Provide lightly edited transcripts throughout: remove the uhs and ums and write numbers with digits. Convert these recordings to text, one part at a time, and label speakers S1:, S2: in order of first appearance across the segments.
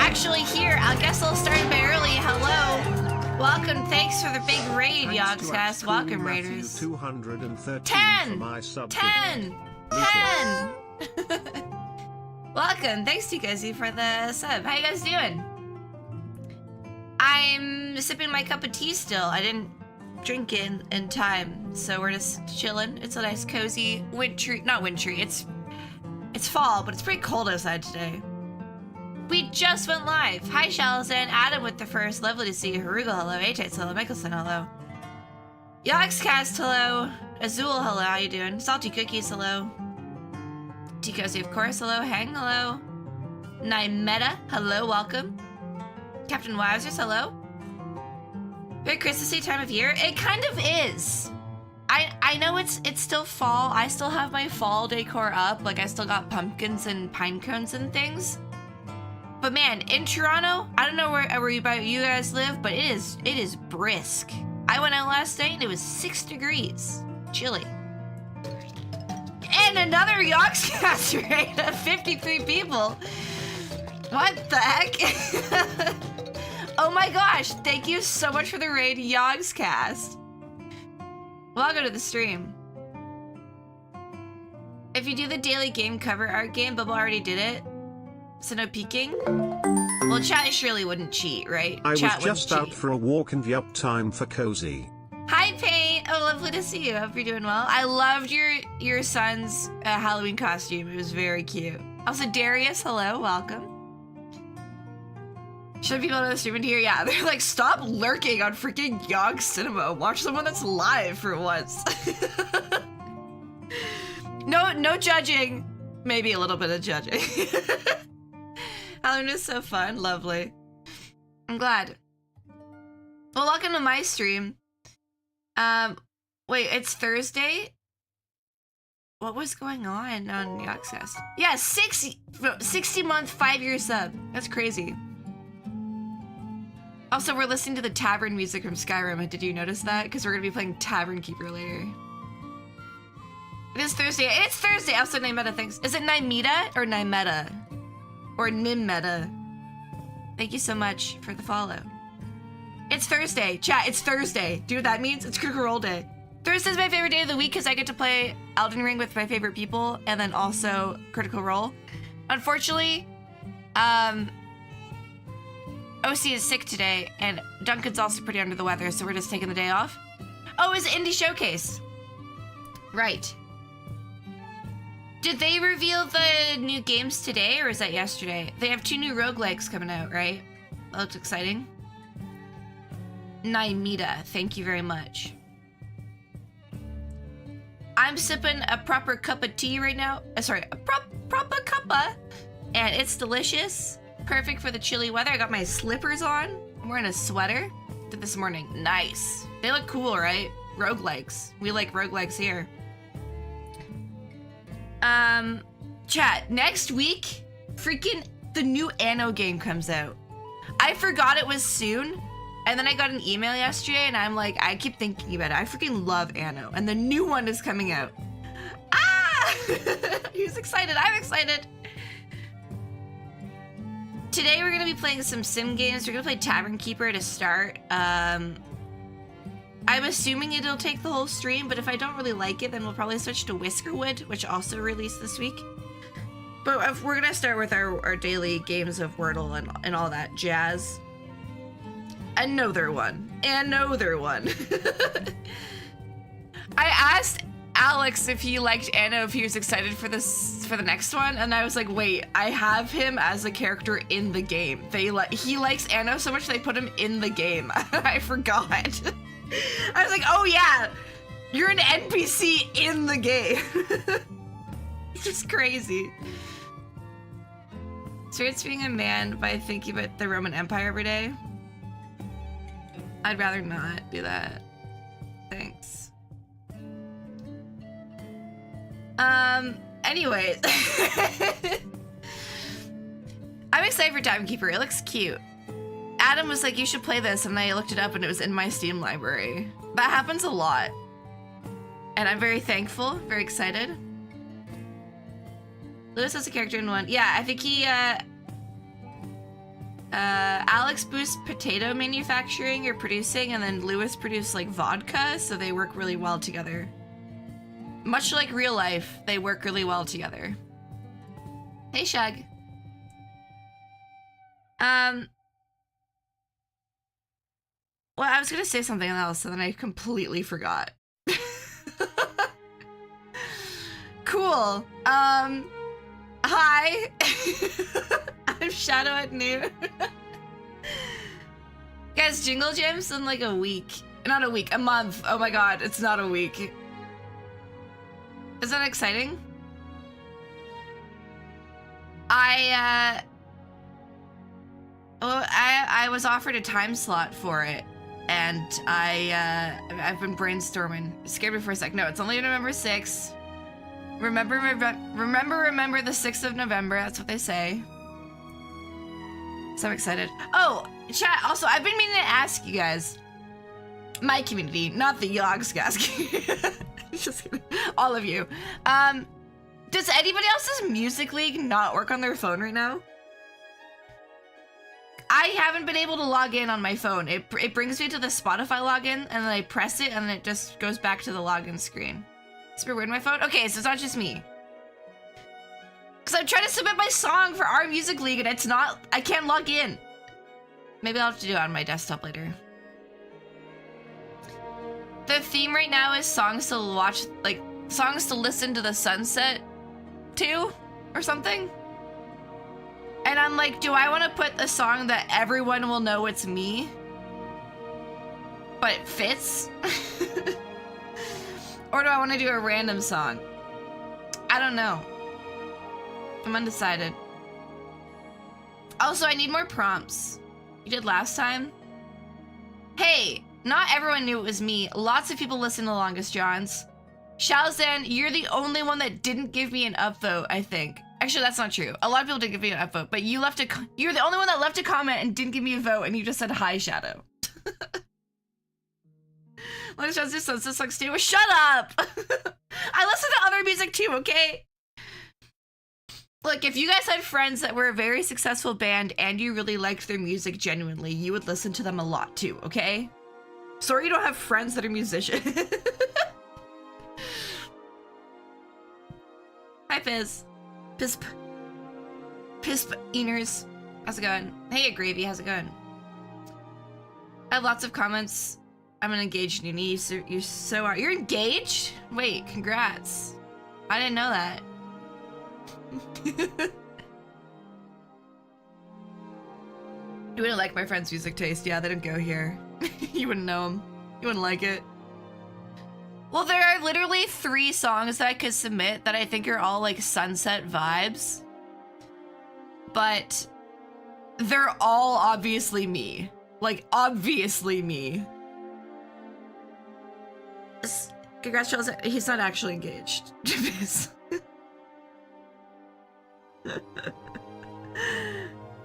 S1: actually here. I guess I'll start a bit early. Hello. Welcome. Thanks for the big raid, Yogscast. Welcome, Raiders.
S2: 213
S1: 10!
S2: for my sub
S1: 10! 10! Welcome. Thanks, you guys, for the sub. How you guys doing? I'm sipping my cup of tea still. I didn't drink it in time, so we're just chilling. It's a nice, cozy, wintry, not wintry, it's fall, but it's pretty cold outside today. We just went live. Hi, Shalazan. Adam with the first. Lovely to see you. Harugal, hello. Atex, hello. Michelson, hello. Yogscast, hello. Azul, hello. How you doing? Salty Cookies, hello. Tikozy, of course, hello. Hang, hello. Nymeta, hello. Welcome. Captain Wowzers, hello. Very Christmassy time of year. It kind of is. I know it's still fall. I still have my fall decor up. Like, I still got pumpkins and pine cones and things. But man, in Toronto, I don't know where you guys live, but it is brisk. I went out last night and it was 6 degrees. Chilly. And another Yogscast raid of 53 people. What the heck? Oh my gosh, thank you so much for the raid, Yogscast. Welcome to the stream. If you do the daily game cover art game, Bubble already did it. So no peeking? Well, chat surely wouldn't cheat, right?
S2: I
S1: Chat
S2: was just out for a walk and yup, time for cozy.
S1: Hi, Paint. Oh, lovely to see you. Hope you're doing well. I loved your son's Halloween costume. It was very cute. Also, Darius, hello, welcome. Should people know the stream in here? Yeah, they're like, stop lurking on freaking Yog Cinema. Watch someone that's live for once. No judging. Maybe a little bit of judging. Halloween is so fun. Lovely. I'm glad. Well, welcome to my stream. Wait, it's Thursday? What was going on Yogscast? Yeah, 60-month, 5-year sub. That's crazy. Also, we're listening to the tavern music from Skyrim. Did you notice that? Because we're going to be playing Tavern Keeper later. It is Thursday. It's Thursday. Also, Nymeta, thanks. Is it Nymeta or Nymeta? Or Nimmeta? Thank you so much for the follow. It's Thursday. Chat, it's Thursday. Do you know what that means? It's Critical Role Day. Thursday's my favorite day of the week because I get to play Elden Ring with my favorite people and then also Critical Role. Unfortunately, OC is sick today, and Duncan's also pretty under the weather, so we're just taking the day off. Oh, it's Indie Showcase. Right. Did they reveal the new games today, or is that yesterday? They have 2 new roguelikes coming out, right? That looks exciting. Nymeta, thank you very much. I'm sipping a proper cup of tea right now. Sorry, a proper cuppa, and it's delicious. Perfect for the chilly weather. I got my slippers on. I'm wearing a sweater. Did this morning. Nice. They look cool, right? Roguelikes. We like roguelikes here. Chat, next week, freaking the new Anno game comes out. I forgot it was soon, and then I got an email yesterday, and I'm like, I keep thinking about it. I freaking love Anno, and the new one is coming out. Ah! Who's excited? I'm excited. Today we're gonna be playing some sim games. We're gonna play Tavern Keeper to start. I'm assuming it'll take the whole stream, but if I don't really like it, then we'll probably switch to Whiskerwood, which also released this week. But we're gonna start with our daily games of Wordle and all that jazz. Another one. I asked Alex if he liked Anno, if he was excited for the next one, and I was like, wait, I have him as a character in the game. He likes Anno so much they put him in the game. I forgot. I was like, oh yeah, you're an NPC in the game. It's just crazy. Starts being a man by thinking about the Roman Empire every day. I'd rather not do that. Thanks. Anyways. I'm excited for Timekeeper. It looks cute. Adam was like, you should play this, and I looked it up and it was in my Steam library. That happens a lot. And I'm very thankful, very excited. Lewis has a character in one. Yeah, I think he, Alex boosts potato manufacturing or producing, and then Lewis produced like vodka, so they work really well together. Much like real life, they work really well together. Hey, Shug. Well, I was gonna say something else, and then I completely forgot. Cool. Hi. I'm Shadow at noon. Guys, Jingle Jim's in like a week. Not a week, a month. Oh my god, it's not a week. Is that exciting? I was offered a time slot for it, and I've been brainstorming. It scared me for a sec. No, it's only November 6th. Remember the 6th of November. That's what they say. So I'm excited. Oh, chat. Also, I've been meaning to ask you guys, my community, not the Yogs asking. Just kidding. All of you. Does anybody else's Music League not work on their phone right now? I haven't been able to log in on my phone. It brings me to the Spotify login, and then I press it, and then it just goes back to the login screen. It's weird on my phone? Okay, so it's not just me. Because I'm trying to submit my song for our Music League, and it's not, I can't log in. Maybe I'll have to do it on my desktop later. The theme right now is songs to watch, like, songs to listen to the sunset to, or something. And I'm like, do I want to put a song that everyone will know it's me, but it fits? Or do I want to do a random song? I don't know. I'm undecided. Also, I need more prompts. You did last time? Hey, not everyone knew it was me. Lots of people listened to Longest Johns. Shalzan, you're the only one that didn't give me an upvote, I think. Actually, that's not true. A lot of people did give me an upvote, but you're the only one that left a comment and didn't give me a vote, and you just said hi, Shadow. Longest Johns just says this looks too. Shut up! I listen to other music too, okay? Look, if you guys had friends that were a very successful band and you really liked their music genuinely, you would listen to them a lot too, okay? Sorry you don't have friends that are musicians. Hi, Fizz. Pisp. Pisp Eners. How's it going? Hey, Gravy, how's it going? I have lots of comments. I'm an engaged Nuni. You're engaged? Wait, congrats. I didn't know that. You wouldn't like my friend's music taste. Yeah, they didn't go here. You wouldn't know them. You wouldn't like it. Well, there are literally 3 songs that I could submit that I think are all like sunset vibes. But they're all obviously me. Like, obviously me. Congrats, Charles. He's not actually engaged.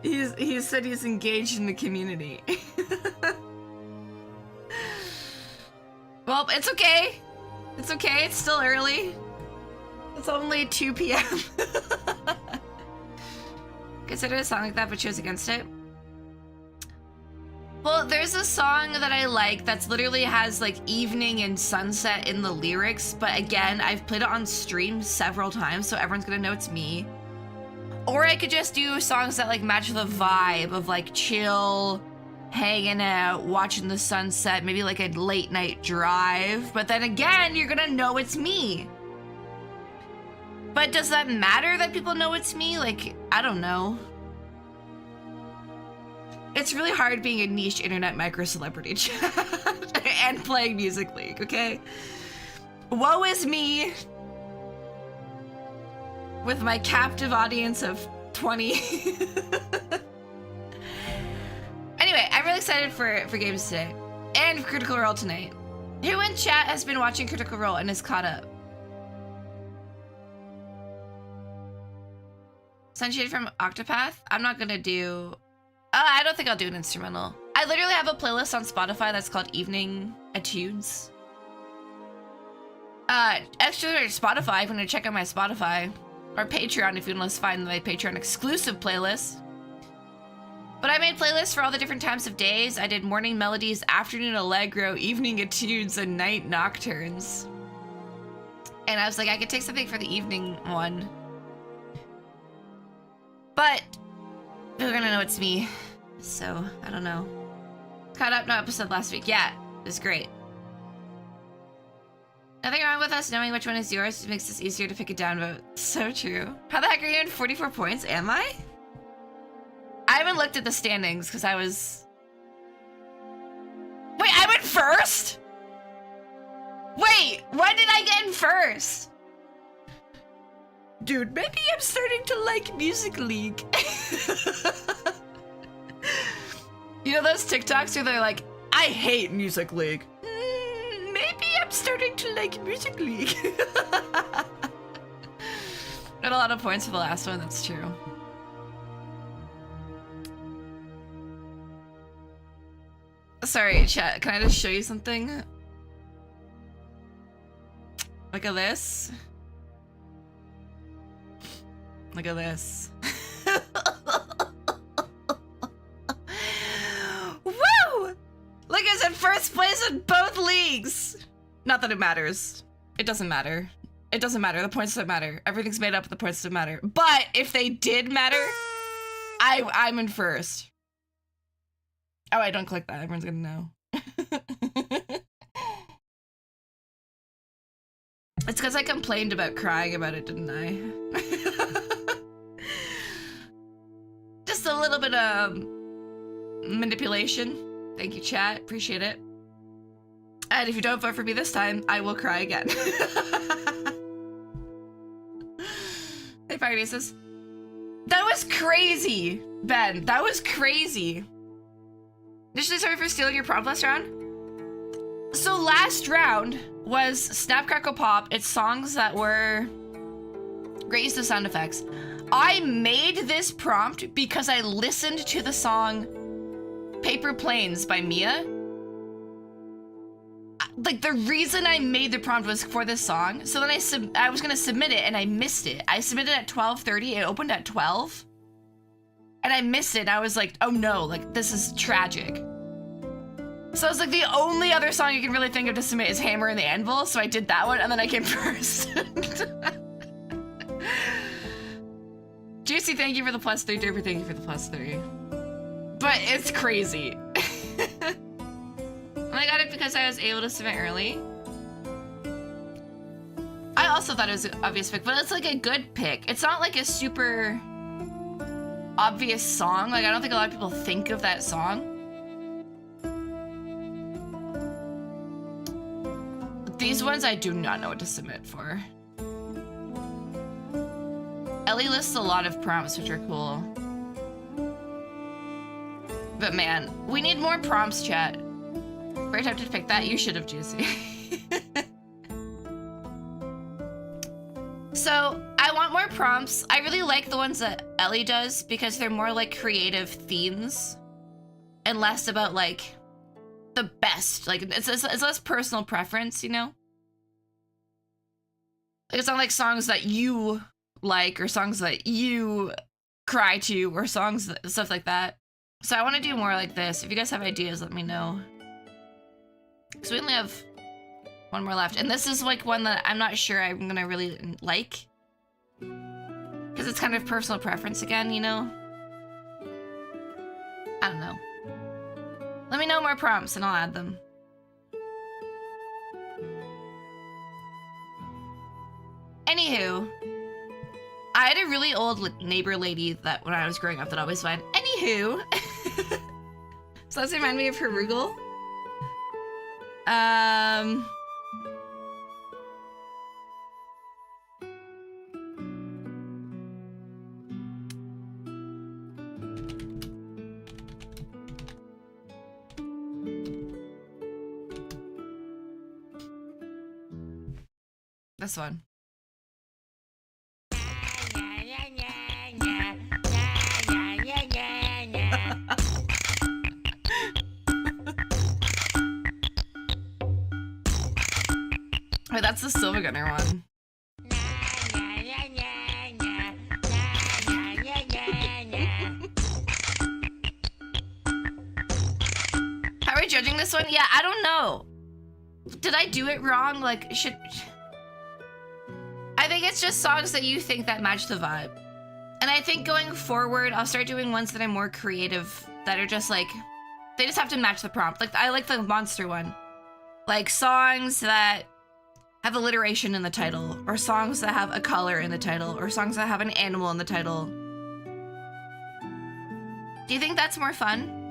S1: He said he's engaged in the community. Well, it's okay. It's okay. It's still early. It's only 2 p.m. Consider a song like that, but chose against it. Well, there's a song that I like that's literally has like evening and sunset in the lyrics, but again, I've played it on stream several times, so everyone's gonna know it's me. Or I could just do songs that like match the vibe of like chill, hanging out, watching the sunset, maybe like a late night drive, but then again, you're gonna know it's me. But does that matter that people know it's me? Like, I don't know. It's really hard being a niche internet micro-celebrity chat and playing Music League, okay? Woe is me with my captive audience of 20. Anyway, I'm really excited for games today and for Critical Role tonight. Who in chat has been watching Critical Role and is caught up? Sunshade from Octopath? I'm not gonna do... I don't think I'll do an instrumental. I literally have a playlist on Spotify that's called Evening Attunes. Extra Spotify, if you want to check out my Spotify. Or Patreon if you want to find my Patreon exclusive playlist. But I made playlists for all the different times of days. I did morning melodies, afternoon allegro, evening etudes, and night nocturnes. And I was like, I could take something for the evening one. But they're gonna know it's me. So, I don't know. Caught up, no episode last week. Yeah, it was great. Nothing wrong with us knowing which one is yours. It makes this easier to pick a downvote. So true. How the heck are you in 44 points? Am I? I haven't looked at the standings because I was... Wait, I went first? Wait, when did I get in first? Dude, maybe I'm starting to like Music League. You know those TikToks where they're like, I hate Music League. Maybe I'm starting to like Music League. Got a lot of points for the last one, that's true. Sorry, chat, can I just show you something? Look at this. Look at this. Woo! Look, it's in first place in both leagues. Not that it matters. It doesn't matter. It doesn't matter. The points don't matter. Everything's made up. The points don't matter. But if they did matter, I'm in first. Oh, I don't click that. Everyone's gonna know. It's because I complained about crying about it, didn't I? Just a little bit of manipulation. Thank you, chat. Appreciate it. And if you don't vote for me this time, I will cry again. Hey, Firebases. That was crazy, Ben. That was crazy. Initially, sorry for stealing your prompt last round. So last round was Snap Crackle Pop. It's songs that were great use of sound effects. I made this prompt because I listened to the song Paper Planes by Mia. Like, the reason I made the prompt was for this song. So then I was gonna submit it and I missed it. I submitted at 12:30, it opened at 12. And I missed it and I was like, oh no, like, this is tragic. So I was like, the only other song you can really think of to submit is Hammer and the Anvil, so I did that one and then I came first. Juicy, thank you for the +3. Derby, thank you for the +3. But it's crazy. And I got it because I was able to submit early. I also thought it was an obvious pick, but it's like a good pick. It's not like a super obvious song. Like, I don't think a lot of people think of that song. These ones I do not know what to submit for. Ellie lists a lot of prompts, which are cool. But man, we need more prompts, chat. Very tempted to pick that. You should have, Juicy. So, I want more prompts. I really like the ones that Ellie does because they're more like creative themes and less about like the best. Like, it's less personal preference, you know? Like, it's not like songs that you like or songs that you cry to or songs, stuff like that. So I want to do more like this. If you guys have ideas, let me know. Because we only have one more left. And this is like one that I'm not sure I'm going to really like. Because it's kind of personal preference again, you know? I don't know. Let me know more prompts and I'll add them. Anywho, I had a really old neighbor lady that when I was growing up that always went, anywho. So that's remind me of Herugal. This one. Wait, that's the Silver Gunner one. we judging this one? Yeah, I don't know. Did I do it wrong? Like, I think it's just songs that you think that match the vibe. And I think going forward, I'll start doing ones that are more creative, that are just like, they just have to match the prompt. Like, I like the monster one. Like, songs that have alliteration in the title, or songs that have a color in the title, or songs that have an animal in the title. Do you think that's more fun?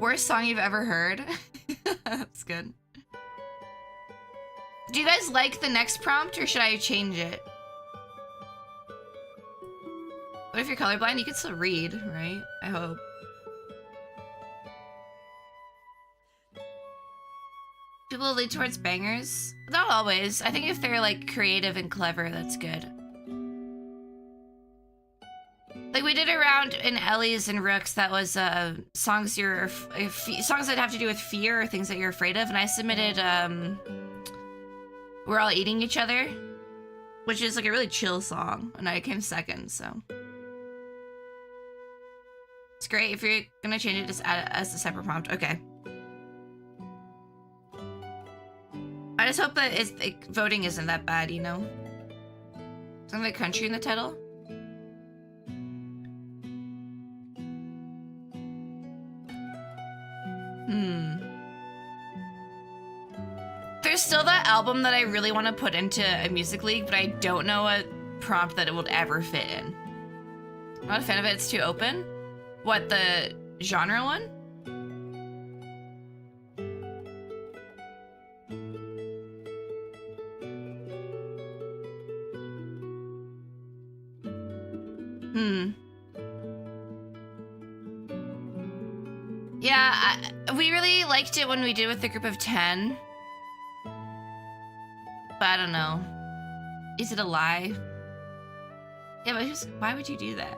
S1: Worst song you've ever heard? That's good. Do you guys like the next prompt, or should I change it? What if you're colorblind? You can still read, right? I hope. People lead towards bangers? Not always. I think if they're like creative and clever, that's good. Like we did a round in Ellie's and Rook's that was songs songs that have to do with fear or things that you're afraid of, and I submitted We're All Eating Each Other, which is like a really chill song, and I came second, so it's great. If you're gonna change it, just add it as a separate prompt. Okay. I just hope that voting isn't that bad, you know? Something like country in the title. There's still that album that I really want to put into a music league, but I don't know a prompt that it would ever fit in. I'm not a fan of it. It's too open. What, the genre one? Yeah, we really liked it when we did with the group of 10. But I don't know. Is it a lie? Yeah, but why would you do that?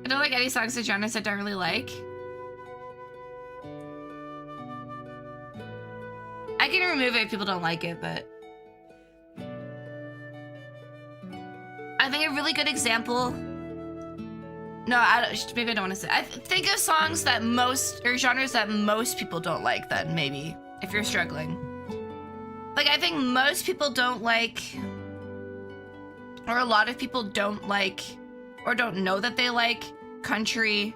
S1: I don't like any songs or genres I don't really like. I can remove it if people don't like it, but I think a really good example. No, maybe I don't want to say. I think of songs that genres that most people don't like. Then maybe if you're struggling, like I think most people don't like, or a lot of people don't like, or don't know that they like country,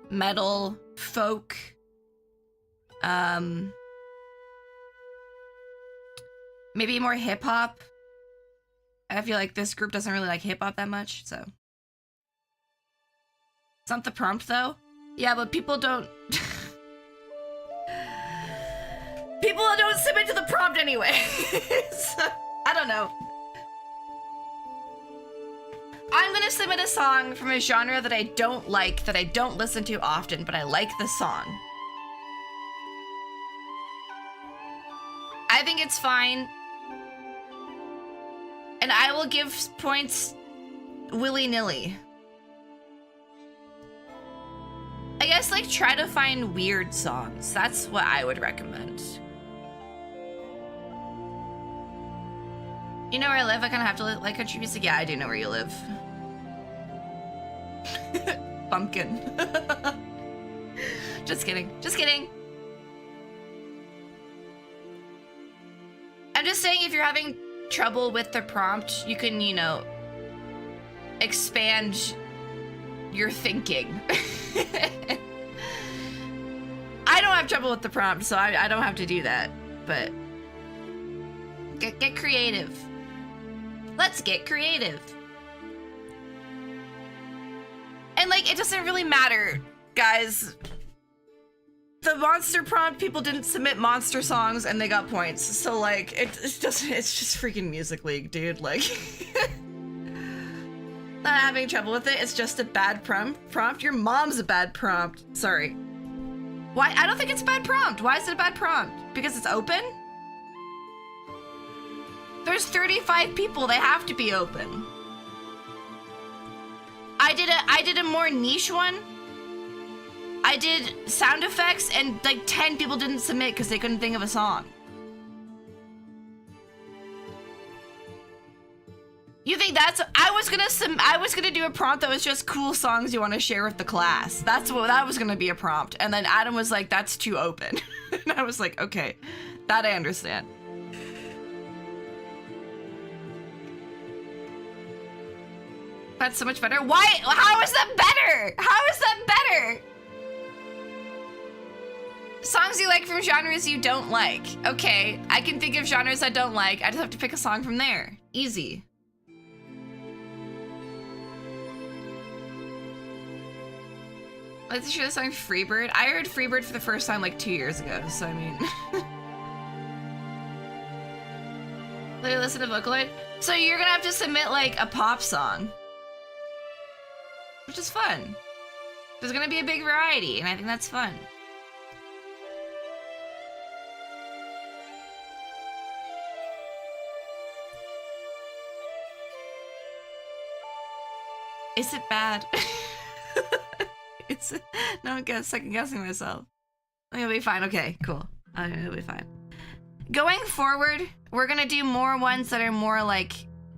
S1: metal, folk. Maybe more hip hop. I feel like this group doesn't really like hip hop that much, so. It's not the prompt though. Yeah, but people don't people don't submit to the prompt anyway. So, I don't know. I'm gonna submit a song from a genre that I don't like, that I don't listen to often, but I like the song. I think it's fine. And I will give points willy-nilly. I guess, like, try to find weird songs. That's what I would recommend. You know where I live? I kind of have to like country music. Yeah, I do know where you live. Bumpkin. Just kidding. Just kidding. I'm just saying, if you're having trouble with the prompt, you can, you know, expand your thinking. I don't have trouble with the prompt, so I don't have to do that, but get creative. Let's get creative. And like, it doesn't really matter, guys. The monster prompt, people didn't submit monster songs and they got points. So like, it's just freaking Music League, dude. Like, not having trouble with it. It's just a bad prompt. Your mom's a bad prompt. Sorry. Why? I don't think it's a bad prompt. Why is it a bad prompt? Because it's open? There's 35 people. They have to be open. I did a more niche one. I did sound effects and like 10 people didn't submit because they couldn't think of a song. You think that's? I was gonna do a prompt that was just cool songs you want to share with the class. That was gonna be a prompt, and then Adam was like, "That's too open," and I was like, "Okay, that I understand." That's so much better. Why? How is that better? How is that better? Songs you like from genres you don't like. Okay, I can think of genres I don't like. I just have to pick a song from there. Easy. Let's share the song Freebird. I heard Freebird for the first time like 2 years ago, so I mean. Let me listen to Vocaloid. So you're gonna have to submit like a pop song, which is fun. There's gonna be a big variety, and I think that's fun. Is it bad? No, I'm second guessing myself. It'll be fine. Okay, cool. It'll be fine. Going forward, we're gonna do more ones that are more like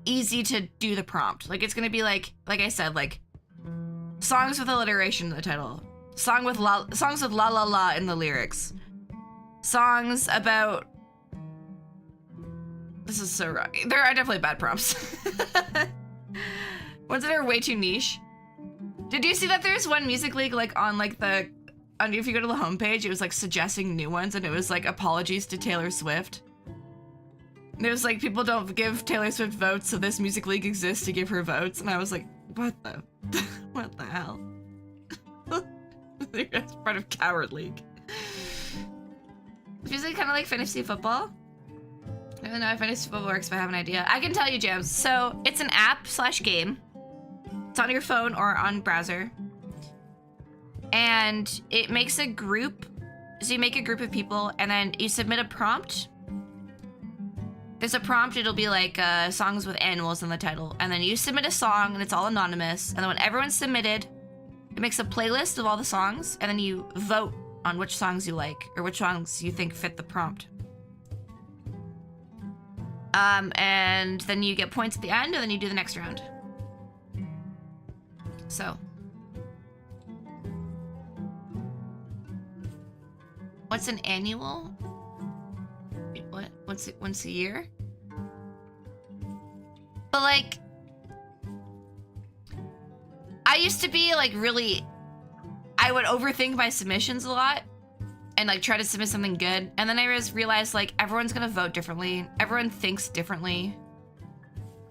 S1: easy to do the prompt. Like it's gonna be like I said, like songs with alliteration in the title, songs with la la la in the lyrics, songs about. This is so wrong. There are definitely bad prompts. Ones that are way too niche. Did you see that there's one Music League like on like the, if you go to the homepage, it was like suggesting new ones, and it was like apologies to Taylor Swift. There's like people don't give Taylor Swift votes, so this Music League exists to give her votes, and I was like, what the, what the hell? That's part of Coward League. It's usually kind of like fantasy football. I don't know if fantasy football works, but I have an idea. I can tell you, Jams. So it's an app/game. It's on your phone or on browser. And it makes a group. So you make a group of people and then you submit a prompt. There's a prompt, it'll be like songs with animals in the title. And then you submit a song and it's all anonymous. And then when everyone's submitted, it makes a playlist of all the songs. And then you vote on which songs you like or which songs you think fit the prompt. And then you get points at the end and then you do the next round. So, what's an annual? What? Once a year? But like, I used to be like really, I would overthink my submissions a lot and like try to submit something good. And then I just realized like everyone's gonna vote differently. Everyone thinks differently.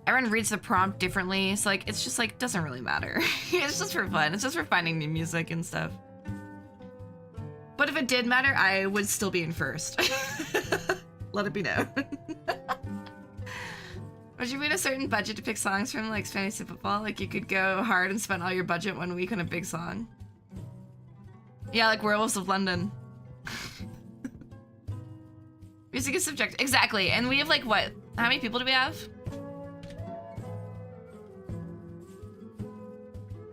S1: Everyone reads the prompt differently. So like, it's just like, doesn't really matter. It's just for fun. It's just for finding new music and stuff. But if it did matter, I would still be in first. Let it be known. Would you need a certain budget to pick songs from like fantasy football? Like you could go hard and spend all your budget 1 week on a big song. Yeah, like Werewolves of London. Music is subjective. Exactly. And we have like what? How many people do we have?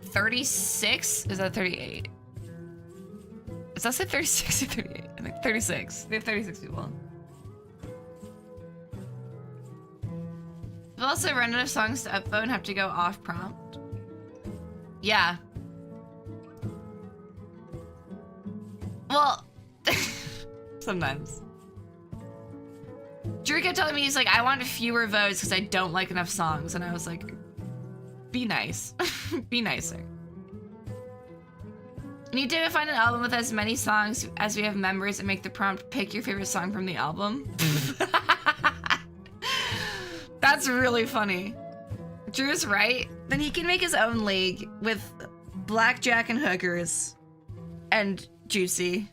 S1: 36? Is that 38? Does that say 36 or 38? I think 36. We have 36 people. We'll also run out of songs to upvote and have to go off prompt. Yeah. Well, sometimes. Drew kept telling me, he's like, I want fewer votes because I don't like enough songs. And I was like, be nice. Be nicer. Need to find an album with as many songs as we have members and make the prompt pick your favorite song from the album. That's really funny. Drew's right. Then he can make his own league with Blackjack and Hookers and Juicy.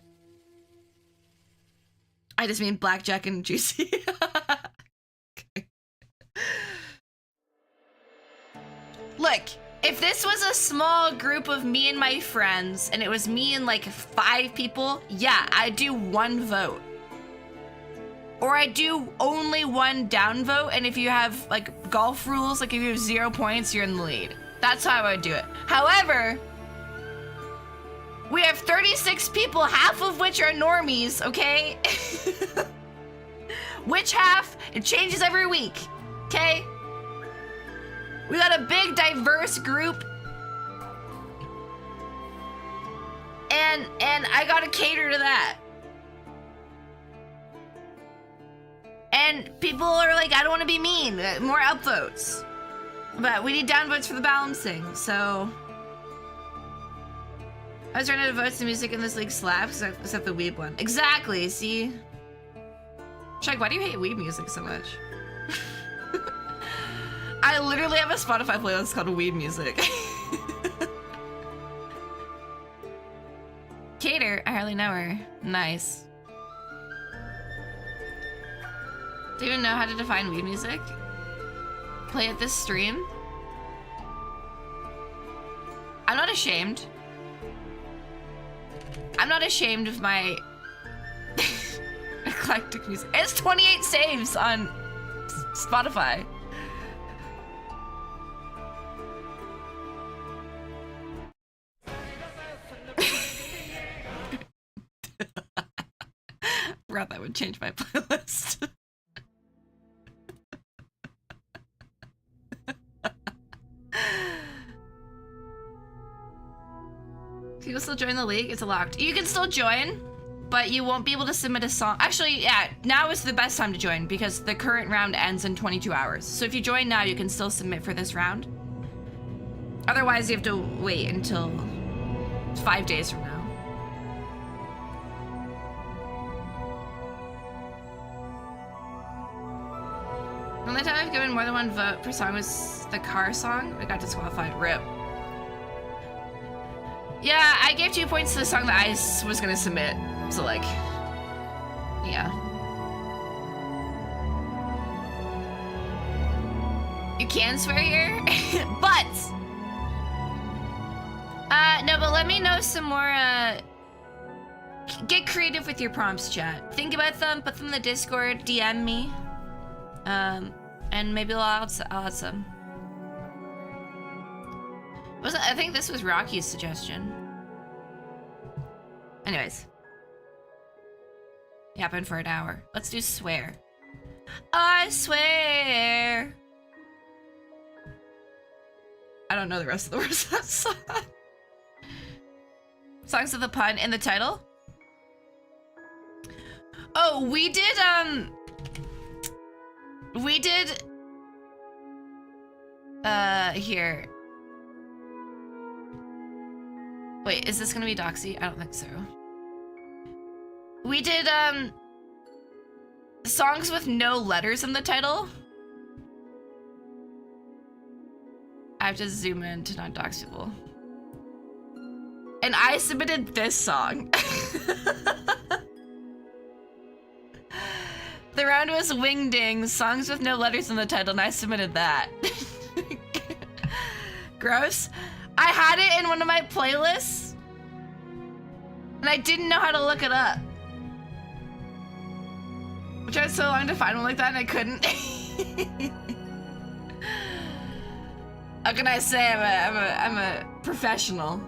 S1: I just mean Blackjack and Juicy. Okay. Look, if this was a small group of me and my friends, and it was me and like 5 people, yeah, I do 1 vote. Or I do only 1 downvote, and if you have like golf rules, like if you have 0 points, you're in the lead. That's how I would do it. However, we have 36 people, half of which are normies, okay? Which half? It changes every week, okay? We got a big, diverse group. And I gotta cater to that. And people are like, I don't want to be mean. More upvotes. But we need downvotes for the balancing, so... I was running out of votes. The music in this league slaps, except the weeb one. Exactly, see? Shag, why do you hate weeb music so much? I literally have a Spotify playlist called weeb music. Cater, I hardly know her. Nice. Do you even know how to define weeb music? Play at this stream? I'm not ashamed. I'm not ashamed of my eclectic music. It's 28 saves on Spotify. Forgot that would change my playlist. People still join the league? It's locked. You can still join, but you won't be able to submit a song. Actually, yeah, now is the best time to join because the current round ends in 22 hours. So if you join now, you can still submit for this round. Otherwise, you have to wait until 5 days from now. The only time I've given more than one vote per song was the car song. I got disqualified. RIP. Yeah, I gave 2 points to the song that I was gonna submit. So like, yeah. You can swear here, but no, but let me know some more. Get creative with your prompts, chat. Think about them, put them in the Discord, DM me, and maybe I'll add some. I think this was Rocky's suggestion. Anyways. Yapping for an hour. Let's do swear. I swear. I don't know the rest of the words of that song. Songs with a pun in the title? Oh, we did, here. Wait, is this gonna be Doxy? I don't think so. We did, songs with no letters in the title. I have to zoom in to not dox people. And I submitted this song. The round was Wingding, songs with no letters in the title, and I submitted that. Gross. I had it in one of my playlists, and I didn't know how to look it up. I tried so long to find one like that, and I couldn't. How can I say I'm a professional?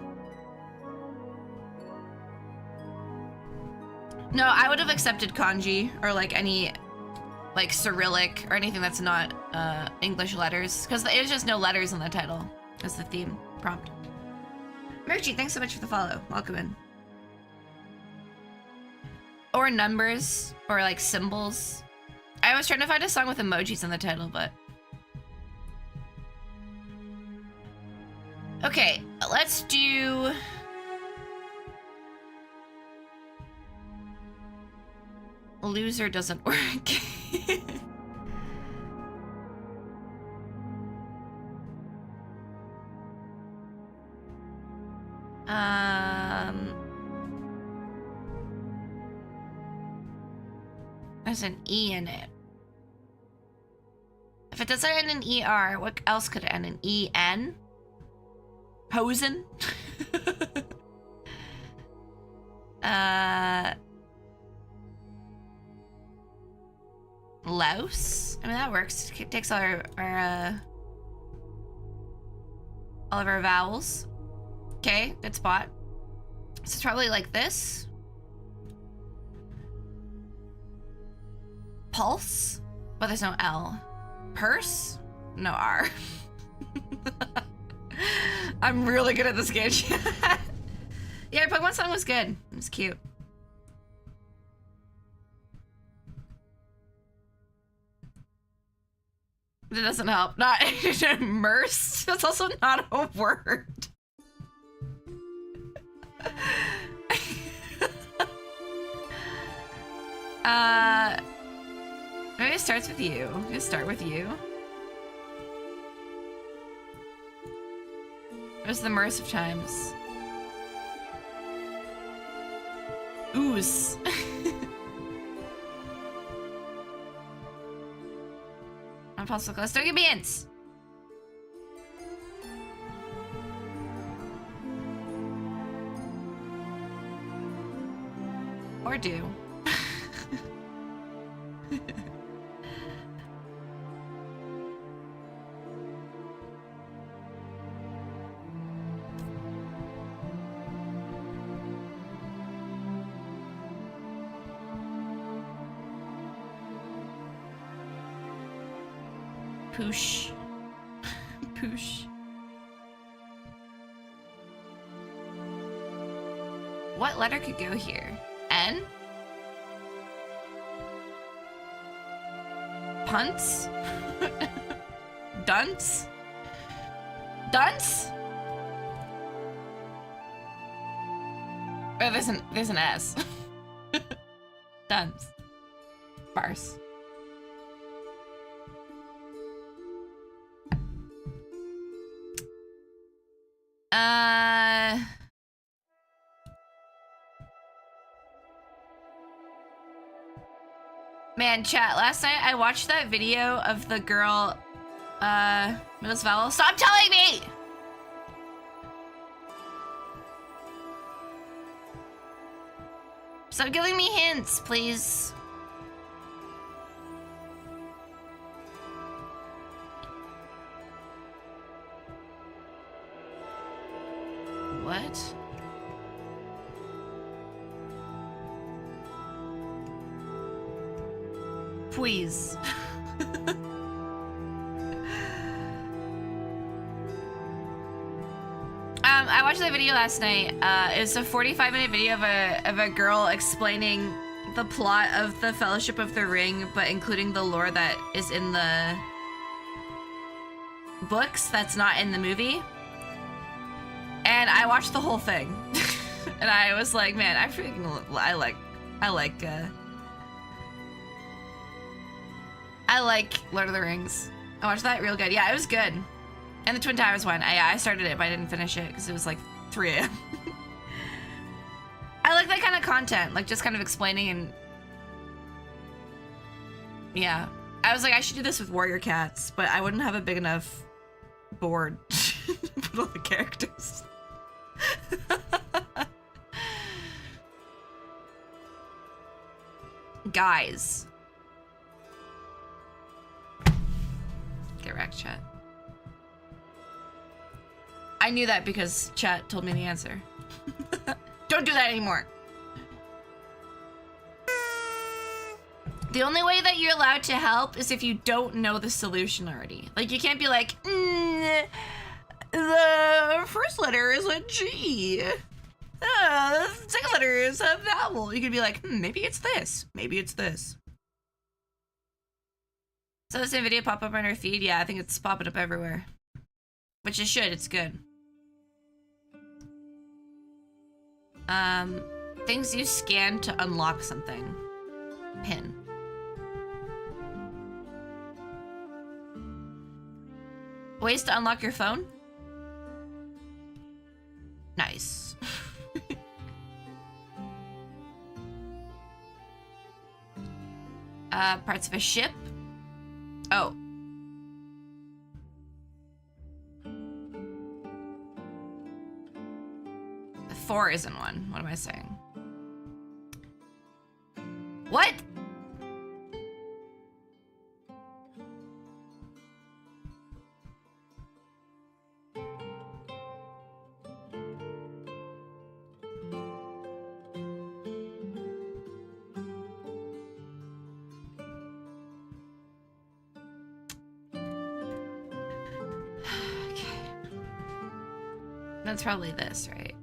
S1: No, I would have accepted kanji or like any like Cyrillic or anything that's not English letters, because there's just no letters in the title as the theme prompt. Merchie, thanks so much for the follow. Welcome in. Or numbers or like symbols. I was trying to find a song with emojis in the title, but okay, let's do loser doesn't work. There's an E in it. If it doesn't end in ER, what else could it end in? EN? Hosen? Louse? I mean, that works. It takes all of our vowels. Okay, good spot. So it's probably like this. Pulse, but there's no L. Purse? No R. I'm really good at this game. Yeah, Pokemon song was good. It was cute. That doesn't help. Not immersed. That's also not a word. Maybe it starts with you. Just start with you. It was the immersive times. Ooze. Impossible close. Don't give me hints. Or do. Poosh. Poosh. What letter could go here? N? Punts? Dunce? Dunce? Oh, there's an S. Dunce. Farce. Man, chat, last night I watched that video of the girl, Middle's Vowel. Stop telling me! Stop giving me hints, please. What? Please. I watched that video last night. It was a 45-minute video of a girl explaining the plot of the Fellowship of the Ring, but including the lore that is in the books that's not in the movie. And I watched the whole thing. And I was like, man, I like Lord of the Rings. I watched that real good. Yeah, it was good. And the Twin Towers one. I started it, but I didn't finish it because it was like 3 a.m. I like that kind of content, like just kind of explaining and... Yeah. I was like, I should do this with Warrior Cats, but I wouldn't have a big enough board to put all the characters. Guys. Get wrecked, chat. I knew that because chat told me the answer. Don't do that anymore. The only way that you're allowed to help is if you don't know the solution already. Like, you can't be like, the first letter is a G. The second letter is a vowel. You could be like, maybe it's this. Maybe it's this. So the same video pop up on our feed? Yeah, I think it's popping up everywhere. Which it should, it's good. Things you scan to unlock something. Pin. Ways to unlock your phone? Nice. Parts of a ship? Oh. The 4 isn't one. What am I saying? What? That's probably this, right?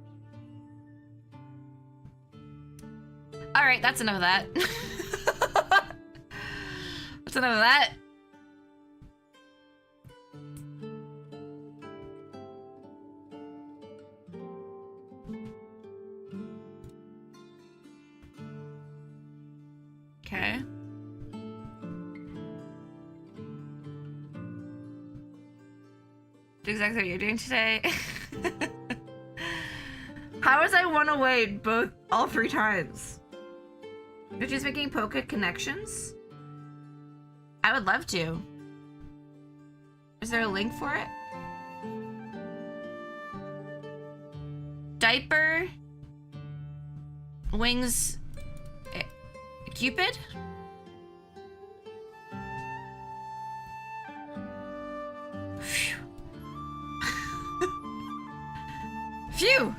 S1: All right, that's enough of that. That's enough of that. Okay. Exactly what you're doing today. How was I one away all 3 times? You're just making Poke connections? I would love to. Is there a link for it? Diaper. Wings. Cupid? Phew. Phew!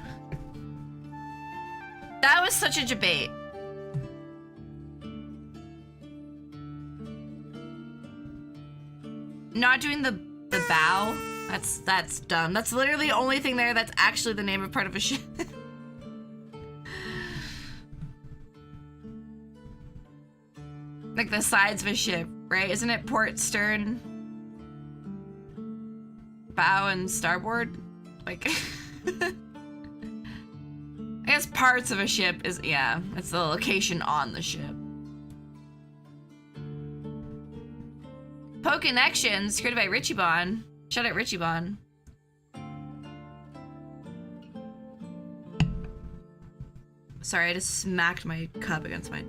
S1: That was such a debate. Not doing the bow? That's dumb. That's literally the only thing there that's actually the name of part of a ship. Like the sides of a ship, right? Isn't it port, stern, bow, and starboard? Like, I guess parts of a ship is, yeah, it's the location on the ship. Poke Connections, created by Richie Bon. Shout out Richie Bon. Sorry, I just smacked my cup against my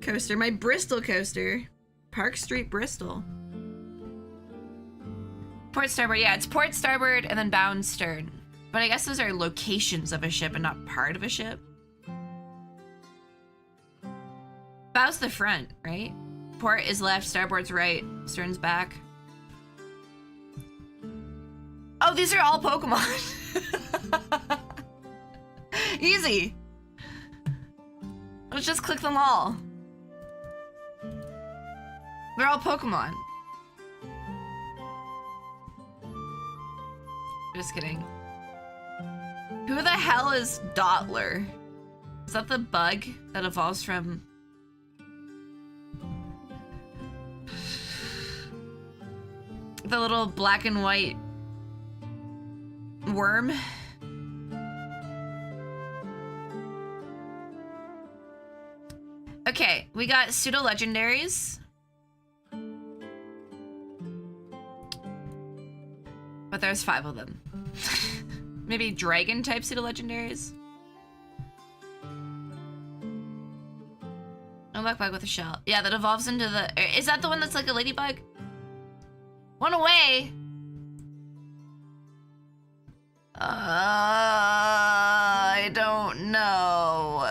S1: coaster. My Bristol coaster. Park Street, Bristol. Port starboard, yeah, it's port starboard and then bow and stern. But I guess those are locations of a ship and not part of a ship. Bow's the front, right? Port is left, starboard's right, stern's back. Oh, these are all Pokemon. Easy. Let's just click them all. They're all Pokemon. Just kidding. Who the hell is Dottler? Is that the bug that evolves from... the little black and white worm? Okay, we got pseudo legendaries. But there's 5 of them. Maybe dragon type pseudo legendaries. A black bug with a shell. Yeah, that evolves into the... Is that the one that's like a ladybug? One away! I don't know.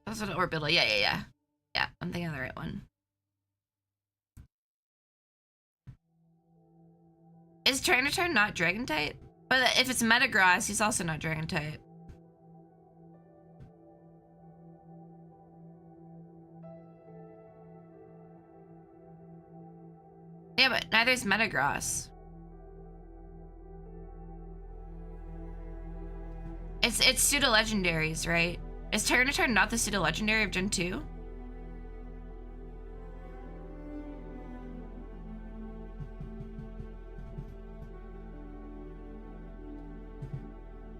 S1: That's an orbital. Yeah. Yeah, I'm thinking of the right one. Is Tyranitar not dragon type? But if it's Metagross, he's also not dragon type. Yeah, but neither is Metagross. It's pseudo legendaries, right? Is Tyranitar not the pseudo legendary of Gen 2?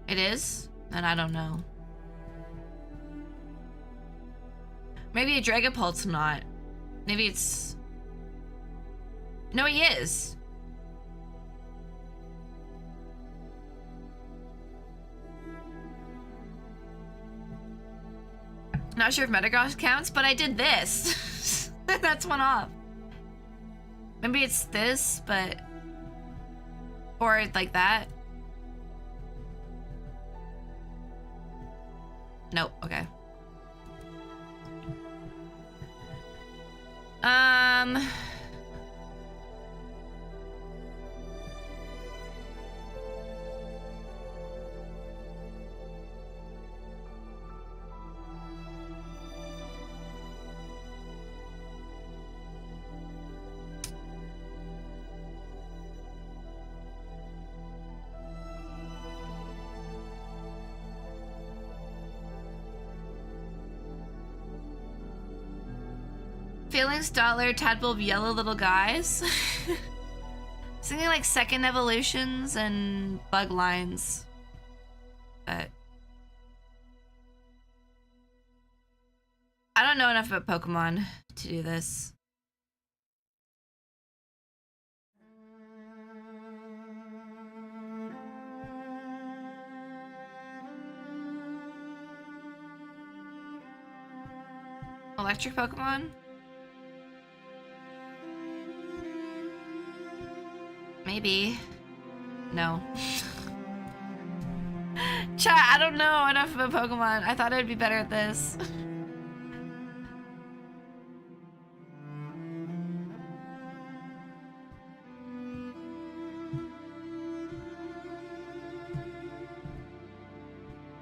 S1: It is? Then I don't know. Maybe a Dragapult's not. Maybe it's... No, he is. Not sure if Metagross counts, but I did this. That's one off. Maybe it's this, but... Or like that. Nope, okay. Phalanx, Dollar, Tadpole, Yellow Little Guys. Something like Second Evolutions and Bug Lines. But I don't know enough about Pokemon to do this. Electric Pokemon? Maybe. No. Chat, I don't know enough about Pokemon. I thought I'd be better at this.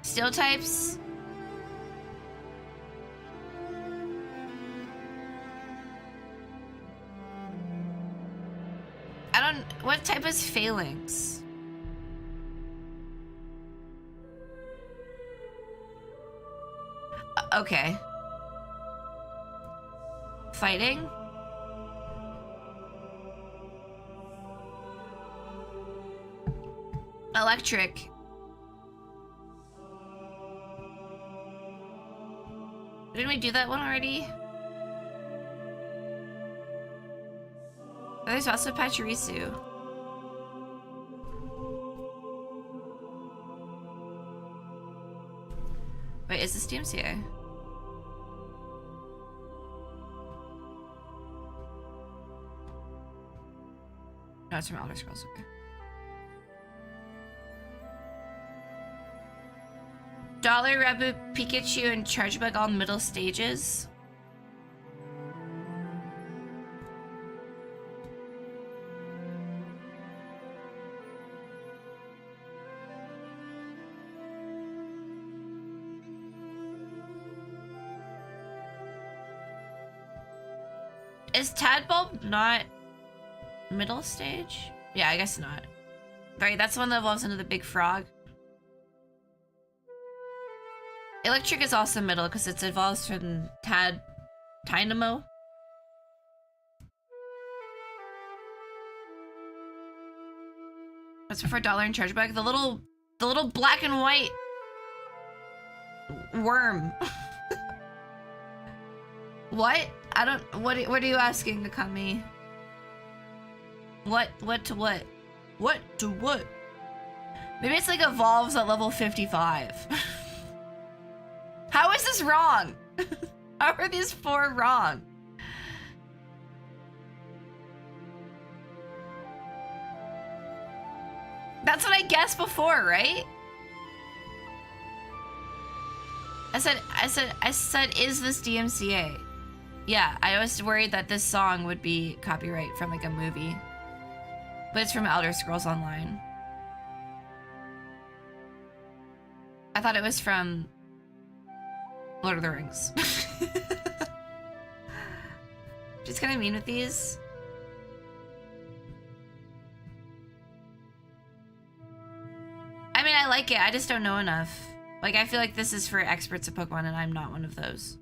S1: Steel types? I don't... What type is Phalanx? Okay. Fighting? Electric. Didn't we do that one already? Oh, there's also Pachirisu. Wait, is this DMCA? No, it's from Elder Scrolls, okay. Dollar, Rabu, Pikachu, and Chargebug all middle stages. Is Tadbulb not middle stage? Yeah, I guess not. Right, that's the one that evolves into the big frog. Electric is also middle because it evolves from Tynamo. That's before Dollar and Chargebug. The little black and white worm. What? I don't. What are you asking, Akami? What to what? What to what? Maybe it's like evolves at level 55. How is this wrong? How are these four wrong? That's what I guessed before, right? I said, is this DMCA? Yeah, I was worried that this song would be copyright from like a movie. But it's from Elder Scrolls Online. I thought it was from Lord of the Rings. Just kind of mean with these. I mean, I like it. I just don't know enough. Like, I feel like this is for experts at Pokemon, and I'm not one of those.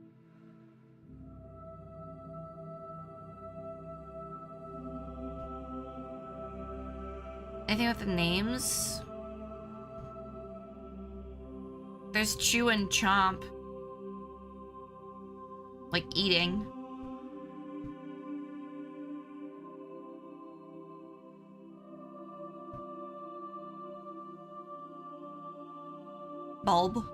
S1: Anything with the names? There's Chew and Chomp. Like eating. Bulb.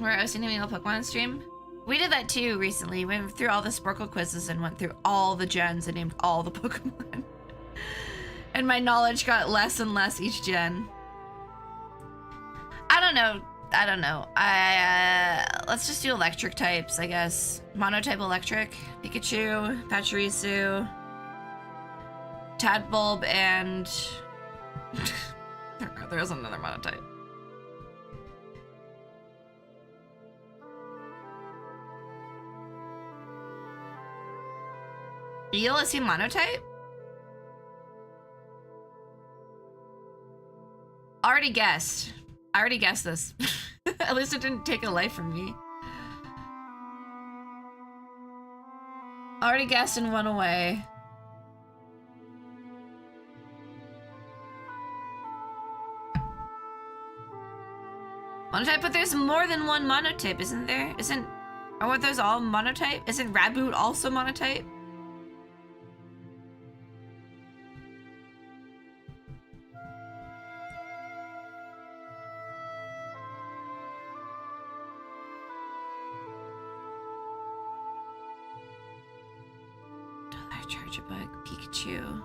S1: We're hosting a meal Pokemon stream. We did that too recently. We went through all the Sporkle quizzes and went through all the gens and named all the Pokemon. And my knowledge got less and less each gen. I don't know. Let's just do electric types, I guess. Monotype electric. Pikachu, Pachirisu, Tadbulb, and... there is another monotype. Eel, is he monotype? I already guessed this. At least it didn't take a life from me. Already guessed and went away. Monotype, but there's more than one monotype, isn't there? Are those all monotype? Isn't Raboot also monotype? Charge a bug, Pikachu.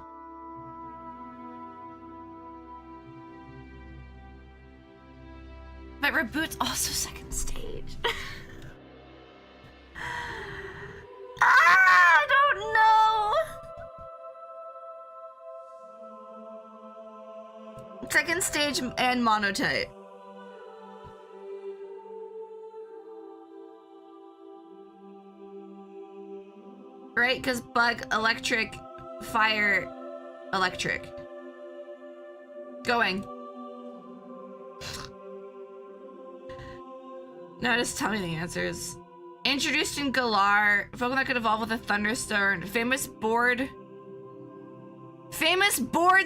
S1: But Reboot's also second stage. I don't know. Second stage and monotype. Right? Because bug, electric, fire, electric. Going. No, just tell me the answers. Introduced in Galar, Pokemon that could evolve with a Thunderstorm. Famous board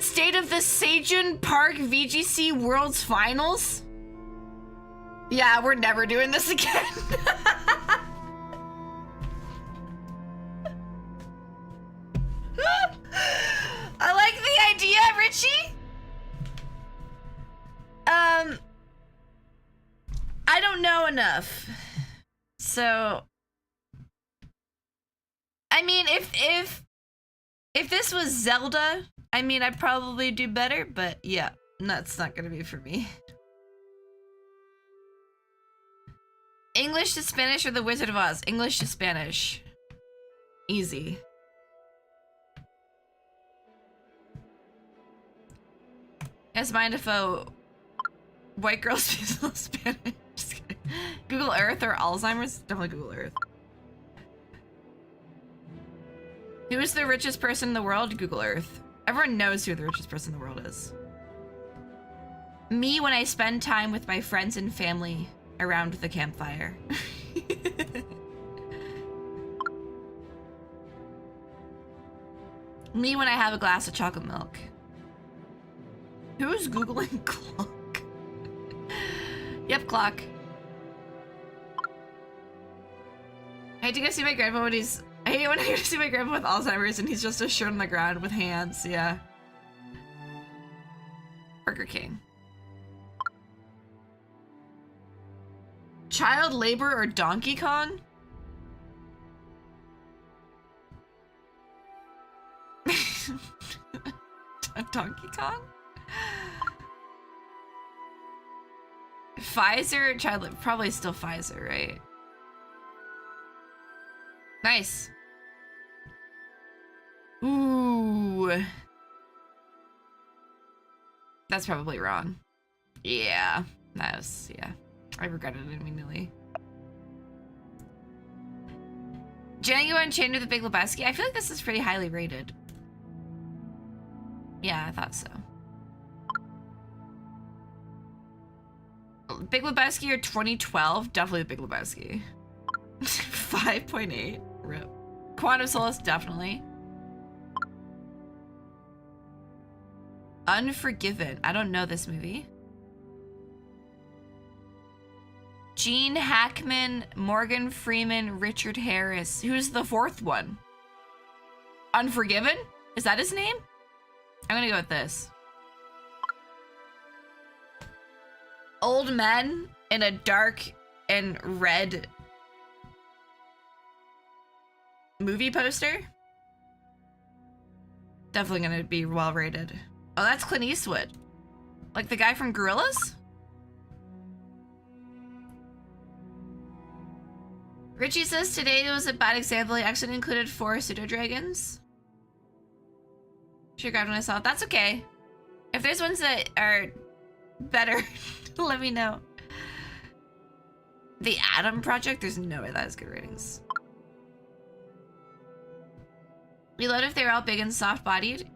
S1: state of the Sejun Park VGC Worlds Finals? Yeah, we're never doing this again. I like the idea, Richie. I don't know enough. So I mean, if this was Zelda, I mean, I'd probably do better, but yeah, that's not gonna be for me. English to Spanish or The Wizard of Oz? English to Spanish. Easy. Guys, mind if a white girl speaks a little Spanish? Just kidding. Google Earth or Alzheimer's? Definitely Google Earth. Who is the richest person in the world? Google Earth. Everyone knows who the richest person in the world is. Me when I spend time with my friends and family around the campfire. Me when I have a glass of chocolate milk. Who's Googling clock? Yep, clock. I hate to go see my grandpa when he's... I hate when I go to see my grandpa with Alzheimer's and he's just a shirt on the ground with hands, yeah. Burger King. Child labor or Donkey Kong? Donkey Kong? Pfizer, child labor, probably still Pfizer, right? Nice. Ooh. That's probably wrong. Yeah, that was, yeah. I regretted it immediately. Django Unchained with the Big Lebowski. I feel like this is pretty highly rated. Yeah, I thought so. Big Lebowski or 2012? Definitely the Big Lebowski. 5.8. RIP. Quantum Solace, definitely. Unforgiven. I don't know this movie. Gene Hackman, Morgan Freeman, Richard Harris. Who's the fourth one? Unforgiven? Is that his name? I'm gonna go with this. Old men in a dark and red movie poster? Definitely gonna be well rated. Oh, that's Clint Eastwood. Like the guy from Gorillaz? Richie says today was a bad example. He actually included 4 pseudo-dragons. Should have grabbed when I saw it. That's okay. If there's ones that are better, let me know. The Atom Project? There's no way that has good ratings. Reload if they're all big and soft-bodied.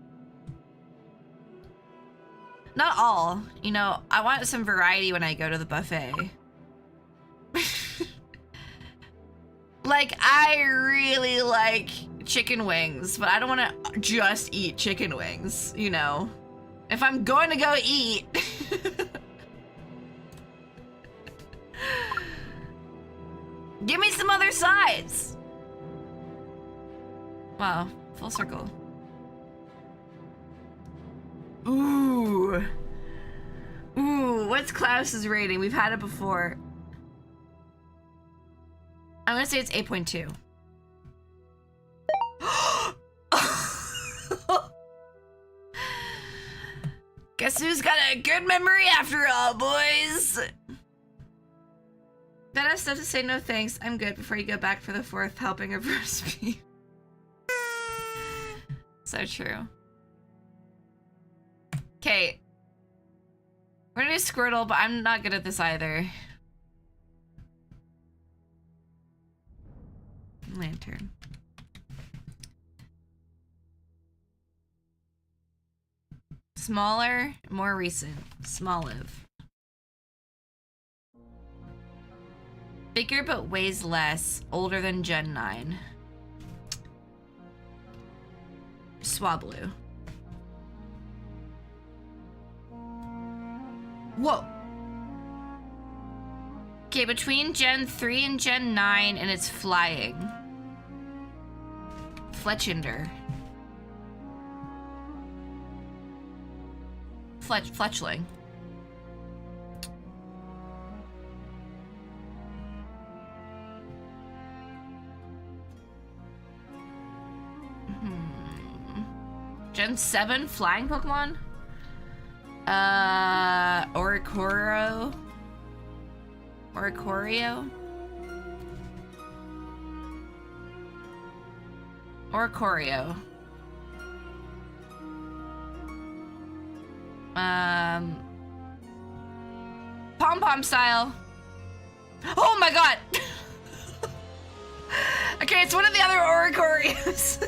S1: Not all. You know, I want some variety when I go to the buffet. Like, I really like chicken wings, but I don't want to just eat chicken wings, you know. If I'm going to go eat. Give me some other sides. Wow, full circle. Ooh. Ooh, what's Klaus's rating? We've had it before. I'm gonna say it's 8.2. Guess who's got a good memory after all, boys? Then I have stuff to say no thanks. I'm good before you go back for the 4th helping of roast beef. So true. Okay. We're gonna do Squirtle, but I'm not good at this either. Lantern. Smaller, more recent. Smoliv. Bigger but weighs less. Older than Gen 9. Swablu. Whoa. Okay, between Gen 3 and Gen 9, and it's flying. Fletchinder. Fletchling. Gen 7 flying Pokemon? Oricorio? Oricorio? Oricorio. Pom-pom style. Oh my god! Okay, it's one of the other Oricorios.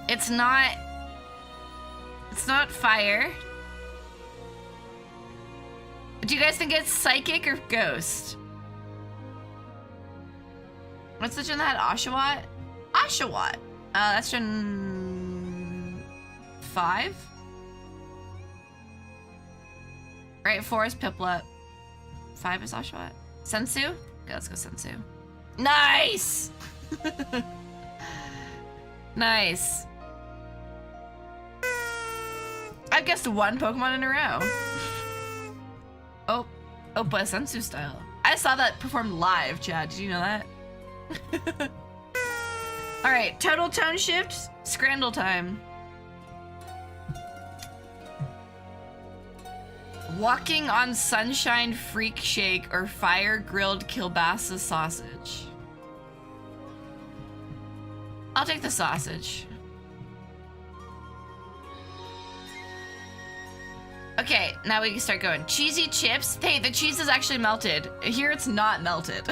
S1: It's not fire. Do you guys think it's psychic or ghost? What's the gen that had Oshawott? Oshawott. That's gen 5? Right, 4 is Piplup. 5 is Oshawott. Sensu? Okay, let's go Sensu. Nice! Nice. I've guessed 1 Pokemon in a row. Oh, but Sensu style. I saw that performed live, Chad. Did you know that? All right, total tone shift, Scrandle time. Walking on sunshine freak shake or fire grilled kielbasa sausage. I'll take the sausage. Okay, now we can start going. Cheesy chips. Hey, the cheese is actually melted. Here it's not melted.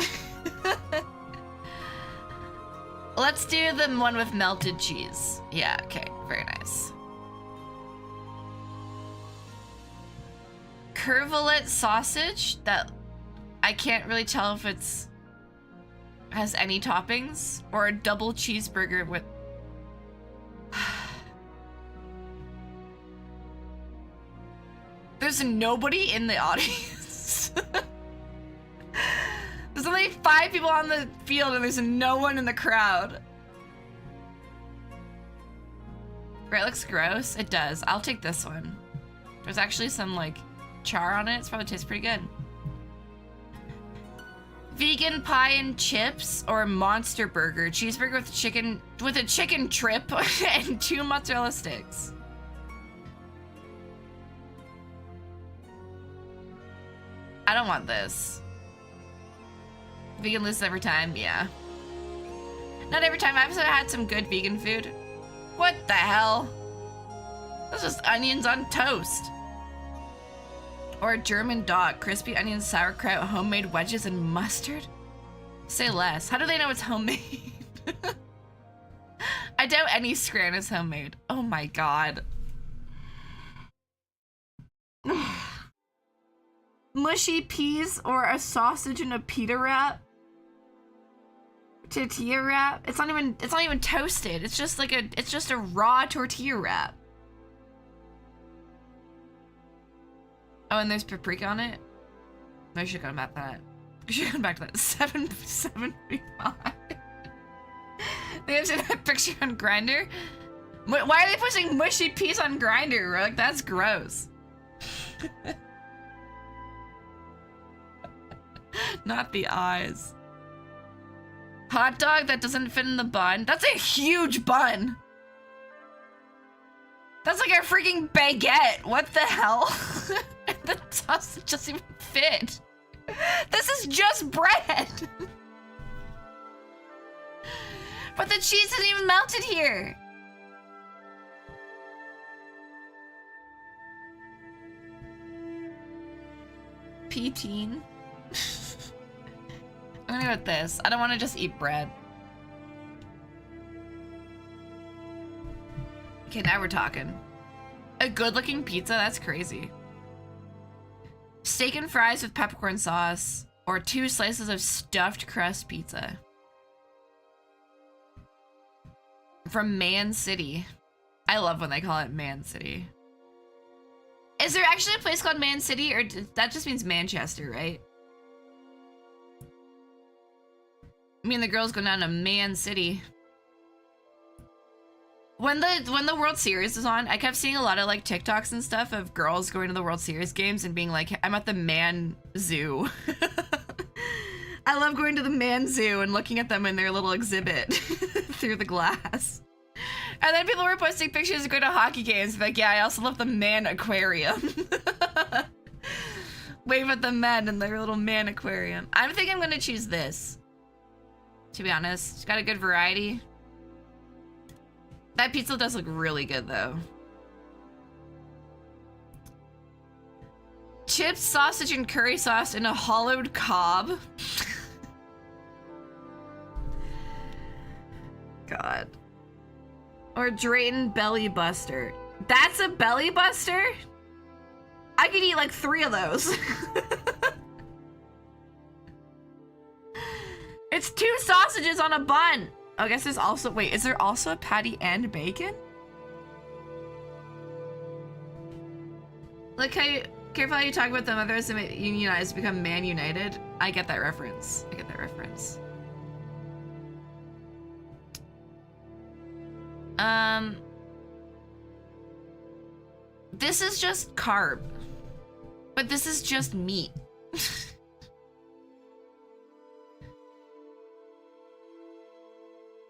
S1: Let's do the one with melted cheese. Yeah, okay, very nice. Curvlet sausage that I can't really tell if it's has any toppings, or a double cheeseburger with There's nobody in the audience. There's only 5 people on the field and there's no one in the crowd. Right, looks gross. It does. I'll take this one. There's actually some like char on it. It's probably tastes pretty good. Vegan pie and chips or monster burger. Cheeseburger with a chicken trip and 2 mozzarella sticks. I don't want this. Vegan loses every time, yeah. Not every time. I've also had some good vegan food. What the hell? That's just onions on toast. Or a German dog. Crispy onions, sauerkraut, homemade wedges, and mustard? Say less. How do they know it's homemade? I doubt any scran is homemade. Oh my god. Mushy peas or a sausage in a pita wrap? Tortilla wrap? It's not even toasted. It's just like it's just a raw tortilla wrap. Oh, and there's paprika on it? I should have gone back to that. I should have gone back to that. 7.75. They have seen that picture on Grindr? Why are they pushing mushy peas on Grindr? Like, that's gross. Not the eyes. Hot dog that doesn't fit in the bun? That's a huge bun! That's like a freaking baguette! What the hell? The sausage doesn't even fit. This is just bread! But the cheese isn't even melted here! Poutine. I'm gonna go with this. I don't want to just eat bread. Okay, now we're talking. A good-looking pizza? That's crazy. Steak and fries with peppercorn sauce, or 2 slices of stuffed crust pizza. From Man City. I love when they call it Man City. Is there actually a place called Man City, or that just means Manchester, right? I mean, the girls go down to Man City. When the World Series is on, I kept seeing a lot of like TikToks and stuff of girls going to the World Series games and being like, I'm at the Man Zoo. I love going to the Man Zoo and looking at them in their little exhibit through the glass. And then people were posting pictures of going to hockey games, like, yeah, I also love the Man Aquarium. Wave at the men in their little Man Aquarium. I think I'm gonna choose this, to be honest. It's got a good variety. That pizza does look really good, though. Chips, sausage, and curry sauce in a hollowed cob. God. Or Drayton Belly Buster. That's a belly buster? I could eat like 3 of those. It's 2 sausages on a bun. Oh, I guess there's also, wait, is there also a patty and bacon? Like how you, careful how you talk about them, others that unionize become Man United. I get that reference. I get that reference. This is just carb. But this is just meat.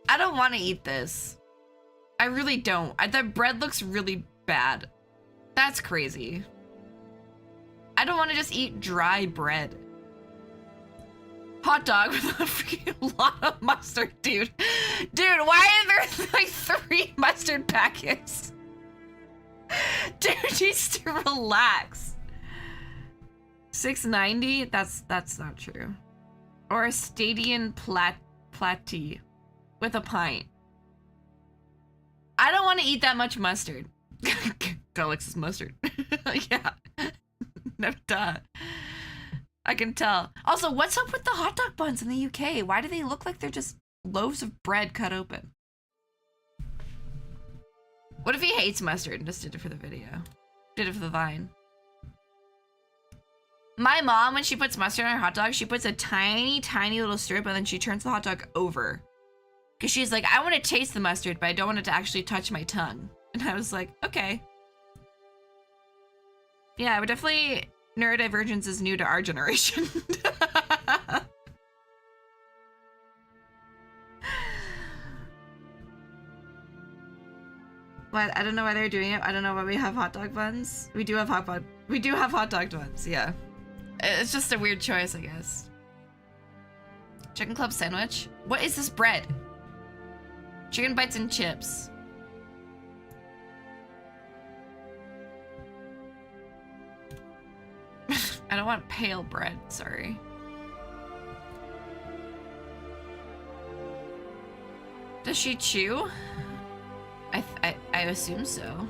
S1: I don't want to eat this. I really don't. That bread looks really bad. That's crazy. I don't want to just eat dry bread. Hot dog with a freaking lot of mustard, dude. Dude, why are there like 3 mustard packets? Dude needs to relax. $6.90? That's not true. Or a Stadion Platy with a pint. I don't want to eat that much mustard. Felix's mustard. Yeah. No, duh. I can tell. Also, what's up with the hot dog buns in the UK? Why do they look like they're just loaves of bread cut open? What if he hates mustard and just did it for the video? Did it for the Vine. My mom, when she puts mustard on her hot dog, she puts a tiny, tiny little strip and then she turns the hot dog over. Because she's like, I want to taste the mustard, but I don't want it to actually touch my tongue. And I was like, okay. Yeah, but definitely neurodivergence is new to our generation. What? I don't know why they're doing it. I don't know why we have hot dog buns. We do have hot dog buns, yeah. It's just a weird choice, I guess. Chicken club sandwich? What is this bread? Chicken bites and chips. I don't want pale bread, sorry. Does she chew? I assume so.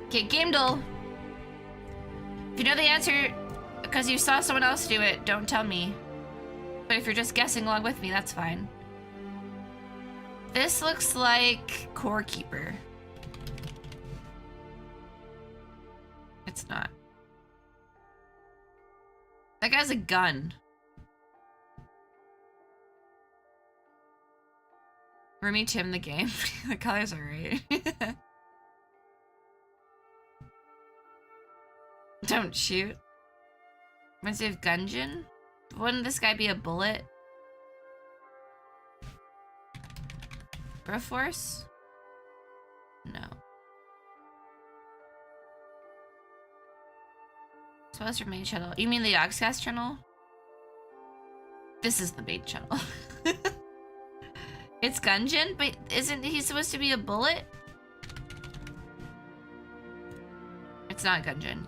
S1: Okay, Gamedle. If you know the answer because you saw someone else do it, don't tell me. But if you're just guessing along with me, that's fine. This looks like Core Keeper. It's not. That guy's a gun. Remy Tim the game. The colors are right. Don't shoot. Reminds me of Gungeon. Wouldn't this guy be a bullet? Broforce? No. So what's your main channel? You mean the Yogscast channel? This is the main channel. It's Gungeon, but isn't he supposed to be a bullet? It's not Gungeon.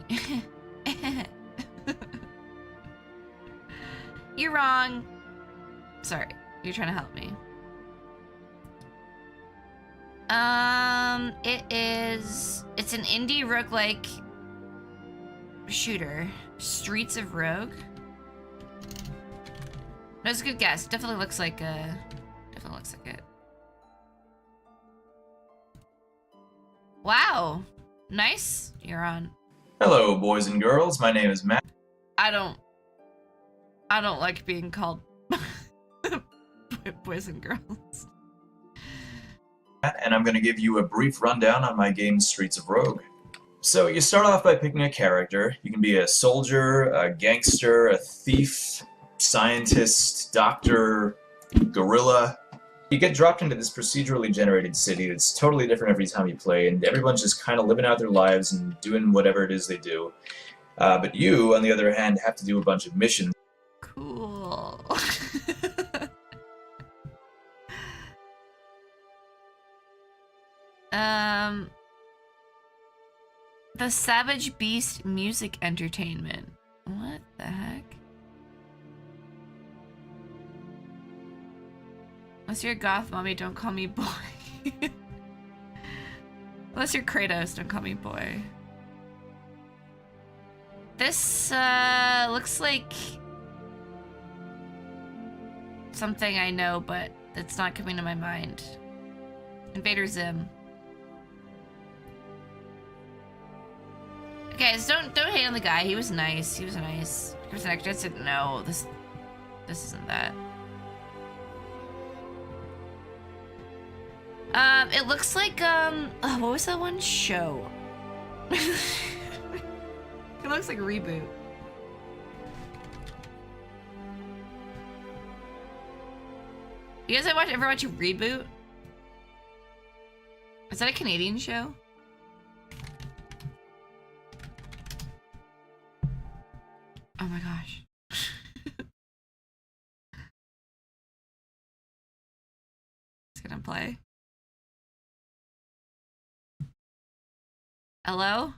S1: You're wrong. Sorry, you're trying to help me. It's an indie roguelike shooter. Streets of Rogue. That's a good guess. Definitely looks like a. Definitely looks like it. Wow. Nice. You're on.
S3: Hello, boys and girls. My name is Matt.
S1: I don't like being called boys and girls.
S3: And I'm going to give you a brief rundown on my game Streets of Rogue. So you start off by picking a character. You can be a soldier, a gangster, a thief, scientist, doctor, gorilla. You get dropped into this procedurally generated city that's totally different every time you play, and everyone's just kind of living out their lives and doing whatever it is they do. But you, on the other hand, have to do a bunch of missions.
S1: Cool. The Savage Beast Music Entertainment. What the heck? Unless you're a goth mommy, don't call me boy. Unless you're Kratos, don't call me boy. This looks like something I know, but it's not coming to my mind. Invader Zim. Okay, so don't hate on the guy. He was nice. He was nice. There's an actor that said no. This isn't that. It looks like oh, what was that one show? It looks like Reboot. You guys ever watch Reboot? Is that a Canadian show? Oh my gosh. It's gonna play. Hello?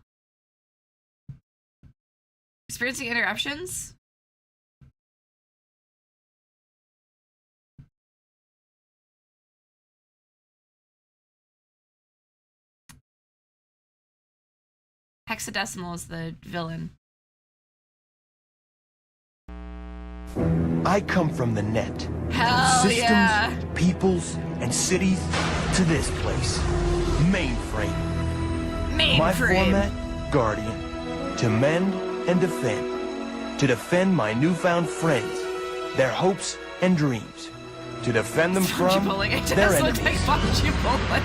S1: Experiencing interruptions? Hexadecimal is the villain.
S4: I come from the net.
S1: Hell
S4: Systems,
S1: yeah.
S4: peoples, and cities to this place. Mainframe. My format, Guardian. To mend and defend. To defend my newfound friends, their hopes and dreams. To defend them from their enemies.
S1: Like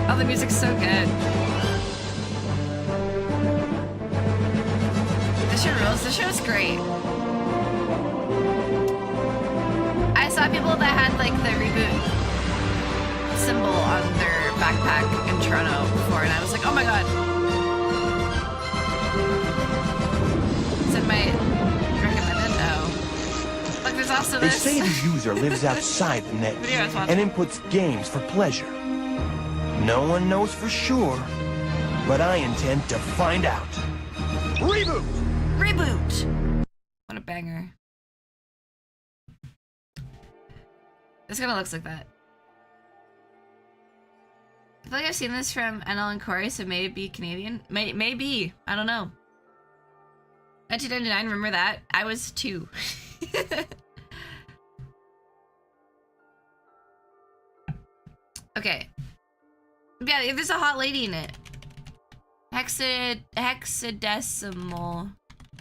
S1: oh, the music's so good. This show rules. This show's great. I saw people that had like the Reboot symbol on their backpack in Toronto before, and I was like, oh my god. Is it my recommended? No. Look, there's also
S4: They
S1: this.
S4: say the user lives outside the net
S1: Video I was watching.
S4: and inputs games for pleasure. No one knows for sure, but I intend to find out. Reboot!
S1: Reboot! What a banger. This kind of looks like that. I feel like I've seen this from NL and Corey, so maybe Canadian. Maybe. I don't know. 1999, remember that? I was 2. Okay. Yeah, there's a hot lady in it. Hexadecimal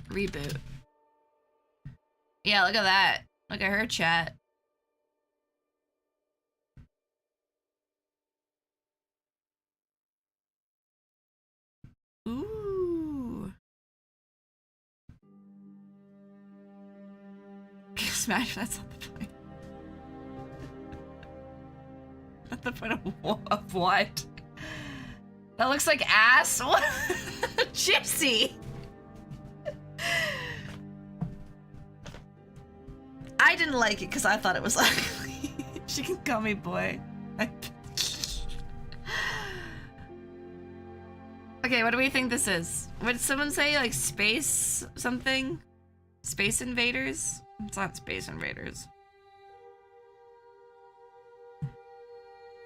S1: reboot. Yeah, look at that. Look at her chat. Ooh. Smash, that's not the point. Not the point of what? That looks like ass. What? Gypsy. I didn't like it because I thought it was ugly. She can call me boy. Okay, what do we think this is? What did someone say? Like space something? Space invaders? It's not space invaders.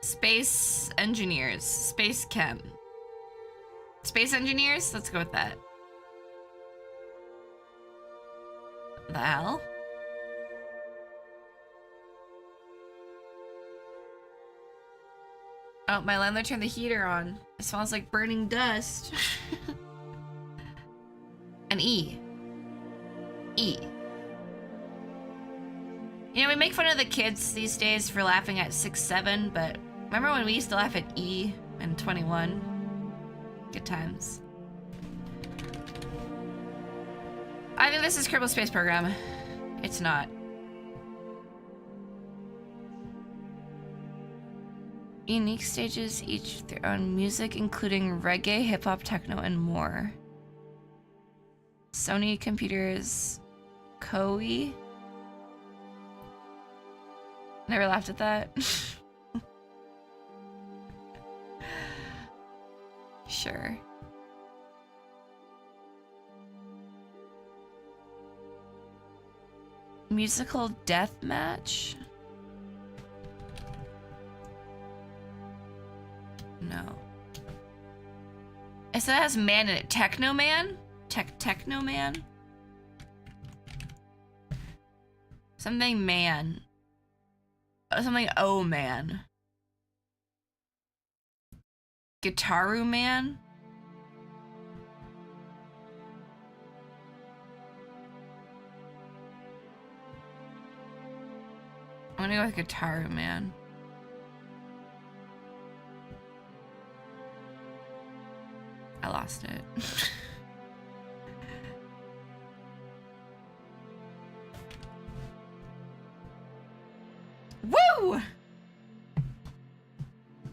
S1: Space engineers. Space chem. Space engineers? Let's go with that. The hell? Oh, my landlord turned the heater on. It smells like burning dust. An E. E. You know, we make fun of the kids these days for laughing at 6'7", but remember when we used to laugh at E and 21? Good times. I think this is Kerbal Space Program. It's not. Unique stages, each with their own music, including reggae, hip-hop, techno, and more. Sony computers, Koei. Never laughed at that. Sure. Musical death match? No. It said it has man in it. Techno man? Techno man? Something man. Something oh man. Guitaru man? I'm gonna go with Guitaru man. I lost it. Woo!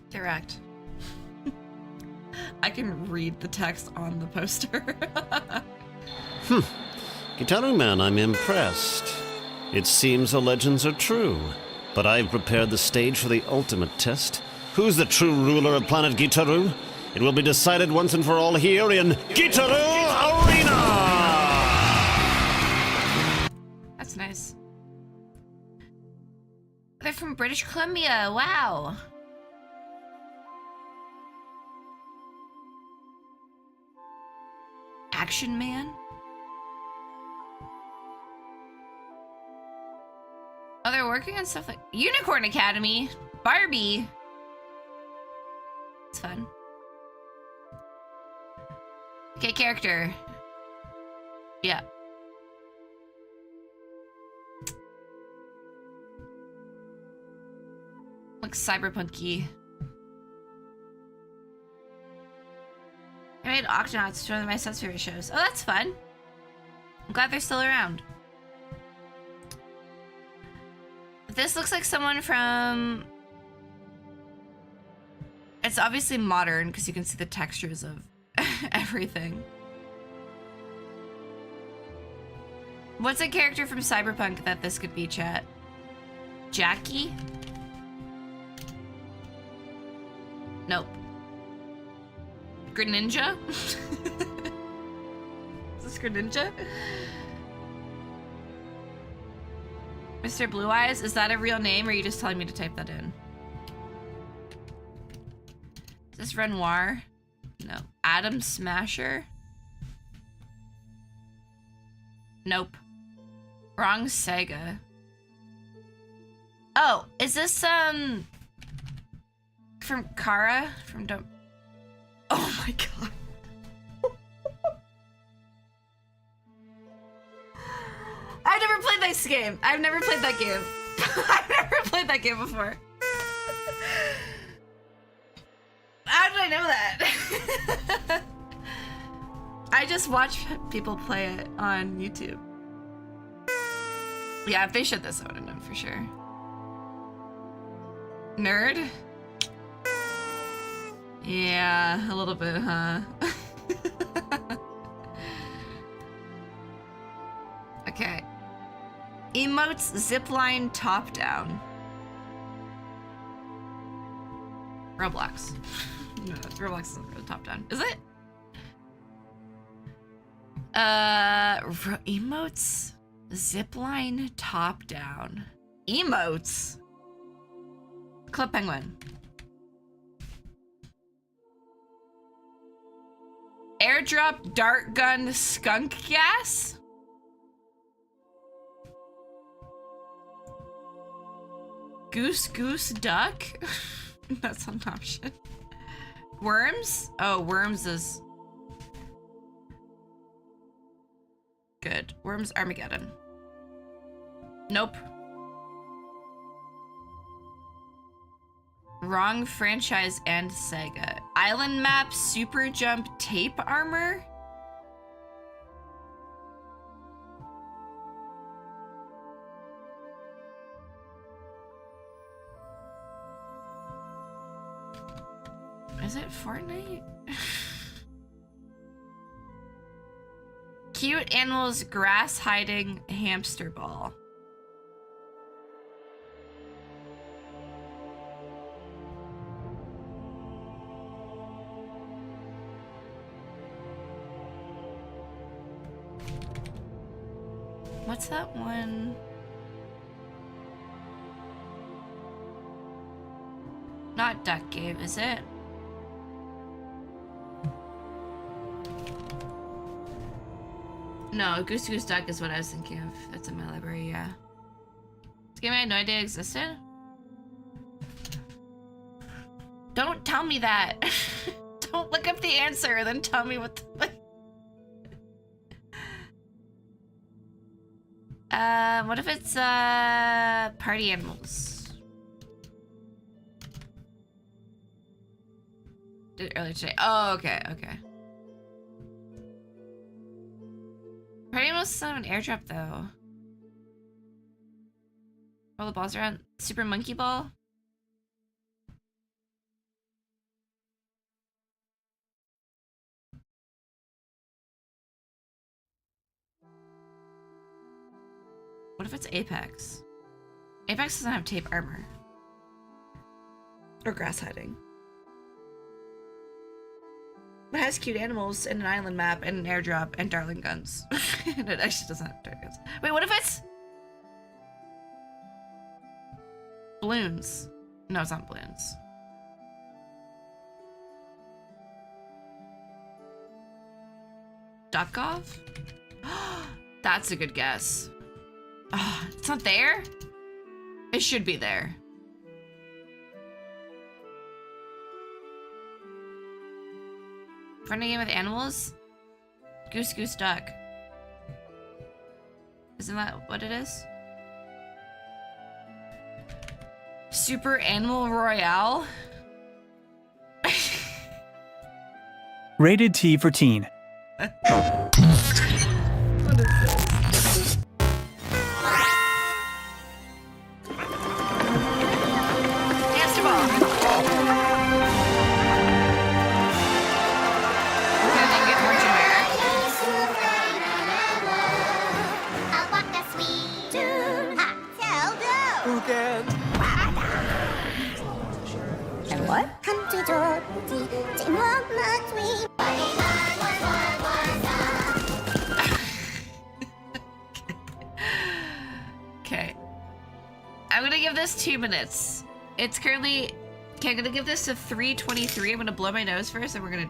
S1: Direct. I can read the text on the poster.
S5: Guitaru Man, I'm impressed. It seems the legends are true, but I've prepared the stage for the ultimate test. Who's the true ruler of planet Guitaru? It will be decided once and for all here in Guitaru Arena!
S1: That's nice. They're from British Columbia. Wow. Action Man? Oh, they're working on stuff like Unicorn Academy, Barbie. It's fun. Okay, character. Yeah. Looks cyberpunky. I made Octonauts to one of my son's favorite shows. Oh, that's fun. I'm glad they're still around. This looks like someone from... It's obviously modern because you can see the textures of everything. What's a character from Cyberpunk that this could be, chat? Jackie? Nope. Greninja? Is this Greninja? Mr. Blue Eyes, is that a real name or are you just telling me to type that in? Is this Renoir? No. Adam Smasher? Nope. Wrong Sega. Oh, is this from Kara? From Don't. Oh my god. I've never played this game. I've never played that game. I've never played that game before. How did I know that? I just watch people play it on YouTube. Yeah, if they showed this, I would have known for sure. Nerd? Yeah, a little bit, huh? Okay. Emotes zipline top down. Roblox. No, Roblox isn't really top down. Is it? Emotes zipline top down. Emotes. Club Penguin. Airdrop dart gun skunk gas? Goose goose duck? That's an option. Worms? Oh, worms is good. Worms Armageddon. Nope. Wrong franchise and Sega. Island map, super jump, tape armor? Is it Fortnite? Cute animals, grass hiding, hamster ball. What's that one? Not Duck Game, is it? No, Goose Goose Duck is what I was thinking of. That's in my library, yeah. This game I had no idea existed. Don't tell me that. Don't look up the answer and then tell me what the... What if it's, party animals? Did it earlier today. Oh, okay, okay. Party animals doesn't have an airdrop, though. Roll the balls around. Super Monkey Ball? What if it's Apex? Apex doesn't have tape armor. Or grass hiding. It has cute animals and an island map and an airdrop and darling guns. And it actually doesn't have darling guns. Wait, what if it's... balloons? No, it's not balloons. Duck off? That's a good guess. Oh, it's not there? It should be there. Friendly game with animals? Goose Goose Duck. Isn't that what it is? Super Animal Royale?
S6: Rated T for teen.
S1: Hamster ball. Okay, then get more generic.
S7: And what?
S1: Okay. I'm gonna give this 2 minutes. It's currently... Okay, I'm gonna give this a 3:23. I'm gonna blow my nose first, and we're gonna...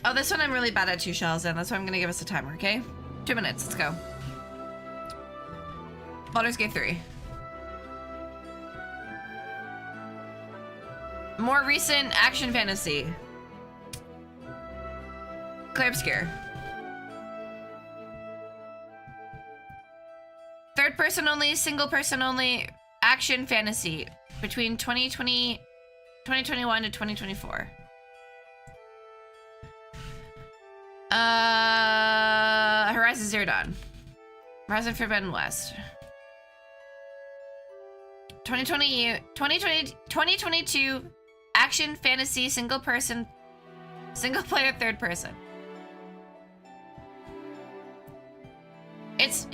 S1: Oh, this one I'm really bad at 2 shells in. That's why I'm gonna give us a timer, okay? 2 minutes, let's go. Baldur's Gate 3. More recent action fantasy. Clair Obscure. Third person only, single person only, action fantasy between 2021 to 2024. Horizon Zero Dawn. Horizon Forbidden West. 2022 action fantasy single player third person. It's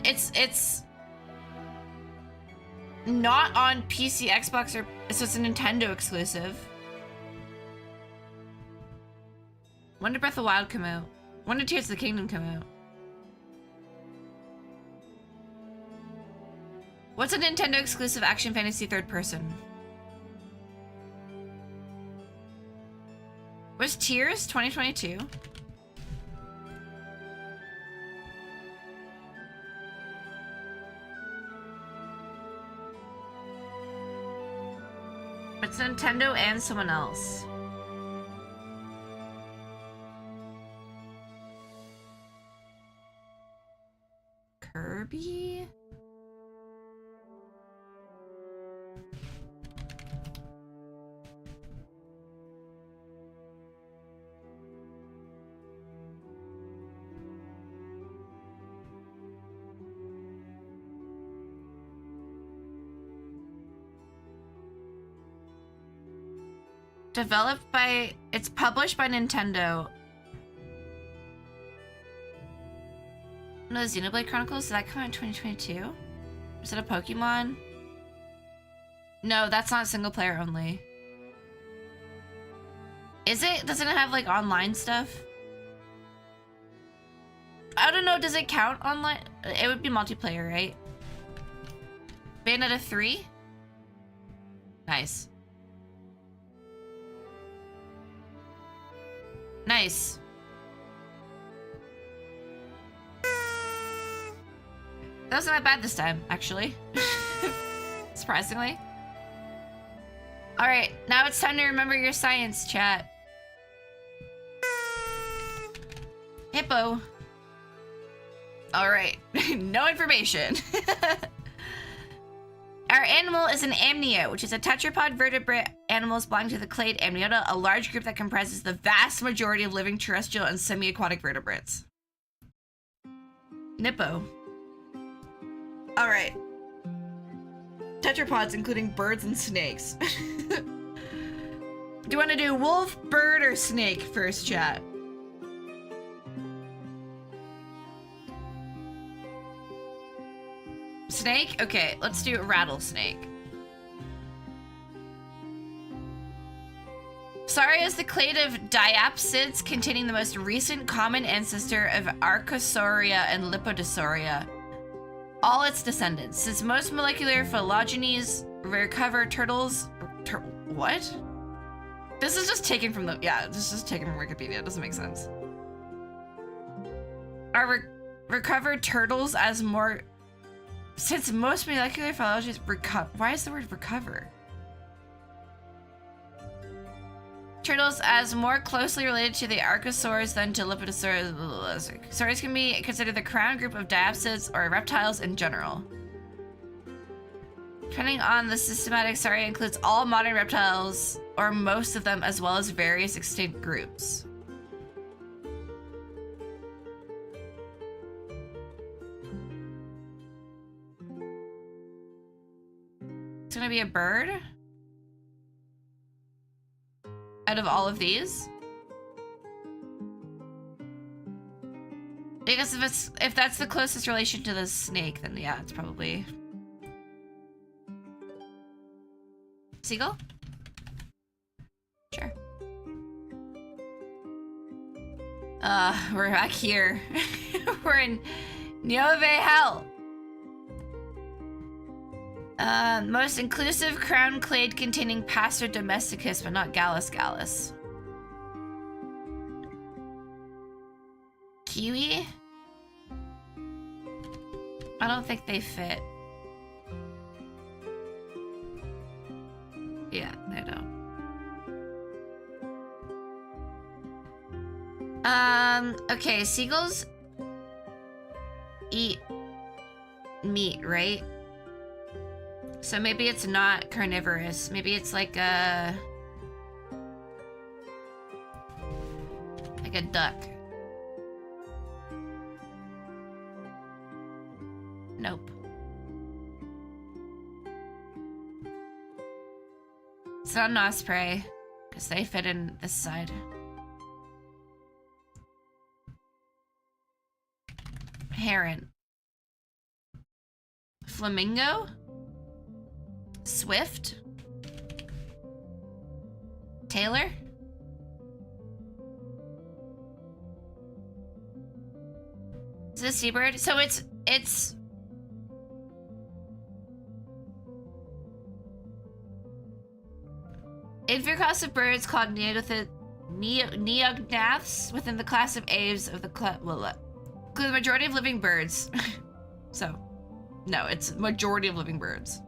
S1: not on PC, Xbox, or so it's a Nintendo exclusive. When did Breath of the Wild come out? When did Tears of the Kingdom come out? What's a Nintendo exclusive action fantasy third person? Was Tears 2022? It's Nintendo and someone else. Kirby? It's published by Nintendo. No, Xenoblade Chronicles, did that come out in 2022? Is it a Pokemon? No, that's not single player only. Is it? Doesn't it have like online stuff? I don't know, does it count online? It would be multiplayer, right? Bayonetta 3? Nice. Nice. That wasn't that bad this time, actually. Surprisingly. Alright, now it's time to remember your science, chat. Hippo. Alright, no information. Our animal is an amnio, which is a tetrapod vertebrate animals belonging to the clade Amniota, a large group that comprises the vast majority of living terrestrial and semi-aquatic vertebrates. Nippo. Alright. Tetrapods including birds and snakes. Do you want to do wolf, bird, or snake first, chat? Snake? Okay, let's do rattlesnake. Saria is the clade of diapsids containing the most recent common ancestor of Archosauria and Lepidosauria. All its descendants. Since most molecular phylogenies recover turtles... what? This is just taken from the... yeah, this is just taken from Wikipedia. It doesn't make sense. Are recovered turtles as more... Since most molecular phylogenies recover... why is the word recover? Turtles as more closely related to the archosaurs than to Lepidosauria. Saurians can be considered the crown group of diapsids or reptiles in general. Depending on the systematic, Sauria includes all modern reptiles, or most of them, as well as various extinct groups. It's gonna be a bird? Out of all of these? I guess if that's the closest relation to the snake, then yeah, it's probably seagull? Sure. We're back here. We're in Niove Hell. Most inclusive crown clade containing Passer domesticus, but not Gallus gallus. Kiwi? I don't think they fit. Yeah, they don't. Okay, seagulls eat meat, right? So maybe it's not carnivorous. Maybe it's like a duck. Nope. It's not an osprey, because they fit in this side. Heron. Flamingo? Swift? Taylor? Is it a seabird? So it's inferior class of birds called neognaths within the class of aves of the the majority of living birds. So, no, it's majority of living birds.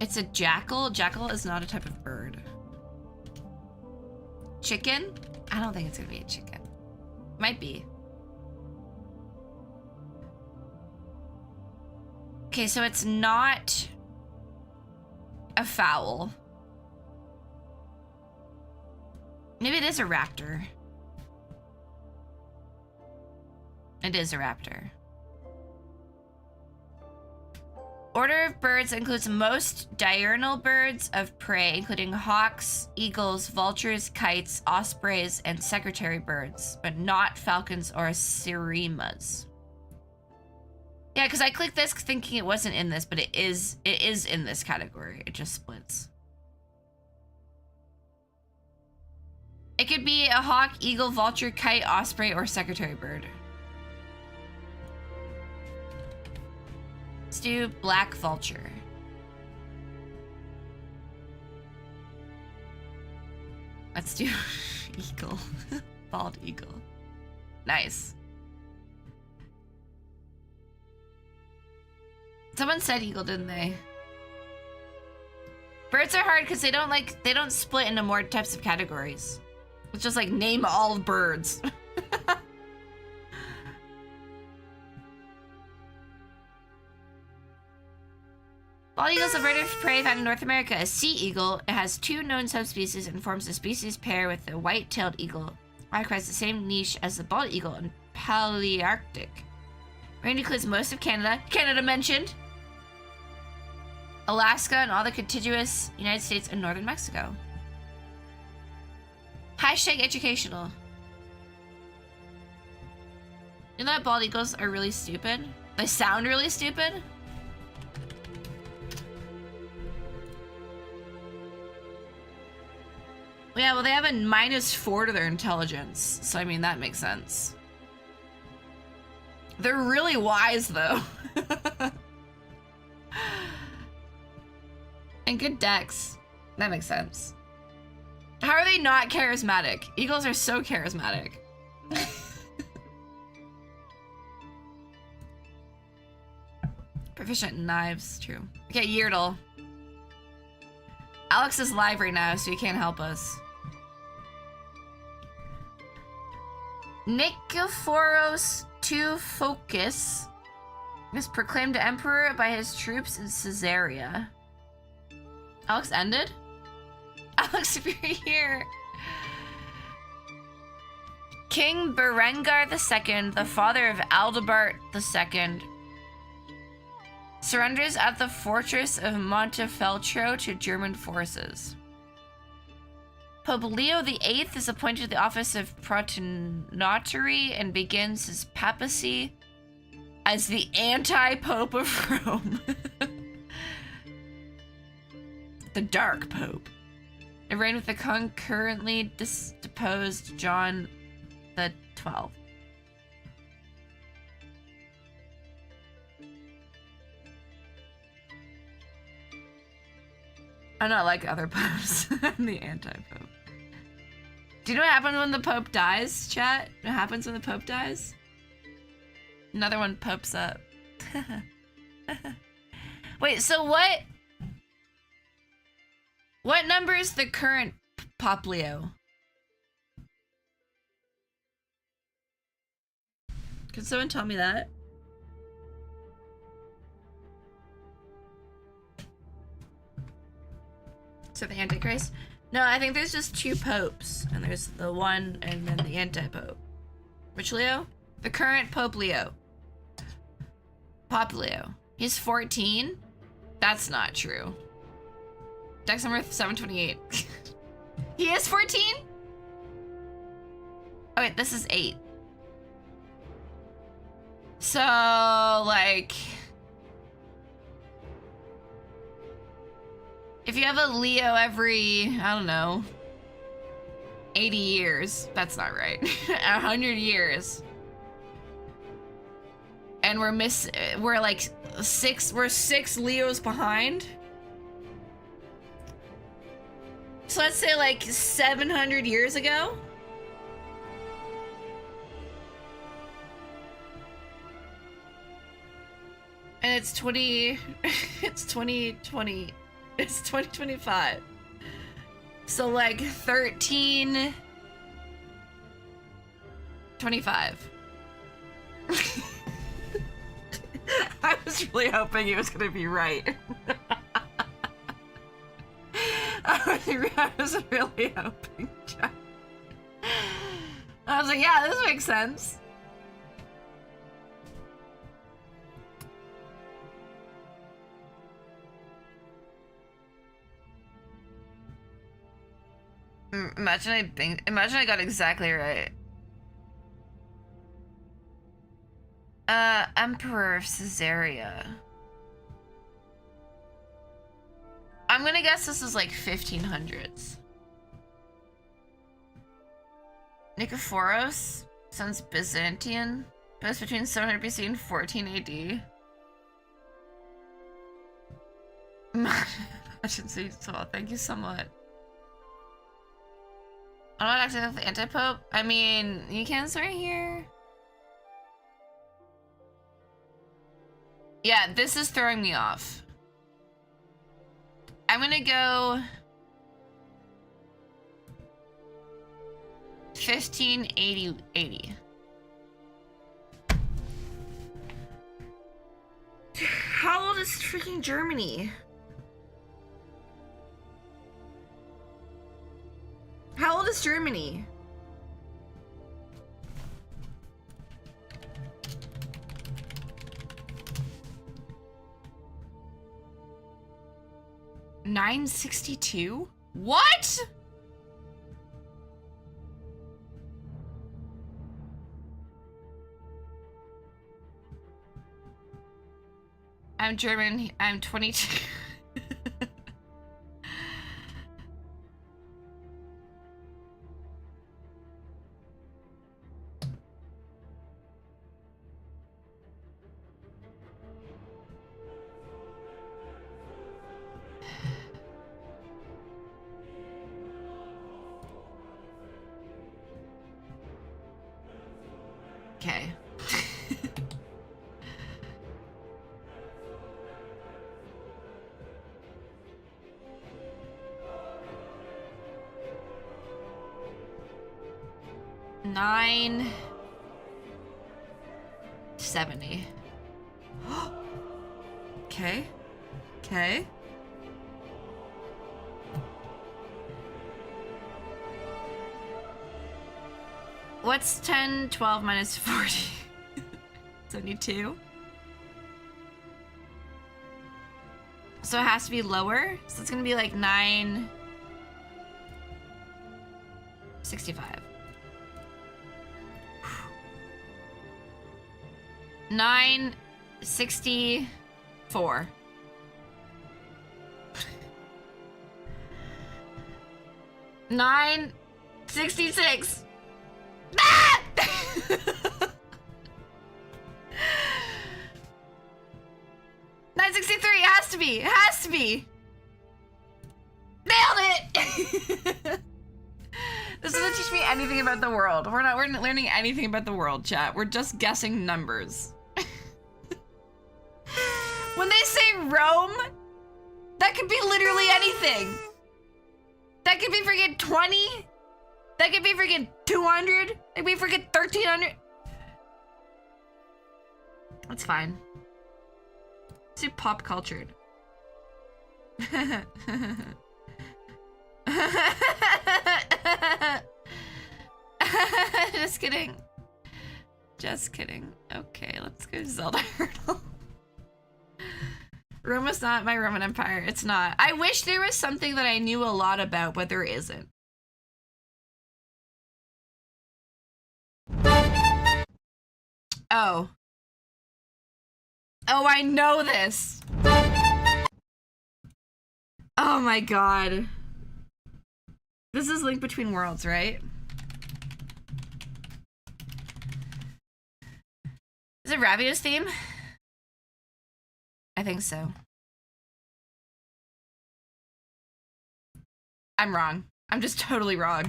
S1: It's a jackal. Jackal is not a type of bird. Chicken? I don't think it's gonna be a chicken. Might be. Okay, so it's not a fowl. Maybe it is a raptor. It is a raptor. Order of birds includes most diurnal birds of prey, including hawks, eagles, vultures, kites, ospreys, and secretary birds, but not falcons or sirimas. Yeah, because I clicked this thinking it wasn't in this, but it is in this category. It just splits. It could be a hawk, eagle, vulture, kite, osprey, or secretary bird. Let's do black vulture. Let's do eagle. Bald eagle. Nice. Someone said eagle, didn't they? Birds are hard because they don't split into more types of categories. It's just like name all birds. Bald eagle is a bird of prey found in North America. A sea eagle, it has 2 known subspecies and forms a species pair with the white-tailed eagle. Occupies the same niche as the bald eagle in Palearctic. Range includes most of Canada. Canada mentioned. Alaska and all the contiguous United States and northern Mexico. Hashtag educational. You know that bald eagles are really stupid? They sound really stupid? Yeah, well, they have a -4 to their intelligence. So, I mean, that makes sense. They're really wise, though. And good decks. That makes sense. How are they not charismatic? Eagles are so charismatic. Proficient in knives, true. Okay, Yeardle. Alex is live right now, so he can't help us. Nikephoros II Phocus is proclaimed emperor by his troops in Caesarea. Alex ended? Alex, if you're here. King Berengar II, the father of Aldebart II, surrenders at the fortress of Montefeltro to German forces. Pope Leo VIII is appointed to the office of Protonotary and begins his papacy as the anti-Pope of Rome. The Dark Pope. It reigned with the concurrently deposed John the 12th. I'm not like other popes. I'm the anti-pope. Do you know what happens when the Pope dies, chat? What happens when the Pope dies? Another one popes up. Wait, so what number is the current Pop Leo? Can someone tell me that? So the Antichrist? No, I think there's just two popes, and there's the one and then the anti-pope. Which Leo? The current Pope Leo. Pop Leo. He's 14? That's not true. Dex number 728. He is 14? Oh wait, this is 8. So, like... if you have a Leo every, I don't know, 80 years, that's not right. 100 years. And we're like we're 6 Leos behind. So let's say like 700 years ago. And it's 2020. It's 2025. So like 1325. I was really hoping it was gonna be right. I was really hoping. I was like, yeah, this makes sense. Imagine I got exactly right. Emperor of Caesarea. I'm gonna guess this is like 1500s. Nikephoros sounds Byzantine. But it's between 700 BC and 14 AD. I should say so. Thank you so much. I'm not acting with the anti-pope. I mean, you can start here. Yeah, this is throwing me off. I'm gonna go 1580. How old is freaking Germany? How old is Germany? $962? What? I'm German. I'm 22. Okay. $970. Okay. Okay. What's 10, 12 minus 40? 72. So it has to be lower. So it's gonna be like 965. 964. $966. Ah! 963. It has to be. It has to be. Nailed it. This is a teach me anything about the world. We're not learning anything about the world, chat. We're just guessing numbers. When they say Rome, that could be literally anything. That could be freaking 20. That could be freaking 200. That could be freaking 1300. That's fine. Let's do pop cultured. Just kidding. Just kidding. Okay, let's go Zelda Hurdle. Rome is not my Roman Empire. It's not. I wish there was something that I knew a lot about, but there isn't. Oh. Oh, I know this. Oh my god. This is Link Between Worlds, right? Is it Ravio's theme? I think so. I'm wrong. I'm just totally wrong.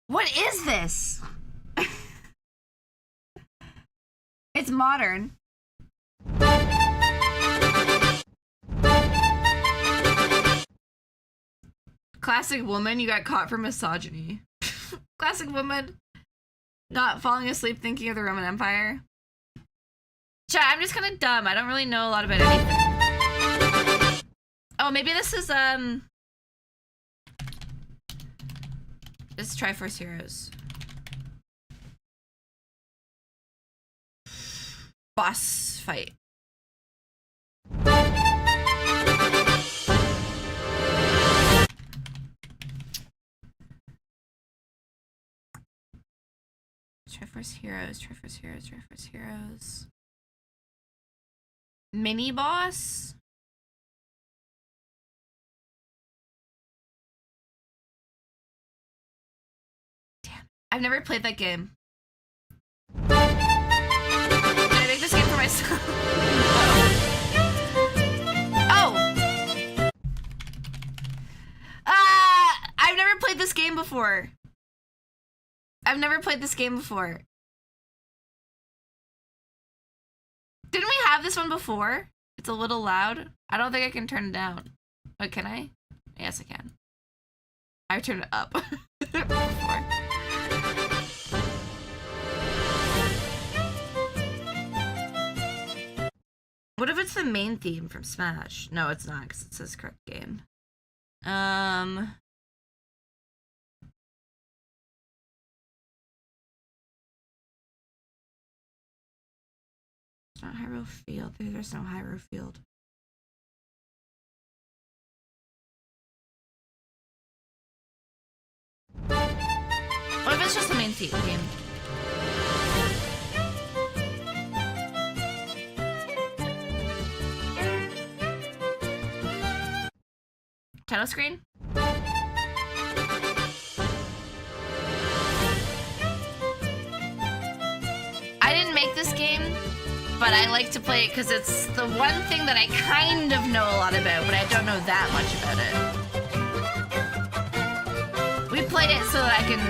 S1: What is this? It's modern. Classic woman, you got caught for misogyny. Classic woman, not falling asleep thinking of the Roman Empire. Chat, I'm just kind of dumb. I don't really know a lot about anything. Oh, maybe this is, this is Triforce Heroes. Boss fight. Triforce Heroes, Triforce Heroes, Triforce Heroes. Mini boss? Damn. I've never played that game. Did I make this game for myself? Oh! I've never played this game before. I've never played this game before. Didn't we have this one before? It's a little loud. I don't think I can turn it down. But can I? Yes, I can. I turned it up before. What if it's the main theme from Smash? No, it's not, because it says correct game. It's not Hyrule Field. There's no Hyrule Field. What if it's just the main theme? Title screen? I didn't make this game, but I like to play it because it's the one thing that I kind of know a lot about, but I don't know that much about it. We played it so that I can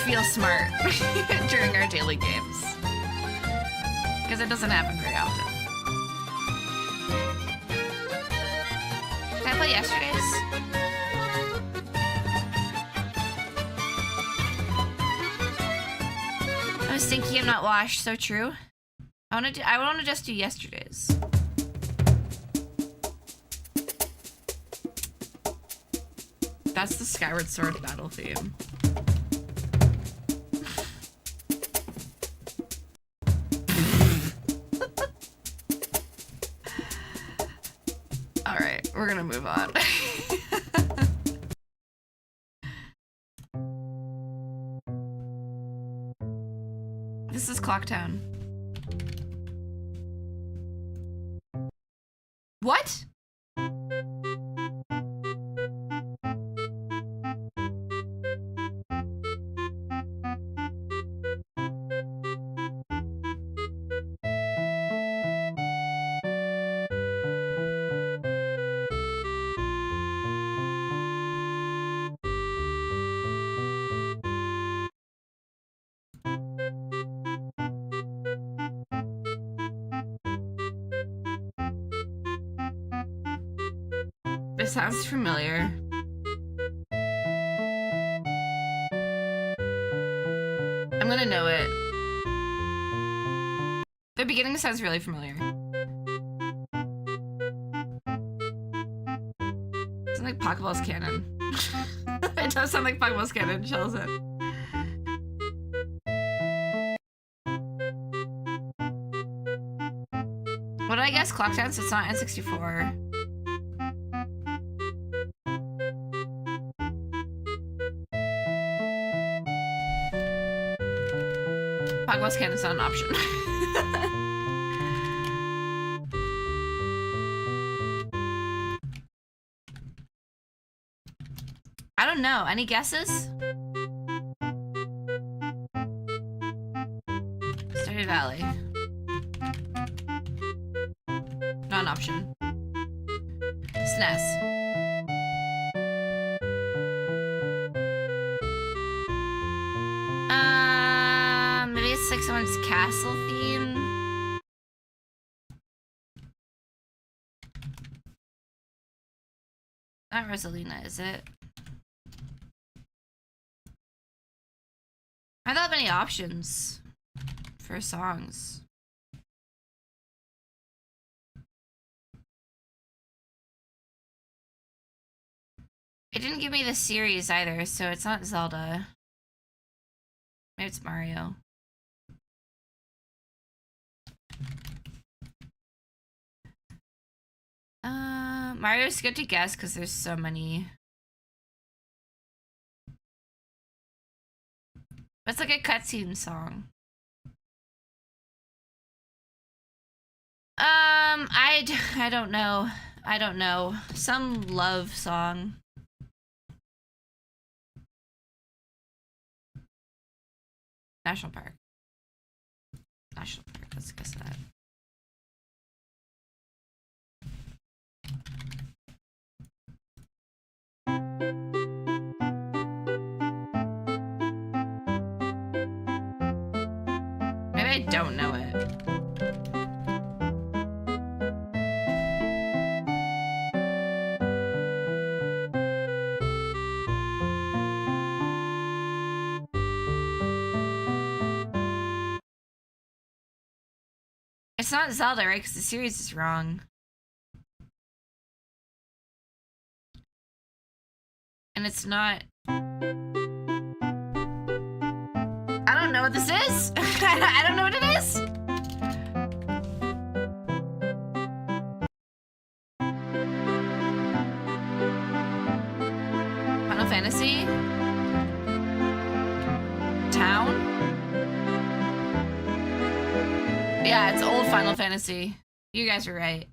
S1: feel smart during our daily games. Because it doesn't happen very often. Can I play yesterday's? I was thinking I'm not washed, so true. I want to just do yesterday's. That's the Skyward Sword battle theme. All right, we're gonna move on. This is Clocktown. What? It sounds familiar. I'm gonna know it. The beginning sounds really familiar. It's like Pokeball's canon. It does sound like Pokeball's canon, Shells it. What did I guess? Clock Dance? It's not N64. Pokeball's canon's not an option. I don't know. Any guesses? Stardew Valley. Not an option. SNES. Maybe it's like someone's castle theme. Not Rosalina, is it? I don't have any options for songs. It didn't give me the series either, so it's not Zelda. Maybe it's Mario. Mario's good to guess because there's so many. It's like a cutscene song. I don't know. I don't know. Some love song. National Park. National Park, let's guess that. Maybe I don't know it. It's not Zelda, right? Because the series is wrong. And it's not... I don't know what this is! I don't know what it is! Final Fantasy? Town? Yeah, it's old Final Fantasy. You guys are right.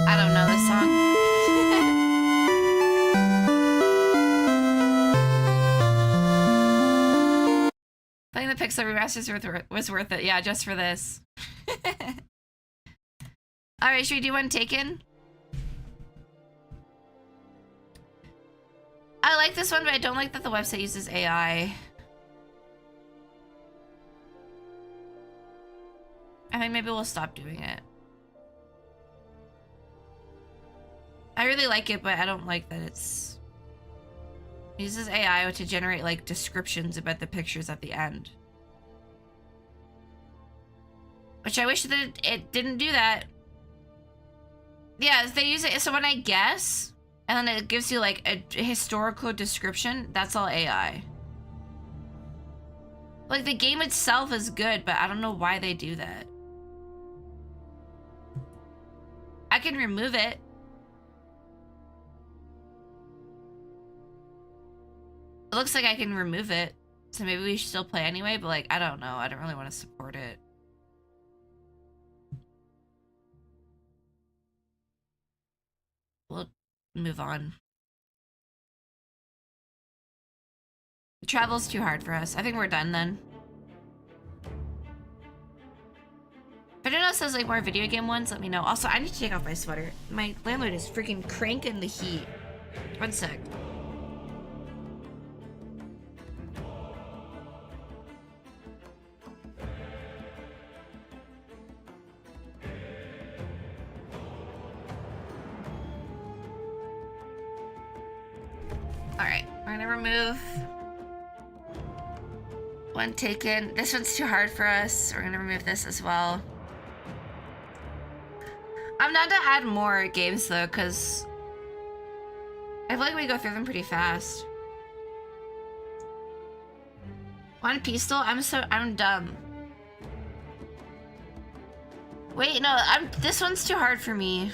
S1: I don't know this song. Playing the Pixel remasters was worth it. Yeah, just for this. Alright, should we do one Taken? I like this one, but I don't like that the website uses AI. I think maybe we'll stop doing it. I really like it, but I don't like that it uses AI to generate like descriptions about the pictures at the end. Which I wish that it didn't do that. Yeah, they use it, so when I guess, and then it gives you like a historical description, that's all AI. Like the game itself is good, but I don't know why they do that. I can remove it. It looks like I can remove it, so maybe we should still play anyway, but like, I don't know, I don't really want to support it. We'll move on. Travel's too hard for us. I think we're done then. If anyone else has like more video game ones, let me know. Also, I need to take off my sweater. My landlord is freaking cranking the heat. One sec. Alright, we're gonna remove one taken. This one's too hard for us. We're gonna remove this as well. I'm not to add more games though, because I feel like we go through them pretty fast. One pistol? I'm dumb. Wait, no, this one's too hard for me.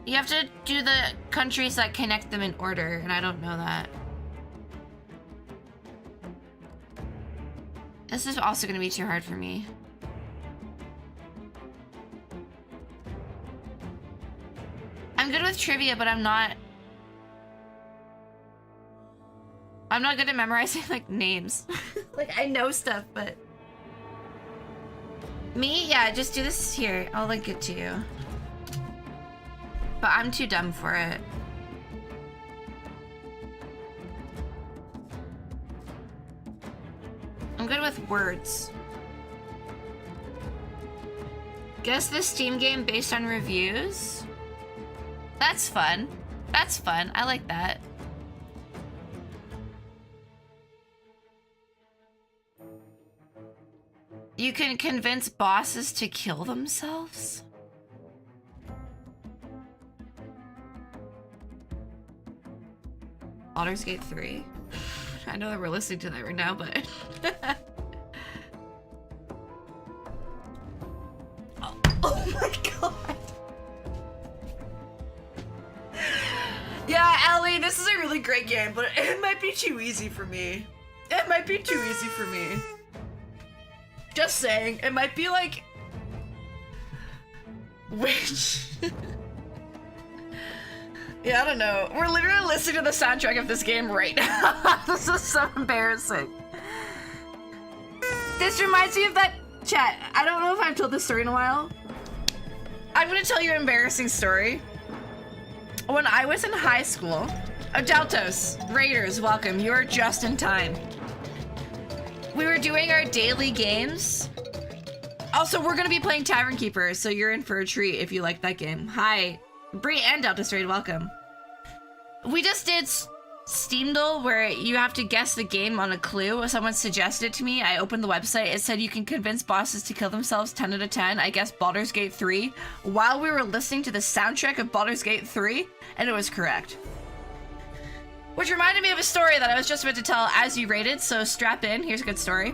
S1: You have to do the countries that connect them in order, and I don't know that. This is also gonna be too hard for me. I'm good with trivia, but I'm not good at memorizing, like, names. Like, I know stuff, but... Me? Yeah, just do this here. I'll link it to you. But I'm too dumb for it. I'm good with words. Guess the Steam game based on reviews? That's fun. That's fun. I like that. You can convince bosses to kill themselves? Baldur's Gate 3. I know that we're listening to that right now, but... oh my god! Yeah, Ellie, this is a really great game, but it might be too easy for me. It might be too easy for me. Just saying, it might be like... Which... Yeah, I don't know. We're literally listening to the soundtrack of this game right now. This is so embarrassing. This reminds me of that chat. I don't know if I've told this story in a while. I'm gonna tell you an embarrassing story. When I was in high school, Adaltos, Raiders, welcome. You're just in time. We were doing our daily games. Also, we're gonna be playing Tavern Keeper, so you're in for a treat if you like that game. Hi. Bree and Delta Straight, welcome. We just did Steamdle, where you have to guess the game on a clue. Someone suggested it to me. I opened the website. It said you can convince bosses to kill themselves 10 out of 10. I guessed Baldur's Gate 3 while we were listening to the soundtrack of Baldur's Gate 3, and it was correct. Which reminded me of a story that I was just about to tell as you rated, so strap in. Here's a good story.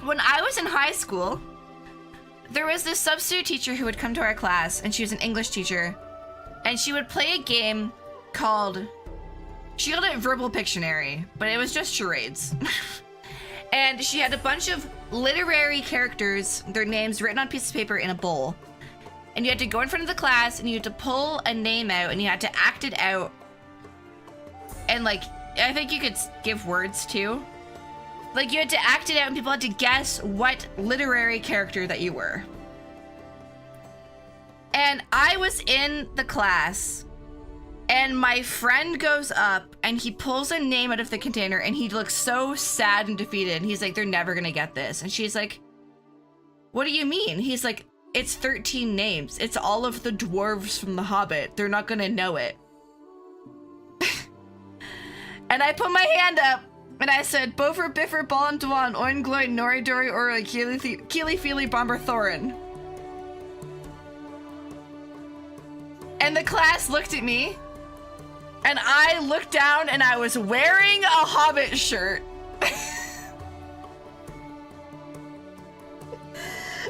S1: When I was in high school, there was this substitute teacher who would come to our class, and she was an English teacher. And she would play a game called, she called it Verbal Pictionary, but it was just charades. And she had a bunch of literary characters, their names written on a piece of paper in a bowl. And you had to go in front of the class and you had to pull a name out and you had to act it out. And like, I think you could give words too. Like you had to act it out and people had to guess what literary character that you were. And I was in the class, and my friend goes up, and he pulls a name out of the container, and he looks so sad and defeated, and he's like, they're never gonna get this. And she's like, what do you mean? He's like, it's 13 names. It's all of the dwarves from The Hobbit. They're not gonna know it. And I put my hand up, and I said, Bofer, Biffer, Ballan, Dwan, Oin, Gloy, Nori, Dori, Ora, Keely, Feely, Bomber, Thorin. And the class looked at me, and I looked down, and I was wearing a Hobbit shirt.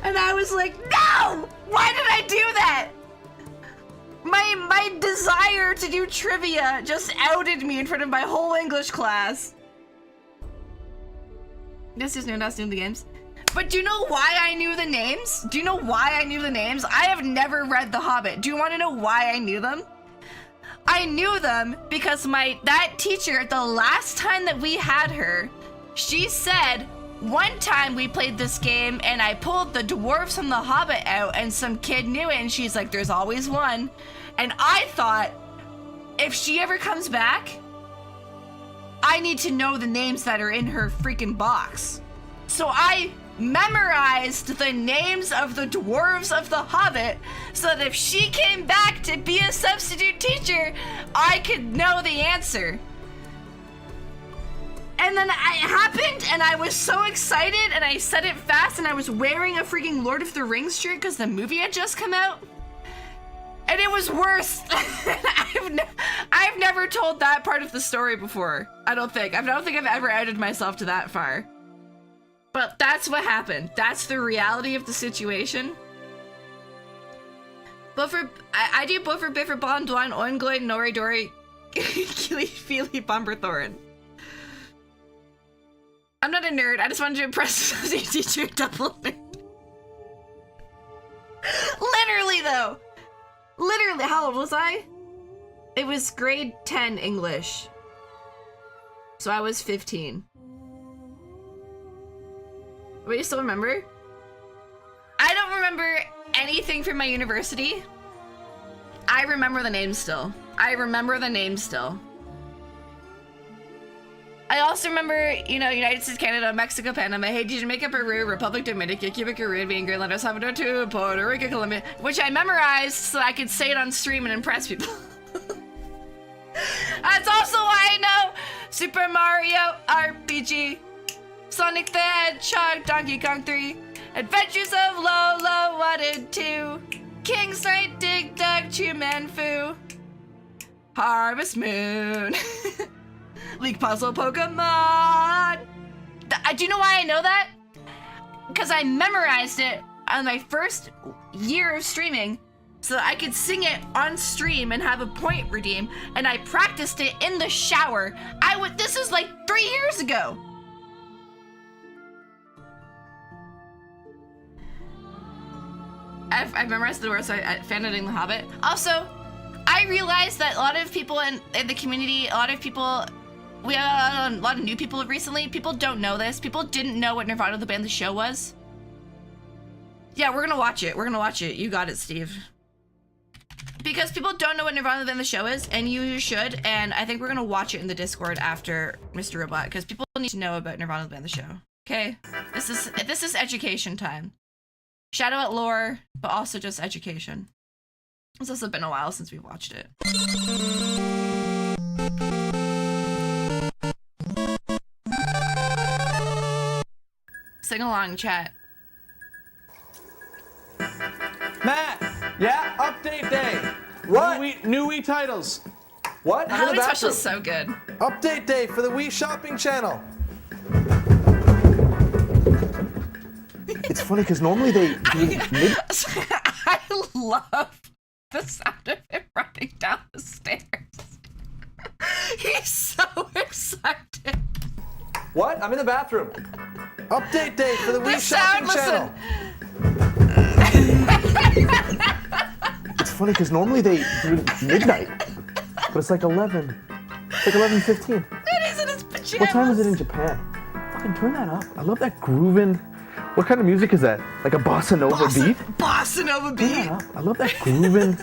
S1: And I was like, no! Why did I do that? My desire to do trivia just outed me in front of my whole English class. This is new, not doing the games. But do you know why I knew the names? Do you know why I knew the names? I have never read The Hobbit. Do you want to know why I knew them? I knew them because that teacher, the last time that we had her, she said, one time we played this game and I pulled the dwarves from The Hobbit out and some kid knew it and she's like, there's always one. And I thought, if she ever comes back, I need to know the names that are in her freaking box. So I memorized the names of the dwarves of the Hobbit so that if she came back to be a substitute teacher, I could know the answer. And then it happened, and I was so excited, and I said it fast, and I was wearing a freaking Lord of the Rings shirt because the movie had just come out. And it was worse. I've never told that part of the story before. I don't think I've ever outed myself to that far. But that's what happened. That's the reality of the situation. I do Buffer Biffer Bon Dwine Oingloid Nori Dory Kili Feely Bomberthorn. I'm not a nerd. I just wanted to impress the teacher double nerd. Literally though. Literally, how old was I? It was grade 10 English. So I was 15. Wait, you still remember? I don't remember anything from my university. I remember the name still. I also remember, United States, Canada, Mexico, Panama, Haiti, Jamaica, Peru, Republic Dominica, Cuba, Caribbean, Greenland, El Salvador, too, Puerto Rico, Colombia, which I memorized so I could say it on stream and impress people. That's also why I know Super Mario RPG, Sonic the Hedgehog, Donkey Kong 3, Adventures of Lolo 1 and 2, King's Knight, Dig Dug, Chew Man Fu, Harvest Moon. League Puzzle Pokemon! Do you know why I know that? Because I memorized it on my first year of streaming so that I could sing it on stream and have a point redeem, and I practiced it in the shower. This is like 3 years ago. I've memorized the words, so I found it in The Hobbit. Also, I realized that a lot of people in the community, we have a lot of new people recently. People don't know this. People didn't know what Nirvana the Band the show was. Yeah, we're gonna watch it. You got it, Steve. Because people don't know what Nirvana the Band the show is, and you should. And I think we're gonna watch it in the Discord after Mr. Robot, because people need to know about Nirvana the Band the show. Okay, this is education time. Shout out lore, but also just education. It's also been a while since we've watched it. Sing along, chat.
S6: Matt! Yeah? Update day!
S8: What?
S6: New Wii titles.
S8: What? I'm in the
S1: Halloween
S8: bathroom.
S1: special is so good.
S8: Update day for the Wii shopping channel. It's funny because normally they do
S1: I love the sound of him running down the stairs. He's so excited.
S8: What? I'm in the bathroom. Update day for the Wii shopping channel. It's funny because normally they do it midnight, but it's like 11. It's like 11:15.
S1: And he's in his pajamas.
S8: What time is it in Japan? Fucking turn that up. I love that grooving. What kind of music is that? Like a bossa nova beat?
S1: Bossa nova beat.
S8: I love that grooving.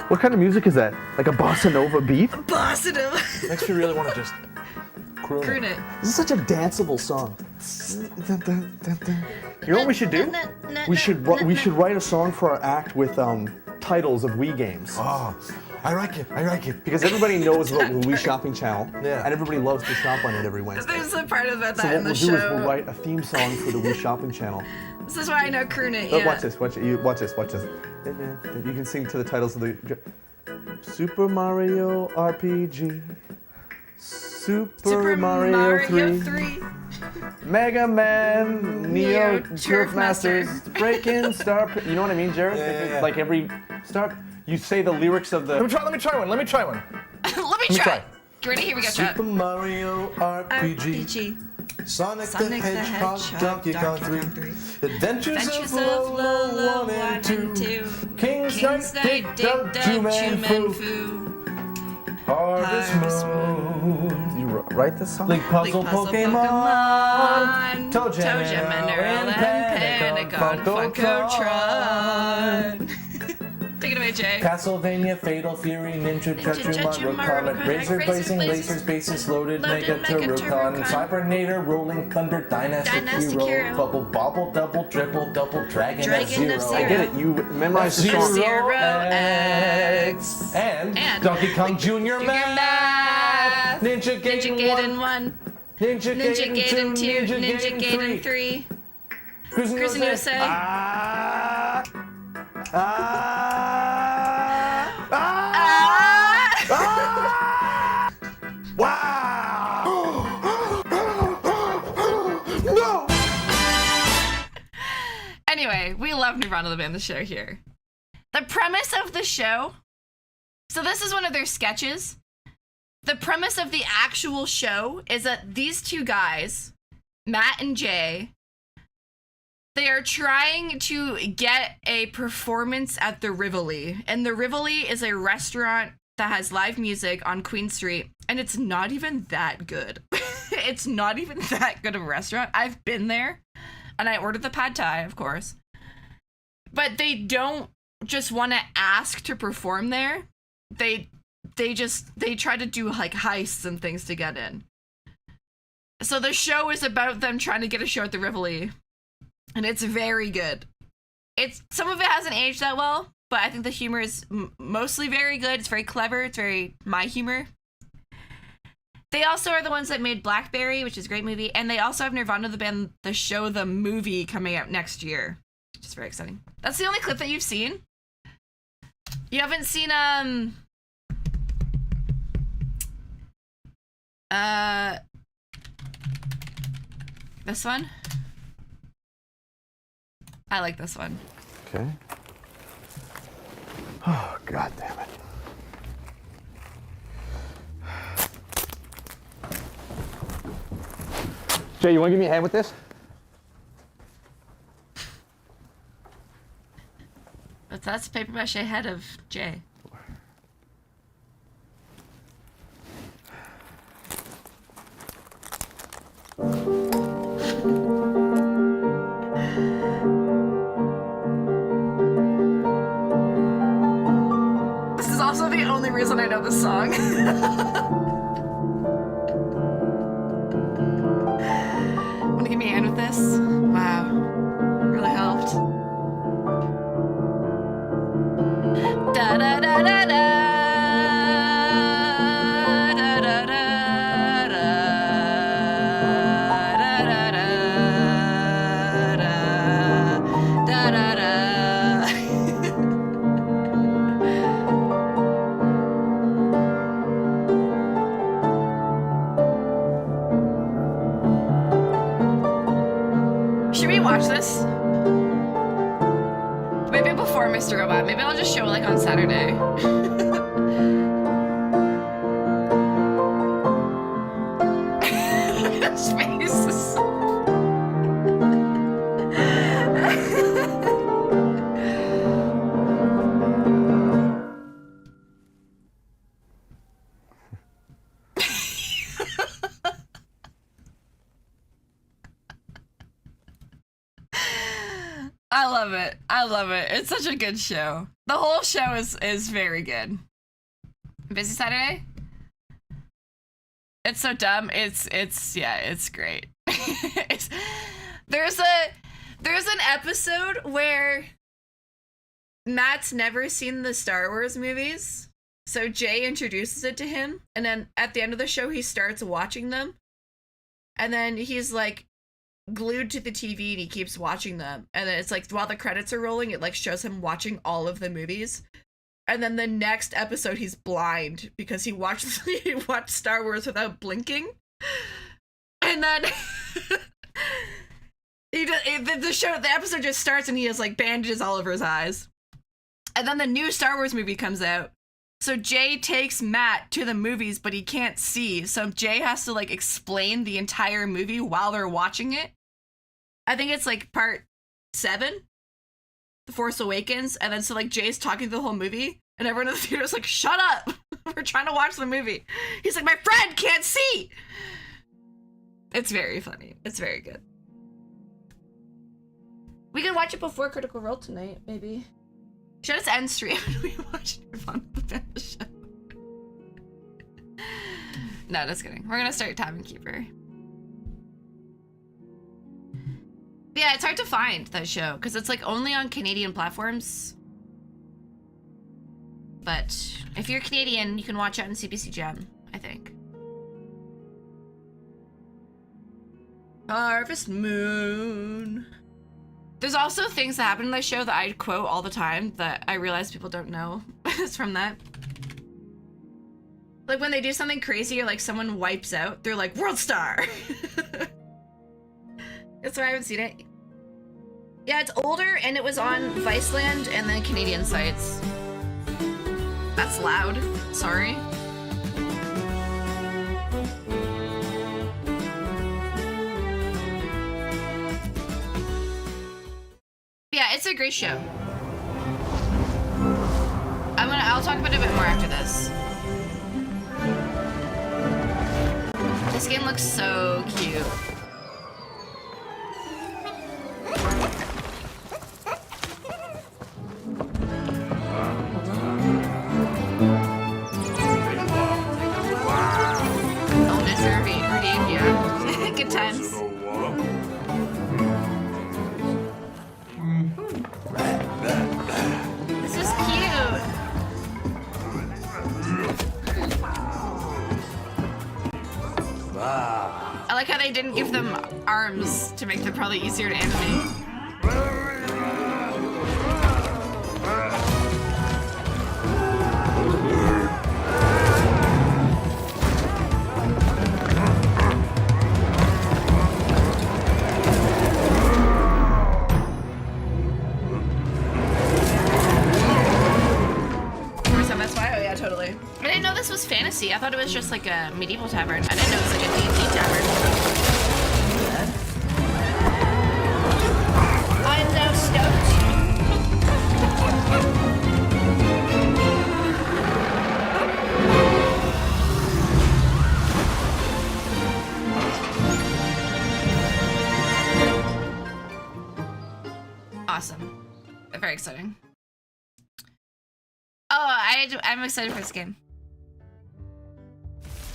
S8: What kind of music is that? Like a bossa nova beat?
S1: Bossa nova.
S8: Makes me really want to just
S1: Croon it.
S8: This is such a danceable song. You know what we should do? We should write a song for our act with titles of Wii games.
S9: Oh, I like it.
S8: Because everybody knows about the Wii shopping channel,
S9: Yeah.
S8: and everybody loves to shop on it every Wednesday.
S1: There's a part about
S8: So
S1: that
S8: what
S1: in
S8: we'll
S1: the
S8: do is
S1: show.
S8: we'll write a theme song for the Wii shopping channel.
S1: This is why I know Croon it,
S8: Oh,
S1: yeah.
S8: watch this. Watch this. You can sing to the titles of the Super Mario RPG, Super Mario 3. Mega Man, Neo Turf Masters, Breakin' Star. You know what I mean, Jared?
S9: Yeah.
S8: Like every star, you say the lyrics of the.
S9: Let me try one.
S1: Let me try. Get ready, here we go, chat.
S9: Super Mario RPG. Sonic the Hedgehog, Donkey Kong 3. Adventures of Lolo 1 and 2. King's Knight, Dig Dug, Chew-Man Fu. Harvest Moon.
S8: You write this song?
S6: League Puzzle Pokemon.
S1: Toe Jam, Mineral, and Panagon, Funkotron. Take it away. Anyway, Jay.
S9: Castlevania, Fatal Fury, Ninja Judgment, Comet, Razor Blazing, Lasers, Bases Loaded, Mega Turbocan, Cybernator, Rolling Thunder, Dynastic Hero, Bubble Bobble, Double Dribble, Double Dragon, F-Zero.
S8: I get it. You memorized the song.
S1: Zero
S9: X. And Donkey Kong Jr. Math. Ninja Gaiden 1. Ninja Gaiden 2. Ninja Gaiden 3. Cruising USA.
S8: Wow! No!
S1: Anyway, we love Nirvana the Band, the show here. The premise of the show, so this is one of their sketches. The premise of the actual show is that these two guys, Matt and Jay, they are trying to get a performance at the Rivoli. And the Rivoli is a restaurant that has live music on Queen Street, and it's not even that good. It's not even that good of a restaurant. I've been there, and I ordered the pad thai, of course. But they don't just want to ask to perform there. They try to do like heists and things to get in. So the show is about them trying to get a show at the Rivoli. And it's very good. Some of it hasn't aged that well, but I think the humor is mostly very good. It's very clever. It's very my humor. They also are the ones that made Blackberry, which is a great movie. And they also have Nirvana the Band, the show, the movie coming out next year, which is very exciting. That's the only clip that you've seen. You haven't seen, this one? I like this one.
S8: Okay. Oh, God damn it. Jay, you want to give me a hand with this?
S1: But that's paper mache head of Jay. This is also the only reason I know this song. Want to give me a hand with this? Wow. Really helped. Da da da da da. Da da da da. Da da da da. Da da da. Should we watch this? Maybe before Mr. Robot. Maybe I'll just show it like on Saturday. His face is so... I love it. I love it. It's such a good show. The whole show is very good. Busy Saturday? It's so dumb. It's great. There's an episode where Matt's never seen the Star Wars movies. So Jay introduces it to him, and then at the end of the show he starts watching them. And then he's like glued to the TV and he keeps watching them, and then it's like while the credits are rolling it like shows him watching all of the movies, and then the next episode he's blind because he watched Star Wars without blinking, and then the episode just starts and he has like bandages all over his eyes, and then the new Star Wars movie comes out. So Jay takes Matt to the movies, but he can't see. So Jay has to like explain the entire movie while they're watching it. I think it's like part 7, The Force Awakens. And then so like Jay's talking the whole movie and everyone in the theater is like, shut up. We're trying to watch the movie. He's like, my friend can't see. It's very funny. It's very good. We could watch it before Critical Role tonight, maybe. Should just end stream and we watch Nirvana the Band show. No, just kidding. We're gonna start Tavern Keeper. Yeah, it's hard to find that show because it's like only on Canadian platforms. But if you're Canadian, you can watch it on CBC Gem, I think. Harvest Moon. There's also things that happen in that show that I quote all the time that I realize people don't know. It's from that. Like when they do something crazy or like someone wipes out, they're like, World Star! That's why I haven't seen it. Yeah, it's older and it was on Viceland and then Canadian sites. That's loud. Sorry. Yeah, it's a great show. I'll talk about it a bit more after this. This game looks so cute. Oh, Mr. Redeemed, yeah. Good times. This is cute. I like how they didn't give them arms to make them probably easier to animate. That's why, oh yeah, totally. I didn't know this was fantasy. I thought it was just like a medieval tavern. I didn't know it was like a D&D tavern. I'm so stoked. Awesome. Very exciting. Oh, I'm excited for this game.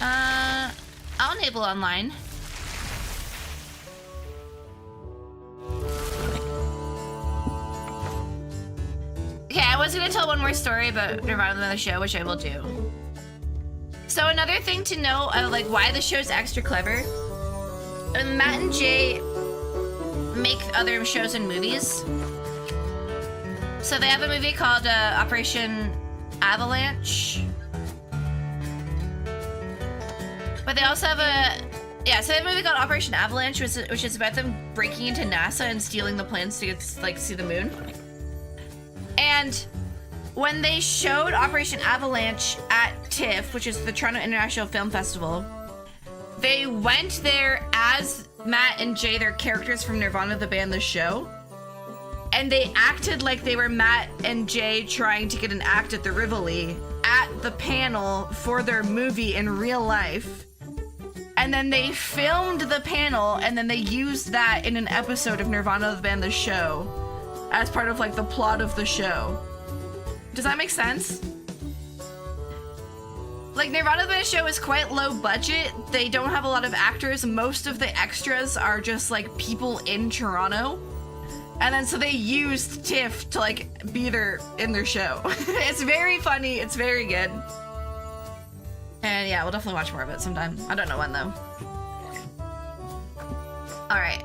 S1: I'll enable online. Okay, I was gonna tell one more story about Nirvana the show, which I will do. So another thing to know, like why the show's extra clever. Matt and Jay make other shows and movies. So they have a movie called Operation Avalanche. But they also have so they have a movie called Operation Avalanche, which is about them breaking into NASA and stealing the plans to get, like, see the moon. And when they showed Operation Avalanche at TIFF, which is the Toronto International Film Festival, they went there as Matt and Jay, their characters from Nirvana the Band, the show. And they acted like they were Matt and Jay trying to get an act at the Rivoli at the panel for their movie in real life. And then they filmed the panel and then they used that in an episode of Nirvana the Band, the show, as part of like the plot of the show. Does that make sense? Like, Nirvana the Band show is quite low budget. They don't have a lot of actors. Most of the extras are just like people in Toronto. And then so they used TIFF to like be in their show. It's very funny, it's very good. And yeah, we'll definitely watch more of it sometime. I don't know when though. Alright.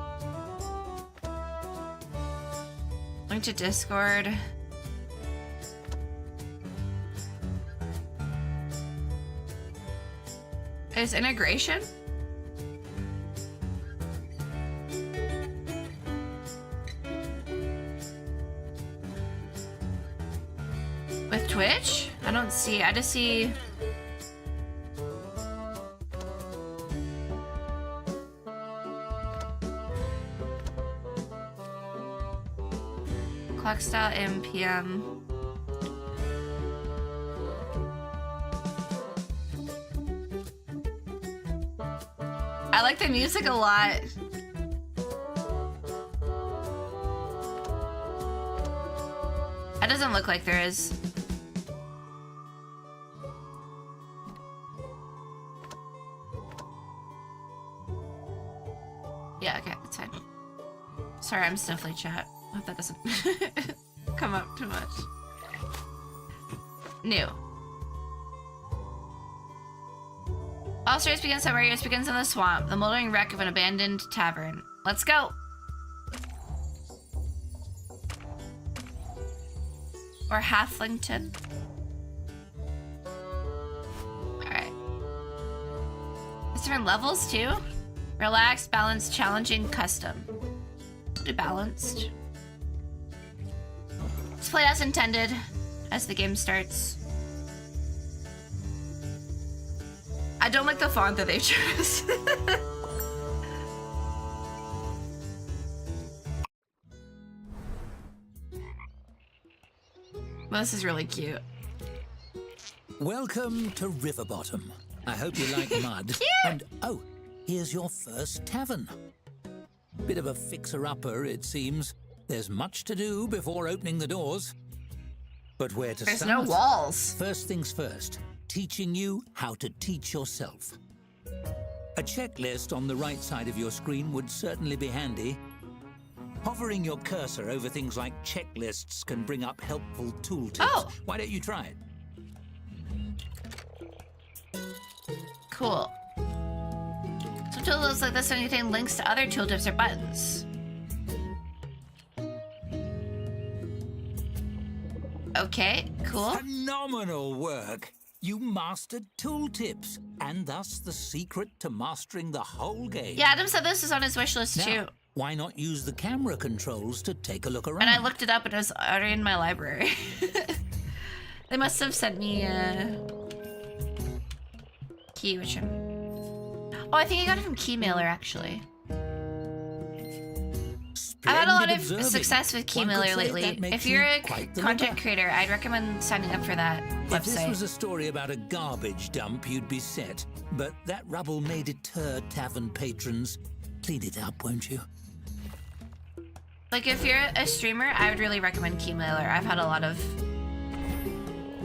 S1: Link to Discord. Is integration? With Twitch? I don't see, I just see... Clock style MPM. I like the music a lot. That doesn't look like there is. Yeah, okay, that's fine. Sorry, I'm sniffly, chat. Hope that doesn't come up too much. New. All stories begin somewhere. Yours begins in the swamp, the moldering wreck of an abandoned tavern. Let's go. Or Halflington. Alright. There's different levels too. Relaxed, balanced, challenging, custom. We'll do balanced. Let's play as intended as the game starts. I don't like the font that they chose. Well, this is really cute.
S10: Welcome to Riverbottom. I hope you like mud. And oh, here's your first tavern. Bit of a fixer-upper, it seems. There's much to do before opening the doors. But where to
S1: There's
S10: start?
S1: no walls.
S10: First things first, teaching you how to teach yourself. A checklist on the right side of your screen would certainly be handy. Hovering your cursor over things like checklists can bring up helpful tooltips.
S1: Oh.
S10: Why don't you try it?
S1: Cool. So tools like this don't contain links to other tooltips or buttons. Okay, cool.
S10: Phenomenal work! You mastered tooltips, and thus the secret to mastering the whole game.
S1: Yeah, Adam said this is on his wish list
S10: Now,
S1: too.
S10: why not use the camera controls to take a look around?
S1: And I looked it up and it was already in my library. They must have sent me a key, which I'm... Oh, I think I got it from Keymailer, actually. I've had a lot of
S10: Splendid
S1: success with
S10: observing. One could
S1: Keymailer
S10: say
S1: lately.
S10: that makes
S1: If you're
S10: you
S1: a
S10: quite the
S1: content
S10: looker.
S1: creator, I'd recommend signing up for that
S10: If this
S1: website.
S10: was a story about a garbage dump, you'd be set. But that rubble may deter tavern patrons. Clean it up, won't you?
S1: Like, if you're a streamer, I would really recommend Keymailer. I've had a lot of...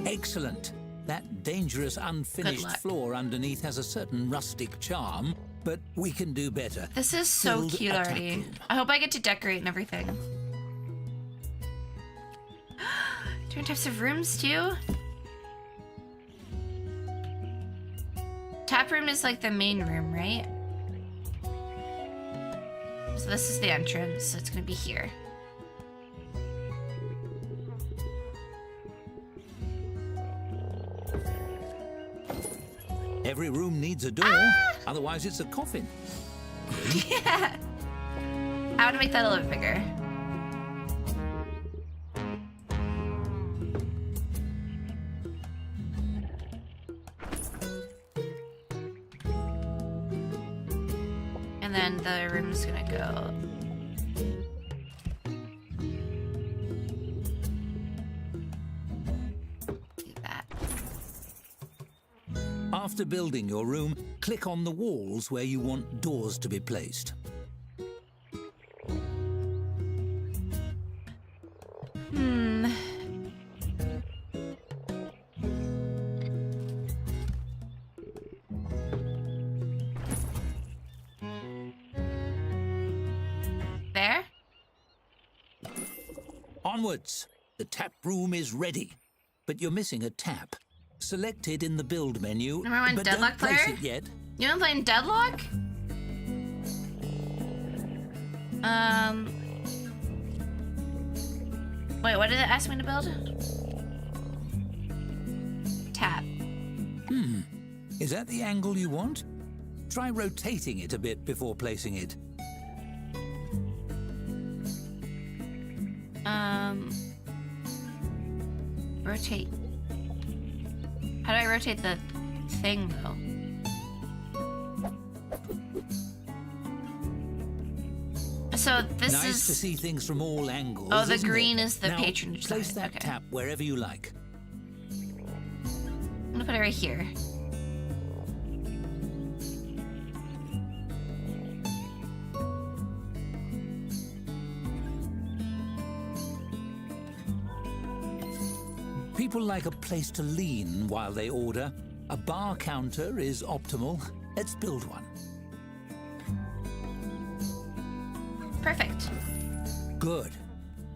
S10: Excellent. That dangerous unfinished
S1: luck.
S10: floor underneath has a certain rustic charm, but we can do better.
S1: This is so
S10: Build
S1: cute
S10: a tap
S1: already.
S10: room.
S1: I hope I get to decorate and everything. Different types of rooms too. Tap room is like the main room, right? So this is the entrance, so it's gonna be here.
S10: Every room needs a door, otherwise it's a coffin.
S1: Yeah. I want to make that a little bigger. And then the room's gonna go. Do that.
S10: After building your room, click on the walls where you want doors to be placed.
S1: There?
S10: Onwards! The tap room is ready. But you're missing a tap. Select it in the build menu,
S1: Remember when
S10: but
S1: Deadlock
S10: don't place
S1: player?
S10: it yet.
S1: You wanna play in Deadlock? Wait, what did it ask me to build? Tap.
S10: Is that the angle you want? Try rotating it a bit before placing it.
S1: Rotate. How do I rotate the thing, though? So this
S10: Nice
S1: is...
S10: to see things from all angles.
S1: Oh, the
S10: isn't
S1: green
S10: it?
S1: is the
S10: Now,
S1: patronage
S10: place
S1: side,
S10: that
S1: okay.
S10: tap wherever you like.
S1: I'm gonna put it right here.
S10: People like a place to lean while they order. A bar counter is optimal. Let's build one.
S1: Perfect.
S10: Good.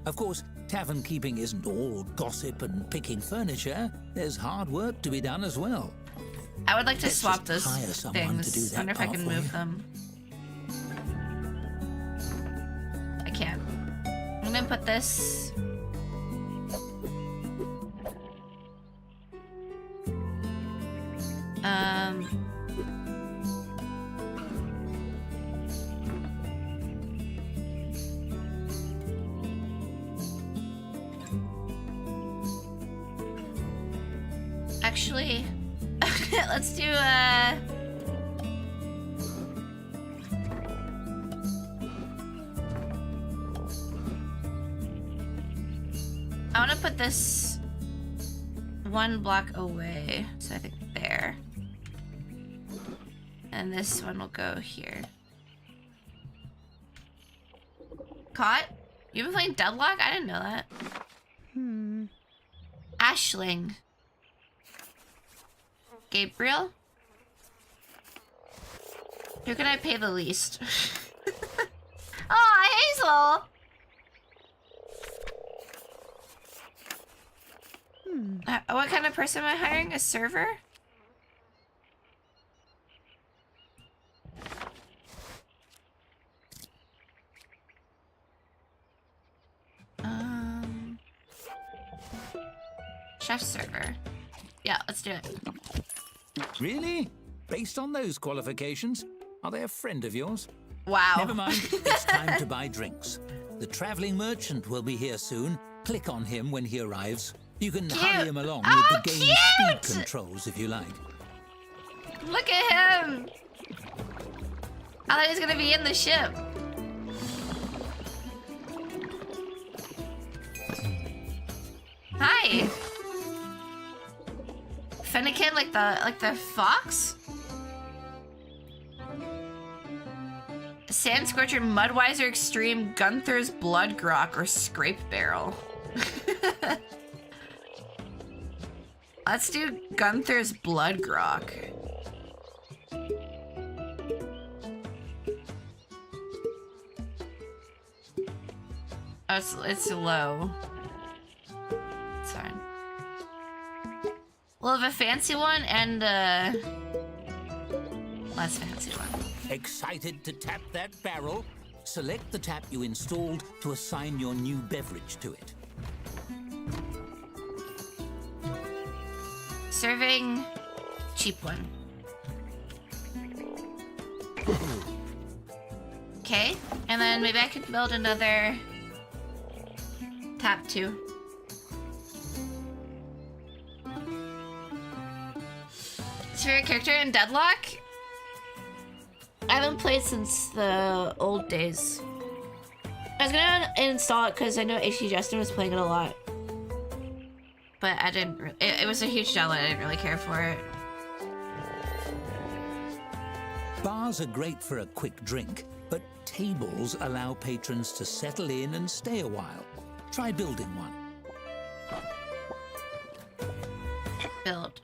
S10: Of course, tavern keeping isn't all gossip and picking furniture. There's hard work to be done as well.
S1: I would like to
S10: Let's
S1: swap
S10: just
S1: those
S10: hire someone to do
S1: things.
S10: that
S1: I wonder if I
S10: part
S1: can
S10: for
S1: move
S10: you.
S1: them. I can. I'm gonna put this. Actually, let's do I want to put this one block away, so I think there. And this one will go here. Caught? You've been playing Deadlock? I didn't know that. Ashling. Gabriel? Who can I pay the least? Oh, Hazel! What kind of person am I hiring? A server? Chef server. Yeah, let's do it.
S10: Really? Based on those qualifications? Are they a friend of yours?
S1: Wow.
S10: Never mind. It's time to buy drinks. The traveling merchant will be here soon. Click on him when he arrives. You can hurry him along with the game's speed controls if you like.
S1: Look at him! I thought he was gonna be in the ship. Hi. Fennekin, like the fox? Sand Scorcher, Mudwiser Extreme, Gunther's Blood Grok, or Scrape Barrel. Let's do Gunther's Blood Grok. Oh, it's low. It's fine. We'll have a fancy one and a less fancy one.
S10: Excited to tap that barrel? Select the tap you installed to assign your new beverage to it.
S1: Serving cheap one. Okay, and then maybe I could build another tap 2. Favorite character in Deadlock? I haven't played since the old days. I was gonna install it because I know HG Justin was playing it a lot. But I didn't, it was a huge download, I didn't really care for it.
S10: Bars are great for a quick drink, but tables allow patrons to settle in and stay a while. Try building one.
S1: Build.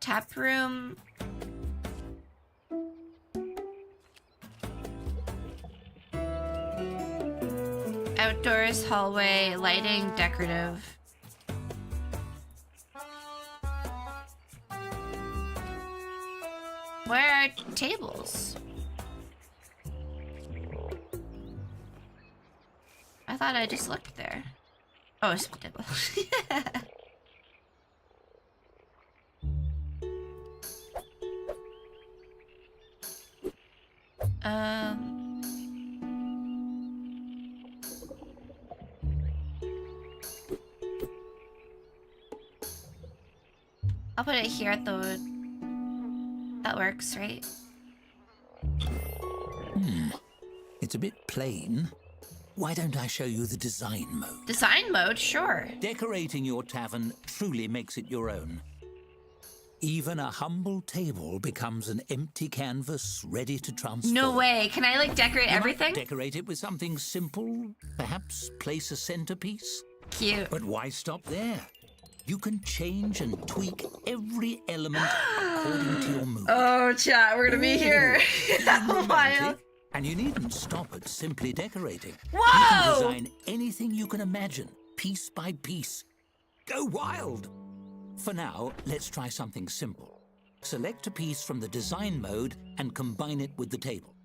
S1: Tap room. Outdoors, hallway, lighting, decorative. Where are tables? I thought I just looked there. Oh, it's a table. I'll put it here at the wood. That works, right?
S10: It's a bit plain. Why don't I show you the design mode?
S1: Design mode, sure.
S10: Decorating your tavern truly makes it your own. Even a humble table becomes an empty canvas ready to transform.
S1: No way. Can I, like, decorate
S10: You
S1: everything?
S10: might decorate it with something simple. Perhaps place a centerpiece.
S1: Cute.
S10: But why stop there? You can change and tweak every element according to your mood.
S1: Oh, chat, we're gonna be here.
S10: Feeling
S1: Wild.
S10: romantic? And you needn't stop at simply decorating. You
S1: Whoa!
S10: can design anything you can imagine, piece by piece. Go wild! For now, let's try something simple. Select a piece from the design mode and combine it with the table.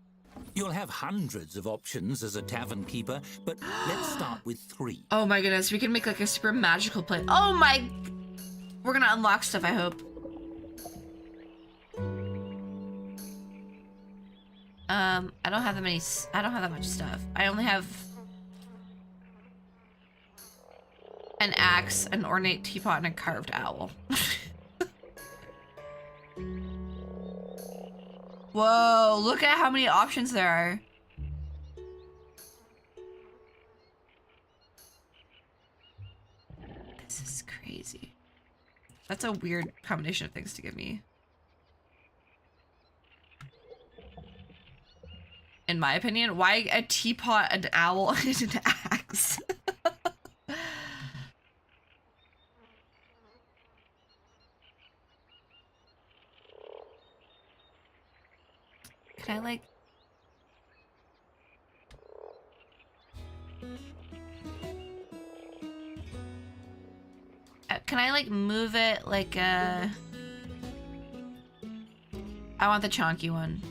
S10: You'll have hundreds of options as a tavern keeper, but let's start with 3.
S1: Oh my goodness, we can make like a super magical plate. Oh my... We're gonna unlock stuff, I hope. I don't have that many... I don't have that much stuff. I only have... an axe, an ornate teapot, and a carved owl. Whoa, look at how many options there are. This is crazy. That's a weird combination of things to give me. In my opinion, why a teapot, an owl, and an axe? Can I, like... Can I, like, move it like a... I want the chonky one.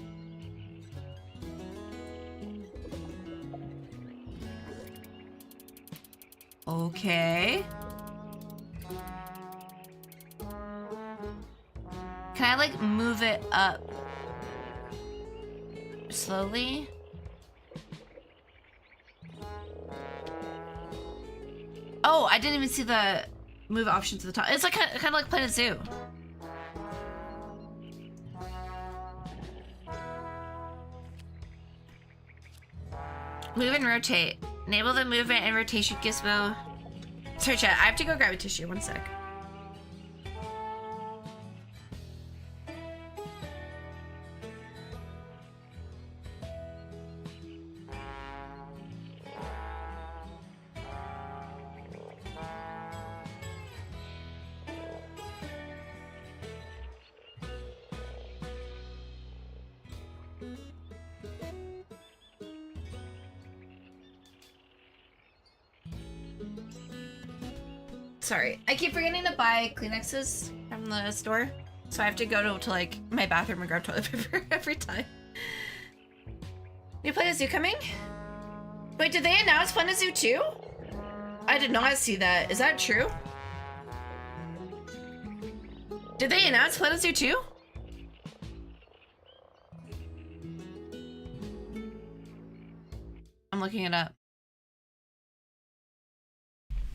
S1: Okay. Can I, like, move it up slowly? Oh, I didn't even see the move options at the top. It's like kind of like Planet Zoo. Move and rotate. Enable the movement and rotation gizmo. Sorry, chat. I have to go grab a tissue. One sec. Sorry, I keep forgetting to buy Kleenexes from the store, so I have to go to like my bathroom and grab toilet paper every time. New Planet Zoo coming? Wait, did they announce Planet Zoo 2? I did not see that. Is that true? Did they announce Planet Zoo 2? I'm looking it up.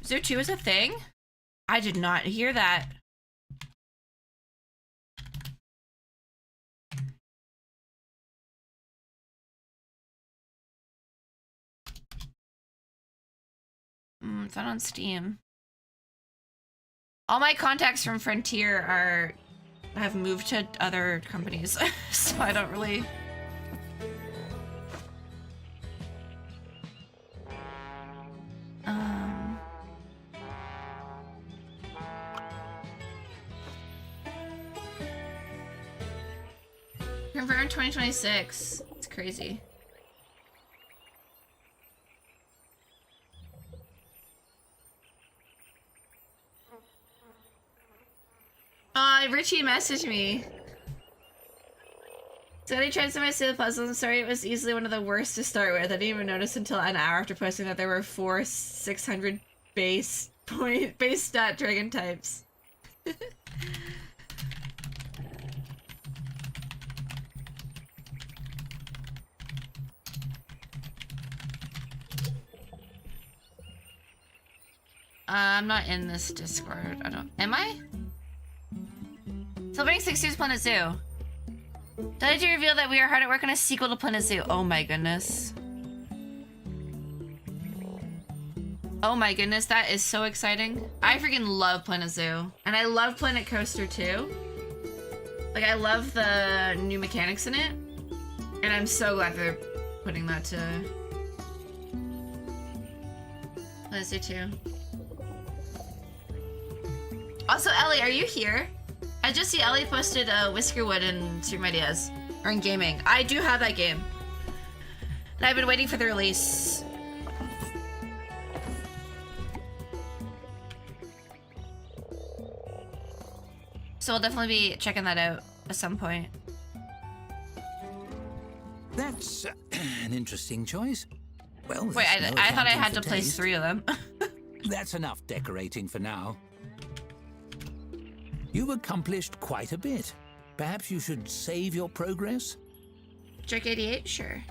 S1: Zoo 2 is a thing? I did not hear that. It's not on Steam. All my contacts from Frontier have moved to other companies, so I don't really... Confirmed 2026. It's crazy. Richie messaged me. So I tried some of my puzzles. I'm sorry, it was easily one of the worst to start with. I didn't even notice until an hour after posting that there were 4 600 base stat dragon types. I'm not in this Discord. Am I? Celebrating 6 years Planet Zoo. Delighted to reveal that we are hard at work on a sequel to Planet Zoo. Oh my goodness. Oh my goodness, that is so exciting. I freaking love Planet Zoo. And I love Planet Coaster too. Like, I love the new mechanics in it, and I'm so glad they're putting that to... Let's do too. Also, Ellie, are you here? I just see Ellie posted Whiskerwood in Super Mario Diaz, or in gaming. I do have that game. And I've been waiting for the release. So we'll definitely be checking that out at some point.
S10: That's an interesting choice. Well,
S1: wait, I thought I had to place 3 of them.
S10: That's enough decorating for now. You've accomplished quite a bit. Perhaps you should save your progress?
S1: Jerk 88? Sure.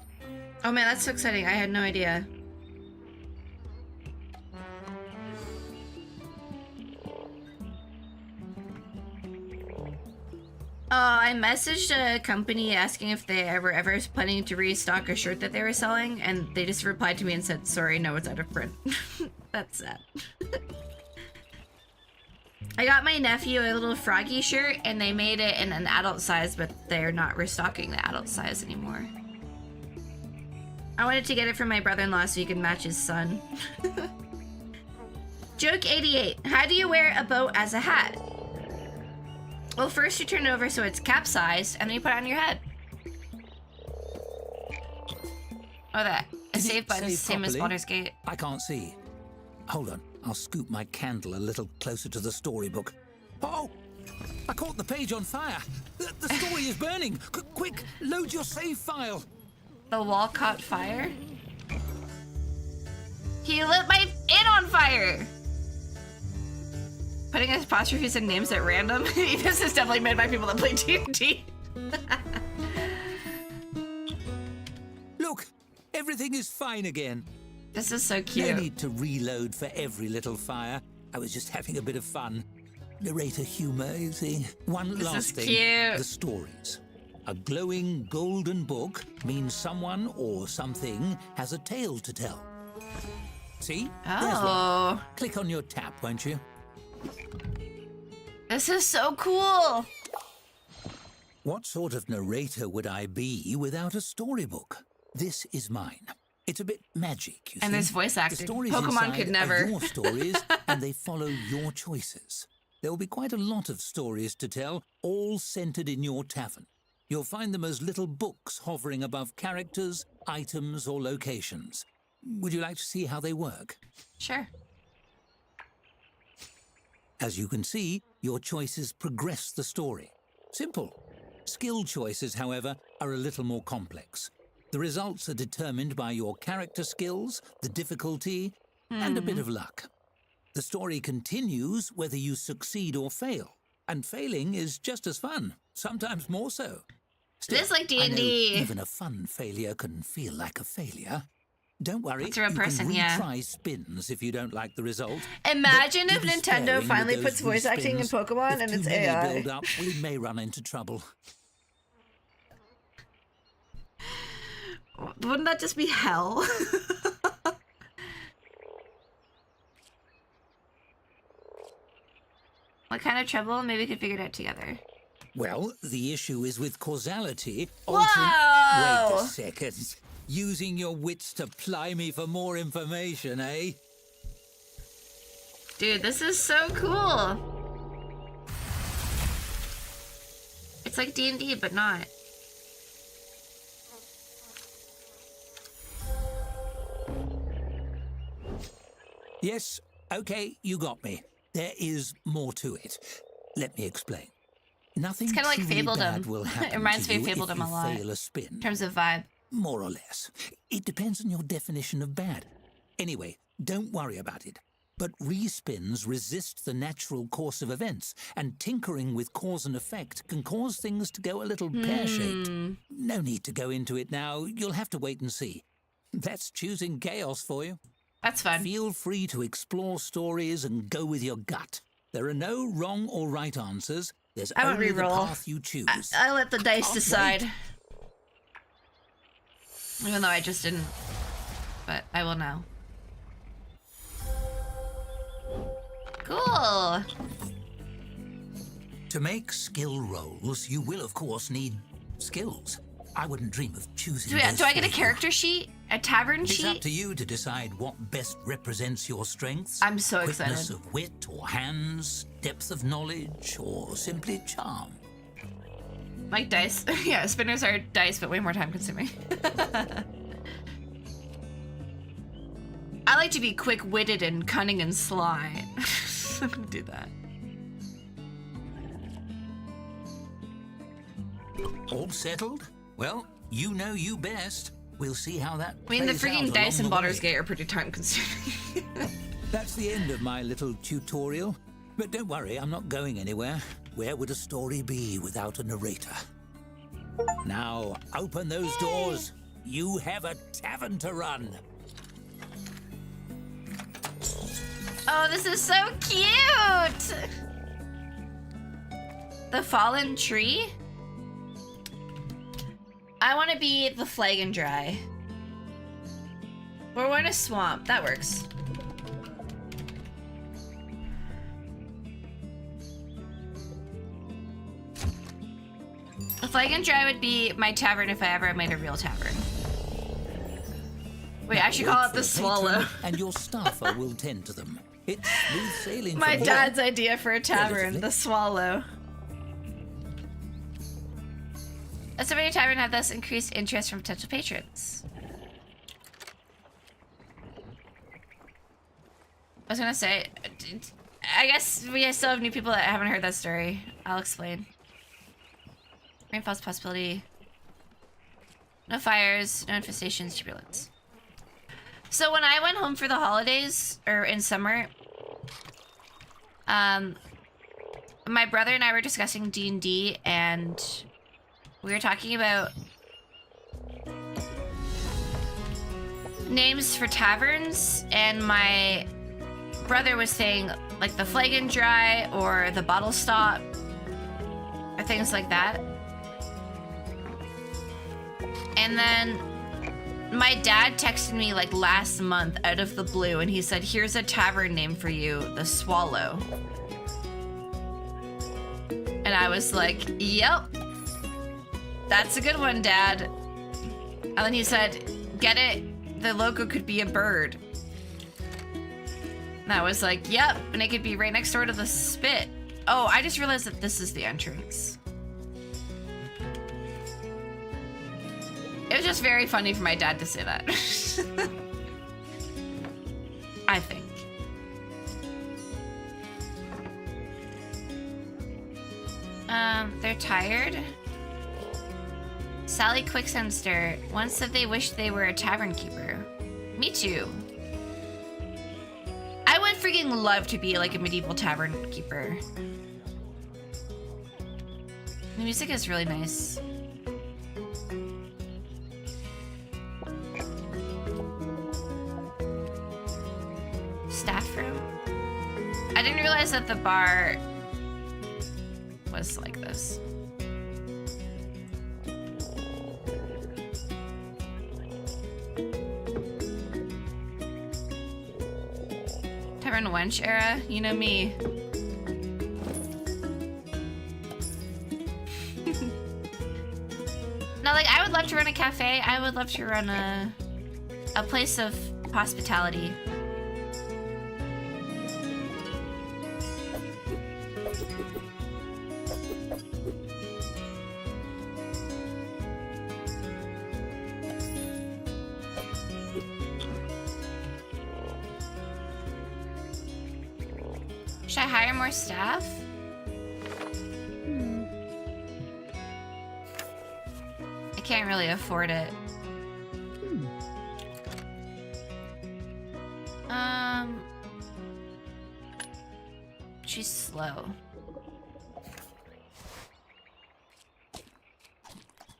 S1: Oh man, that's so exciting. I had no idea. I messaged a company asking if they ever planning to restock a shirt that they were selling, and they just replied to me and said, sorry, no, it's out of print. That's sad. I got my nephew a little Froggy shirt, and they made it in an adult size, but they're not restocking the adult size anymore. I wanted to get it for my brother-in-law so he could match his son. Joke 88. How do you wear a boat as a hat? Well, first you turn it over so it's capsized, and then you put it on your head. Oh, that. A save button is the same as Baldur's Gate.
S10: I can't see. Hold on. I'll scoop my candle a little closer to the storybook. Oh! I caught the page on fire. The story is burning. Quick, load your save file.
S1: The wall caught fire? He lit my it on fire! Putting apostrophes in names at random? This is definitely made by people that play D&D.
S10: Look, everything is fine again.
S1: This is so cute.
S10: No need to reload for every little fire. I was just having a bit of fun. Narrator humor, you see. One last thing.
S1: Cute.
S10: The stories. A glowing golden book means someone or something has a tale to tell. See? There's one. Click on your tap, won't you?
S1: This is so cool.
S10: What sort of narrator would I be without a storybook? This is mine. It's a bit magic, you see.
S1: And there's voice acting.
S10: The stories
S1: Pokemon could never.
S10: Are your stories, and they follow your choices. There will be quite a lot of stories to tell, all centered in your tavern. You'll find them as little books hovering above characters, items, or locations. Would you like to see how they work?
S1: Sure.
S10: As you can see, your choices progress the story. Simple. Skill choices, however, are a little more complex. The results are determined by your character skills, the difficulty, and a bit of luck. The story continues whether you succeed or fail. And failing is just as fun, sometimes more so. Still,
S1: it is like D&D.
S10: I know even a fun failure can feel like a failure. Don't worry,
S1: it's a real person,
S10: you can retry spins if you don't like the result.
S7: Imagine if Nintendo finally puts voice acting in Pokemon and it's AI.
S10: Build up, we may run into trouble.
S1: Wouldn't that just be hell? What kind of trouble? Maybe we could figure it out together.
S10: Well, the issue is with causality.
S1: Whoa!
S10: Wait a second. Using your wits to ply me for more information, eh?
S1: Dude, this is so cool. It's like D&D, but not.
S10: Yes, okay, you got me. There is more to it. Let me explain. Nothing
S1: it's kind of like
S10: truly
S1: Fabledom.
S10: bad will happen
S1: It reminds
S10: to
S1: me of
S10: you if
S1: Fabledom
S10: you
S1: a lot.
S10: fail a spin.
S1: In terms of vibe.
S10: More or less. It depends on your definition of bad. Anyway, don't worry about it. But respins resist the natural course of events, and tinkering with cause and effect can cause things to go a little pear-shaped. No need to go into it now. You'll have to wait and see. That's choosing chaos for you.
S1: That's fun.
S10: Feel free to explore stories and go with your gut. There are no wrong or right answers. There's only the path you choose.
S1: I let the dice decide. Even though I just didn't. But I will now. Cool.
S10: To make skill rolls, you will of course need skills. I wouldn't dream of choosing.
S1: Do I get a character sheet? A tavern sheet?
S10: It's up to you to decide what best represents your strengths.
S1: I'm so excited.
S10: Quickness of wit or hands, depth of knowledge, or simply charm.
S1: Like dice. Yeah, spinners are dice, but way more time consuming. I like to be quick-witted and cunning and sly. I'm gonna do that.
S10: All settled? Well, you know you best. We'll see how that
S1: I mean, the
S10: plays
S1: freaking
S10: out
S1: dice in
S10: along the
S1: Baldur's
S10: way.
S1: Gate are pretty time-consuming.
S10: That's the end of my little tutorial. But don't worry, I'm not going anywhere. Where would a story be without a narrator? Now, open those doors. You have a tavern to run.
S1: Oh, this is so cute! The fallen tree? I want to be the flag and dry. We're in a swamp. That works. The flag and dry would be my tavern if I ever made a real tavern. Wait, I should call it the Swallow.
S10: And your staffer will tend to them. It's smooth sailing.
S1: My
S10: from
S1: dad's
S10: here.
S1: idea for a tavern,
S10: Relatively.
S1: the Swallow. Let's have your tavern have thus increased interest from potential patrons. I was gonna say, I guess we still have new people that haven't heard that story. I'll explain. Rainfall's possibility. No fires, no infestations, turbulence. So when I went home for the holidays, or in summer, my brother and I were discussing D&D, and we were talking about names for taverns, and my brother was saying, like, the Flag and Dry, or the Bottle Stop, or things like that. And then my dad texted me like last month out of the blue, and he said, here's a tavern name for you, the Swallow. And I was like, yep, that's a good one, Dad. And then he said, get it, the logo could be a bird. And I was like, yep, and it could be right next door to the spit. Oh, I just realized that this is the entrance. It was just very funny for my dad to say that. I think. They're tired. Sally Quicksandster once said they wished they were a tavern keeper. Me too. I would freaking love to be like a medieval tavern keeper. The music is really nice. Staff room? I didn't realize that the bar was like this. Tavern Wench era? You know me. No, like, I would love to run a cafe. I would love to run a place of hospitality. Should I hire more staff? I can't really afford it. She's slow.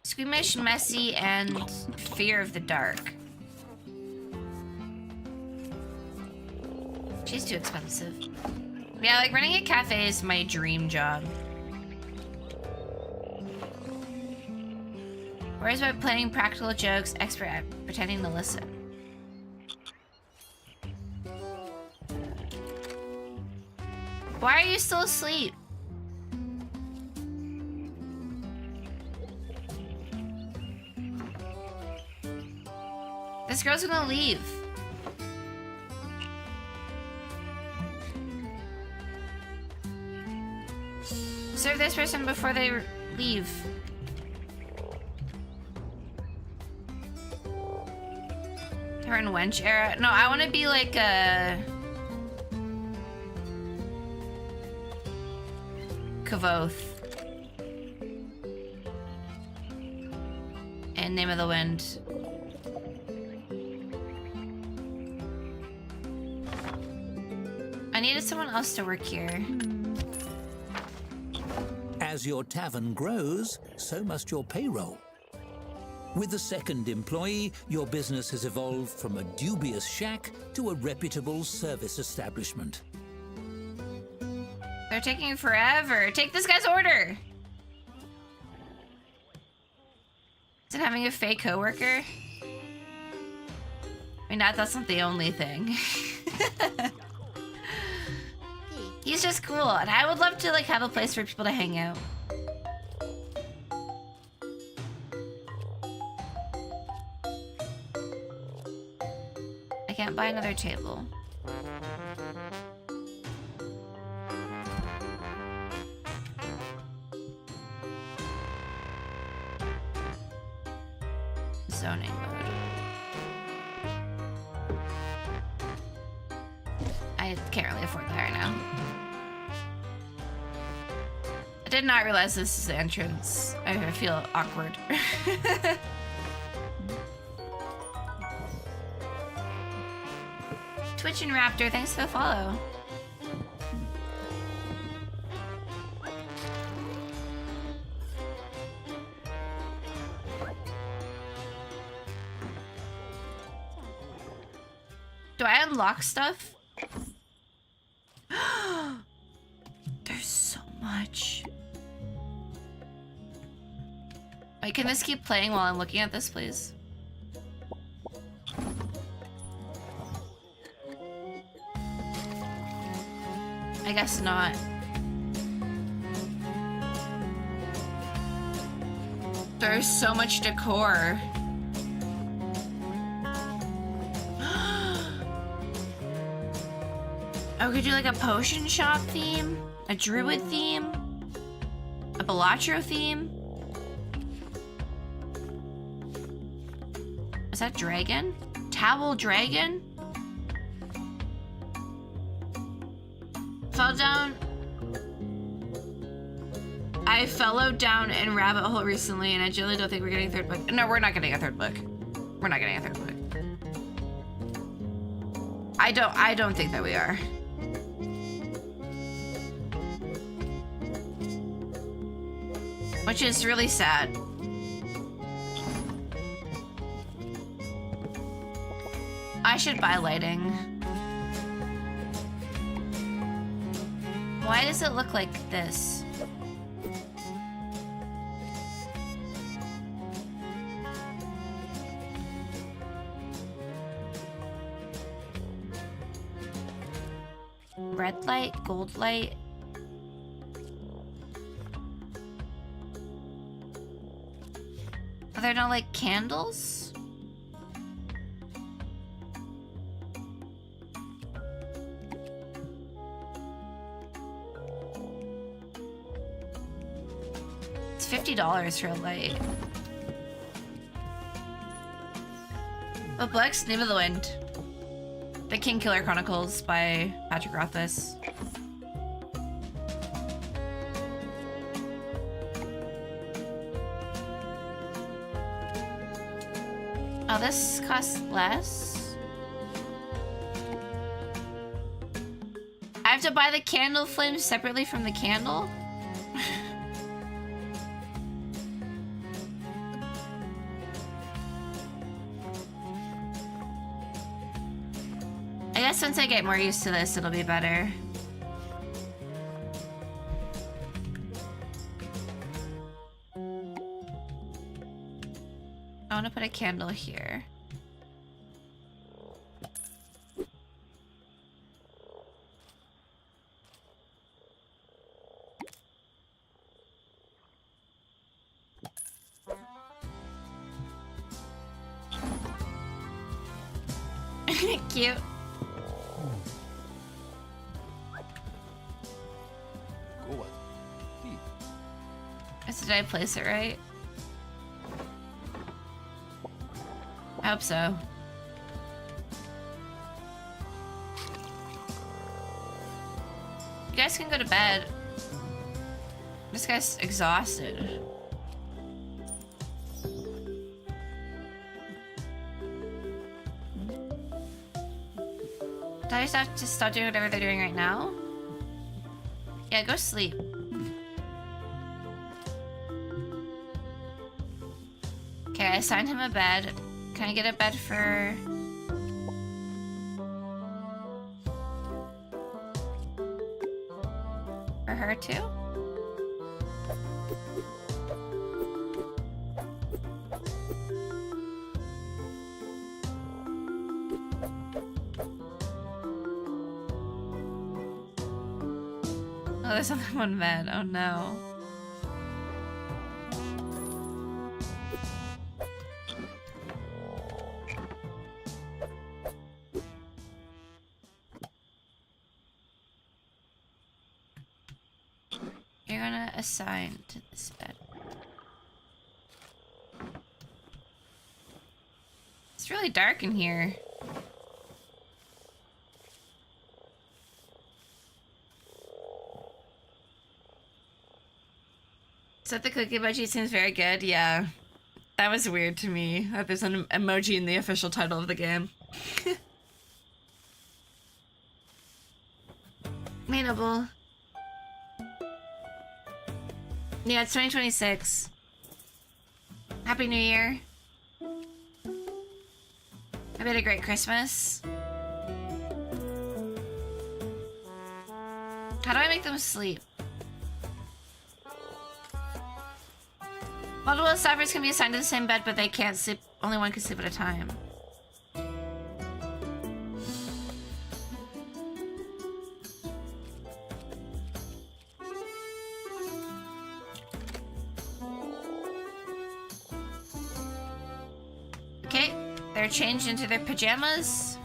S1: Squeamish, messy, and fear of the dark. She's too expensive. Yeah, like running a cafe is my dream job. Whereas by planning practical jokes, expert at pretending to listen. Why are you still asleep? This girl's gonna leave. Serve this person before they leave. Her in wench era. No, I want to be like a Kavoth. And Name of the Wind. I needed someone else to work here.
S10: As your tavern grows, so must your payroll. With the second employee, your business has evolved from a dubious shack to a reputable service establishment.
S1: They're taking forever. Take this guy's order. Is it having a fake coworker? I mean, that's not the only thing. He's just cool, and I would love to like have a place for people to hang out. I can't buy another table. Zoning mode. I can't really afford that right now. I did not realize this is the entrance. I feel awkward. Twitch and Raptor, thanks for the follow. Do I unlock stuff? There's so much. Wait, can this keep playing while I'm looking at this, please? I guess not. There's so much decor. Oh, we could do like a potion shop theme, a druid theme, a Balatro theme. Is that dragon? Towel dragon? Fell down. I fellowed down in rabbit hole recently, and I generally don't think we're getting a third book. No, we're not getting a third book. We're not getting a third book. I don't think that we are. Which is really sad. I should buy lighting. Why does it look like this? Red light, gold light. Are there no like candles? It's $50 for a light. Oh, Black's Name of the Wind. The King Killer Chronicles by Patrick Rothfuss. Oh, this costs less? I have to buy the candle flame separately from the candle? I guess once I get more used to this, it'll be better. I want to put a candle here. Cute. Did I place it right? I hope so. You guys can go to bed. This guy's exhausted. Do I just have to stop doing whatever they're doing right now? Yeah, go sleep. Okay, I assigned him a bed. Can I get a bed for... for her too? Oh, there's only one bed. Oh no. You're gonna assign to this bed. It's really dark in here. So the cookie emoji seems very good. Yeah, that was weird to me that there's an emoji in the official title of the game. Mainable. Yeah, it's 2026. Happy New Year. I had a great Christmas. How do I make them sleep? Multiple staffers can be assigned to the same bed, but they can't sleep. Only one can sleep at a time. Okay, they're changed into their pajamas,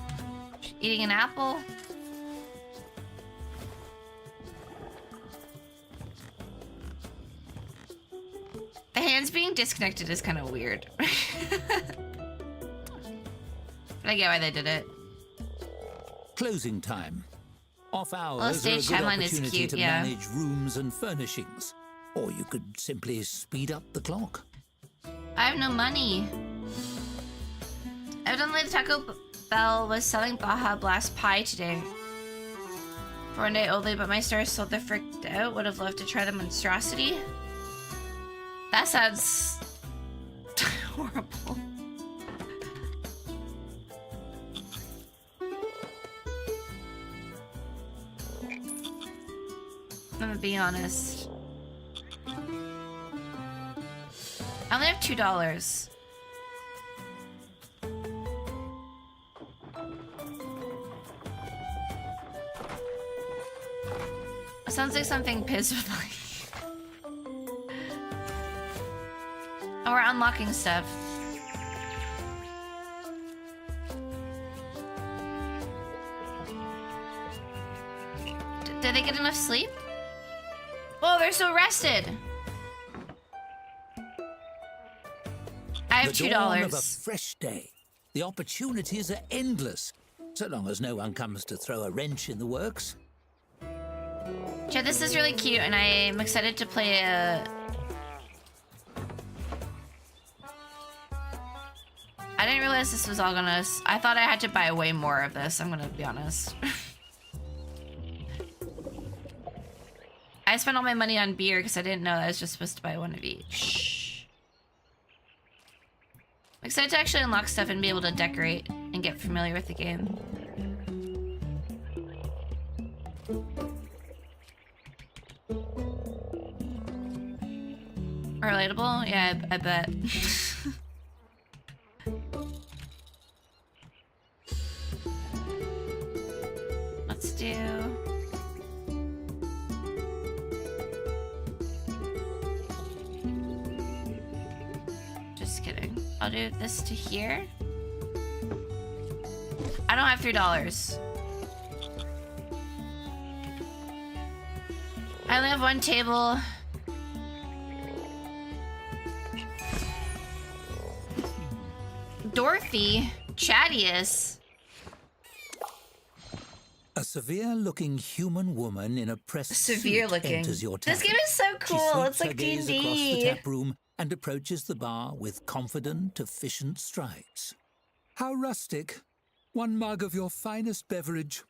S1: eating an apple. The hands being disconnected is kind of weird. But I get why they did it.
S10: Closing time. Off hours
S1: Well,
S10: are a
S1: stage
S10: good
S1: timeline is
S10: opportunity
S1: cute,
S10: to
S1: yeah.
S10: manage rooms and furnishings. Or you could simply speed up the clock.
S1: I have no money. Evidently, the Taco Bell was selling Baja Blast Pie today. For one day only, but my store sold the fricked out. Would have loved to try the monstrosity. That sounds horrible. I'm gonna be honest. I only have $2. It sounds like something Piz would like. Oh, we're unlocking stuff. Did they get enough sleep? Oh, they're so rested. I have
S10: The dawn of a
S1: $2.
S10: fresh day. The opportunities are endless, so long as no one comes to throw a wrench in the works.
S1: Chad, this is really cute, and I'm excited to play a... I didn't realize this was all gonna... I thought I had to buy way more of this, I'm gonna be honest. I spent all my money on beer because I didn't know I was just supposed to buy one of each. I'm excited to actually unlock stuff and be able to decorate and get familiar with the game. Relatable? Yeah, I bet. Let's do... Just kidding. I'll do this to here. I don't have $3. I only have one table. Dorothy, Chattius.
S10: A severe-looking human woman in a pressed
S7: Severe
S10: suit
S7: looking.
S10: enters your
S7: This
S10: tavern.
S7: game is so
S10: She
S7: cool.
S10: sweeps
S7: It's
S10: her
S7: like
S10: gaze
S7: D&D.
S10: across the tap room and approaches the bar with confident, efficient strides. How rustic. One mug of your finest beverage.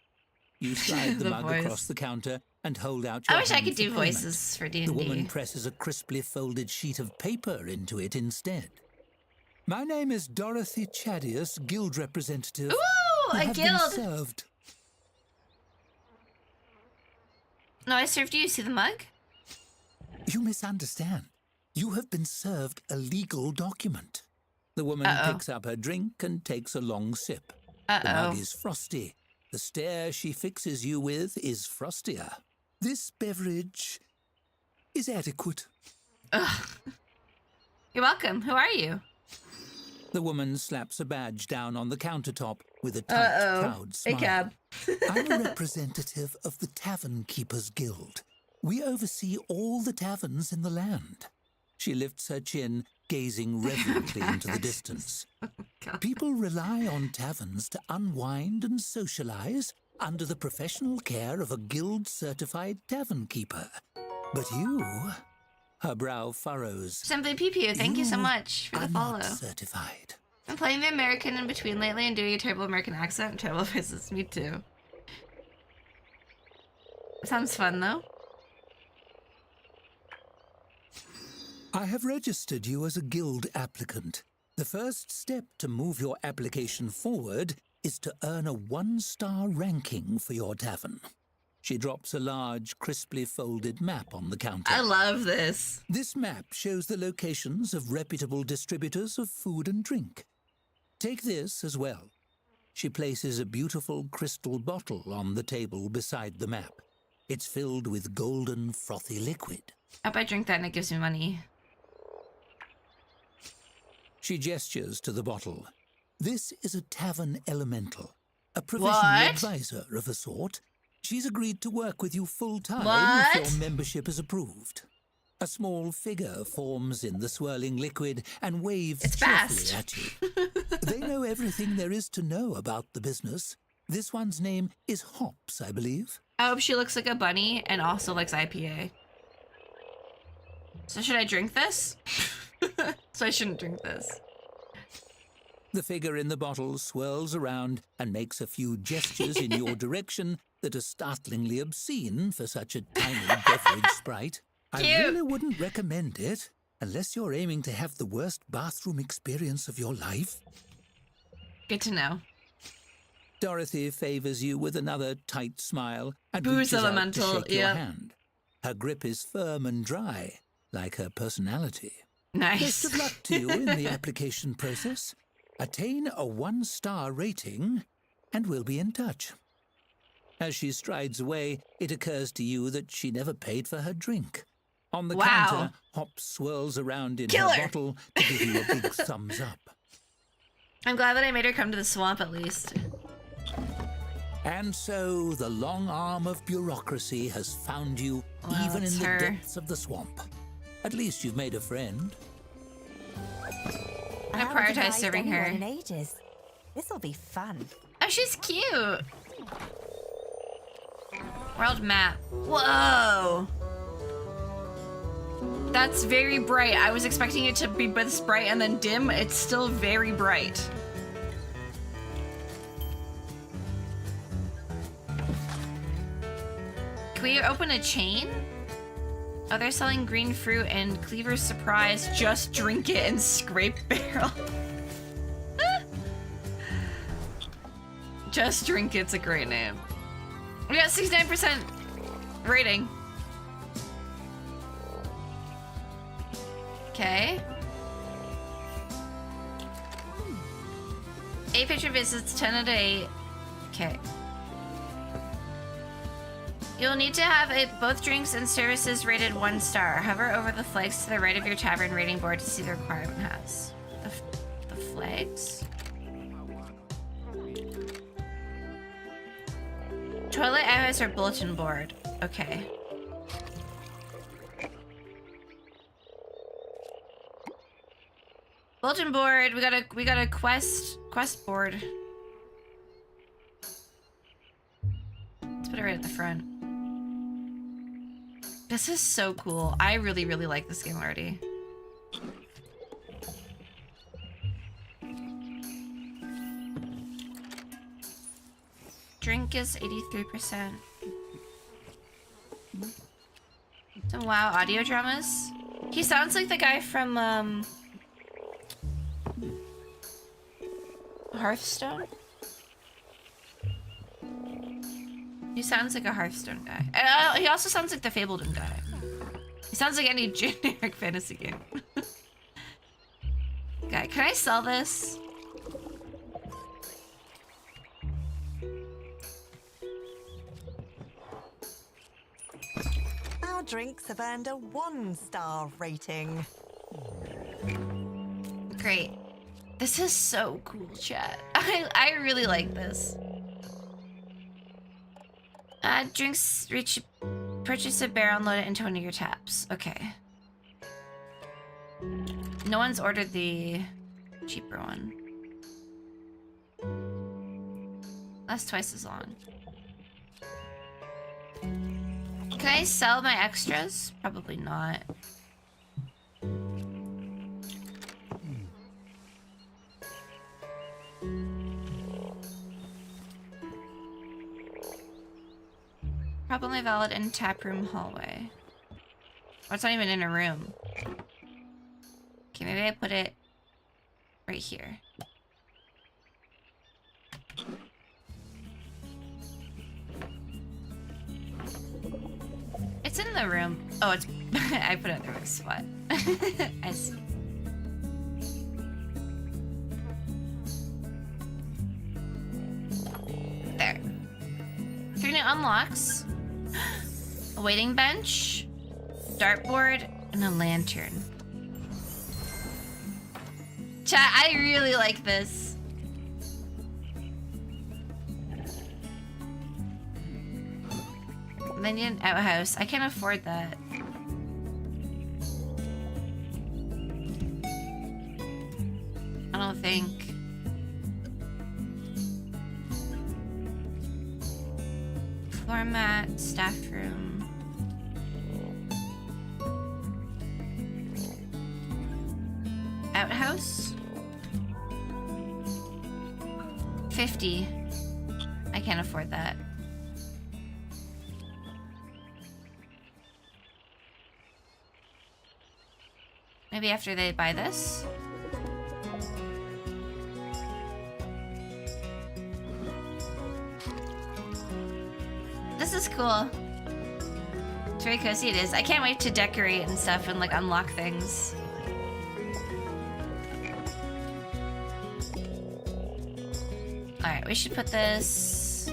S10: You slide the,
S1: The
S10: mug
S1: voice.
S10: across the counter and hold out your
S1: I wish I
S10: hand
S1: could
S10: for
S1: do
S10: payment.
S1: voices for
S10: The woman
S1: D&D.
S10: presses a crisply folded sheet of paper into it instead. My name is Dorothy Chattius, guild representative.
S1: Ooh,
S10: You
S1: a
S10: have been
S1: guild.
S10: served.
S1: No, I served you. See the mug?
S10: You misunderstand. You have been served a legal document. The woman
S1: Uh-oh.
S10: picks up her drink and takes a long sip. The
S1: Uh-oh.
S10: mug is frosty. The stare she fixes you with is frostier. This beverage is adequate.
S1: Ugh. You're welcome. Who are you?
S10: The woman slaps a badge down on the countertop with a tight,
S7: Uh-oh.
S10: proud
S7: Hey,
S10: smile.
S7: cab.
S10: I'm a representative of the Tavern Keepers Guild. We oversee all the taverns in the land. She lifts her chin, gazing reverently into the distance. People rely on taverns to unwind and socialize under the professional care of a guild-certified tavern keeper. But you... Her brow furrows.
S1: Simply Pew. Thank you so much for the
S10: are
S1: follow.
S10: not certified.
S1: I'm playing the American in between lately and doing a terrible American accent and terrible voices. Me too. Sounds fun though.
S10: I have registered you as a guild applicant. The first step to move your application forward is to earn a 1-star ranking for your tavern. She drops a large, crisply folded map on the counter.
S1: I love this.
S10: This map shows the locations of reputable distributors of food and drink. Take this as well. She places a beautiful crystal bottle on the table beside the map. It's filled with golden, frothy liquid.
S1: I hope I drink that and it gives me money.
S10: She gestures to the bottle. This is a tavern elemental, a professional
S1: What?
S10: advisor of a sort. She's agreed to work with you full-time
S1: What?
S10: if your membership is approved. A small figure forms in the swirling liquid and waves
S1: It's
S10: cheerfully
S1: fast.
S10: at you. They know everything there is to know about the business. This one's name is Hops, I believe.
S1: I hope she looks like a bunny and also likes IPA. So should I drink this? So I shouldn't drink this.
S10: The figure in the bottle swirls around and makes a few gestures in your direction that are startlingly obscene for such a tiny beverage sprite. I
S1: Cute.
S10: really wouldn't recommend it unless you're aiming to have the worst bathroom experience of your life.
S1: Good to know.
S10: Dorothy favors you with another tight smile and
S1: Booze
S10: reaches out to
S1: elemental,
S10: shake your
S1: yeah.
S10: hand. Her grip is firm and dry, like her personality.
S1: Nice.
S10: Best of luck to you in the application process. Attain a 1-star rating, and we'll be in touch. As she strides away, it occurs to you that she never paid for her drink. On the
S1: Wow.
S10: counter, Hop swirls around in
S1: Kill
S10: her
S1: her.
S10: bottle to give you a big thumbs up.
S1: I'm glad that I made her come to the swamp at least.
S10: And so the long arm of bureaucracy has found you
S1: Wow,
S10: even in
S1: it's
S10: the
S1: her.
S10: depths of the swamp. At least you've made a friend.
S1: I prioritize serving her.
S11: In ages. This'll be fun.
S1: Oh, she's cute. World map. Whoa. That's very bright. I was expecting it to be this bright and then dim. It's still very bright. Can we open a chain? Oh, they're selling green fruit and Cleaver's Surprise. Just drink it and scrape barrel. Just drink it's a great name. We got 69% rating. Okay. 8 picture visits, 10 out of 8. Okay. You'll need to have both drinks and services rated 1 star. Hover over the flags to the right of your tavern rating board to see the requirement has. The flags? Toilet, outhouse, or bulletin board? Okay. Bulletin board. We got a quest board. Let's put it right at the front. This is so cool. I really, really like this game already. Drink is 83%. Some WoW audio dramas. He sounds like the guy from Hearthstone. He sounds like a Hearthstone guy. He also sounds like the Fableton guy. He sounds like any generic fantasy game. Guy, can I sell this?
S11: Our drinks have earned a 1-star rating.
S1: Great. This is so cool, chat. I really like this. Drinks reach... Purchase a barrel and load it into one of your taps. Okay. No one's ordered the cheaper one. That's twice as long. Can I sell my extras? Probably not. Probably valid in taproom hallway. Oh, it's not even in a room. Okay, maybe I put it right here. It's in the room. Oh, it's... I put it in the wrong spot. I see. There. 3 new unlocks. A waiting bench, dartboard, and a lantern. Chat, I really like this. Minion outhouse. I can't afford that. I don't think. Floor mat, staff room. Outhouse? 50. I can't afford that. Maybe after they buy this? This is cool. It's very cozy, it is. I can't wait to decorate and stuff and like unlock things. Alright, we should put this...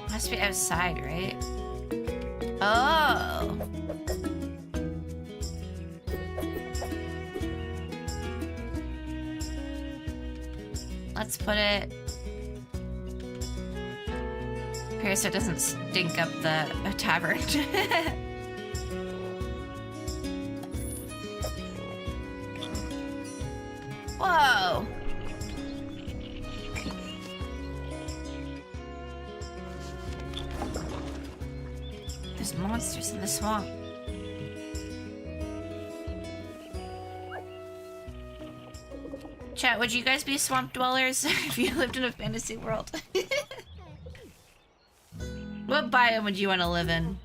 S1: Has to be outside, right? Oh! Let's put it here so it doesn't stink up the tavern. Whoa! There's monsters in the swamp. Chat, would you guys be swamp dwellers if you lived in a fantasy world? What biome would you want to live in?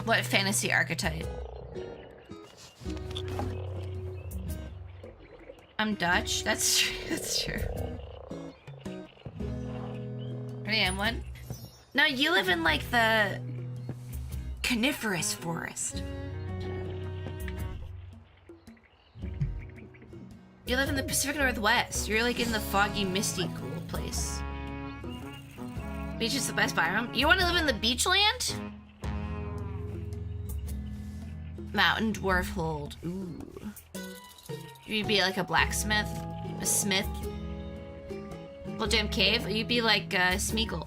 S1: What fantasy archetype? I'm Dutch. That's true. That's true. I am one. No, you live in like the coniferous forest. You live in the Pacific Northwest. You're like in the foggy, misty, cool place. Beach is the best biome. You want to live in the beach land? Mountain dwarf hold. Ooh. You'd be like a blacksmith, a smith. Little Jam Cave, you'd be like Smeagol.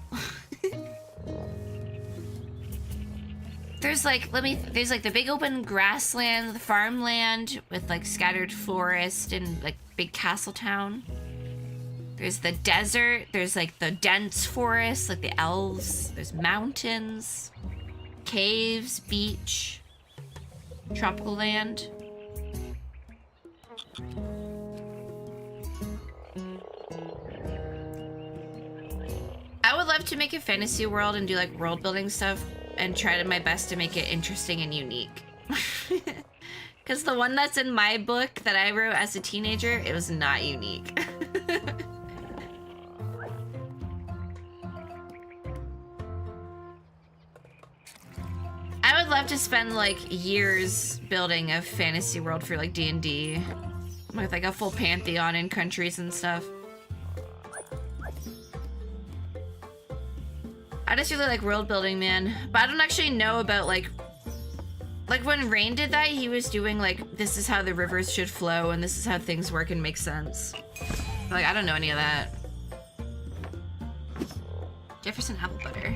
S1: There's like, there's like the big open grassland, the farmland with like scattered forest and like big castle town. There's the desert, there's like the dense forest, like the elves, there's mountains, caves, beach, tropical land. I would love to make a fantasy world and do like world building stuff and try my best to make it interesting and unique. Because the one that's in my book that I wrote as a teenager, it was not unique. I would love to spend like years building a fantasy world for like D&D with like a full pantheon and countries and stuff. I just really like world building, man. But I don't actually know about like when Rain did that, he was doing like, this is how the rivers should flow and this is how things work and make sense. Like, I don't know any of that. Jefferson apple butter.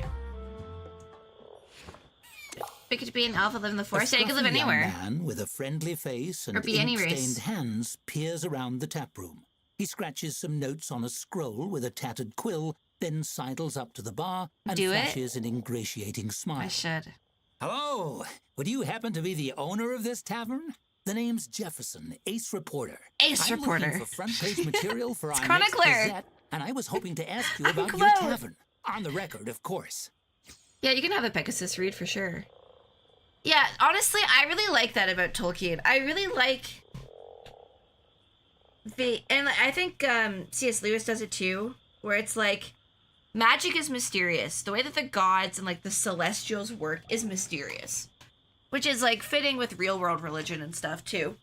S1: We could be an elf that live in the forest. Yeah, you could live anywhere.
S10: A man with a friendly face and
S1: or be any
S10: ink-stained
S1: race.
S10: hands peers around the tap room. He scratches some notes on a scroll with a tattered quill, then sidles up to the bar and flashes an ingratiating smile.
S1: I should.
S10: Hello! Would you happen to be the owner of this tavern? The name's Jefferson, ace reporter.
S1: Ace
S10: I'm
S1: reporter.
S10: looking for front-page material for our
S1: Chronicler.
S10: next Gazette, and I was hoping to ask you about your tavern. On the record, of course.
S1: Yeah, you can have a Pegasus read for sure. Yeah, honestly, I really like that about Tolkien. I really like and I think C.S. Lewis does it too, where it's like, magic is mysterious. The way that the gods and like the celestials work is mysterious, which is like fitting with real world religion and stuff too.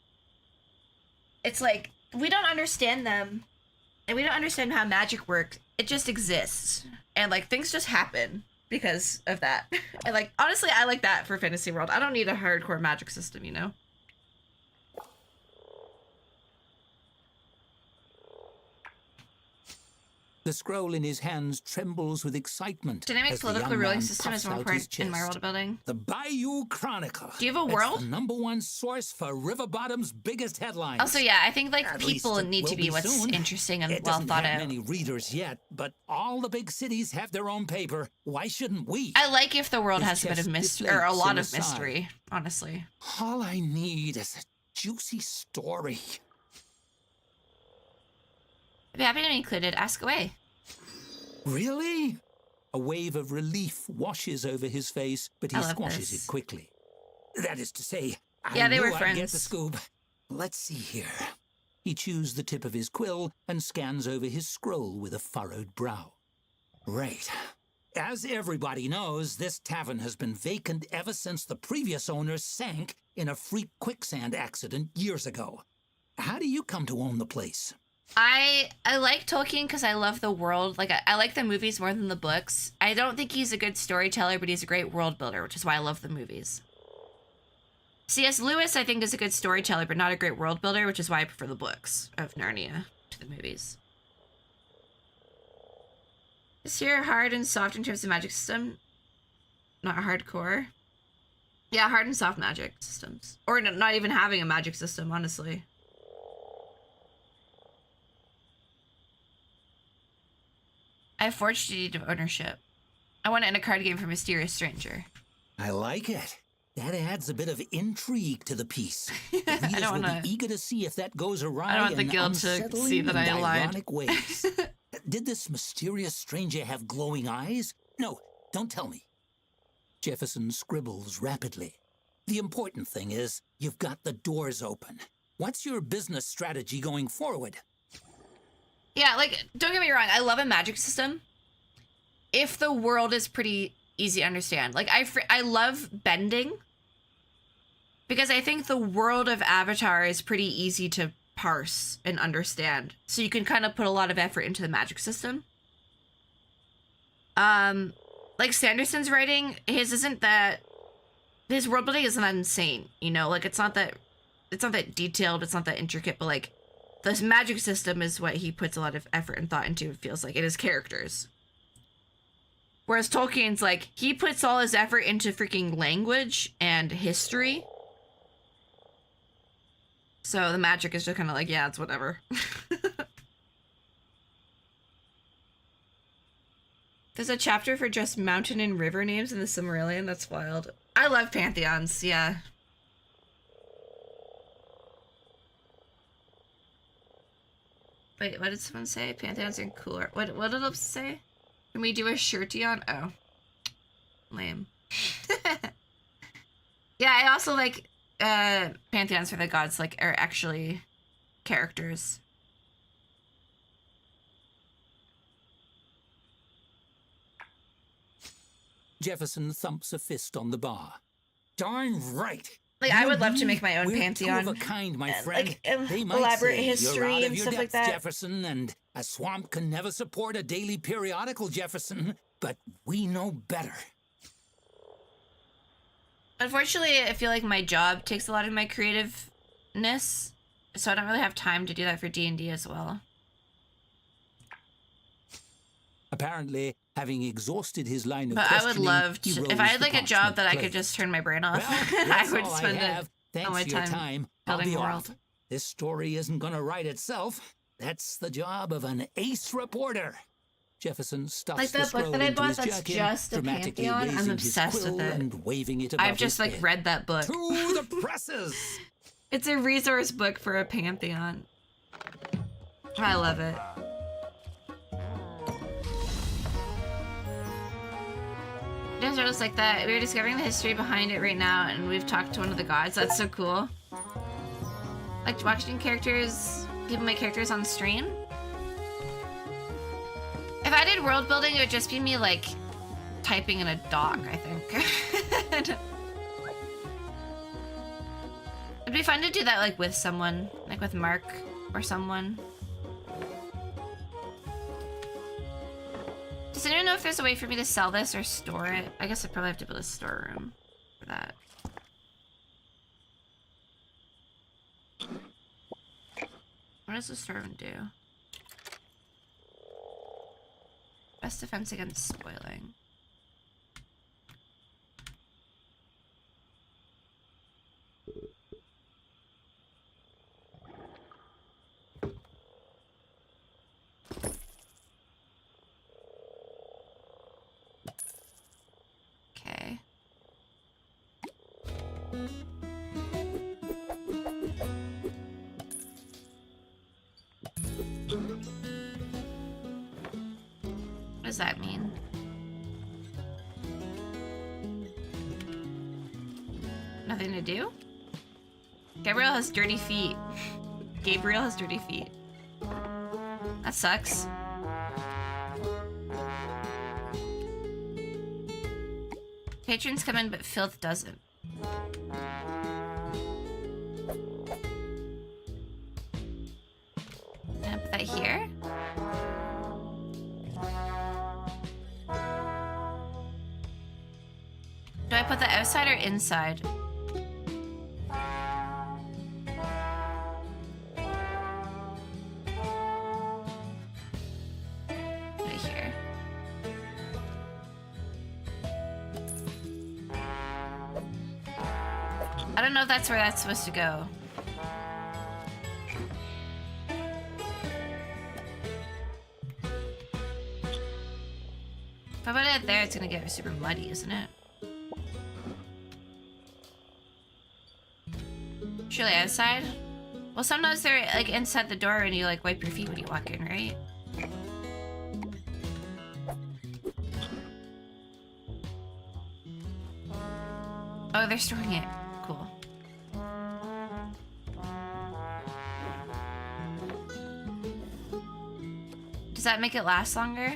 S1: It's like, we don't understand them and we don't understand how magic works. It just exists and like things just happen because of that. And like, honestly, I like that for fantasy world. I don't need a hardcore magic system, you know?
S10: The scroll in his hands trembles with excitement.
S1: Dynamic
S10: as the
S1: political
S10: young
S1: ruling
S10: man
S1: system is
S10: puffs
S1: more
S10: out his
S1: important in my
S10: chest.
S1: world building.
S10: The Bayou Chronicle.
S1: Do you have a
S10: It's
S1: world?
S10: the #1 source for River Bottom's biggest headlines.
S1: Also, yeah, I think like
S10: At
S1: people
S10: least it
S1: need to
S10: will
S1: be what's
S10: soon.
S1: interesting and
S10: It
S1: well
S10: doesn't
S1: thought
S10: have
S1: out.
S10: many readers yet, but all the big cities have their own paper. Why shouldn't we?
S1: I like if the world
S10: His
S1: has a bit of
S10: chest
S1: mystery, or a
S10: deflates
S1: lot
S10: in a
S1: of
S10: sigh.
S1: mystery, honestly.
S10: All I need is a juicy story.
S1: I'd be happy to be included. Ask away.
S10: Really? A wave of relief washes over his face, but he
S1: I love
S10: squashes
S1: this.
S10: it quickly. That is to say,
S1: Yeah, they
S10: I
S1: were
S10: knew I'd get
S1: friends.
S10: the scoop. Let's see here. He chews the tip of his quill and scans over his scroll with a furrowed brow. Right. As everybody knows, this tavern has been vacant ever since the previous owner sank in a freak quicksand accident years ago. How do you come to own the place?
S1: I like Tolkien because I love the world. Like, I like the movies more than the books. I don't think he's a good storyteller, but he's a great world builder, which is why I love the movies. C.S. Lewis, I think, is a good storyteller, but not a great world builder, which is why I prefer the books of Narnia to the movies. Is here hard and soft in terms of magic system? Not hardcore. Yeah, hard and soft magic systems. Or not even having a magic system, honestly. I have forged a deed of ownership. I want it in a card game for Mysterious Stranger.
S10: I like it. That adds a bit of intrigue to the piece. The
S1: I
S10: readers
S1: don't
S10: will
S1: wanna-
S10: be eager to see if that goes awry
S1: I don't want the
S10: in
S1: guild to
S10: unsettling
S1: see that
S10: and
S1: I lied.
S10: ironic ways. Did this mysterious stranger have glowing eyes? No, don't tell me. Jefferson scribbles rapidly. The important thing is you've got the doors open. What's your business strategy going forward?
S1: Yeah, like, don't get me wrong. I love a magic system if the world is pretty easy to understand. Like, I love bending because I think the world of Avatar is pretty easy to parse and understand. So you can kind of put a lot of effort into the magic system. Like Sanderson's writing, his world building isn't that insane, you know? Like, it's not that detailed, it's not that intricate, but like, this magic system is what he puts a lot of effort and thought into, it feels like, in his characters. Whereas Tolkien's like, he puts all his effort into freaking language and history. So the magic is just kind of like, yeah, it's whatever. There's a chapter for just mountain and river names in the Silmarillion. That's wild. I love pantheons, yeah. Wait, what did someone say? Pantheons are cooler. What did it say? Can we do a shirty-on? Oh. Lame. Yeah, I also like pantheons for the gods, like, are actually characters.
S10: Jefferson thumps a fist on the bar. Darn right.
S1: Like, I would love to make my own pantheon.
S10: Two of a kind, my friend.
S1: Like,
S10: they might
S1: elaborate
S10: say
S1: history
S10: you're out of
S1: and
S10: your
S1: stuff like
S10: depth,
S1: that.
S10: Jefferson, and a swamp can never support a daily periodical, Jefferson. But we know better.
S1: Unfortunately, I feel like my job takes a lot of my creativeness, so I don't really have time to do that for D&D as well.
S10: Apparently, having exhausted his line of
S1: But I would
S10: questioning,
S1: love
S10: he
S1: to,
S10: rolls
S1: if I had
S10: the
S1: like a job that I
S10: parchment
S1: could just turn my brain off,
S10: Well,
S1: I
S10: that's
S1: would
S10: all
S1: spend
S10: have. Thanks
S1: all my
S10: for your
S1: time
S10: I'll
S1: building
S10: be
S1: the
S10: off.
S1: world.
S10: This story isn't gonna write itself. That's the job of an ace reporter. Jefferson stuffs
S1: Like
S10: the
S1: that book
S10: scroll
S1: that I
S10: into
S1: bought
S10: his
S1: that's
S10: jacket,
S1: just a
S10: dramatically
S1: pantheon, I'm
S10: raising his
S1: obsessed with
S10: quill
S1: it.
S10: and waving it above
S1: I've just
S10: his
S1: like
S10: head.
S1: read that book.
S10: To the presses!
S1: It's a resource book for a pantheon. I love it. There's artists like that. We're discovering the history behind it right now, and we've talked to one of the gods. That's so cool. Like watching people make characters on stream. If I did world building, it would just be me like typing in a doc, I think. It'd be fun to do that like with someone, like with Mark or someone. Does anyone know if there's a way for me to sell this or store it? I guess I probably have to build a storeroom for that. What does the storeroom do? Best defense against spoiling. Okay. What does that mean? Nothing to do? Gabriel has dirty feet. Gabriel has dirty feet. That sucks. Patrons come in, but filth doesn't. Can I put that here? Do I put that outside or inside? Put it here. I don't know if that's where that's supposed to go. If I put it there, it's gonna get super muddy, isn't it? Surely outside? Well, sometimes they're like inside the door and you like wipe your feet when you walk in, right? Oh, they're storing it. Cool. Does that make it last longer?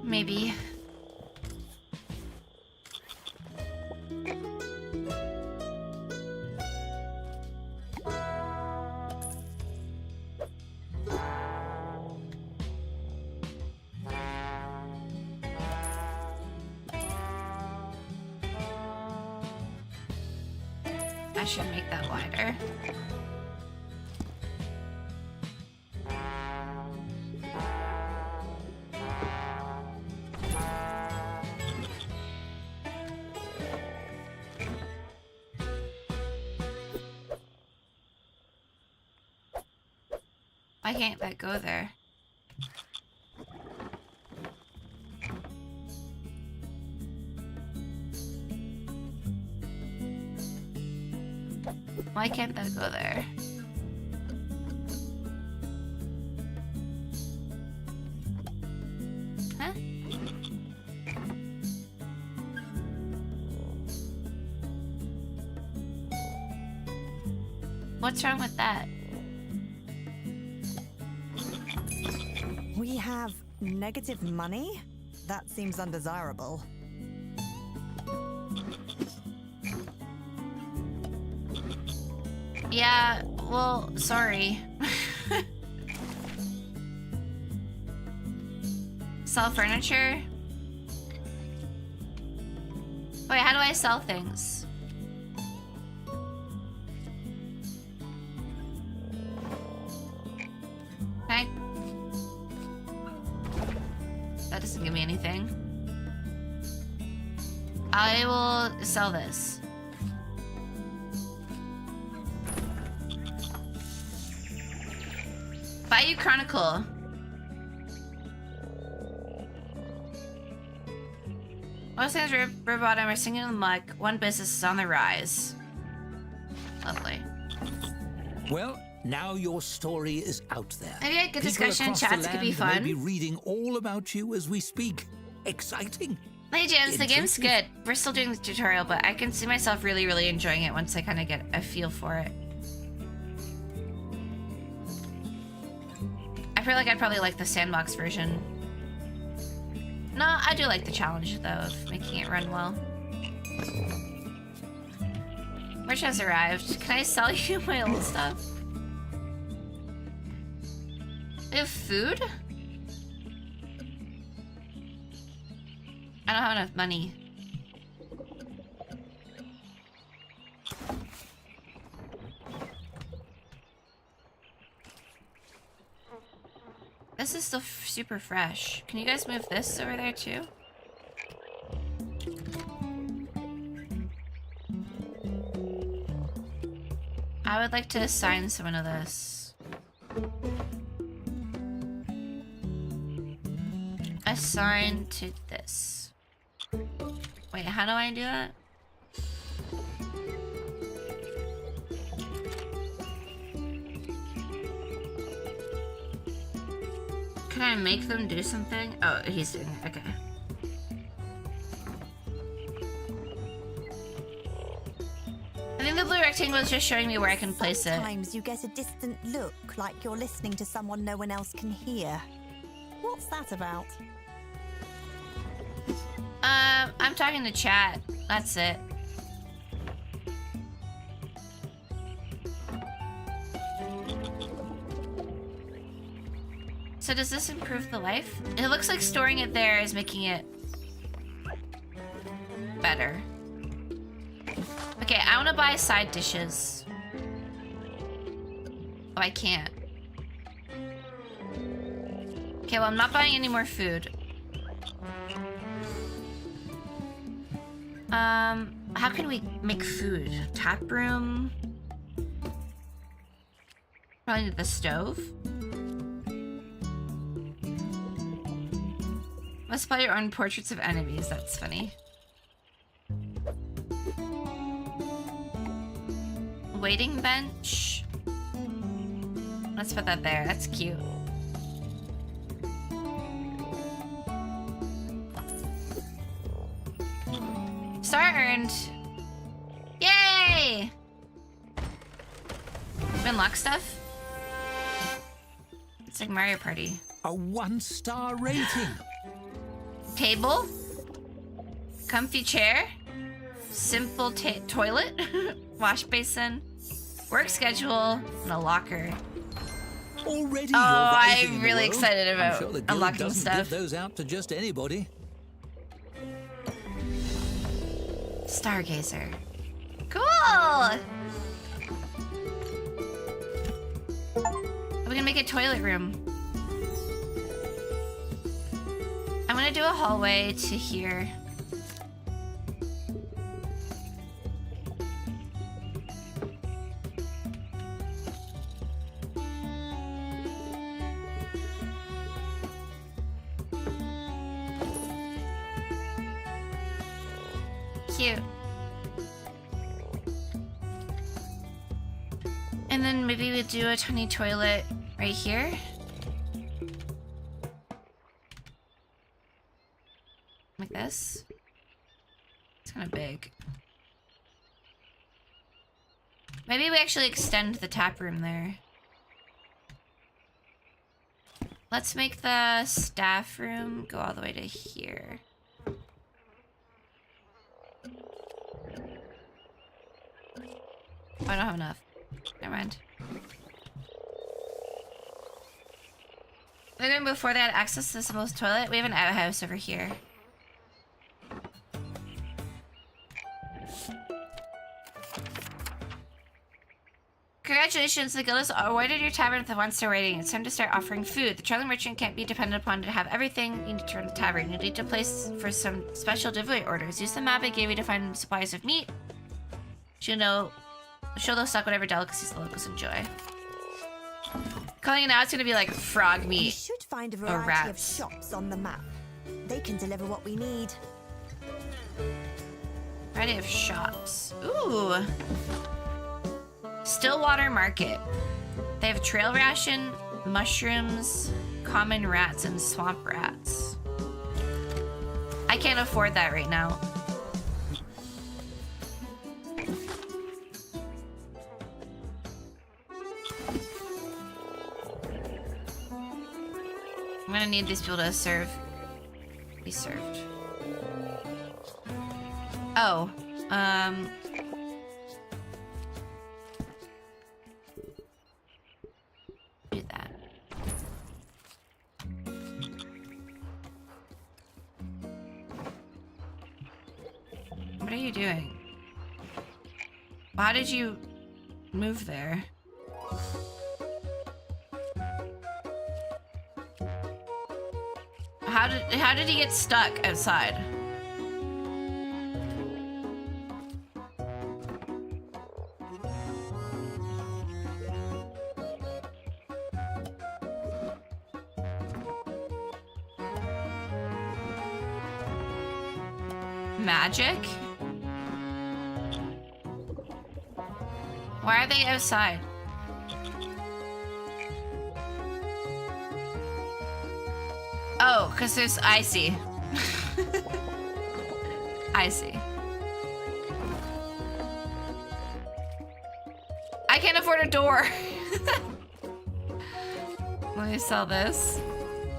S1: Maybe. I should make that wider. Why can't that go there? Why can't that go there? Huh? What's wrong with that?
S11: We have negative money? That seems undesirable.
S1: Yeah, well, sorry. Sell furniture? Wait, how do I sell things? Okay. That doesn't give me anything. I will sell this. Bayou Chronicle. Most things Bottom are singing in the muck. One business is on the rise. Lovely.
S10: Well, now your story is out there.
S1: Maybe a good
S10: People
S1: discussion in
S10: across the
S1: chats could be
S10: land
S1: fun.
S10: May be reading all about you as we speak. Exciting.
S1: Hey James, the game's
S10: Interesting.
S1: good. We're still doing the tutorial, but I can see myself really enjoying it once I kind of get a feel for it. I feel like I'd probably like the sandbox version. No, I do like the challenge though of making it run well. Merch has arrived. Can I sell you my old stuff? We have food? I don't have enough money. This is still super fresh. Can you guys move this over there too? I would like to assign someone to this. Assign to this. Wait, how do I do that? Can I make them do something? Oh, he's doing it. Okay. I think the blue rectangle is just showing me where I can place it.
S11: Sometimes you get a distant look, like you're listening to someone no one else can hear. What's that about?
S1: I'm talking to chat. That's it. So does this improve the life? It looks like storing it there is making it better. Okay, I want to buy side dishes. Oh, I can't. Okay, well, I'm not buying any more food. How can we make food? Tap room? Probably need the stove. Let's play your own portraits of enemies. That's funny. Waiting bench. Let's put that there. That's cute. Star earned. Yay! We unlock stuff? It's like Mario Party.
S10: A 1-star rating.
S1: Table. Comfy chair. Simple toilet. Wash basin. Work schedule. And a locker.
S10: Already
S1: Oh,
S10: you're rising
S1: I'm
S10: in the
S1: really
S10: world.
S1: excited
S10: I'm
S1: about
S10: sure the guild
S1: unlocking
S10: doesn't
S1: stuff.
S10: give those out to just anybody.
S1: Stargazer. Cool! Are we gonna make a toilet room? I'm gonna do a hallway to here. Cute. And then maybe we'll do a tiny toilet right here. Like this. It's kind of big. Maybe we actually extend the tap room there. Let's make the staff room go all the way to here. Oh, I don't have enough. Never mind. Then before they had access to the supposed toilet, we have an outhouse over here. Congratulations, the guild has awarded your tavern with a 1-star rating. It's time to start offering food. The traveling merchant can't be depended upon to have everything you need to run the tavern. You need to place for some special delivery orders. Use the map I gave you to find supplies of meat. Show those stock whatever delicacies the locals enjoy. Calling it now, it's gonna be like frog meat.
S11: You should find a variety of shops on the map. They can deliver what we need.
S1: Variety of shops. Ooh. Stillwater Market. They have trail ration, mushrooms, common rats, and swamp rats. I can't afford that right now. I'm gonna need these people to be served. Oh, do that. What are you doing? Why did you move there? How did he get stuck outside? Magic? Why are they outside? Oh, because there's... I see. I see. I can't afford a door. Let me sell this.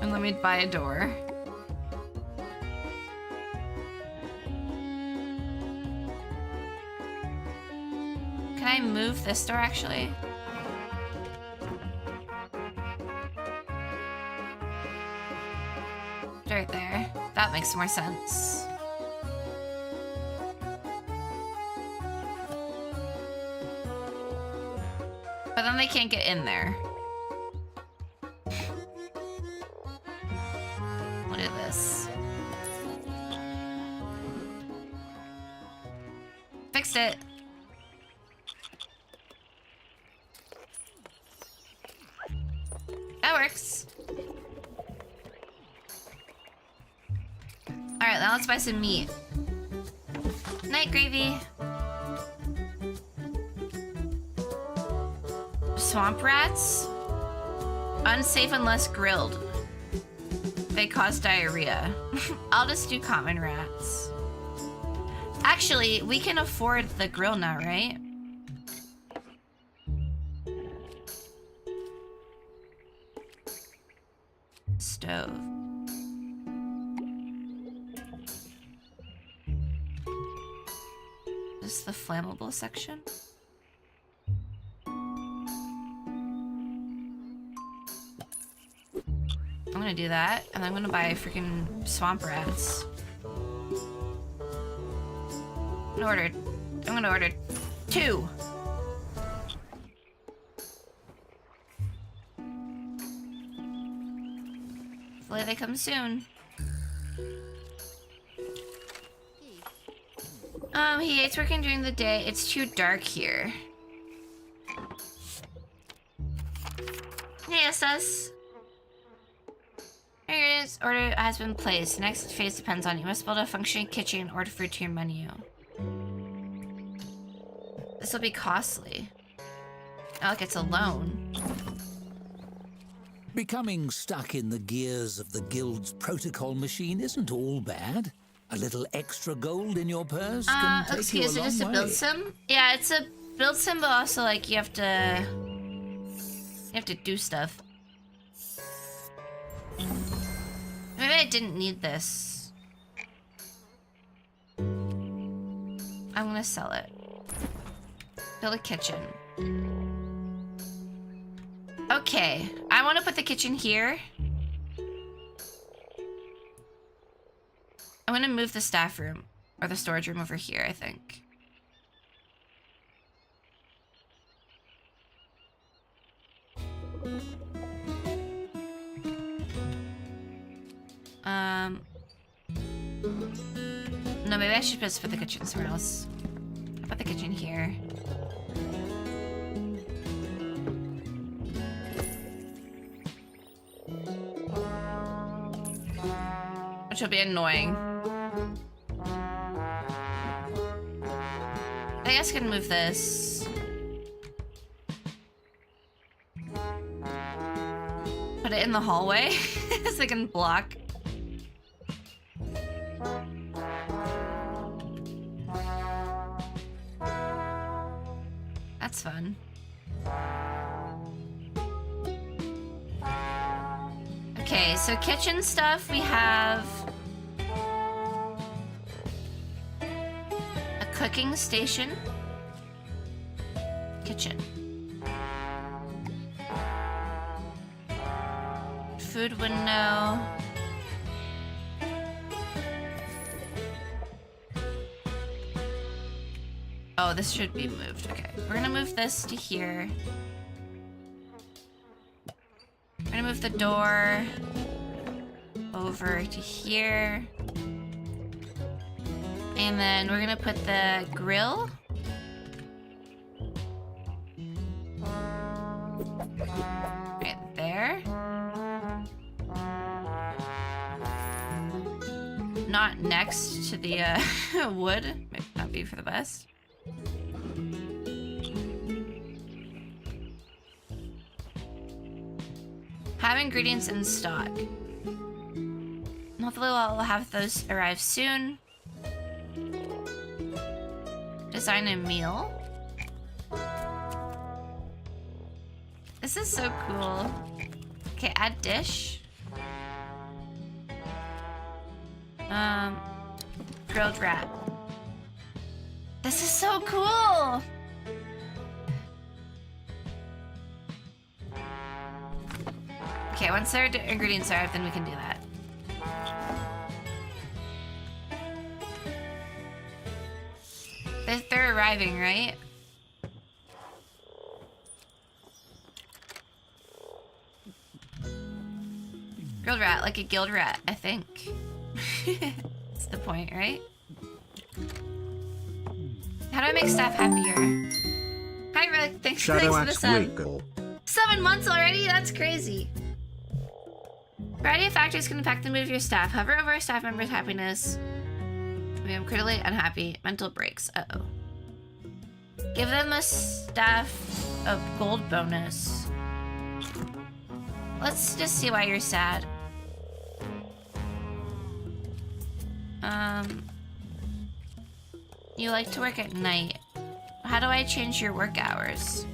S1: And let me buy a door. Can I move this door, actually? Right there. That makes more sense. But then they can't get in there. We'll do this. Fixed it. That works. Alright, now let's buy some meat. Night gravy. Swamp rats? Unsafe unless grilled. They cause diarrhea. I'll just do common rats. Actually, we can afford the grill now, right? Stove. This is the flammable section. I'm gonna do that, and I'm gonna buy freaking swamp rats. I'm gonna order 2. Hopefully they come soon. He hates working during the day. It's too dark here. Yes, us. Here it is. Order has been placed. The next phase depends on you. You must build a functioning kitchen and order food to your menu. This will be costly. Not like it's a loan.
S10: Becoming stuck in the gears of the guild's protocol machine isn't all bad. A little extra gold in your purse can take you a long way.
S1: Excuse me, just a build sim? Yeah, it's a build sim, but also like you have to do stuff. Maybe I didn't need this. I'm gonna sell it. Build a kitchen. Okay, I want to put the kitchen here. I'm gonna move the staff room, or the storage room over here, I think. No, maybe I should just put the kitchen somewhere else. I'll put the kitchen here. Which will be annoying. I guess I can move this. Put it in the hallway so I can block. That's fun. Okay, so kitchen stuff, we have a cooking station. Kitchen. Food window. Oh, this should be moved. Okay, we're gonna move this to here. We're gonna move the door over to here. And then we're gonna put the grill right there. Not next to the wood. Might not be for the best. Have ingredients in stock. Hopefully we'll have those arrive soon. Design a meal. This is so cool. Okay, add dish. Grilled rat. This is so cool! Okay, once their ingredients arrive, then we can do that. They're arriving, right? Grilled rat, like a guild rat, I think. That's the point, right? How do I make staff happier? Hi, Rick. Thanks for the sub. 7 months already? That's crazy. Variety of factors can impact the mood of your staff. Hover over a staff member's happiness. Maybe I'm critically unhappy. Mental breaks. Uh-oh. Give them a staff a gold bonus. Let's just see why you're sad. You like to work at night. How do I change your work hours?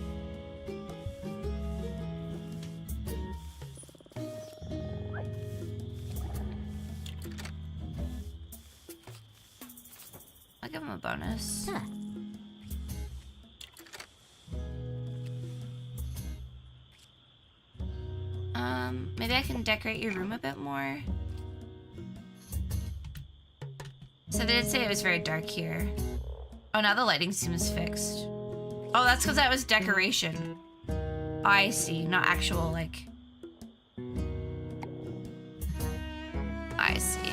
S1: I'll give him a bonus. Huh. Maybe I can decorate your room a bit more. So they did say it was very dark here. Oh, now the lighting seems fixed. Oh, that's because that was decoration. I see, not actual, like... I see.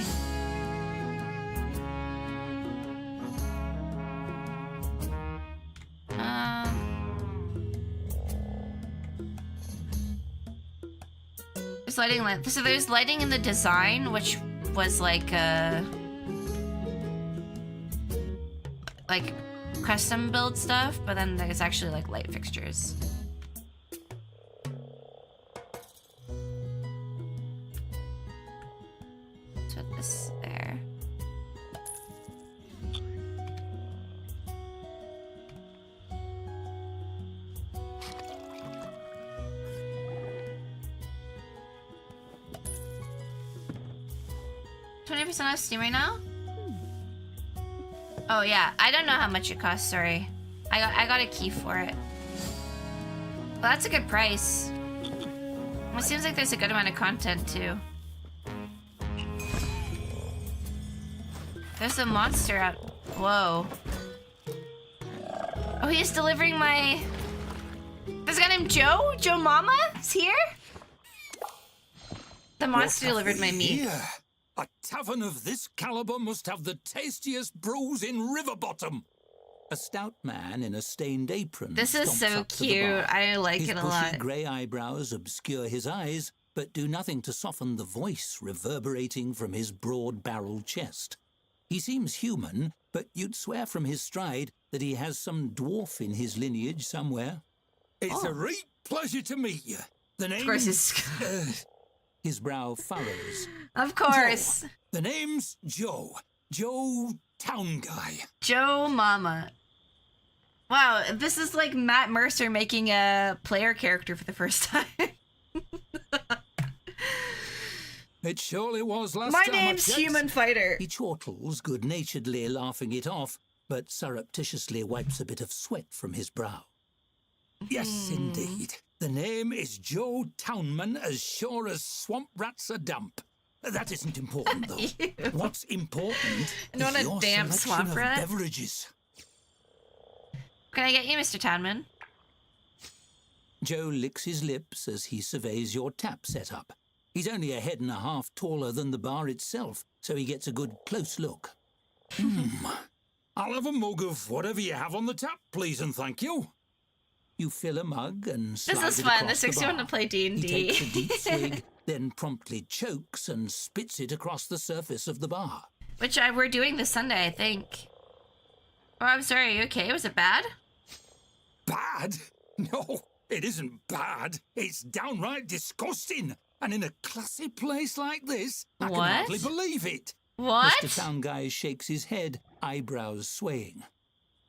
S1: There's lighting, so there's lighting in the design, which was like custom build stuff, but then there's actually like light fixtures. Put this there. $20% off Steam right now? Oh yeah, I don't know how much it costs, sorry. I got a key for it. Well, that's a good price. Well, it seems like there's a good amount of content too. There's a monster out. Whoa. Oh, he's delivering my... There's a guy named Joe? Joe Mama is here? The monster delivered my meat.
S10: Here? A tavern of this caliber must have the tastiest brews in Riverbottom. A stout man in a stained apron.
S1: This is
S10: stomps
S1: so
S10: up to the
S1: cute.
S10: bar.
S1: I like
S10: His
S1: it a
S10: bushy
S1: lot.
S10: grey eyebrows obscure his eyes, but do nothing to soften the voice reverberating from his broad-barreled chest. He seems human, but you'd swear from his stride that he has some dwarf in his lineage somewhere. It's a great pleasure to meet you. The name...
S1: Of course it's...
S10: His brow furrows.
S1: Of course.
S10: Joe. The name's Joe. Joe Town Guy.
S1: Joe Mama. Wow, this is like Matt Mercer making a player character for the first time.
S10: It surely was last
S1: My
S10: time I
S1: name's
S10: checked.
S1: Human Fighter.
S10: He chortles, good-naturedly laughing it off, but surreptitiously wipes a bit of sweat from his brow. Yes, indeed. The name is Joe Townman, as sure as swamp rats are damp. That isn't important, though. What's important
S1: Not
S10: is
S1: a
S10: your
S1: damp
S10: selection
S1: swamp
S10: of
S1: rat.
S10: beverages.
S1: Can I get you, Mr. Townman?
S10: Joe licks his lips as he surveys your tap setup. He's only a head and a half taller than the bar itself, so he gets a good close look. I'll have a mug of whatever you have on the tap, please and thank you. You fill a mug and slide
S1: This is
S10: it
S1: fun.
S10: across
S1: This makes
S10: the
S1: me
S10: bar.
S1: want to play D&D.
S10: He takes a deep swig, then promptly chokes and spits it across the surface of the bar.
S1: Which we're doing this Sunday, I think. Oh, I'm sorry. Are you okay? Was it bad?
S10: Bad? No, it isn't bad. It's downright disgusting. And in a classy place like this, I can
S1: What?
S10: hardly believe it.
S1: What?
S10: Mr. Town Guy shakes his head, eyebrows swaying.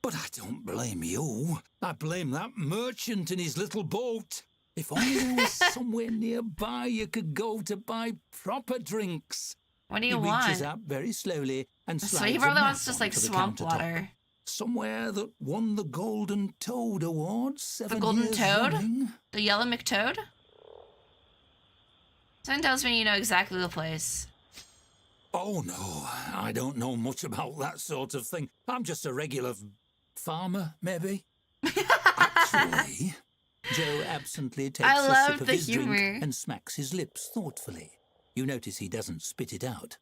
S10: But I don't blame you. I blame that merchant and his little boat. If only there was somewhere nearby you could go to buy proper drinks.
S1: What do you
S10: He
S1: want?
S10: reaches out very slowly and
S1: So
S10: slides
S1: he
S10: a
S1: probably
S10: map
S1: wants just like
S10: onto the
S1: swamp
S10: countertop.
S1: water.
S10: Somewhere that won the Golden Toad Award 7
S1: The Golden
S10: years
S1: Toad?
S10: running.
S1: The Yellow McToad? Something tells me you know exactly the place.
S10: Oh, no, I don't know much about that sort of thing. I'm just a regular farmer, maybe. Actually, Joe absently takes
S1: I
S10: a
S1: love
S10: sip of
S1: the
S10: his
S1: humor.
S10: drink and smacks his lips thoughtfully. You notice he doesn't spit it out.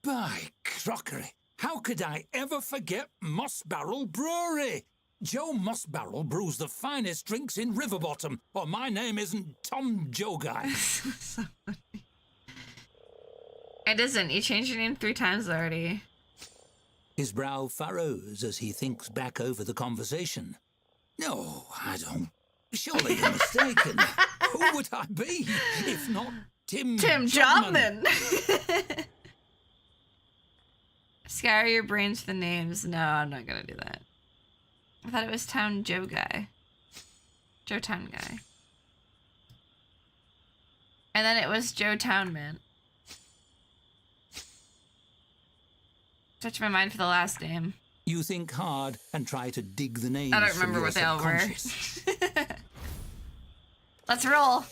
S10: By crockery, how could I ever forget Moss Barrel Brewery? Joe Moss Barrel brews the finest drinks in Riverbottom, or my name isn't Tom Joe Guy.
S1: It isn't. You changed your name 3 times already.
S10: His brow furrows as he thinks back over the conversation. No, I don't. Surely you're mistaken. Who would I be if not Tim
S1: Jobman. Scour your brains for the names. No, I'm not gonna do that. I thought it was Town Joe Guy. Joe Town Guy. And then it was Joe Townman. Touch my mind for the last name.
S10: You think hard and try to dig the names.
S1: I don't
S10: from
S1: remember
S10: your
S1: what they all were.
S10: subconscious.
S1: Let's roll.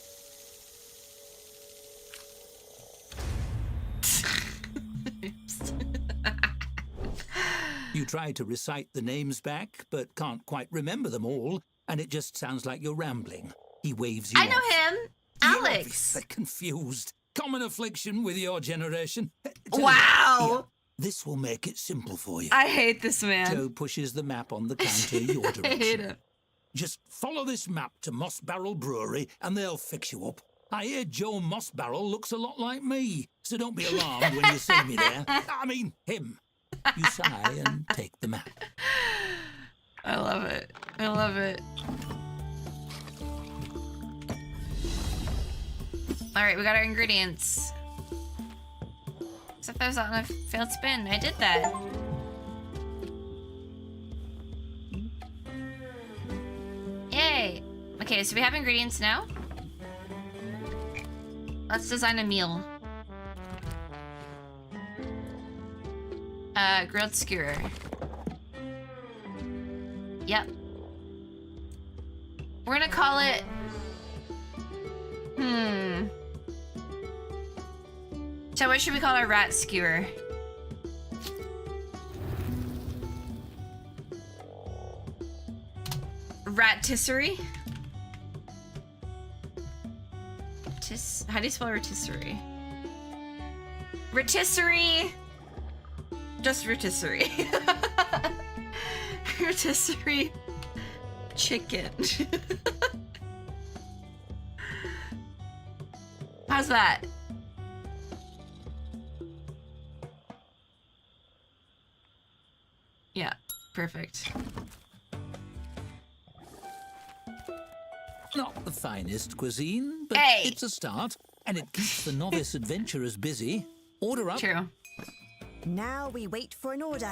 S10: You try to recite the names back, but can't quite remember them all. and it just sounds like you're rambling. He waves you
S1: I know
S10: off.
S1: him.
S10: You're
S1: Alex.
S10: obviously confused. Common affliction with your generation. Tell you
S1: Wow.
S10: what, here, this will make it simple for you.
S1: I hate this man.
S10: Joe pushes the map on the counter your
S1: I hate
S10: direction.
S1: him.
S10: Just follow this map to Moss Barrel Brewery and they'll fix you up. I hear Joe Moss Barrel looks a lot like me, so don't be alarmed when you see me there. I mean, him. You sigh and take the map.
S1: I love it. I love it. Alright, we got our ingredients. Except I was on a failed spin. I did that. Yay! Okay, so we have ingredients now. Let's design a meal. Grilled skewer. Yep. We're gonna call it... So what should we call our rat skewer? Ratisserie? How do you spell rotisserie? Rotisserie! Just rotisserie. Rotisserie chicken. How's that? Yeah, perfect.
S10: Not the finest cuisine, but
S1: Hey.
S10: it's a start, and it keeps the novice adventurers busy. Order up.
S1: True.
S11: Now we wait for an order.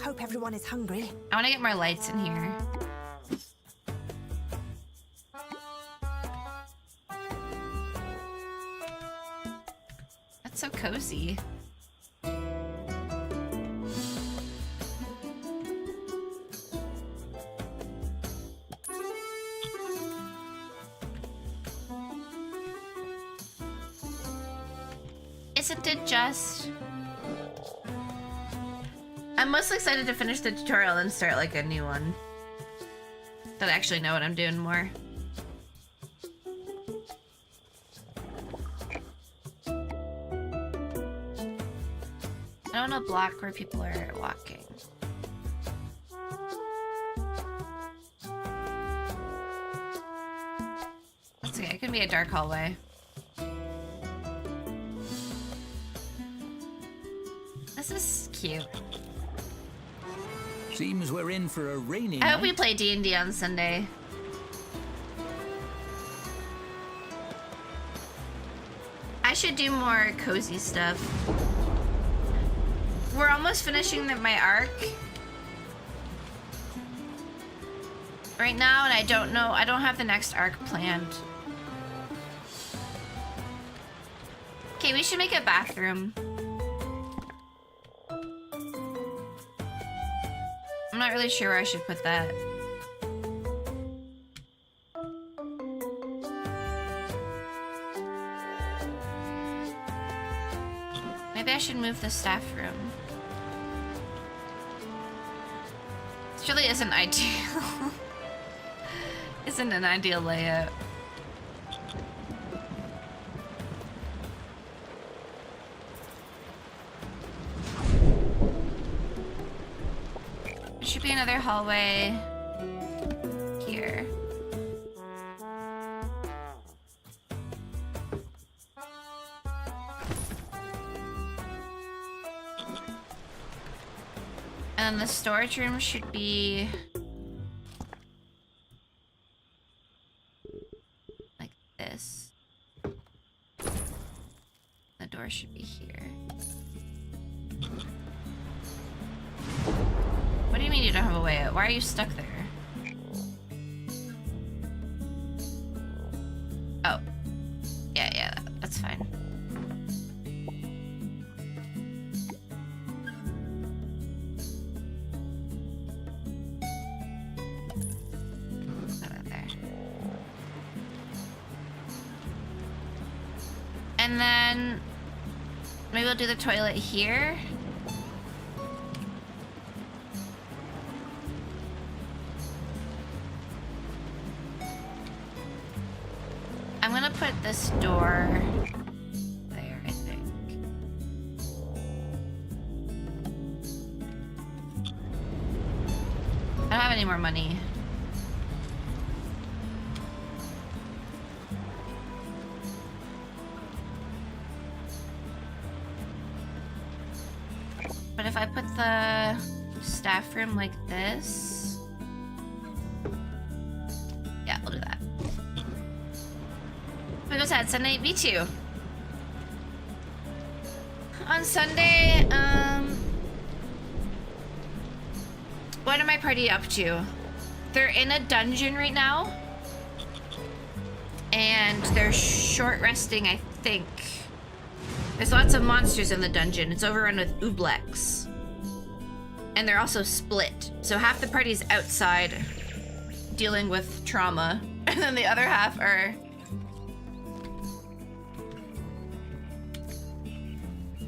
S11: Hope everyone is hungry.
S1: I want to get more lights in here. That's so cozy. Isn't it just... I'm mostly excited to finish the tutorial and start like a new one. That I actually know what I'm doing more. I don't want to block where people are walking. That's okay, it can be a dark hallway. This is cute.
S10: Seems we're in for a rainy
S1: I hope we
S10: night.
S1: play D&D on Sunday. I should do more cozy stuff. We're almost finishing my arc right now, and I don't know. I don't have the next arc planned. Okay, we should make a bathroom. I'm not really sure where I should put that. Maybe I should move the staff room. This really isn't ideal. Isn't an ideal layout. There should be another hallway here. And the storage room should be like this. The door should be here. What do you mean you don't have a way out? Why are you stuck there? Oh. Yeah, that's fine. Put that there. And then maybe we'll do the toilet here. this door there, I think. I don't have any more money. But if I put the staff room like this, yeah, we'll do that. We go to Sunday, me too. On Sunday, what are my party up to? They're in a dungeon right now, and they're short resting, I think. There's lots of monsters in the dungeon. It's overrun with Ublex. And they're also split. So half the party's outside dealing with trauma, and then the other half are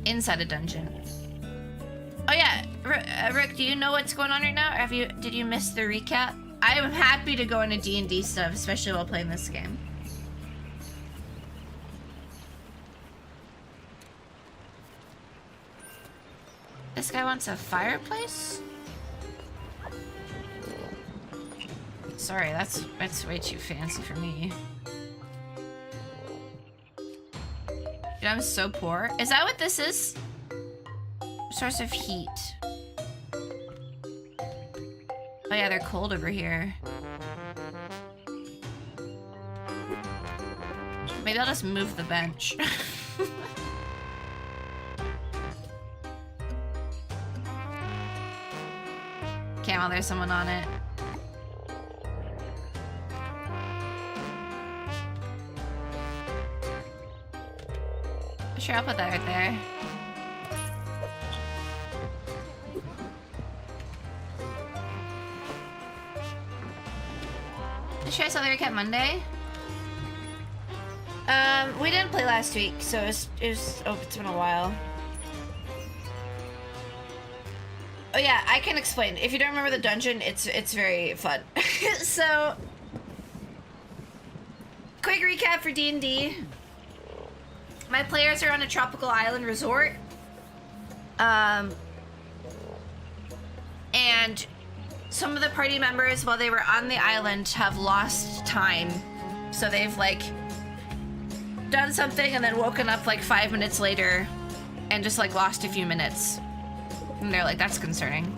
S1: inside a dungeon. Oh yeah, Rick, do you know what's going on right now? Or did you miss the recap? I am happy to go into D&D stuff, especially while playing this game. This guy wants a fireplace? Sorry, that's way too fancy for me. Dude, I'm so poor. Is that what this is? Source of heat. Oh yeah, they're cold over here. Maybe I'll just move the bench. Camel, there's someone on it. Sure, I'll put that right there. Sure, I saw the recap Monday. We didn't play last week, so it was oh, it's been a while. Oh yeah, I can explain. If you don't remember the dungeon, it's very fun. So, quick recap for D&D. My players are on a tropical island resort. And some of the party members, while they were on the island, have lost time. So they've like done something and then woken up like 5 minutes later and just like lost a few minutes. And they're like, that's concerning.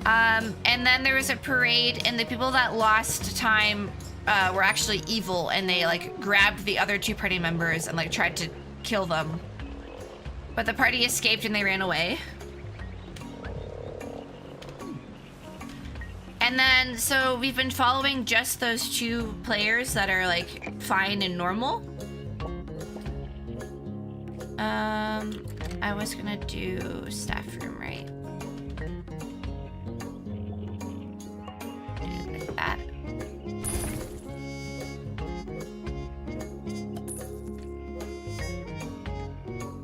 S1: And then there was a parade, and the people that lost time were actually evil, and they like grabbed the other two party members and like tried to kill them. But the party escaped and they ran away. And then, so we've been following just those two players that are like fine and normal. I was gonna do staff room, right? Like that.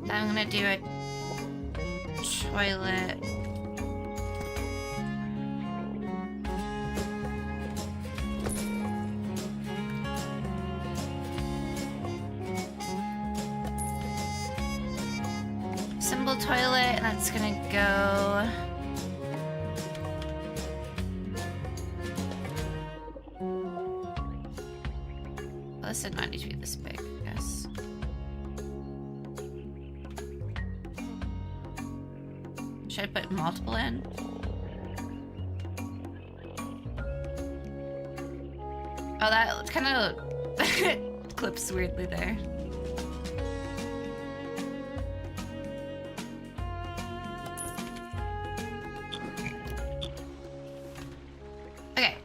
S1: Then I'm gonna do a toilet. Symbol toilet, and that's gonna go. Well, this did not need to be this big, I guess. Should I put multiple in? Oh, that kind of clips weirdly there.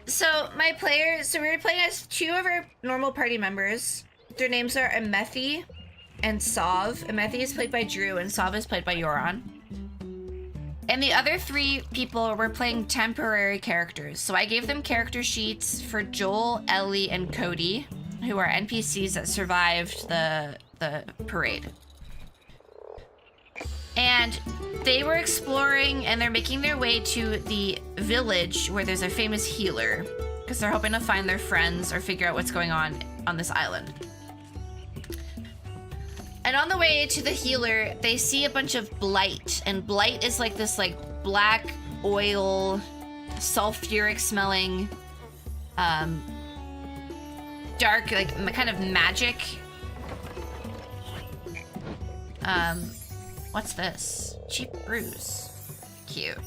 S1: So my players, so we were playing as two of our normal party members. Their names are Amethi and Sav. Amethi is played by Drew and Sav is played by Yoron. And the other three people were playing temporary characters. So I gave them character sheets for Joel, Ellie, and Cody, who are NPCs that survived the parade. And they were exploring, and they're making their way to the village where there's a famous healer, because they're hoping to find their friends or figure out what's going on on this island. And on the way to the healer, they see a bunch of blight, and blight is like this like black oil, sulfuric smelling, dark, like kind of magic. What's this? Cheap brews. Cute.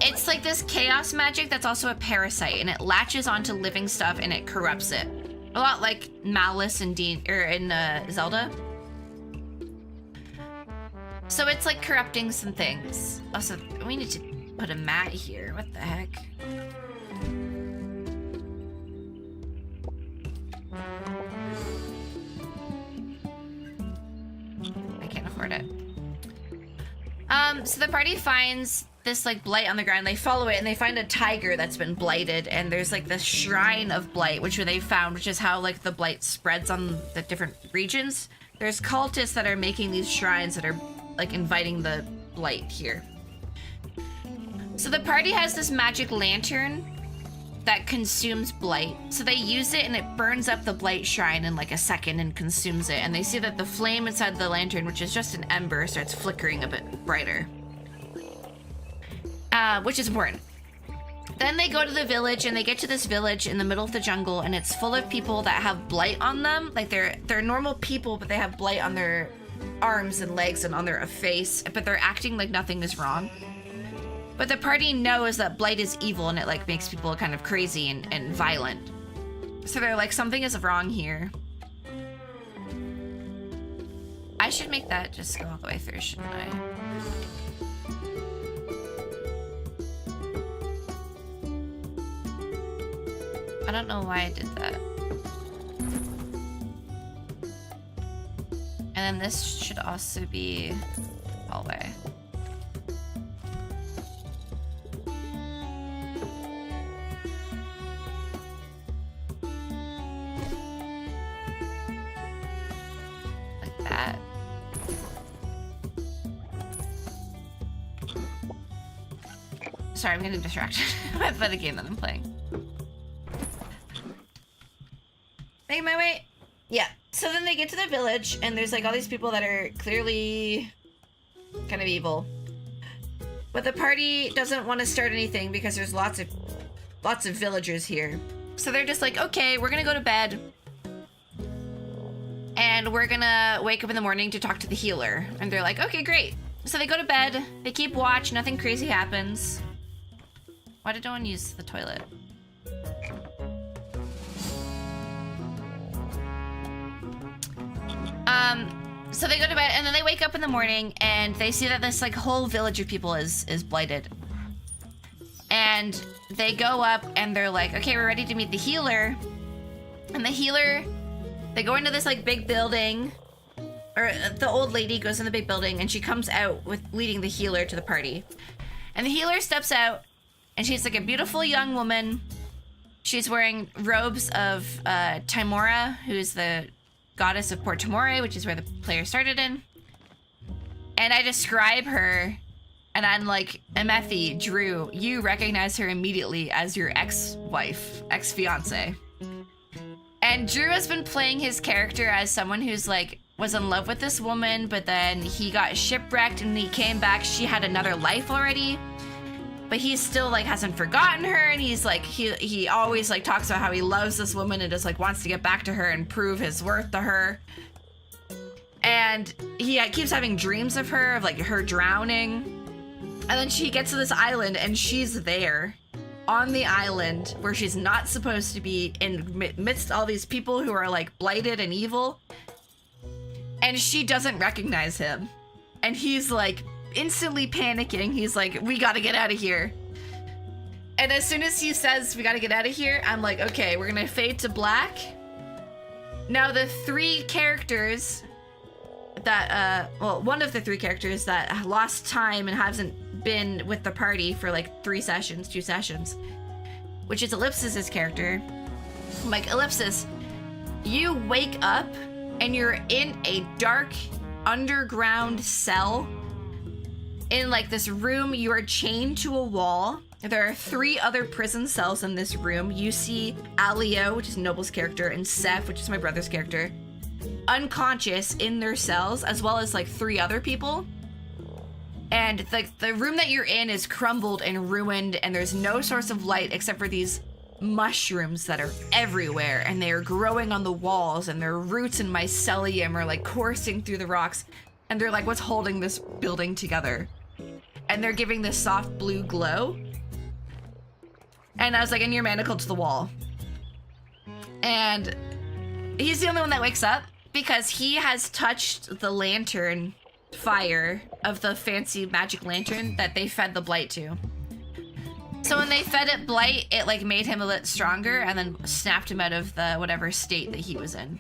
S1: It's like this chaos magic that's also a parasite, and it latches onto living stuff and it corrupts it. A lot like Malice in Zelda. So it's like corrupting some things. Also, we need to put a mat here. What the heck? I can't afford it. So the party finds this like blight on the ground. They follow it and they find a tiger that's been blighted, and there's like this shrine of blight, which they found, which is how like the blight spreads on the different regions. There's cultists that are making these shrines that are like inviting the blight here. So the party has this magic lantern that consumes blight. So they use it and it burns up the blight shrine in like a second and consumes it. And they see that the flame inside the lantern, which is just an ember, starts flickering a bit brighter. Which is important. Then they go to the village, and they get to this village in the middle of the jungle, and it's full of people that have blight on them. Like they're normal people, but they have blight on their arms and legs and on their face, but they're acting like nothing is wrong. But the party knows that blight is evil, and it like makes people kind of crazy and violent. So they're like, something is wrong here. I should make that just go all the way through, shouldn't I? I don't know why I did that. And then this should also be hallway. Like that. Sorry, I'm getting distracted by the game that I'm playing. Making my way. Yeah. So then they get to the village, and there's like all these people that are clearly kind of evil. But the party doesn't want to start anything because there's lots of villagers here. So they're just like, okay, we're gonna go to bed, and we're gonna wake up in the morning to talk to the healer. And they're like, okay, great. So they go to bed. They keep watch. Nothing crazy happens. Why did no one use the toilet? So they go to bed, and then they wake up in the morning, and they see that this like whole village of people is blighted. And they go up, and they're like, okay, we're ready to meet the healer. And the healer, they go into this like big building, or the old lady goes in the big building, and she comes out with leading the healer to the party. And the healer steps out, and she's like a beautiful young woman. She's wearing robes of Timora, who's the goddess of Port Timore, which is where the player started in. And I describe her, and I'm like, Emethi, Drew, you recognize her immediately as your ex-wife, ex-fiance. And Drew has been playing his character as someone who's like, was in love with this woman, but then he got shipwrecked, and when he came back, she had another life already. But he still like hasn't forgotten her, and he's like he always like talks about how he loves this woman and just like wants to get back to her and prove his worth to her. And he keeps having dreams of her, of like her drowning. And then she gets to this island, and she's there on the island where she's not supposed to be, in midst all these people who are like blighted and evil. And she doesn't recognize him, and he's like instantly panicking. He's like, we gotta get out of here. And as soon as he says we gotta get out of here, I'm like, okay, we're gonna fade to black. Now the three characters that well, one of the three characters that lost time and hasn't been with the party for like 2 sessions, which is Ellipsis's character. I'm like, Ellipsis, you wake up and you're in a dark underground cell in like this room. You are chained to a wall, There are 3 other prison cells in this room. You see Alio, which is Noble's character, and Seth, which is my brother's character, unconscious in their cells, as well as like 3 other people. And the room that you're in is crumbled and ruined, and there's no source of light except for these mushrooms that are everywhere, and they are growing on the walls, and their roots and mycelium are like coursing through the rocks, and they're like what's holding this building together. And they're giving this soft blue glow. And I was like, and you're manacled to the wall. And he's the only one that wakes up because he has touched the lantern fire of the fancy magic lantern that they fed the blight to. So when they fed it blight, it like made him a little stronger and then snapped him out of the whatever state that he was in.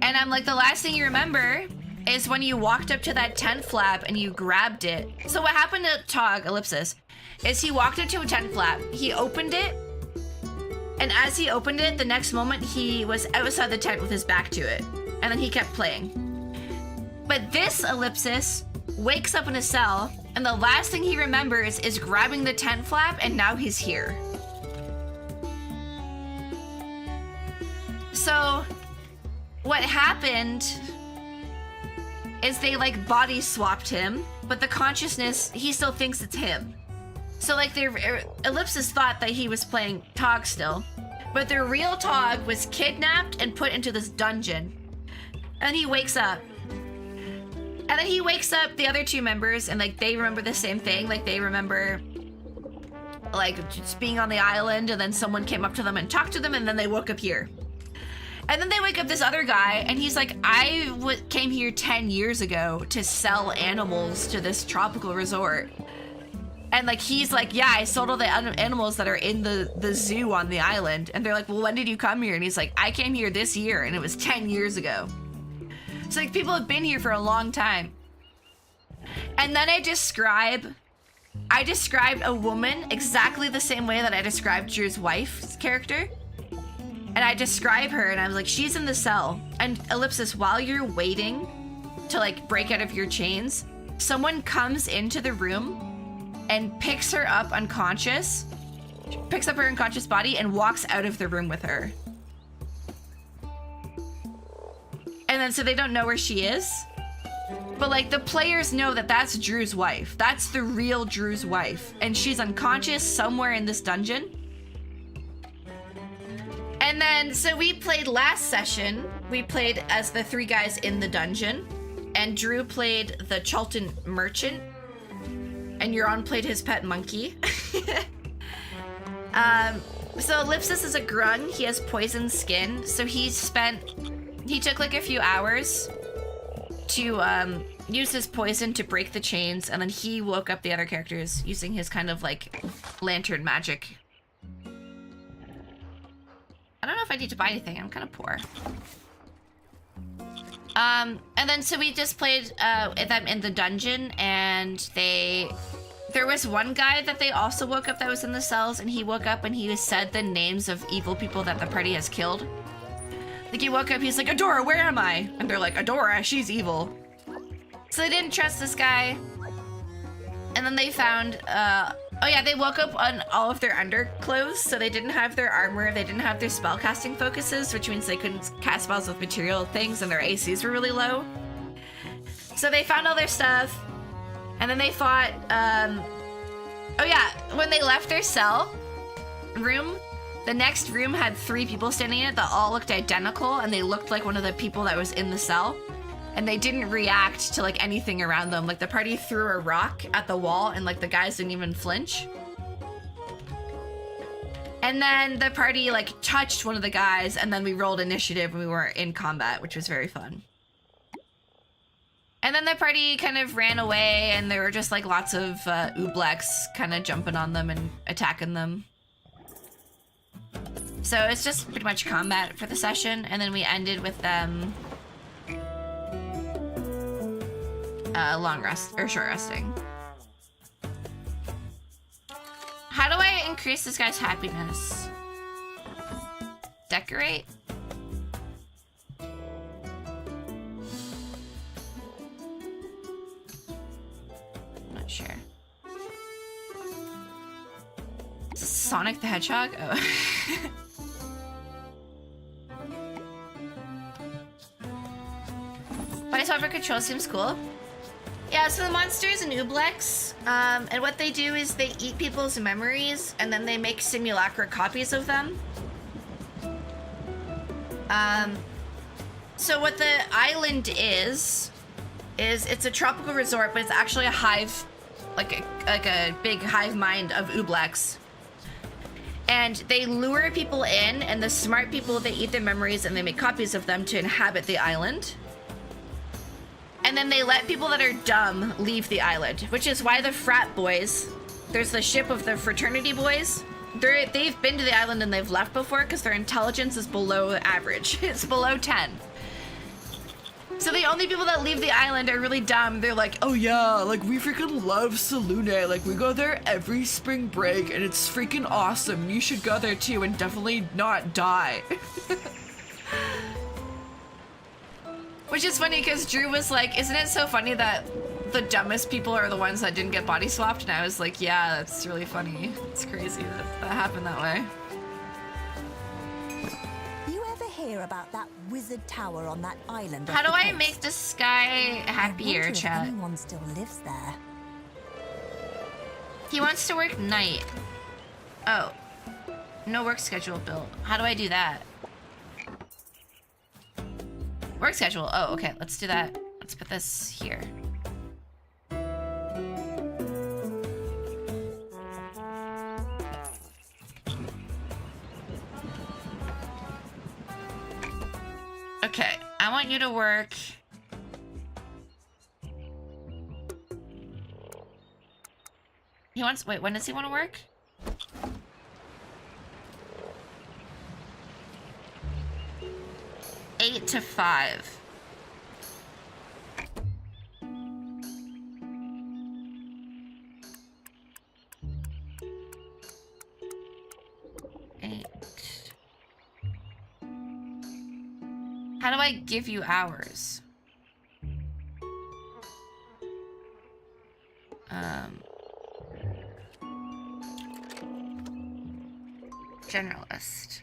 S1: And I'm like, the last thing you remember is when you walked up to that tent flap and you grabbed it. So what happened to Tog, Ellipsis, is he walked up to a tent flap, he opened it, and as he opened it, the next moment he was outside the tent with his back to it. And then he kept playing. But this Ellipsis wakes up in a cell, and the last thing he remembers is grabbing the tent flap, and now he's here. So what happened is they like body swapped him, but the consciousness, he still thinks it's him. So like Ellipsis thought that he was playing Tog still, but the real Tog was kidnapped and put into this dungeon. And he wakes up. And then he wakes up the other 2 members, and like they remember the same thing. Like they remember like just being on the island, and then someone came up to them and talked to them, and then they woke up here. And then they wake up this other guy, and he's like, I came here 10 years ago to sell animals to this tropical resort. And like he's like, yeah, I sold all the animals that are in the zoo on the island. And they're like, well, when did you come here? And he's like, I came here this year, and it was 10 years ago. So like people have been here for a long time. And then I described a woman exactly the same way that I described Drew's wife's character. And I describe her, and I was like, she's in the cell. And Ellipsis, while you're waiting to like break out of your chains, someone comes into the room and picks her up unconscious, picks up her unconscious body and walks out of the room with her. And then so they don't know where she is. But like the players know that that's Drew's wife. That's the real Drew's wife. And she's unconscious somewhere in this dungeon. And then, so we played last session, we played as the 3 guys in the dungeon. And Drew played the Chalton merchant. And Euron played his pet monkey. So Ellipsis is a grung. He has poisoned skin. So he took like a few hours to use his poison to break the chains. And then he woke up the other characters using his kind of like lantern magic. I don't know if I need to buy anything. I'm kind of poor. And then so we just played them in the dungeon, and there was one guy that they also woke up that was in the cells, and he woke up and he said the names of evil people that the party has killed. Like he woke up, he's like, Adora, where am I? And they're like, Adora, she's evil. So they didn't trust this guy. And then they found, oh yeah, they woke up on all of their underclothes, so they didn't have their armor, they didn't have their spellcasting focuses, which means they couldn't cast spells with material things, and their ACs were really low. So they found all their stuff, and then they fought, oh yeah, when they left their cell room, the next room had 3 people standing in it that all looked identical, and they looked like one of the people that was in the cell. And they didn't react to like anything around them. Like the party threw a rock at the wall and like the guys didn't even flinch. And then the party like touched one of the guys, and then we rolled initiative when we were in combat, which was very fun. And then the party kind of ran away, and there were just like lots of Ooblex kind of jumping on them and attacking them. So it's just pretty much combat for the session, and then we ended with them long rest or short resting. How do I increase this guy's happiness? Decorate? I'm not sure. Sonic the Hedgehog? Oh. Body swapper control seems cool. Yeah, so the monsters in Ublex, and what they do is they eat people's memories and then they make simulacra copies of them. So what the island is it's a tropical resort, but it's actually a hive, like a big hive mind of Ublex. And they lure people in, and the smart people, they eat their memories and they make copies of them to inhabit the island. And then they let people that are dumb leave the island, which is why the frat boys, there's the ship of the fraternity boys. They've been to the island and they've left before because their intelligence is below average. It's below 10. So the only people that leave the island are really dumb. They're like, oh yeah, like we freaking love Salune. Like we go there every spring break and it's freaking awesome. You should go there too and definitely not die. Which is funny because Drew was like, isn't it so funny that the dumbest people are the ones that didn't get body swapped? And I was like, yeah, that's really funny. It's crazy that happened that way.
S11: You ever hear about that wizard tower on that island?
S1: How do I make the sky happier, chat?
S11: Anyone still lives there?
S1: He wants to work night. Oh. No work schedule built. How do I do that? Work schedule. Oh, okay. Let's do that. Let's put this here. Okay. I want you to work. He wants. Wait, when does he want to work? Eight to 5. How do I give you hours? Generalist.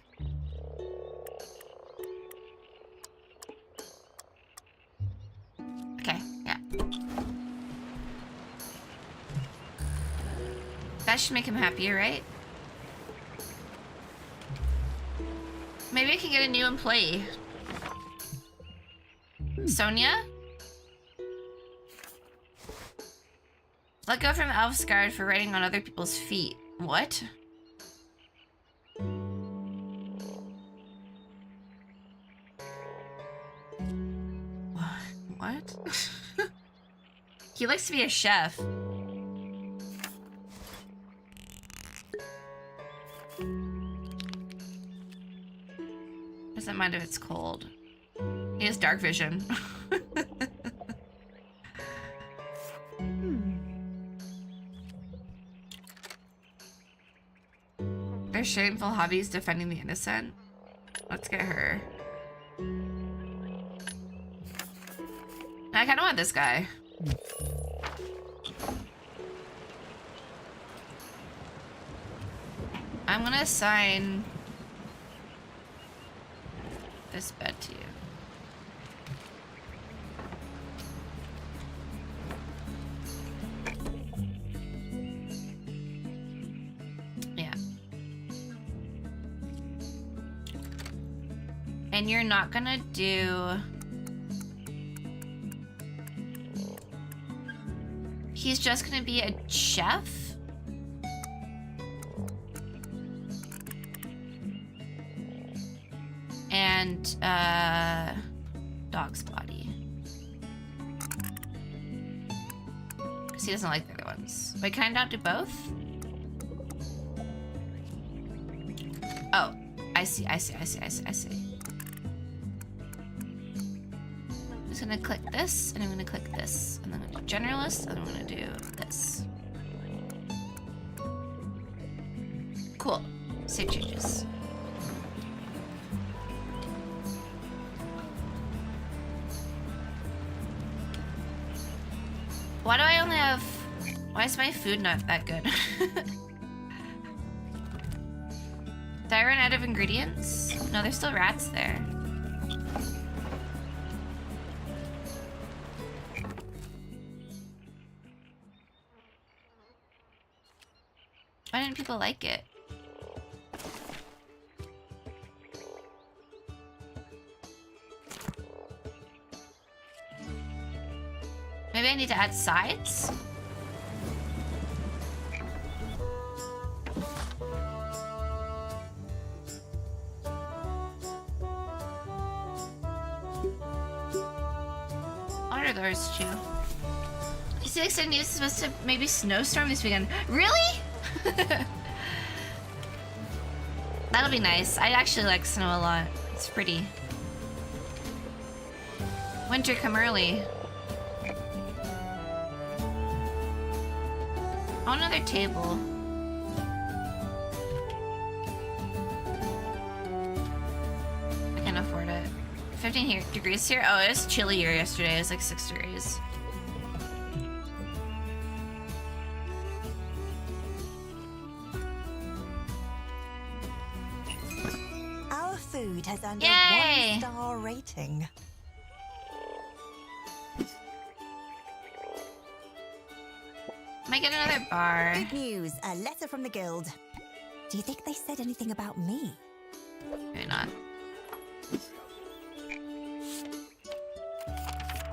S1: Okay, yeah. That should make him happier, right? Maybe I can get a new employee. Sonia? Let go from Elfsgard for riding on other people's feet. What? What? He likes to be a chef. Doesn't mind if it's cold. He has dark vision. Their shameful hobbies defending the innocent. Let's get her. I kind of want this guy. I'm gonna assign this bed to you. Yeah. And you're not gonna do... He's just gonna be a chef? And, dog's body. Because he doesn't like the other ones. Wait, can I not do both? Oh, I see. I'm just gonna click this, and I'm gonna click this, and then I'm gonna do generalist, and I'm gonna do this. Cool. Save changes. Why do I only have... Why is my food not that good? I run out of ingredients? No, there's still rats there. Why didn't people like it? Maybe I need to add sides? What are those two? You see, extended news is supposed to maybe snowstorm this weekend. Really? That'll be nice. I actually like snow a lot. It's pretty. Winter come early. I want another table. I can't afford it. 15 degrees here? Oh, it was chilly here yesterday. It was like 6 degrees.
S11: Our food has earned
S1: Yay!
S11: a 1-star rating.
S1: Might get another bar.
S11: Good news, a letter from the guild. Do you think they said anything about me?
S1: Maybe not.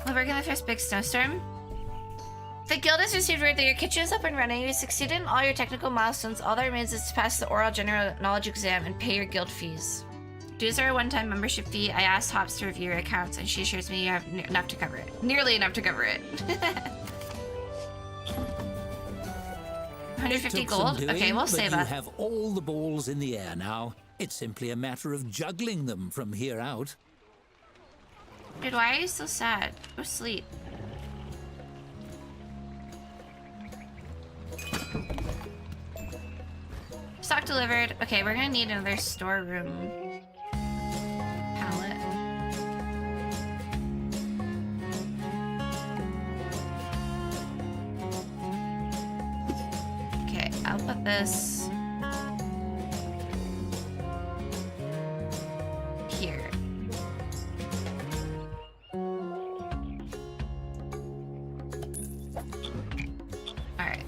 S1: We're working on the first big snowstorm. The guild has received word that your kitchen is up and running. You succeeded in all your technical milestones. All that remains is to pass the oral general knowledge exam and pay your guild fees. Dues are a one-time membership fee. I asked Hops to review your accounts, and she assures me you have enough to cover it. Nearly enough to cover it. 150 gold? Okay, we'll save
S10: that.
S1: that.
S10: You have all the balls in the air now. It's simply a matter of juggling them from here out.
S1: Dude, why are you so sad? Go sleep. Stock delivered. Okay, we're gonna need another storeroom pallet. Okay, I'll put this here. Alright.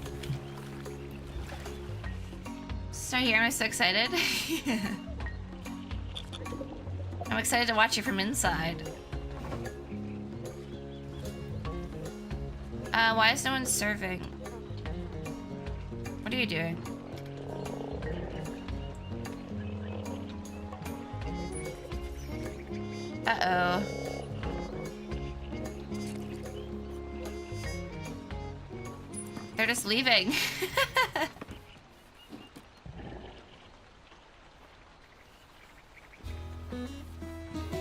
S1: So here, I'm so excited. I'm excited to watch it from inside. Why is no one serving? What are you doing? Uh-oh. They're just leaving.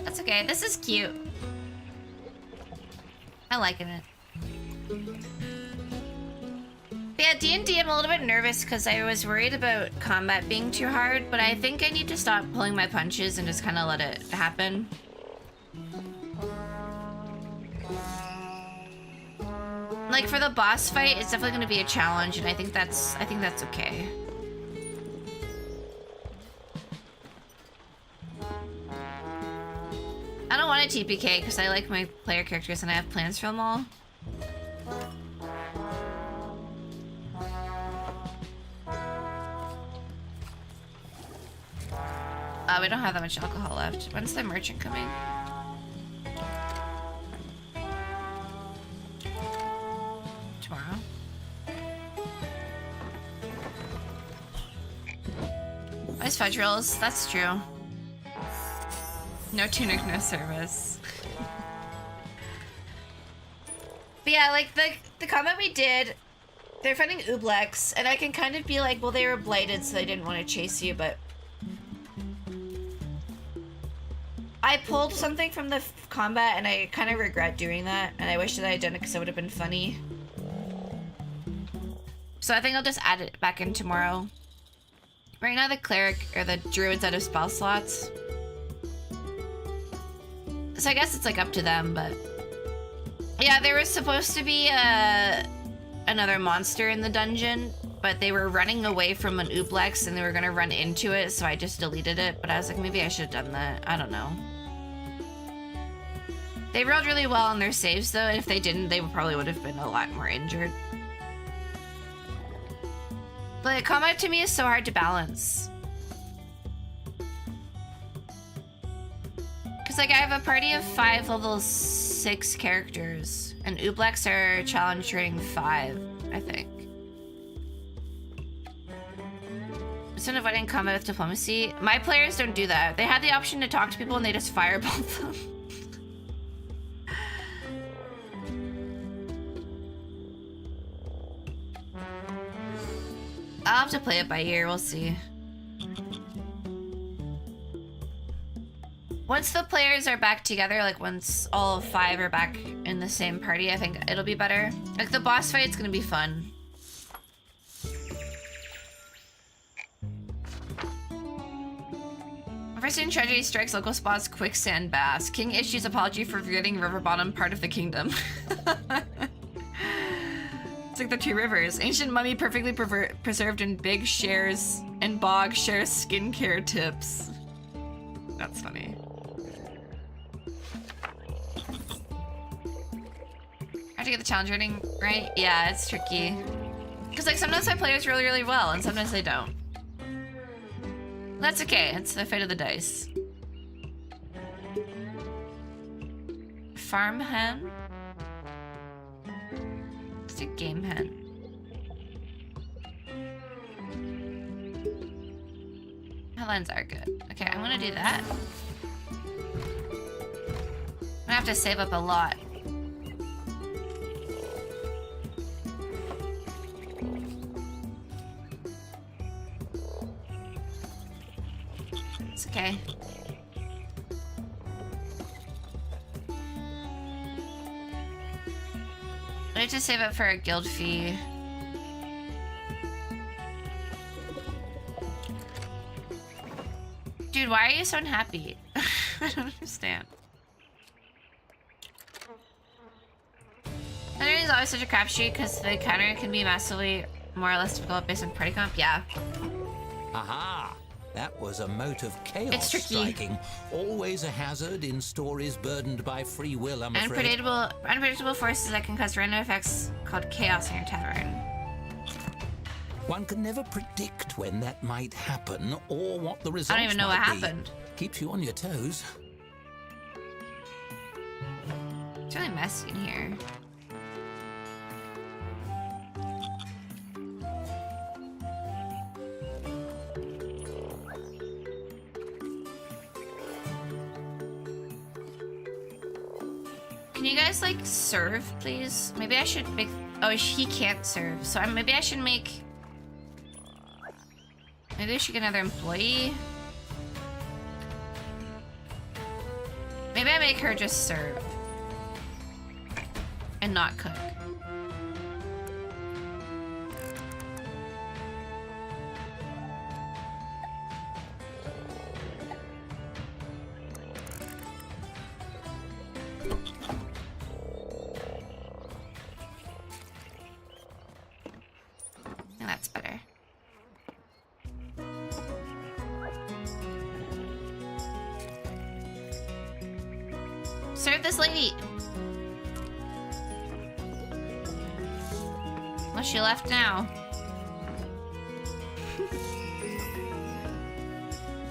S1: That's okay. This is cute. I'm liking it. Yeah, D&D, I'm a little bit nervous because I was worried about combat being too hard, but I think I need to stop pulling my punches and just kind of let it happen. Like for the boss fight, it's definitely going to be a challenge, and I think that's okay. I don't want a TPK because I like my player characters and I have plans for them all. We don't have that much alcohol left. When's the merchant coming? Tomorrow. Nice fudge rolls. That's true. No tunic, no service. But yeah, like the combat we did, they're fighting Ooblex, and I can kind of be like, well, they were blighted, so they didn't want to chase you, but I pulled something from the combat, and I kind of regret doing that, and I wish that I had done it because it would have been funny. So I think I'll just add it back in tomorrow. Right now, the cleric or the druid's out of spell slots. So I guess it's like up to them, but yeah, there was supposed to be another monster in the dungeon, but they were running away from an ooblex and they were gonna run into it, so I just deleted it. But I was like, maybe I should have done that. I don't know. They rolled really well on their saves though, and if they didn't, they probably would have been a lot more injured. But combat to me is so hard to balance. Cause like I have a party of 5 level 6 characters, and ooblex are challenge rating 5, I think. Instead of avoiding combat with diplomacy, my players don't do that. They had the option to talk to people and they just fireball them. I'll have to play it by ear, we'll see. Once the players are back together, like once all 5 are back in the same party, I think it'll be better. Like the boss fight's gonna be fun. Unforeseen tragedy strikes local spots quicksand bass. King issues apology for forgetting river bottom part of the kingdom. It's like the 2 rivers. Ancient mummy perfectly preserved in big shares, and bog shares skincare tips. That's funny. I have to get the challenge rating right? Yeah, it's tricky. Because like sometimes my players really, really well, and sometimes they don't. That's okay, it's the fate of the dice. Farm hen? Let's do game hen. Headlines are good. Okay, I'm gonna do that. I'm gonna have to save up a lot. It's okay. I need to save up for a guild fee. Dude, why are you so unhappy? I don't understand. That is always such a crapshoot because the counter can be massively more or less difficult based on party comp. Yeah.
S10: Aha! That was a mote of chaos
S1: It's tricky.
S10: striking. Always a hazard in stories burdened by free will, I'm afraid.
S1: Unpredictable forces that can cause random effects called chaos in your tavern.
S10: One can never predict when that might happen or what the results
S1: I don't even know what
S10: might be.
S1: happened.
S10: Keeps you on your toes.
S1: It's really messy in here. Can you guys like serve, please? Maybe I should make. Oh, he can't serve, so maybe I should make. Maybe I should get another employee. Maybe I make her just serve and not cook. And that's better. Serve this lady. Well, she left now.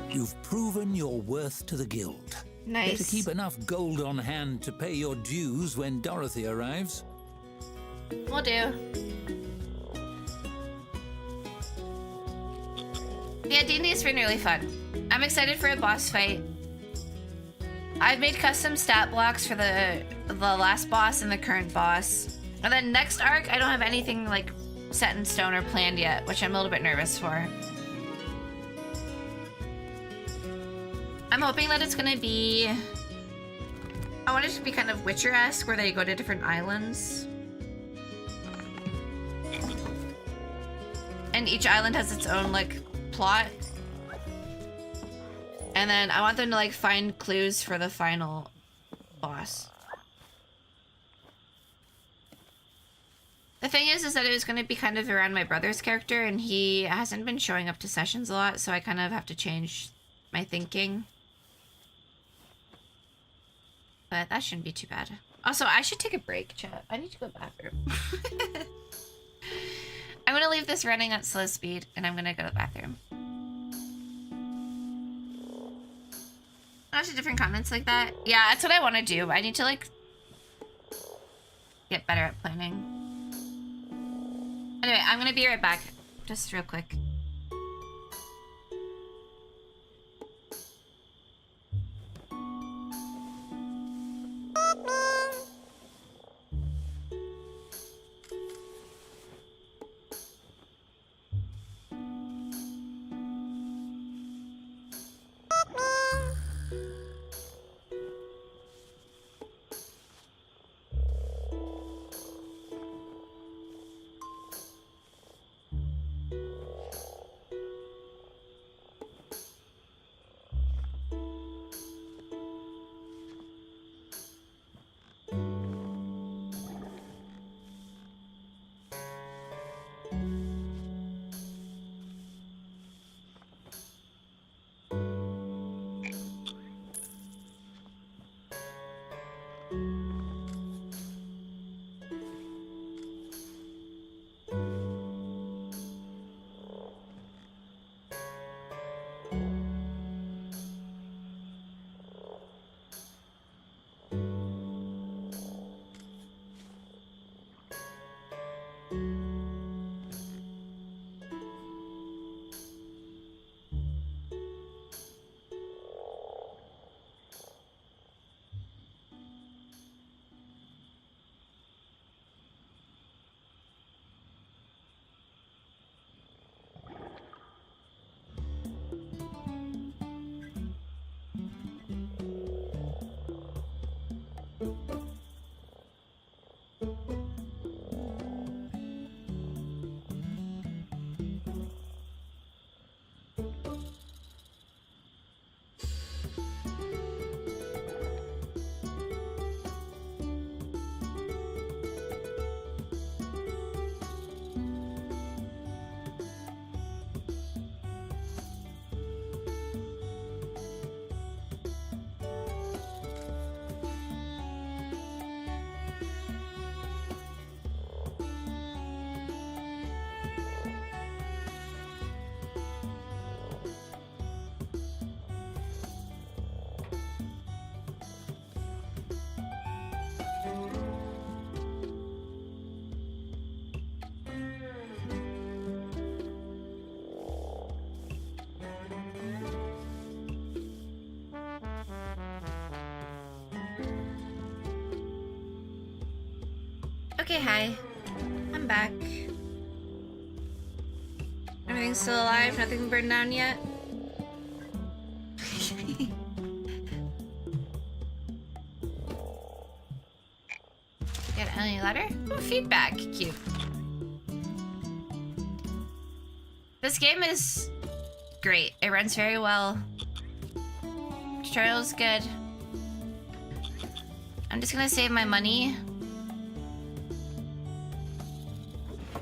S10: You've proven your worth to the guild.
S1: Nice.
S10: Better keep enough gold on hand to pay your dues when Dorothy arrives.
S1: Will do. Yeah, D&D's been really fun. I'm excited for a boss fight. I've made custom stat blocks for the last boss and the current boss. And then next arc, I don't have anything like set in stone or planned yet, which I'm a little bit nervous for. I'm hoping that it's gonna be... I want it to be kind of Witcher-esque, where they go to different islands. And each island has its own, like, plot. And then I want them to, like, find clues for the final boss. The thing is that it was going to be kind of around my brother's character, and he hasn't been showing up to sessions a lot, so I kind of have to change my thinking. But that shouldn't be too bad. Also, I should take a break, chat. I need to go to the bathroom. I'm going to leave this running at slow speed, and I'm going to go to the bathroom. Lots of different comments like that. Yeah, that's what I want to do. I need to, like, get better at planning. Anyway, I'm gonna be right back. Just real quick. Okay, hi. I'm back. Everything's still alive? Nothing burned down yet? Get any letter? Oh, feedback. Cute. This game is great. It runs very well. Tutorial's good. I'm just gonna save my money.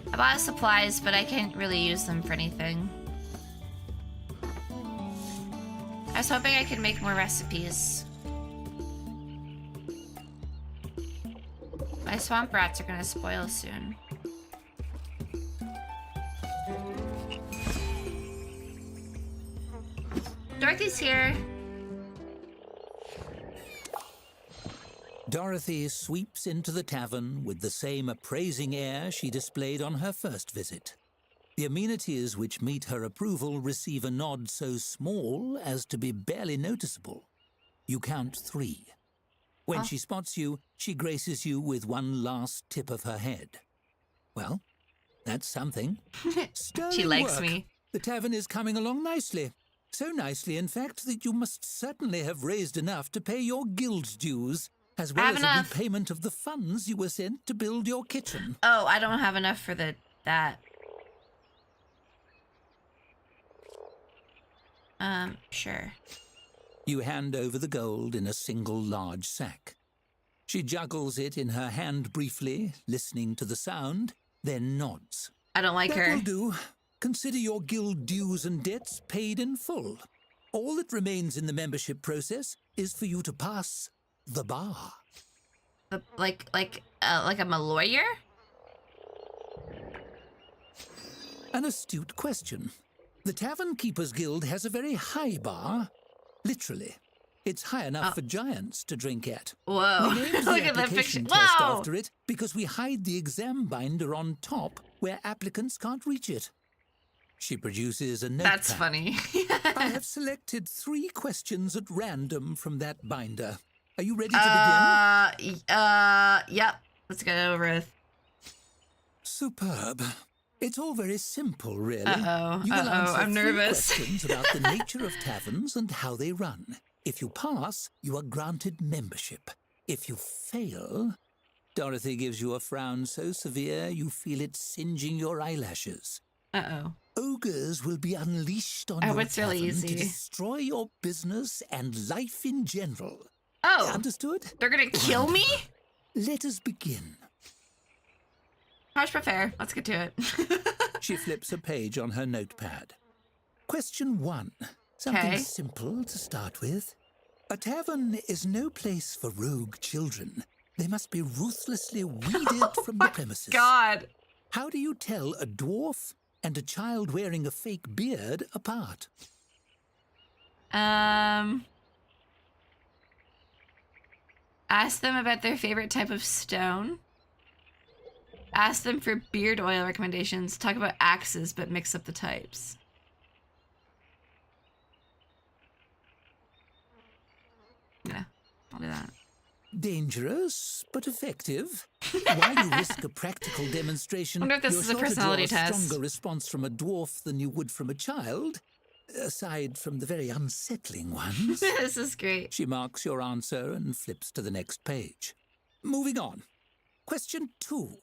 S1: I bought supplies, but I can't really use them for anything. I was hoping I could make more recipes. My swamp rats are gonna spoil soon. Dorothy's here.
S10: Dorothy sweeps into the tavern with the same appraising air she displayed on her first visit. The amenities which meet her approval receive a nod so small as to be barely noticeable. You count 3. When she spots you, she graces you with one last tip of her head. Well, that's something.
S1: She likes me.
S10: The tavern is coming along nicely. So nicely, in fact, that you must certainly have raised enough to pay your guild dues, as well as a repayment of the funds you were sent to build your kitchen.
S1: Oh, I don't have enough for that. Sure.
S10: You hand over the gold in a single large sack. She juggles it in her hand briefly, listening to the sound, then nods.
S1: I don't like
S10: That
S1: her.
S10: will do. Consider your guild dues and debts paid in full. All that remains in the membership process is for you to pass the bar.
S1: Like I'm a lawyer?
S10: An astute question. The Tavern Keepers Guild has a very high bar. Literally. It's high enough for giants to drink at.
S1: Whoa.
S10: We named
S1: Look
S10: the
S1: at that
S10: application
S1: picture.
S10: test
S1: Whoa!
S10: after it because we hide the exam binder on top where applicants can't reach it. She produces a notepad.
S1: That's funny.
S10: I have selected 3 questions at random from that binder. Are you ready to begin?
S1: Yep. Let's get it over with.
S10: Superb. It's all very simple, really.
S1: Uh-oh.
S10: You will answer
S1: I'm
S10: 3
S1: nervous.
S10: questions about the nature of taverns and how they run. If you pass, you are granted membership. If you fail... Dorothy gives you a frown so severe you feel it singeing your eyelashes.
S1: Uh-oh.
S10: Ogres will be unleashed on your
S1: it's really
S10: tavern
S1: easy.
S10: to destroy your business and life in general.
S1: Oh.
S10: Understood?
S1: They're gonna kill me?
S10: Let us begin.
S1: Much prefer. Let's get to it.
S10: She flips a page on her notepad. Question 1. Something
S1: Okay.
S10: simple to start with. A tavern is no place for rogue children. They must be ruthlessly weeded from the premises.
S1: God.
S10: How do you tell a dwarf and a child wearing a fake beard apart?
S1: Ask them about their favorite type of stone. Ask them for beard oil recommendations. Talk about axes, but mix up the types. Yeah, I'll do that.
S10: Dangerous, but effective. While you risk a practical demonstration,
S1: Wonder if this
S10: you're
S1: is a
S10: sure to draw
S1: personality test.
S10: stronger response from a dwarf than you would from a child, aside from the very unsettling ones.
S1: This is great.
S10: She marks your answer and flips to the next page. Moving on. Question 2.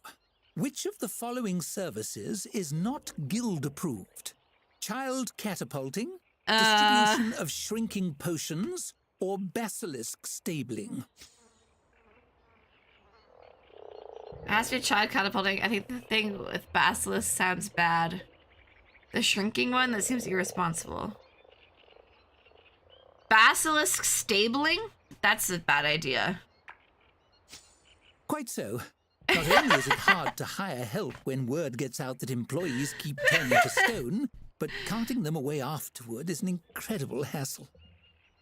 S10: Which of the following services is not guild approved? Child catapulting, distribution of shrinking potions, or basilisk stabling?
S1: Ask your child catapulting. I think the thing with basilisk sounds bad. The shrinking one, that seems irresponsible. Basilisk stabling? That's a bad idea.
S10: Quite so. Not only is it hard to hire help when word gets out that employees keep turning to stone, but carting them away afterward is an incredible hassle.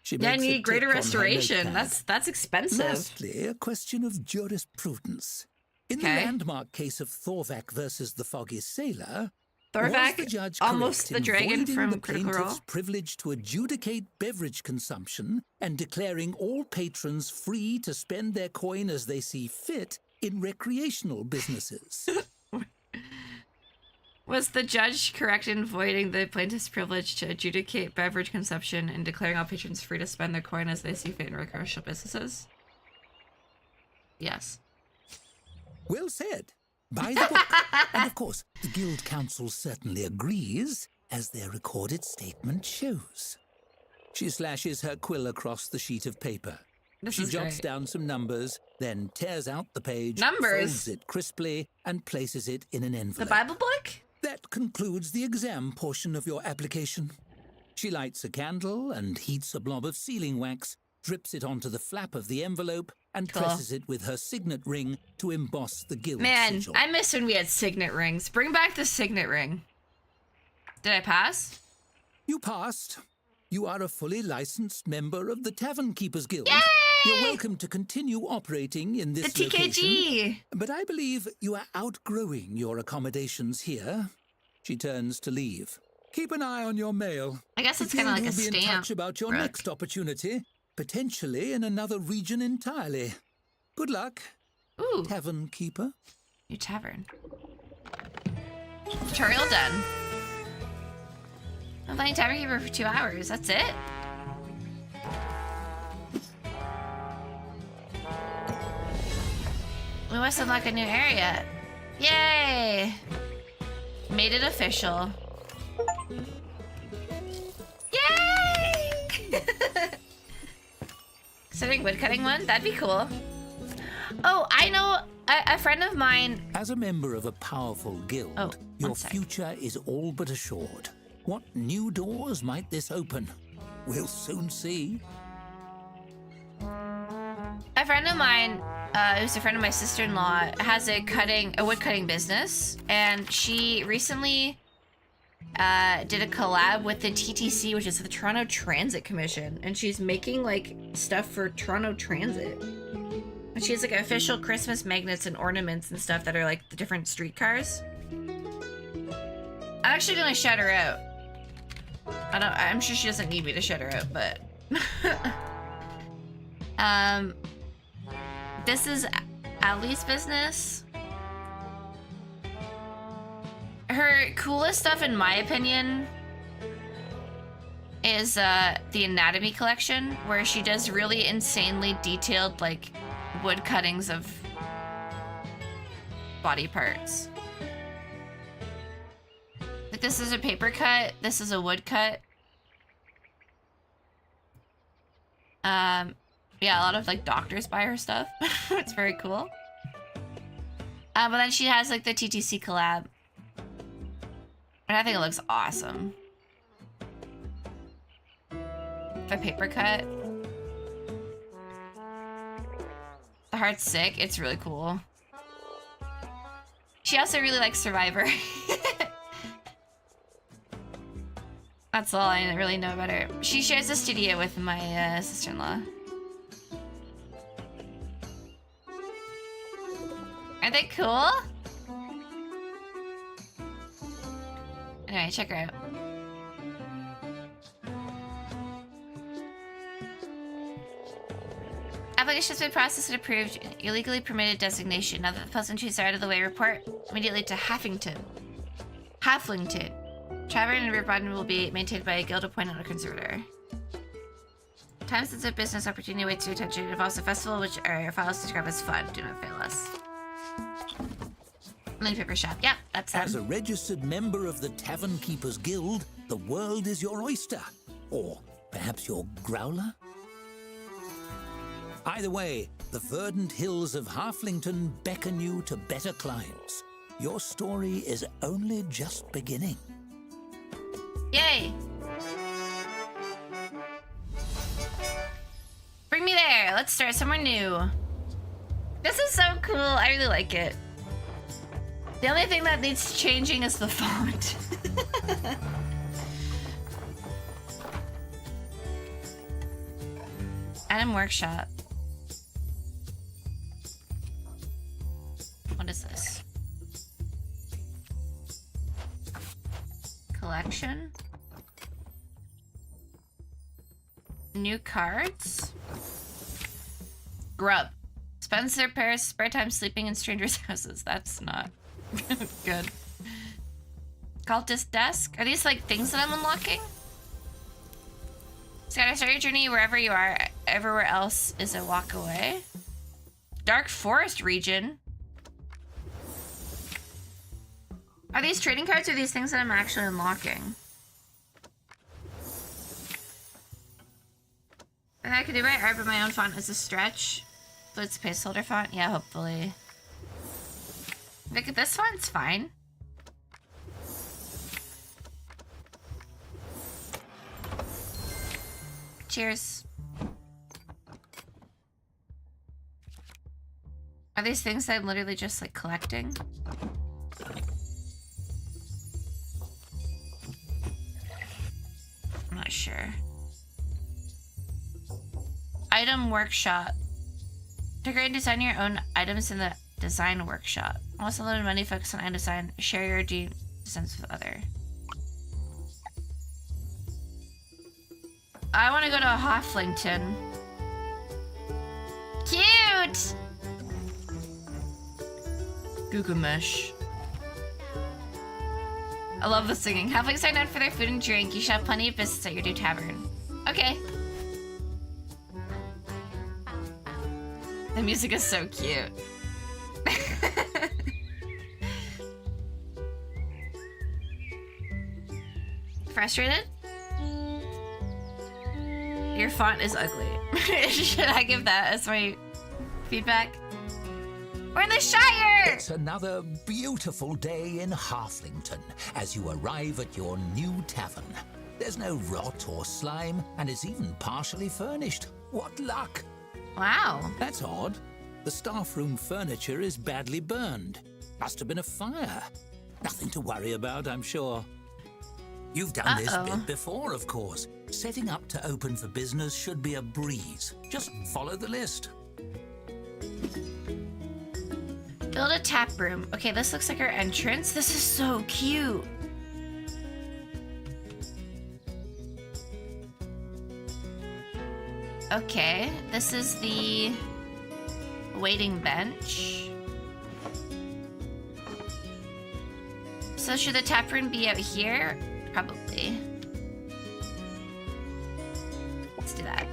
S10: She
S1: Yeah, I
S10: makes a
S1: need greater
S10: tick on her
S1: restoration.
S10: notepad.
S1: That's expensive.
S10: Lastly, a question of jurisprudence. In the
S1: Okay.
S10: landmark case of Thorvak versus the Foggy Sailor, was
S1: Thorvak,
S10: the judge
S1: almost
S10: correct
S1: the
S10: in
S1: dragon
S10: voiding
S1: from
S10: the
S1: Critical
S10: plaintiff's
S1: Role?
S10: privilege to adjudicate beverage consumption and declaring all patrons free to spend their coin as they see fit in recreational businesses?
S1: Was the judge correct in voiding the plaintiff's privilege to adjudicate beverage consumption and declaring all patrons free to spend their coin as they see fit in recreational businesses? Yes.
S10: Well said. By the book. And of course, the Guild Council certainly agrees, as their recorded statement shows. She slashes her quill across the sheet of paper.
S1: This
S10: She
S1: is
S10: jots
S1: great.
S10: down some numbers, then tears out the page,
S1: Numbers?
S10: folds it crisply, and places it in an
S1: The
S10: envelope.
S1: Bible book?
S10: That concludes the exam portion of your application. She lights a candle and heats a blob of sealing wax, drips it onto the flap of the envelope, and
S1: Cool.
S10: presses it with her signet ring to emboss the guild
S1: Man,
S10: sigil.
S1: I miss when we had signet rings. Bring back the signet ring. Did I pass?
S10: You passed. You are a fully licensed member of the Tavern Keepers Guild.
S1: Yay!
S10: You're welcome to continue operating in this
S1: The
S10: location.
S1: TKG!
S10: But I believe you are outgrowing your accommodations here. She turns to leave. Keep an eye on your mail.
S1: I guess
S10: The
S1: it's kind of
S10: guild
S1: like a
S10: will be in
S1: stamp.
S10: touch about your
S1: Brooke.
S10: next opportunity, potentially in another region entirely. Good luck,
S1: Ooh,
S10: Tavern Keeper.
S1: new tavern. Tutorial done. I'm playing Tavern Keeper for 2 hours. That's it? We must unlock a new area. Yay! Made it official. Yay! Considering woodcutting one? That'd be cool. Oh, I know A friend of mine.
S10: As a member of a powerful guild, your future is all but assured. What new doors might this open? We'll soon see.
S1: A friend of mine, who's a friend of my sister-in-law, has a wood cutting business, and she recently did a collab with the TTC, which is the Toronto Transit Commission, and she's making like stuff for Toronto Transit. And she has like official Christmas magnets and ornaments and stuff that are like the different streetcars. I'm actually gonna shout her out. I'm sure she doesn't need me to shout her out, but this is Ali's business. Her coolest stuff, in my opinion, is the anatomy collection, where she does really insanely detailed, like, wood cuttings of body parts. Like, this is a paper cut, this is a wood cut. Yeah, a lot of, like, doctors buy her stuff. It's very cool. But then she has, like, the TTC collab. And I think it looks awesome. The paper cut. The heart's sick. It's really cool. She also really likes Survivor. That's all I really know about her. She shares a studio with my sister-in-law. Are they cool? Anyway, check her out. Application has been processed and approved. Your legally permitted designation. Now that the pleasantries are out of the way, report immediately to Halflington. Tavern and Riverbottom will be maintained by a guild appointed conservator. Time-sensitive business opportunity waits your attention. It involves a festival which our files describe as fun. Do not fail us. Paper shop. Yeah, that's them.
S10: As a registered member of the Tavern Keepers Guild, the world is your oyster. Or perhaps your growler? Either way, the verdant hills of Halflington beckon you to better climes. Your story is only just beginning.
S1: Yay! Bring me there. Let's start somewhere new. This is so cool. I really like it. The only thing that needs changing is the font. Item workshop. What is this? Collection? New cards? Grub. Spends their spare time sleeping in strangers' houses. That's not good. Cultist desk? Are these like things that I'm unlocking? Skylar, start your journey wherever you are. Everywhere else is a walk away. Dark Forest region. Are these trading cards or these things that I'm actually unlocking? And I could do my art, but my own font is a stretch. So it's placeholder font? Yeah, hopefully. Look at this one's fine. Cheers. Are these things that I'm literally just like collecting? I'm not sure. Item workshop. Decorate and design your own items in the design workshop. Also limited money, focus on item design. Share your designs with other. I want to go to a Halflington. Cute! Gilgamesh. I love the singing. Halflings are known for their food and drink. You should have plenty of business at your new tavern. Okay. The music is so cute. Frustrated? Your font is ugly. Should I give that as my feedback? We're in the Shire!
S10: It's another beautiful day in Halflington as you arrive at your new tavern. There's no rot or slime, and it's even partially furnished. What luck!
S1: Wow.
S10: That's odd. The staff room furniture is badly burned. Must have been a fire. Nothing to worry about, I'm sure. You've done this bit before, of course. Setting up to open for business should be a breeze. Just follow the list.
S1: Build a tap room. Okay, this looks like our entrance. This is so cute. Okay, this is the waiting bench. So should the tap room be out here? Probably. Let's do that.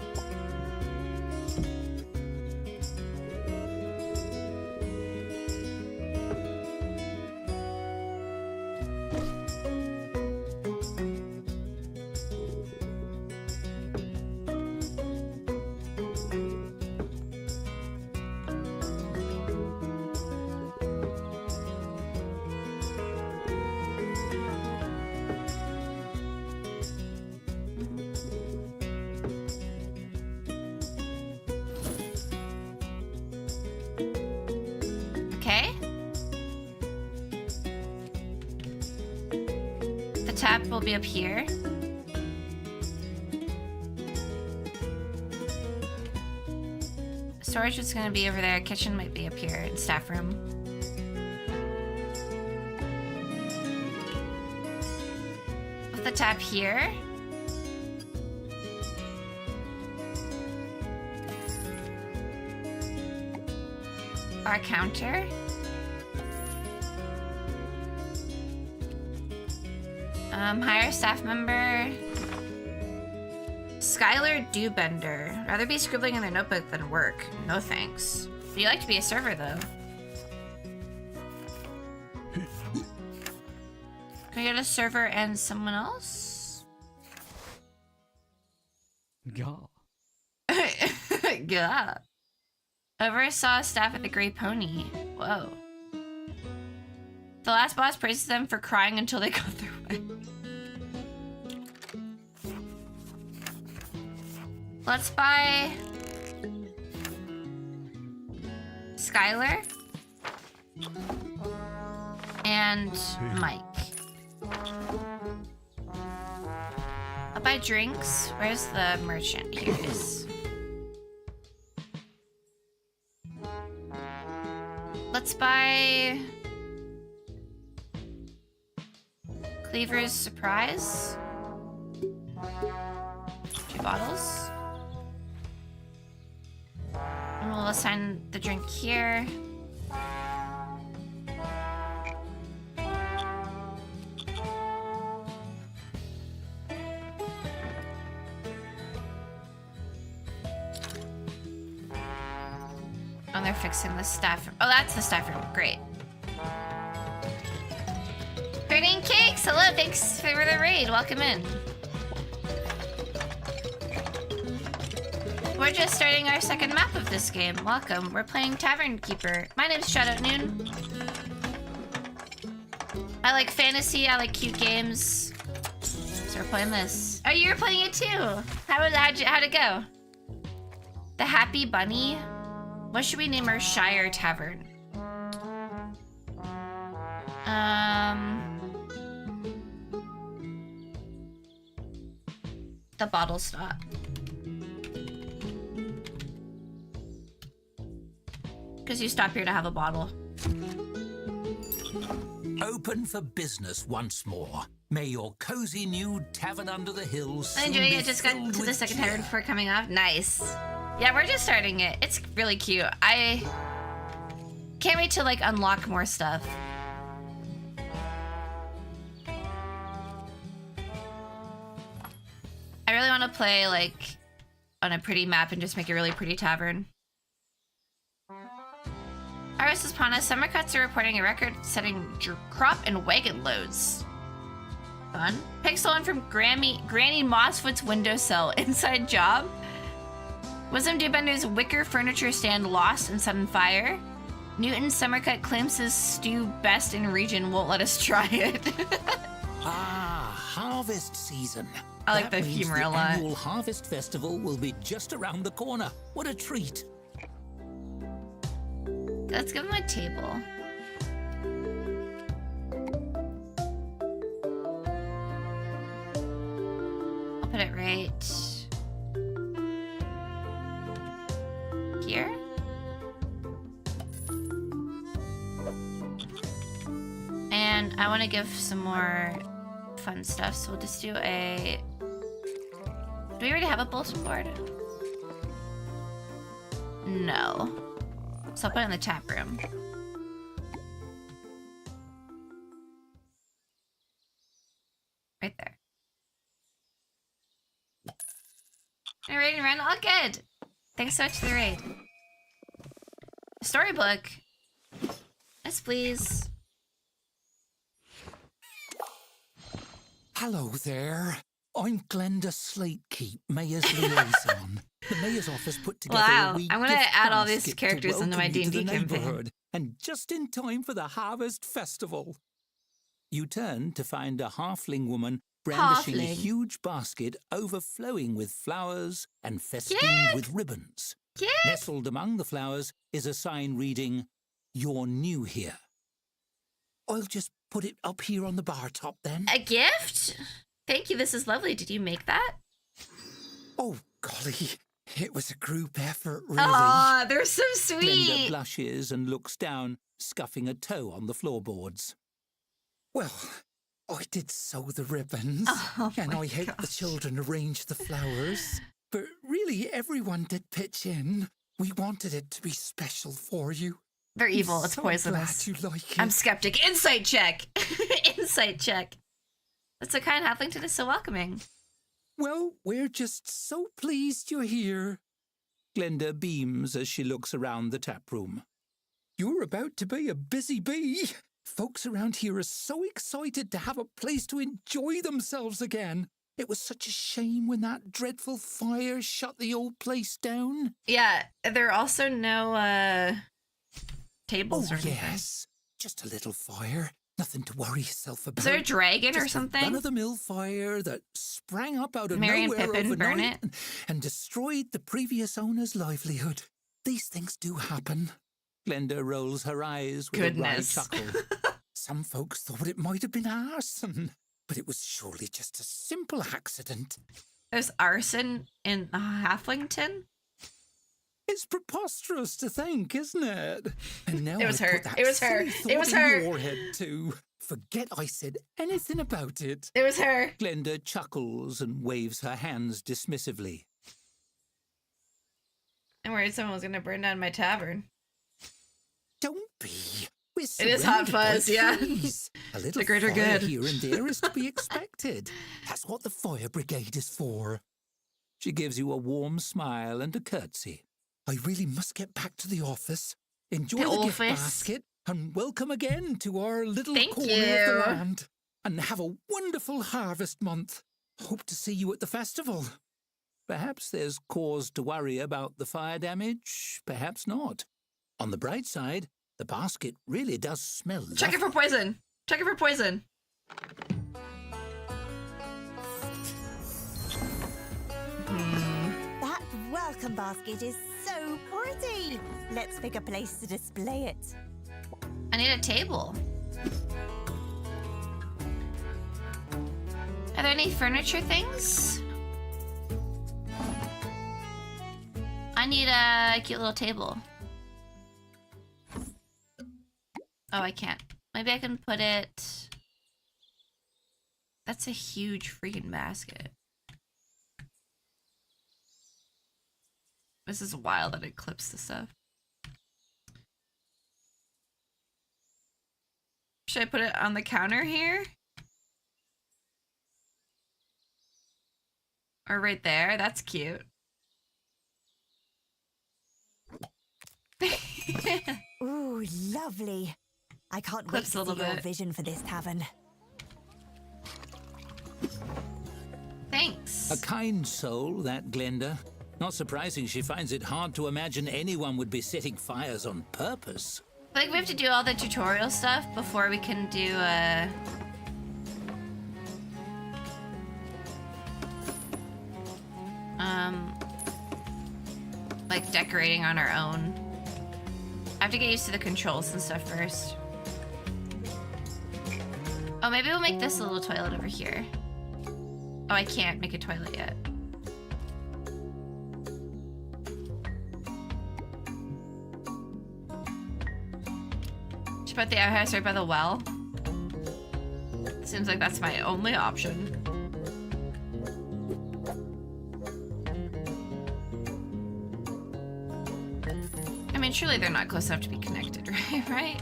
S1: Tap will be up here. Storage is going to be over there. Kitchen might be up here in staff room. With the tap here. Our counter. Hire staff member. Skylar Dewbender. Rather be scribbling in their notebook than work. No thanks. Would you like to be a server, though? Can we get a server and someone else?
S12: God.
S1: God. Oversaw staff at the Grey Pony. Whoa. The last boss praises them for crying until they got their way. Let's buy Skylar and Mike. I'll buy drinks. Where's the merchant? Here it is. Let's buy Cleaver's Surprise. 2 bottles. And we'll assign the drink here. Oh, they're fixing the staff room. Oh, that's the staff room. Great. Birding Cakes! Hello, thanks for the raid. Welcome in. We're just starting our second map of this game. Welcome. We're playing Tavern Keeper. My name's Shadow at Noon. I like fantasy. I like cute games. So we're playing this. Oh, you're playing it too. How'd it go? The Happy Bunny. What should we name our Shire Tavern? The Bottle Stop. Because you stop here to have a bottle.
S10: Open for business once more. May your cozy new tavern under the hills.
S1: I'm enjoying it. Just got to the second tavern before coming off. Nice. Yeah, we're just starting it. It's really cute. I can't wait to like unlock more stuff. I really want to play like on a pretty map and just make a really pretty tavern. Harvest is upon us. Summer cuts are reporting a record-setting crop and wagon loads. Fun. Pig stolen from Granny Mossfoot's windowsill. Inside job. Wisdom Debender's wicker furniture stand lost in sudden fire. Newton Summercut claims his stew best in region, won't let us try it.
S10: Ah, harvest season.
S1: I like
S10: That
S1: the
S10: means
S1: humor
S10: the
S1: a lot.
S10: annual harvest festival will be just around the corner. What a treat.
S1: Let's give him a table. I'll put it right here. And I want to give some more fun stuff, so we'll just do a... Do we already have a bulletin board? No. So I'll put it in the chat room. Right there. And raid and run, all good. Thanks so much for the raid. Storybook. Yes, please.
S10: Hello there. I'm Glenda Slatekeep, Mayor's liaison. The Mayor's office put together
S1: Wow,
S10: a wee
S1: I'm gonna
S10: gift
S1: add all these
S10: basket
S1: characters
S10: to
S1: into my
S10: welcome you to
S1: D&D
S10: the
S1: campaign.
S10: neighborhood, and just in time for the Harvest Festival. You turn to find a halfling woman brandishing a
S1: Halfling.
S10: huge basket overflowing with flowers and festooned with ribbons.
S1: Yes.
S10: Nestled among the flowers is a sign reading, "You're new here." I'll just put it up here on the bar top then.
S1: A gift? Thank you, this is lovely. Did you make that?
S10: Oh, golly. It was a group effort, really.
S1: Aw, they're so
S10: Glenda
S1: sweet.
S10: blushes and looks down, scuffing a toe on the floorboards. Well, I did sew the ribbons,
S1: Oh
S10: and
S1: my
S10: I helped the children arrange the flowers. But really, everyone did pitch in. We wanted it to be special for you.
S1: They're evil,
S10: I'm
S1: it's
S10: so
S1: poisonous.
S10: glad you like it.
S1: I'm skeptic. Insight check. Insight check. That's a kind halfling to the so welcoming.
S10: Well, we're just so pleased you're here. Glenda beams as she looks around the tap room. You're about to be a busy bee. Folks around here are so excited to have a place to enjoy themselves again. It was such a shame when that dreadful fire shut the old place down.
S1: Yeah, there are also no tables or anything.
S10: Yes, just a little fire. Nothing to worry yourself about.
S1: Is there a dragon or
S10: Just
S1: something?
S10: a run-of-the-mill fire that sprang up out of
S1: Merry and
S10: nowhere
S1: Pippin burn
S10: overnight
S1: it?
S10: and destroyed the previous owner's livelihood. These things do happen. Glenda rolls her eyes with
S1: Goodness.
S10: a wry chuckle. Some folks thought it might have been arson, but it was surely just a simple accident.
S1: There's arson in Halflington?
S10: It's preposterous to think, isn't it? And now
S1: It was
S10: I
S1: her.
S10: put that
S1: It was her.
S10: silly
S1: It was
S10: thought in
S1: her.
S10: your head too. Forget I said anything about it.
S1: It was her.
S10: Glenda chuckles and waves her hands dismissively.
S1: I'm worried someone was gonna burn down my tavern.
S10: Don't be. We're
S1: It is Hot
S10: surrounded by
S1: Fuzz, yeah.
S10: trees. A little
S1: The greater
S10: fire
S1: good.
S10: here and there is to be expected. That's what the fire brigade is for. She gives you a warm smile and a curtsy. I really must get back to the office. Enjoy the gift
S1: office.
S10: basket and welcome again to our little
S1: Thank
S10: corner of
S1: you.
S10: the land. And have a wonderful harvest month. Hope to see you at the festival. Perhaps there's cause to worry about the fire damage, perhaps not. On the bright side, the basket really does smell
S1: Check it
S10: lovely.
S1: for poison. Check it for poison.
S11: That welcome basket is so pretty. Let's pick a place to display it.
S1: I need a table. Are there any furniture things? I need a cute little table. Oh, I can't. Maybe I can put it... That's a huge freaking basket. This is wild that it clips the stuff. Should I put it on the counter here? Or right there? That's cute.
S11: Ooh, lovely. I can't wait
S1: Clips
S11: to
S1: a little
S11: see your
S1: bit.
S11: vision for this tavern.
S1: Thanks.
S10: A kind soul, that Glenda. Not surprising she finds it hard to imagine anyone would be setting fires on purpose.
S1: I think we have to do all the tutorial stuff before we can do like decorating on our own. I have to get used to the controls and stuff first. Oh, maybe we'll make this a little toilet over here. Oh, I can't make a toilet yet. Should put the outhouse right by the well. Seems like that's my only option. I mean, surely they're not close enough to be connected, right? Right?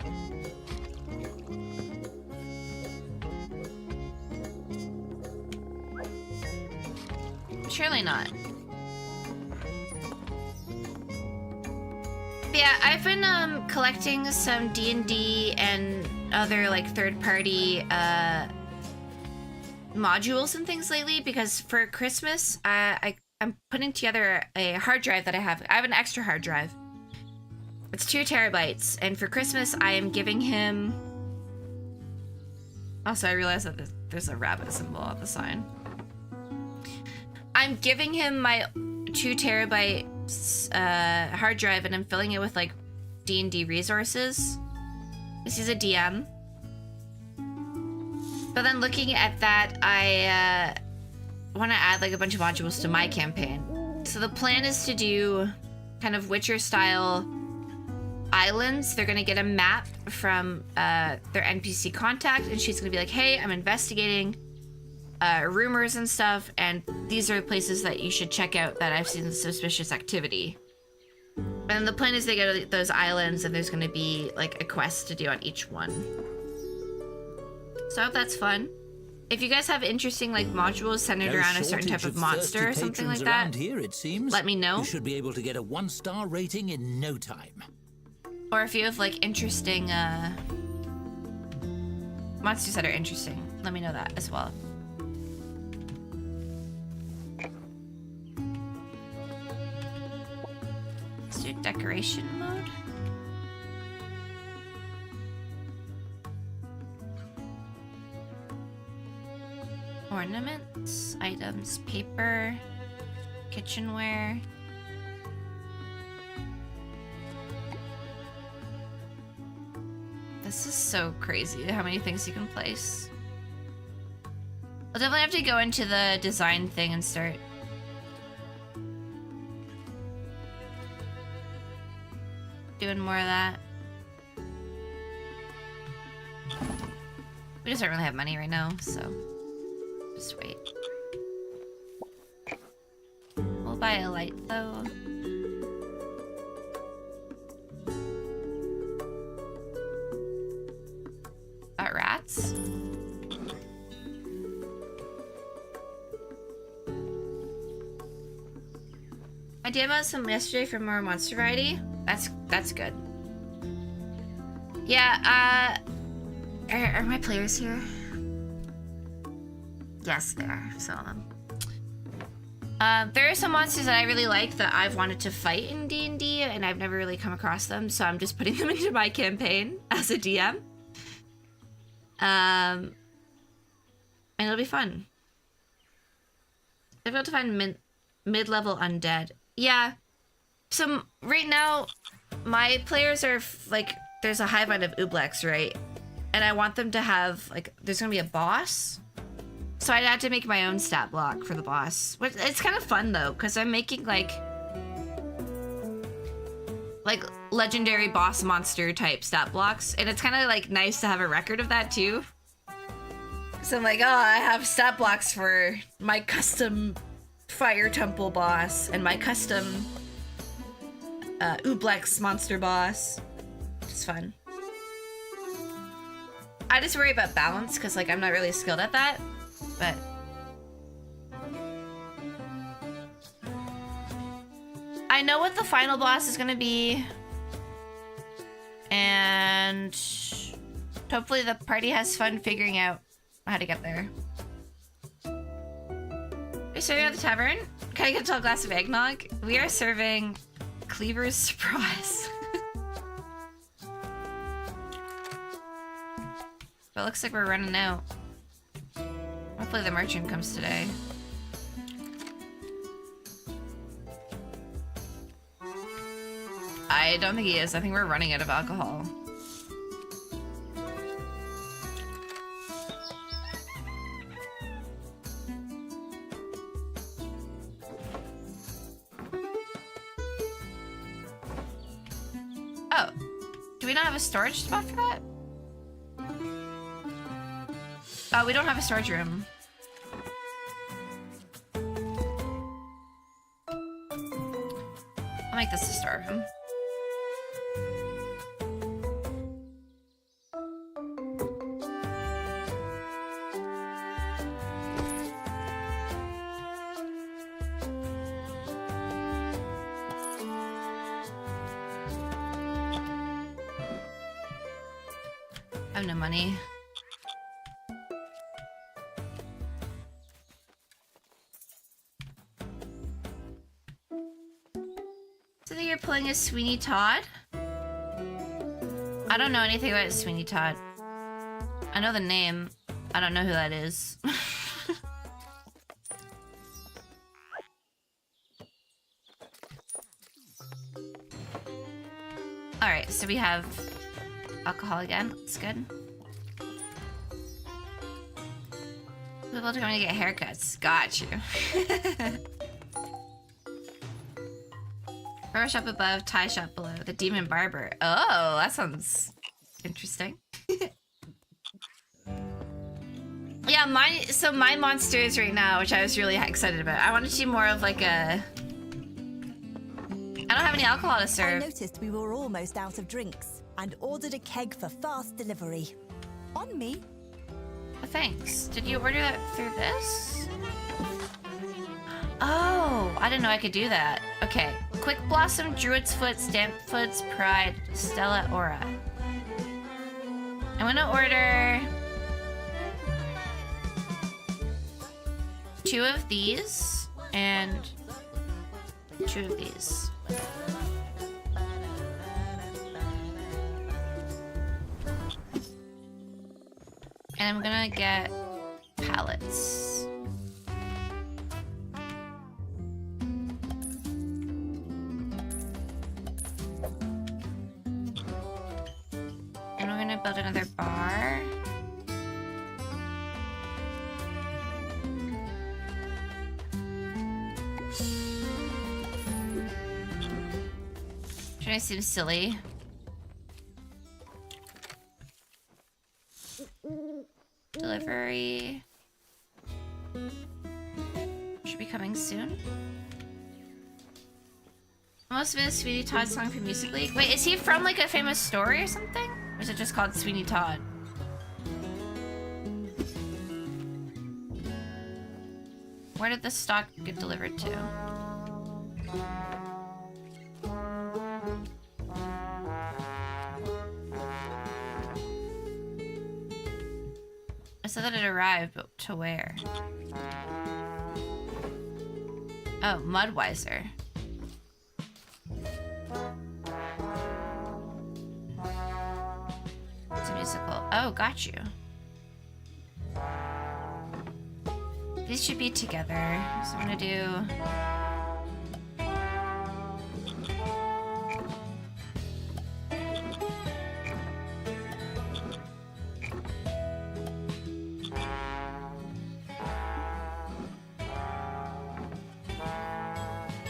S1: Surely not. But yeah, I've been collecting some D&D and other like third-party modules and things lately because for Christmas I'm putting together a hard drive that I have. I have an extra hard drive. It's 2 terabytes, and for Christmas I am giving him. Also, I realized that there's a rabbit symbol on the sign. I'm giving him my 2 terabyte hard drive, and I'm filling it with like D&D resources. This is a DM. But then looking at that, I want to add like a bunch of modules to my campaign. So the plan is to do kind of Witcher style islands. They're gonna get a map from their NPC contact, and she's gonna be like, hey, I'm investigating rumors and stuff, and these are places that you should check out that I've seen suspicious activity. And the plan is they go to those islands, and there's going to be like a quest to do on each one. So I hope that's fun. If you guys have interesting like modules centered around a certain type of monster or something like that,
S10: here, it seems.
S1: Let me know.
S10: You should be able to get a 1-star rating in no time.
S1: Or if you have like interesting monsters that are interesting, let me know that as well. Let's do decoration mode. Ornaments, items, paper, kitchenware. This is so crazy how many things you can place. I'll definitely have to go into the design thing and start doing more of that. We just don't really have money right now, so just wait. We'll buy a light though. Got rats. I demoed some yesterday for more monster variety. That's good. Yeah, are my players here? Yes, they are. Some of them. There are some monsters that I really like that I've wanted to fight in D&D, and I've never really come across them, so I'm just putting them into my campaign as a DM. And it'll be fun. Difficult to find mid-level undead. Yeah. So right now, my players are like, there's a hive mind of Ublex, right? And I want them to have like, there's gonna be a boss. So I'd have to make my own stat block for the boss. Which it's kind of fun though, because I'm making like legendary boss monster type stat blocks, and it's kind of like nice to have a record of that too. So I'm like, oh, I have stat blocks for my custom Fire Temple boss and my custom Ublex monster boss. It's fun. I just worry about balance because like I'm not really skilled at that, but I know what the final boss is gonna be, and hopefully the party has fun figuring out how to get there. Are you serving at the tavern? Can I get a tall glass of eggnog? We are serving Cleaver's Surprise. But it looks like we're running out. Hopefully the merchant comes today. I don't think he is. I think we're running out of alcohol. Oh, do we not have a storage spot for that? Oh, we don't have a storage room. I'll make this a storeroom. I have no money. So that you're playing as Sweeney Todd? I don't know anything about Sweeney Todd. I know the name. I don't know who that is. Alright, so we have alcohol again. That's good. People are going to get haircuts. Got you. Barber shop above, tie shop below. The demon barber. Oh, that sounds interesting. Yeah, my monsters right now, which I was really excited about. I want to see more of like a... I don't have any alcohol to serve.
S11: I noticed we were almost out of drinks and ordered a keg for fast delivery. On me.
S1: Oh, thanks. Did you order that through this? Oh, I didn't know I could do that. Okay. Quick Blossom, Druid's Foot, Stampfoot's Pride, Stella Aura. I'm gonna order 2 of these and 2 of these. And I'm gonna get pallets. And we're gonna build another bar. Trying to seem silly. Delivery should be coming soon. Most of it is Sweeney Todd song from Music League. Wait, is he from like a famous story or something? Or is it just called Sweeney Todd? Where did the stock get delivered to? I said that it arrived, but to where? Oh, Mudweiser. It's a musical. Oh, got you. These should be together. So I'm gonna do...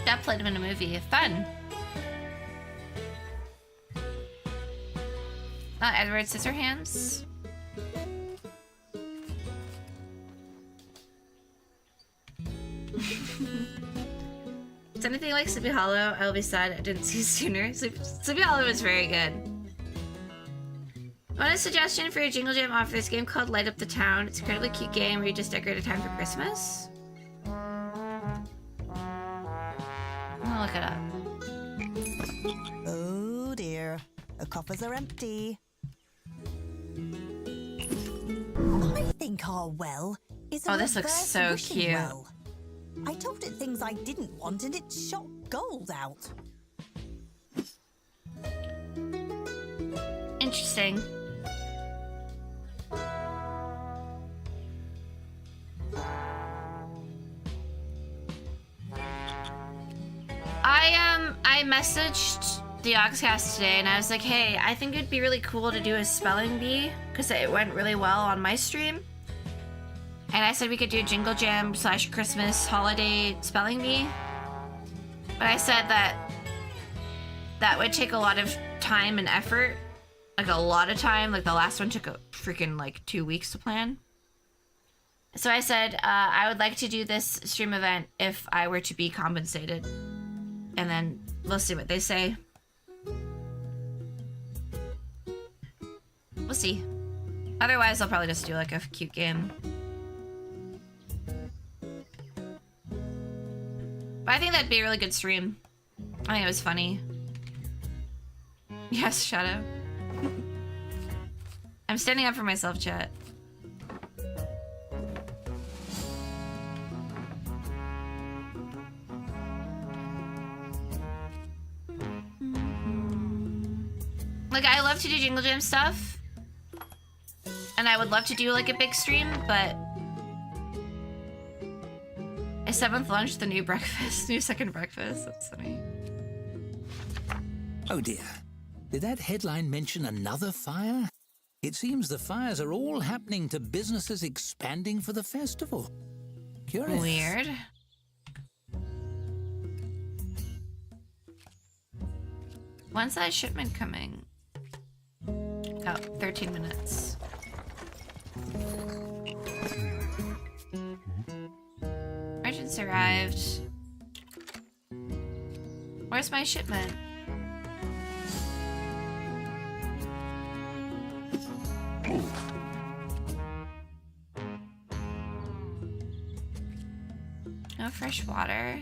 S1: That played him in a movie. Fun! Edward Scissorhands. It's anything like Sleepy Hollow. I will be sad I didn't see sooner. Sleepy Hollow was very good. Want a suggestion for a Jingle Jam offer? This game called Light Up the Town. It's an incredibly cute game where you just decorate a town for Christmas. I'll look it up.
S11: Oh dear, the coffers are empty. I think our well is a
S1: this looks
S11: reverse
S1: so
S11: wishing
S1: cute.
S11: well. I told it things I didn't want and it shot gold out.
S1: Interesting. I messaged the Oxcast today and I was like, hey, I think it'd be really cool to do a spelling bee because it went really well on my stream. And I said we could do Jingle Jam / Christmas holiday spelling bee. But I said that would take a lot of time and effort. Like a lot of time. Like the last one took a freaking like 2 weeks to plan. So I said I would like to do this stream event if I were to be compensated. And then we'll see what they say. We'll see. Otherwise, I'll probably just do like a cute game. But I think that'd be a really good stream. I think it was funny. Yes, Shadow. I'm standing up for myself, chat. Like, I love to do Jingle Jam stuff. And I would love to do, like, a big stream, but... A 7th lunch, the new breakfast. New second breakfast. That's funny.
S10: Oh dear. Did that headline mention another fire? It seems the fires are all happening to businesses expanding for the festival. Curious.
S1: Weird. When's that shipment coming? Oh, 13 minutes. Merchants arrived. Where's my shipment? No fresh water.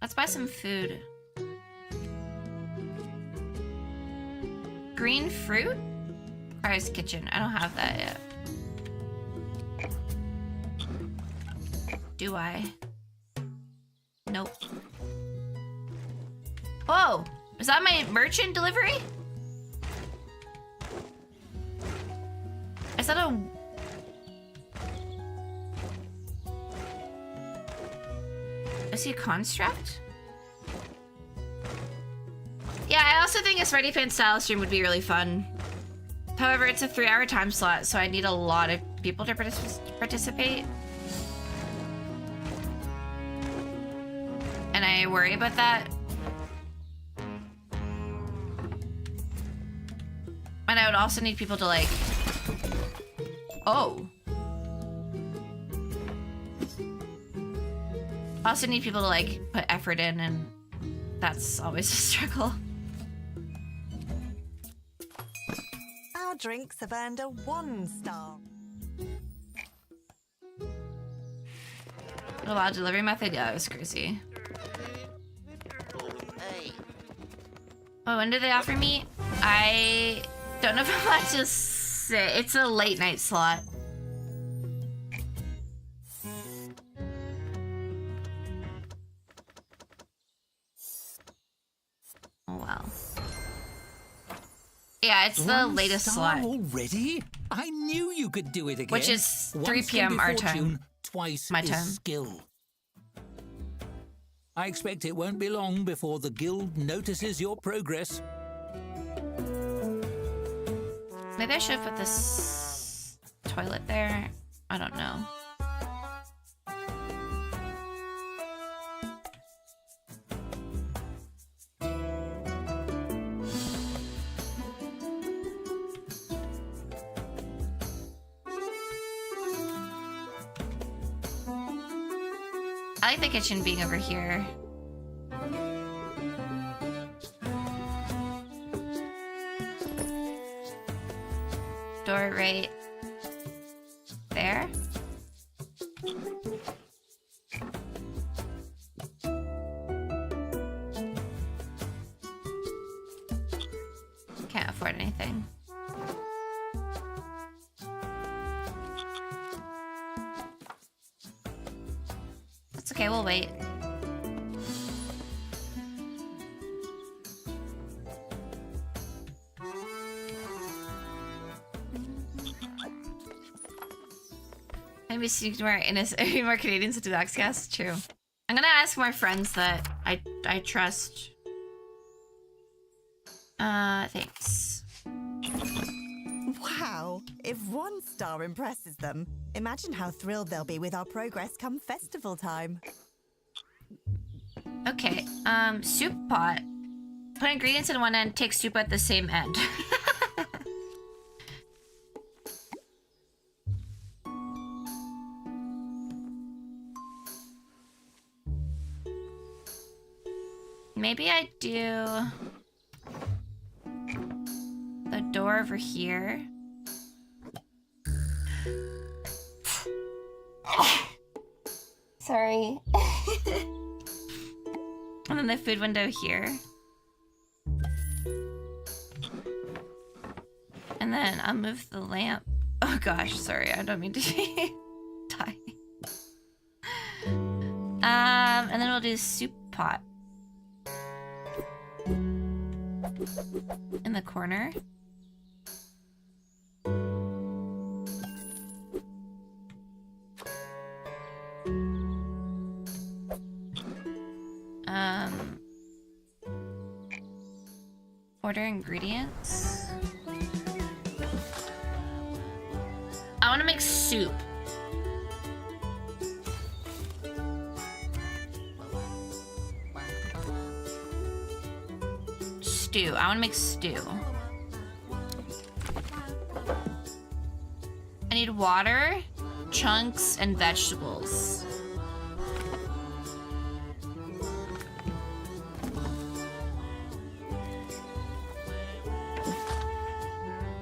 S1: Let's buy some food. Green fruit? Prior's Kitchen. I don't have that yet. Do I? Nope. Whoa! Is that my merchant delivery? Is that a... Is he a construct? Yeah, I also think a Smarty Pants style stream would be really fun. However, it's a 3-hour time slot, so I need a lot of people to participate. And I worry about that. And I would also need people to like... Oh. I also need people to like put effort in, and that's always a struggle.
S11: Our drinks have earned a 1-star.
S1: Oh wow, delivery method? Yeah, it was crazy. Oh, when did they offer me? I don't know if I'm allowed to say. It's a late night slot. Oh wow. Yeah, it's the latest slot.
S10: Already? I knew you could do it again.
S1: Which is 3
S10: Once can
S1: p.m.
S10: be
S1: our
S10: fortune,
S1: time.
S10: Twice
S1: My
S10: is
S1: time.
S10: skill. I expect it won't be long before the guild notices your progress.
S1: Maybe I should have put this toilet there. I don't know. I like the kitchen being over here. Door right there. Can't afford anything. That's okay, we'll wait. Maybe speak more more Canadians into the Oxcast. True. I'm gonna ask more friends that I trust Thanks.
S11: Wow, if 1 star impresses them, imagine how thrilled they'll be with our progress come festival time.
S1: Okay, soup pot. Put ingredients in one end, take soup at the same end. Maybe I do the door over here. Sorry. And then the food window here. And then I'll move the lamp. Oh gosh, sorry, I don't mean to be dying. And then we'll do soup pot. In the corner. Order ingredients. I want to make soup. Stew. I want to make stew. I need water, chunks, and vegetables.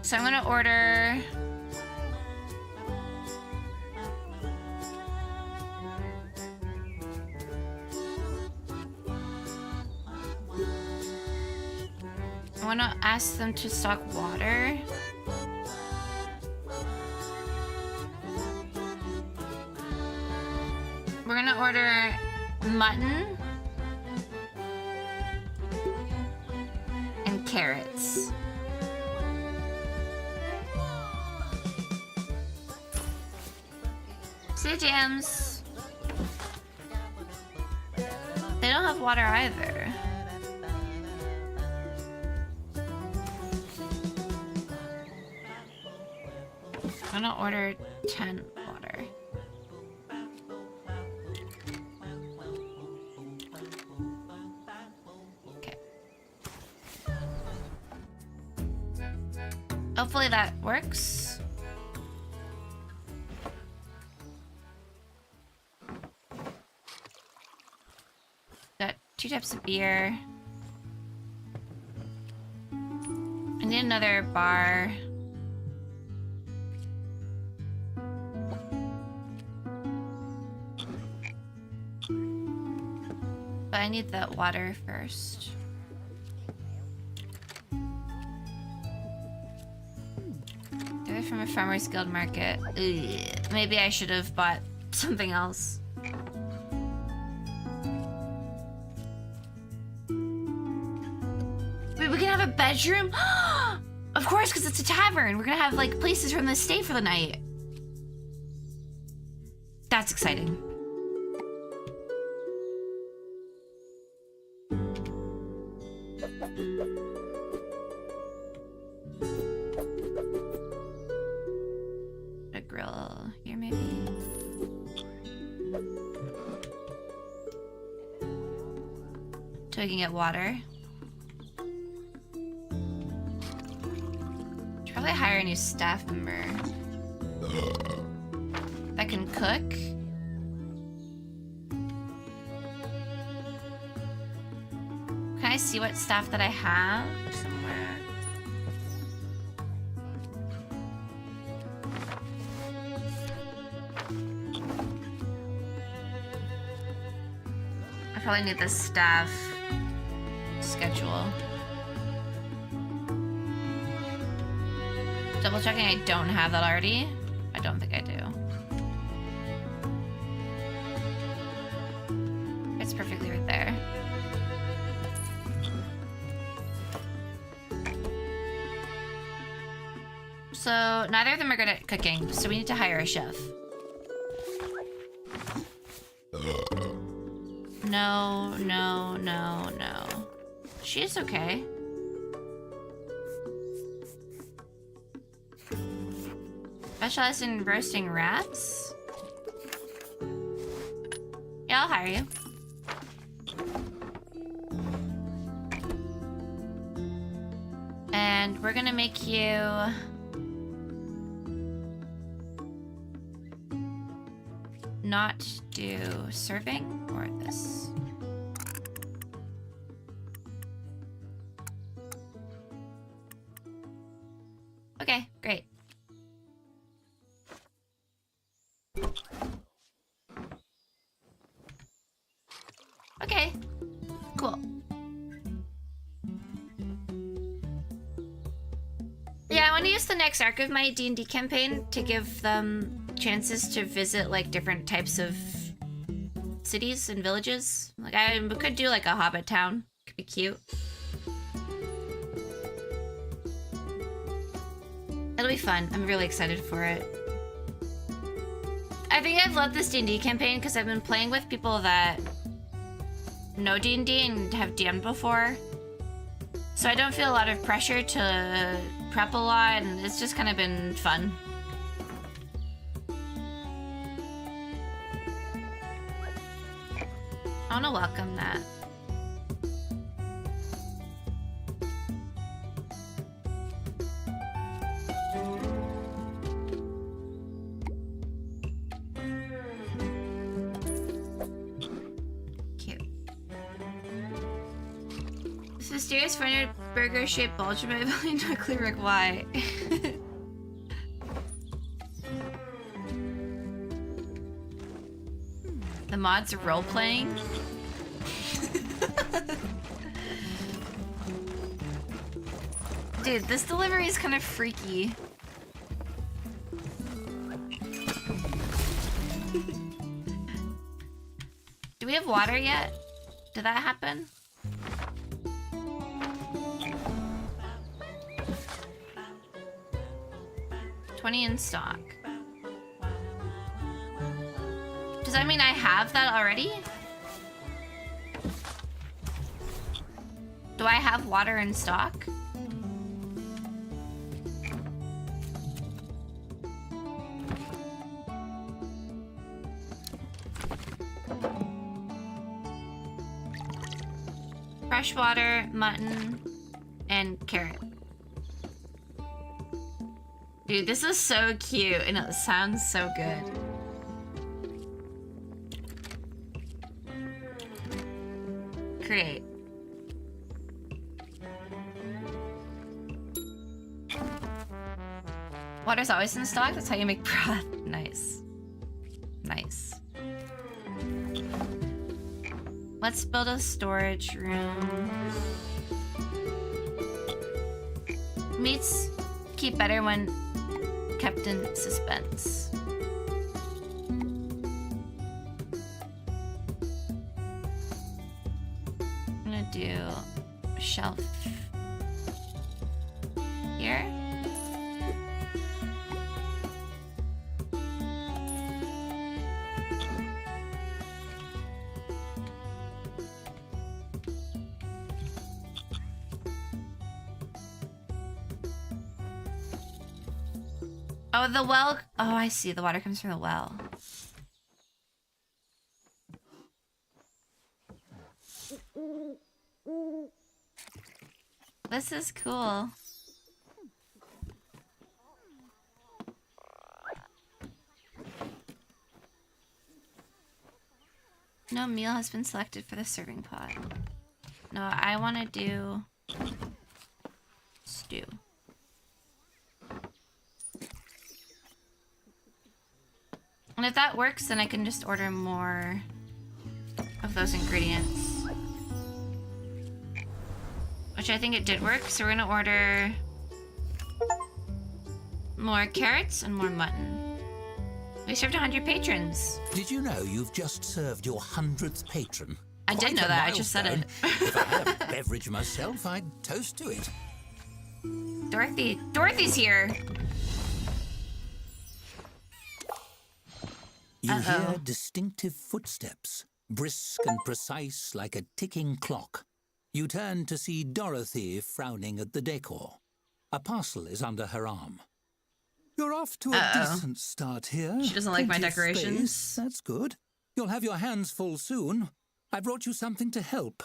S1: So I'm gonna order I wanna ask them to stock water. We're gonna order mutton and carrots. See you, Jams. They don't have water either. I'm gonna order 10 water. Okay. Hopefully that works. Got 2 types of beer. I need another bar. But I need that water first. They're from a farmer's guild market. Ugh. Maybe I should have bought something else. Wait, we can have a bedroom? Of course, because it's a tavern. We're gonna have like places for them to stay for the night. That's exciting. A grill here, maybe. So we can get water. Should probably hire a new staff member that can cook. Can I see what staff that I have somewhere? I probably need the staff schedule. Double checking I don't have that already. I don't think I do. It's perfectly right there. So neither of them are good at cooking, so we need to hire a chef. No, no, no, no. She's okay. Specialized in roasting rats? Yeah, I'll hire you. And we're gonna make you... not do serving or this. Okay, great. Okay, cool. Yeah, I want to use the next arc of my D&D campaign to give them chances to visit like different types of cities and villages. Like I could do like a hobbit town. Could be cute. It'll be fun. I'm really excited for it. I think I've loved this D&D campaign because I've been playing with people that know D&D and have DM'd before. So I don't feel a lot of pressure to prep a lot, and it's just kind of been fun. I want to welcome that. Mysterious Fender burger-shaped bulge in my belly, not clear like why. The mods are role-playing. Dude, this delivery is kind of freaky. Do we have water yet? Did that happen? In stock. Does that mean I have that already? Do I have water in stock? Fresh water, mutton, and carrot. Dude, this is so cute and it sounds so good. Create. Water's always in stock? That's how you make broth. Nice. Nice. Let's build a storage room. Meats keep better when kept in suspense. I'm gonna do a shelf here. Oh, the well. Oh, I see. The water comes from the well. This is cool. No meal has been selected for the serving pot. No, I want to do stew. And if that works, then I can just order more of those ingredients. Which I think it did work, so we're gonna order more carrots and more mutton. We served 100 patrons.
S10: Did you know you've just served your 100th patron?
S1: I did know that, I just said it.
S10: If I had a beverage myself, I'd toast to it.
S1: Dorothy's here.
S10: You hear distinctive footsteps, brisk and precise like a ticking clock. You turn to see Dorothy frowning at the decor. A parcel is under her arm. You're off to a decent start here.
S1: She doesn't like my
S10: Plenty of
S1: decorations.
S10: space. That's good. You'll have your hands full soon. I brought you something to help.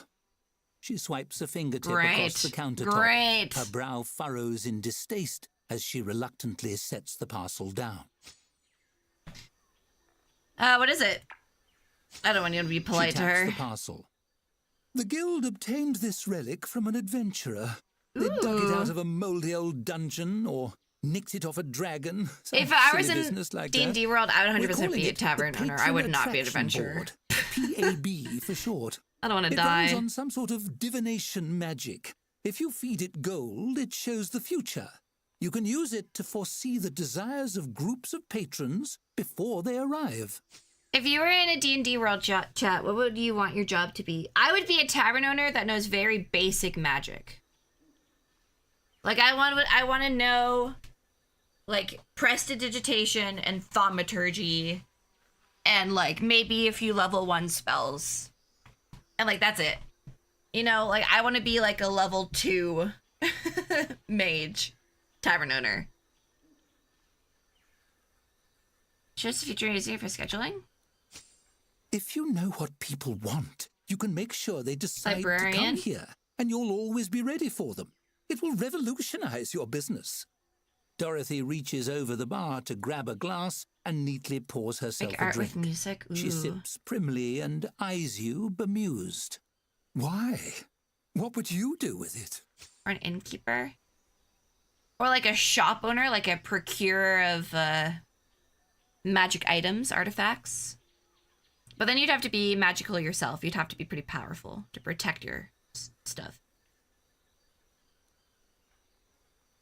S10: She swipes a fingertip across the countertop.
S1: Great.
S10: Her brow furrows in distaste as she reluctantly sets the parcel down.
S1: What is it? I don't want you to be polite
S10: She
S1: to
S10: taps
S1: her.
S10: the parcel. The guild obtained this relic from an adventurer. They dug it out of a moldy old dungeon or nicked it off a dragon.
S1: If I was
S10: silly
S1: in
S10: business like
S1: D&D
S10: that.
S1: world, I would
S10: We're
S1: 100%
S10: calling
S1: be a
S10: it the
S1: tavern owner. I
S10: Patron
S1: would not be an
S10: Attraction
S1: adventurer.
S10: Board. PAB for short.
S1: I don't want to
S10: It runs
S1: die.
S10: on some sort of divination magic. If you feed it gold, it shows the future. You can use it to foresee the desires of groups of patrons before they arrive.
S1: If you were in a D&D world chat, what would you want your job to be? I would be a tavern owner that knows very basic magic. Like, I want to know, like, prestidigitation and thaumaturgy and, like, maybe a few level 1 spells. And, like, that's it. You know, like, I want to be, like, a level 2 mage tavern owner. Shows the future easier for scheduling?
S10: If you know what people want, you can make sure they decide to come
S1: Librarian?
S10: here, and you'll always be ready for them. It will revolutionize your business. Dorothy reaches over the bar to grab a glass and neatly pours herself
S1: Like
S10: a
S1: art
S10: drink.
S1: with music? Ooh.
S10: She sips primly and eyes you bemused. Why? What would you do with it?
S1: Or an innkeeper? Or like a shop owner, like a procurer of magic items, artifacts. But then you'd have to be magical yourself. You'd have to be pretty powerful to protect your stuff.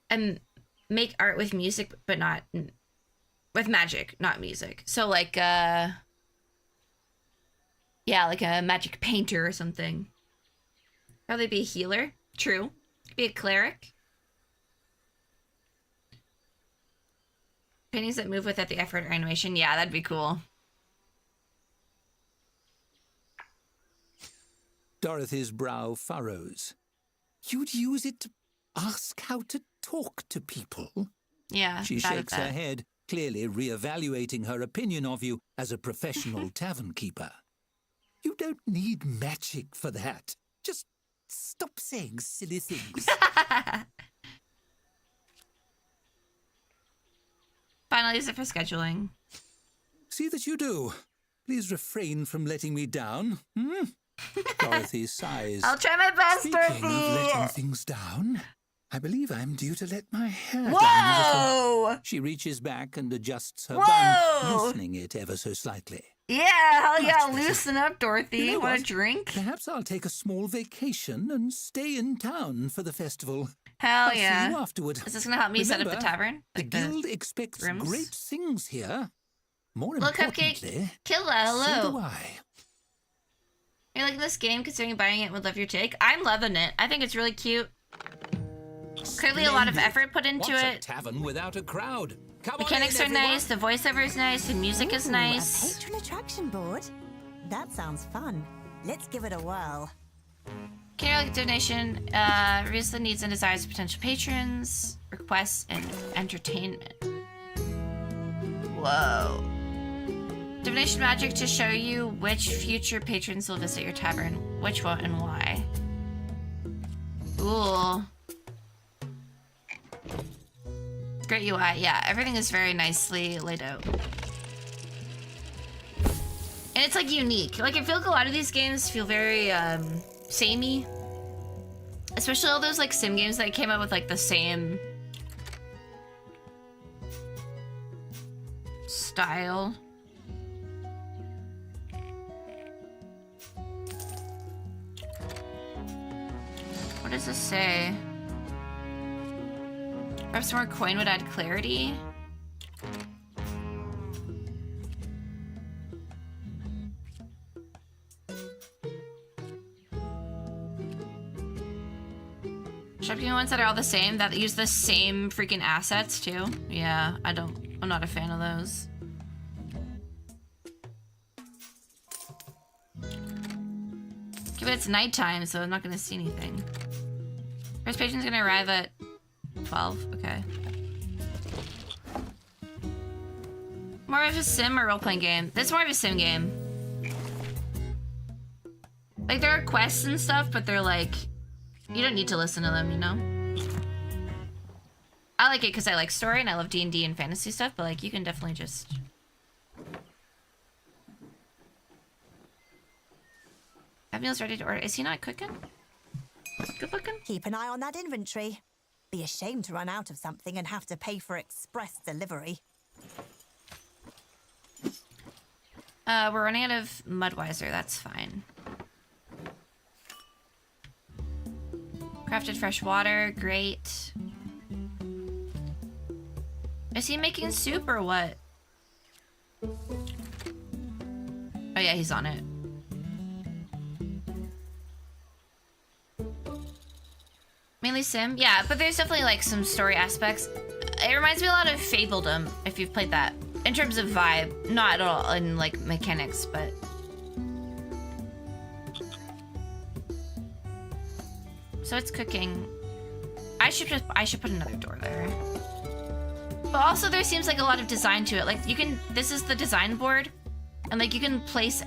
S1: And make art with music, but not... with magic, not music. So like, yeah, like a magic painter or something. Probably be a healer. True. Be a cleric. Paintings that move without the effort or animation. Yeah, that'd be cool.
S10: Dorothy's brow furrows. You'd use it to ask how to talk to people?
S1: Yeah,
S10: She shakes her head, clearly re-evaluating her opinion of you as a professional tavern keeper. You don't need magic for that. Just stop saying silly things.
S1: Finally, use it for scheduling.
S10: See that you do. Please refrain from letting me down. Dorothy sighs.
S1: I'll try my best,
S10: Speaking
S1: Dorothy.
S10: of letting things down, I believe I'm due to let my hair down a
S1: Whoa!
S10: little. She reaches back and adjusts her
S1: Whoa!
S10: bun, loosening it ever so slightly.
S1: Yeah, hell yeah,
S10: Much better.
S1: loosen up, Dorothy.
S10: You know
S1: Want
S10: what?
S1: a drink?
S10: Perhaps I'll take a small vacation and stay in town for the festival.
S1: Hell
S10: I'll
S1: yeah.
S10: see you afterward.
S1: Is this gonna help me set up the
S10: Remember,
S1: tavern?
S10: The
S1: Like
S10: guild expects
S1: rooms?
S10: great things here. More
S1: Little cupcake.
S10: importantly,
S1: Killa,
S10: so
S1: hello.
S10: do I.
S1: Are you liking this game? Considering buying it, would love your take. I'm loving it. I think it's really cute. Clearly a lot of effort put into
S10: What's a
S1: it.
S10: tavern without a crowd? Come
S1: Mechanics
S10: on
S1: are
S10: in, everyone.
S1: nice, the voiceover is nice, the music is
S11: Ooh,
S1: nice.
S11: A patron attraction board? That sounds fun. Let's give it a whirl.
S1: Can you donation? Reduce the needs and desires of potential patrons, requests, and entertainment. Whoa. Divination magic to show you which future patrons will visit your tavern, which won't, and why. Ooh. Great UI, yeah, everything is very nicely laid out. And it's like unique. Like I feel like a lot of these games feel very samey. Especially all those like sim games that came out with like the same style. What does this say? Perhaps more coin would add clarity. Shopping ones that are all the same, that use the same freaking assets too. Yeah, I'm not a fan of those. Okay, but it's nighttime, so I'm not gonna see anything. First patient's gonna arrive at 12, okay. More of a sim or role-playing game? This is more of a sim game. Like, there are quests and stuff, but they're like... You don't need to listen to them, you know? I like it because I like story and I love D&D and fantasy stuff, but like, you can definitely just... Have meals ready to order. Is he not cooking? Good looking?
S11: Keep an eye on that inventory. Be ashamed to run out of something and have to pay for express delivery.
S1: We're running out of Mudweiser, that's fine. Crafted fresh water, great. Is he making soup or what? Oh yeah, he's on it. Mainly sim? Yeah, but there's definitely like some story aspects. It reminds me a lot of Fabledom, if you've played that. In terms of vibe, not at all in like mechanics, but... So it's cooking. I should put another door there. But also there seems like a lot of design to it. Like you can, this is the design board. And like you can place,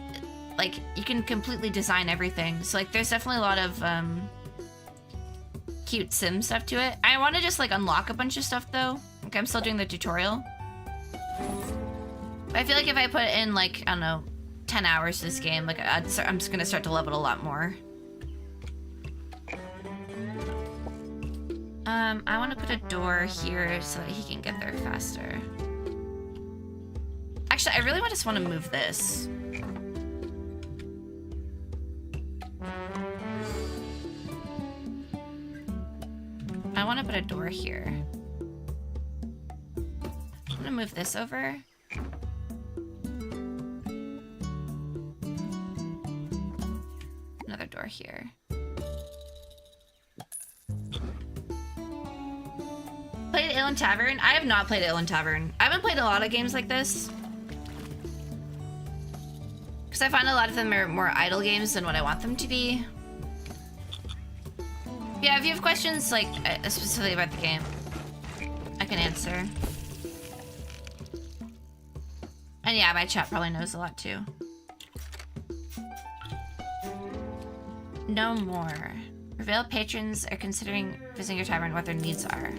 S1: like you can completely design everything. So like there's definitely a lot of cute sim stuff to it. I want to just like unlock a bunch of stuff though. Like I'm still doing the tutorial. But I feel like if I put in like, I don't know, 10 hours to this game, like I'm just gonna start to love it a lot more. I want to put a door here so that he can get there faster. Actually, I really just want to move this. I want to put a door here. I'm gonna move this over. Another door here. Played Alien Tavern? I have not played Alien Tavern. I haven't played a lot of games like this. Because I find a lot of them are more idle games than what I want them to be. Yeah, if you have questions, like, specifically about the game, I can answer. And yeah, my chat probably knows a lot too. No more. Reveal patrons are considering visiting your tavern what their needs are.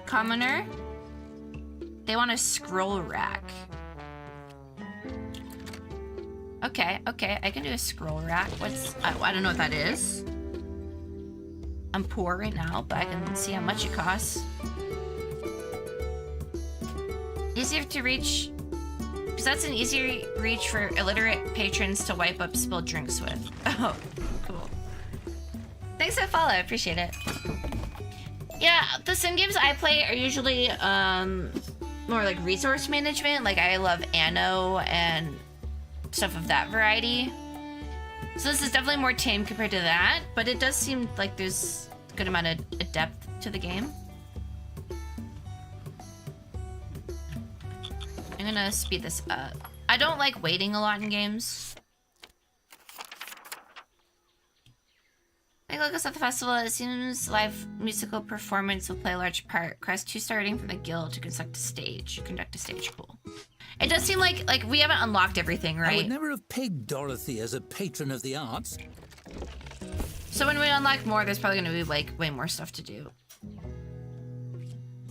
S1: Commoner, they want a scroll rack. Okay, I can do a scroll rack. What's, I don't know what that is. I'm poor right now, but I can see how much it costs. Easier to reach, because that's an easy reach for illiterate patrons to wipe up spilled drinks with. Oh, cool. Thanks for the follow, I appreciate it. Yeah, the sim games I play are usually more like resource management. Like I love Anno and stuff of that variety. So this is definitely more tame compared to that, but it does seem like there's a good amount of depth to the game. I'm gonna speed this up. I don't like waiting a lot in games. Take a look us at the festival. It seems live musical performance will play a large part. Quest 2 starting from the guild to conduct a stage. Cool. It does seem like we haven't unlocked everything, right?
S10: I would never have pegged Dorothy as a patron of the arts.
S1: So when we unlock more, there's probably gonna be like way more stuff to do.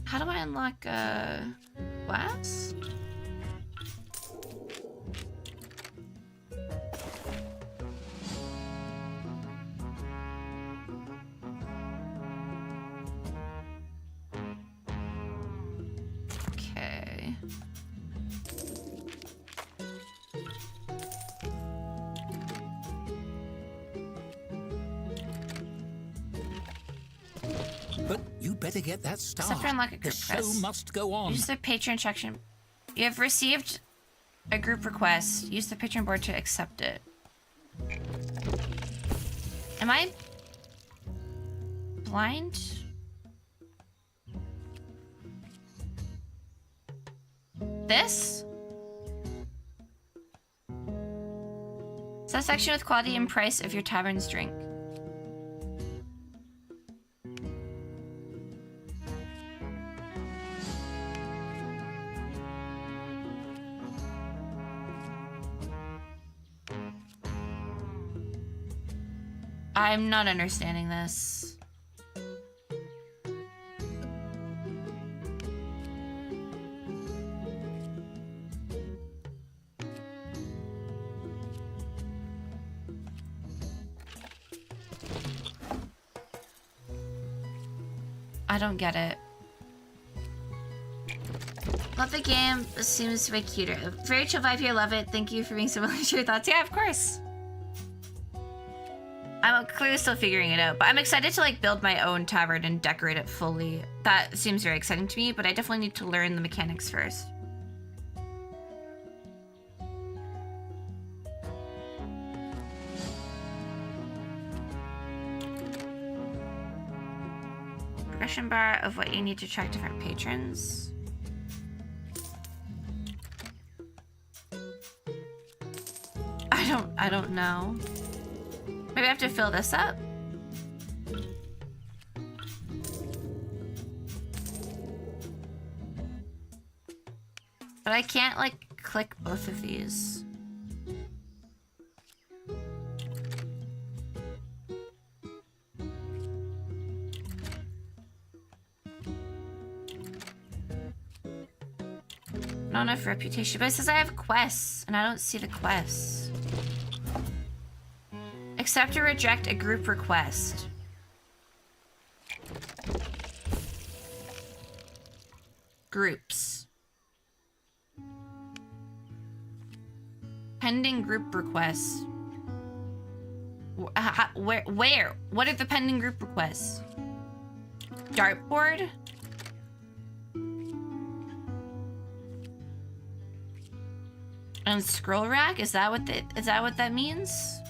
S1: How do I unlock glass? Okay.
S10: But you better get that star.
S1: Except for unlock a
S10: The
S1: group
S10: show
S1: quest.
S10: must go on.
S1: Use the patron section. You have received a group request. Use the patron board to accept it. Am I blind? This? Satisfaction with quality and price of your tavern's drink. I'm not understanding this. I don't get it. Love the game. It seems way cuter. Very chill vibe here. Love it. Thank you for being so willing to share your thoughts. Yeah, of course. I'm clearly still figuring it out, but I'm excited to like build my own tavern and decorate it fully. That seems very exciting to me, but I definitely need to learn the mechanics first. Progression bar of what you need to attract different patrons. I don't know. Maybe I have to fill this up. But I can't like click both of these. Not enough reputation, but it says I have quests and I don't see the quests. Accept or reject a group request. Groups. Pending group requests. Where? What are the pending group requests? Dartboard? And scroll rack? Is that what that means?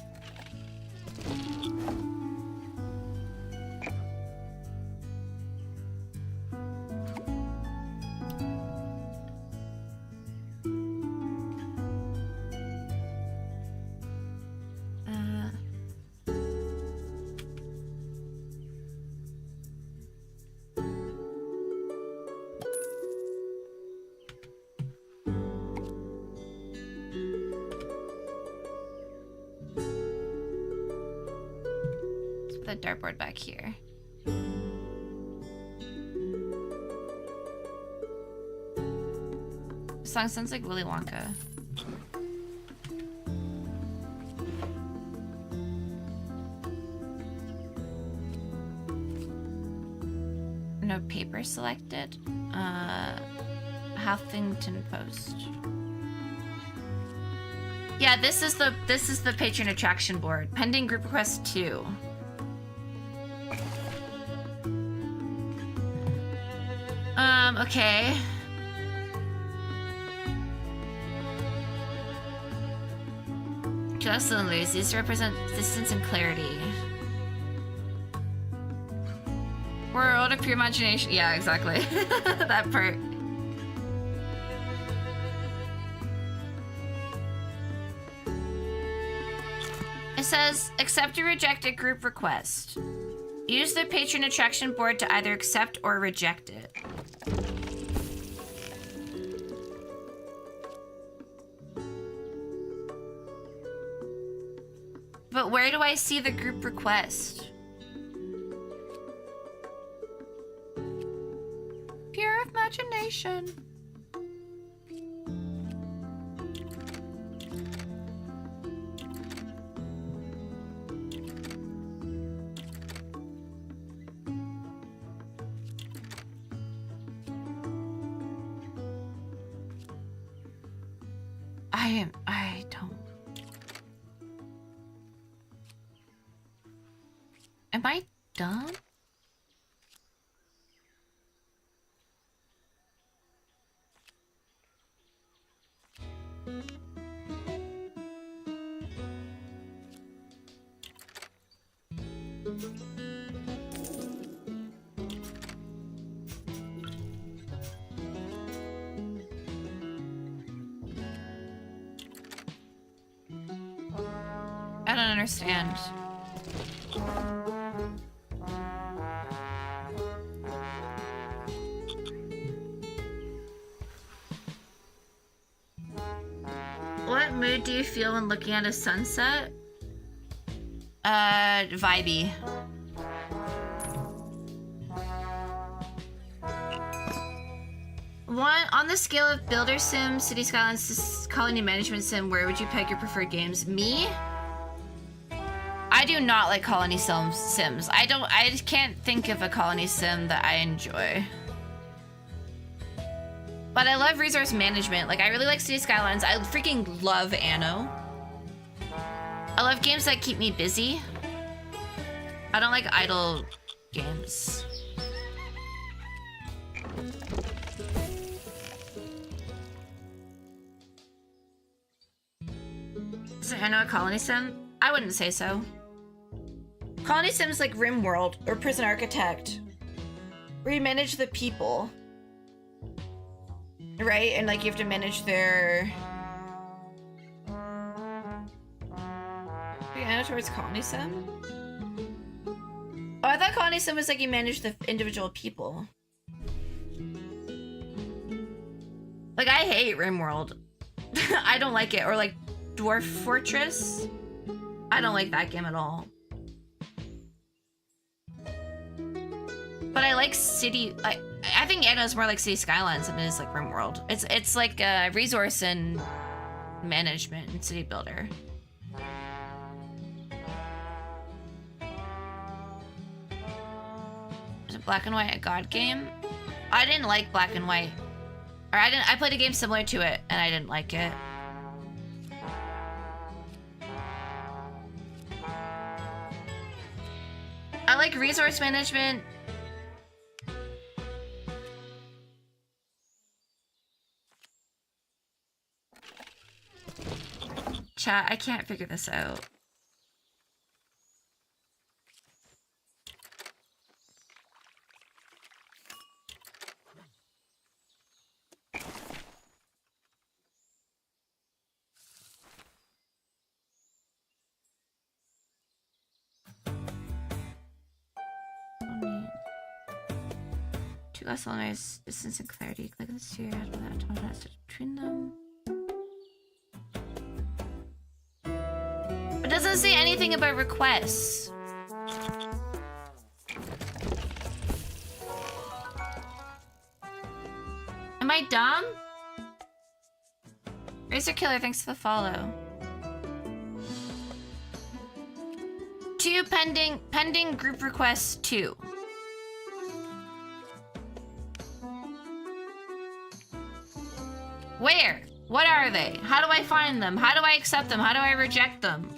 S1: The dartboard back here. This song sounds like Willy Wonka. No paper selected. Huffington Post. Yeah, this is the patron attraction board. Pending group request 2. Okay. Just and loose. These represent distance and clarity. World of pure imagination. Yeah, exactly. That part. It says, accept or reject a group request. Use the patron attraction board to either accept or reject it. But where do I see the group request? Pure imagination. I don't. Am I dumb? I don't understand. What mood do you feel when looking at a sunset? Vibey. On the scale of Builder Sim, City Skylines, Colony Management Sim, where would you peg your preferred games? Me? I do not like Colony Sims. I just can't think of a Colony Sim that I enjoy. But I love resource management. Like, I really like City Skylines. I freaking love Anno. I love games that keep me busy. I don't like idle games. Is Anno a Colony Sim? I wouldn't say so. Colony Sim's like RimWorld or Prison Architect, where you manage the people, right? And like you have to manage their. Anno towards Colony Sim? Oh, I thought Colony Sim was like you manage the individual people. Like, I hate RimWorld. I don't like it. Or like Dwarf Fortress. I don't like that game at all. But I like City. I think Anno is more like City Skylines than it is like RimWorld. It's like resource and management and city builder. Is it Black and White a god game? I didn't like Black and White. Or I played a game similar to it and I didn't like it. I like resource management. Chat, I can't figure this out. Two less elements, distance and clarity. Click the sphere, add without contrast between them. It doesn't say anything about requests. Am I dumb? Racer Killer, thanks for the follow. Two pending group requests 2. Where? What are they? How do I find them? How do I accept them? How do I reject them?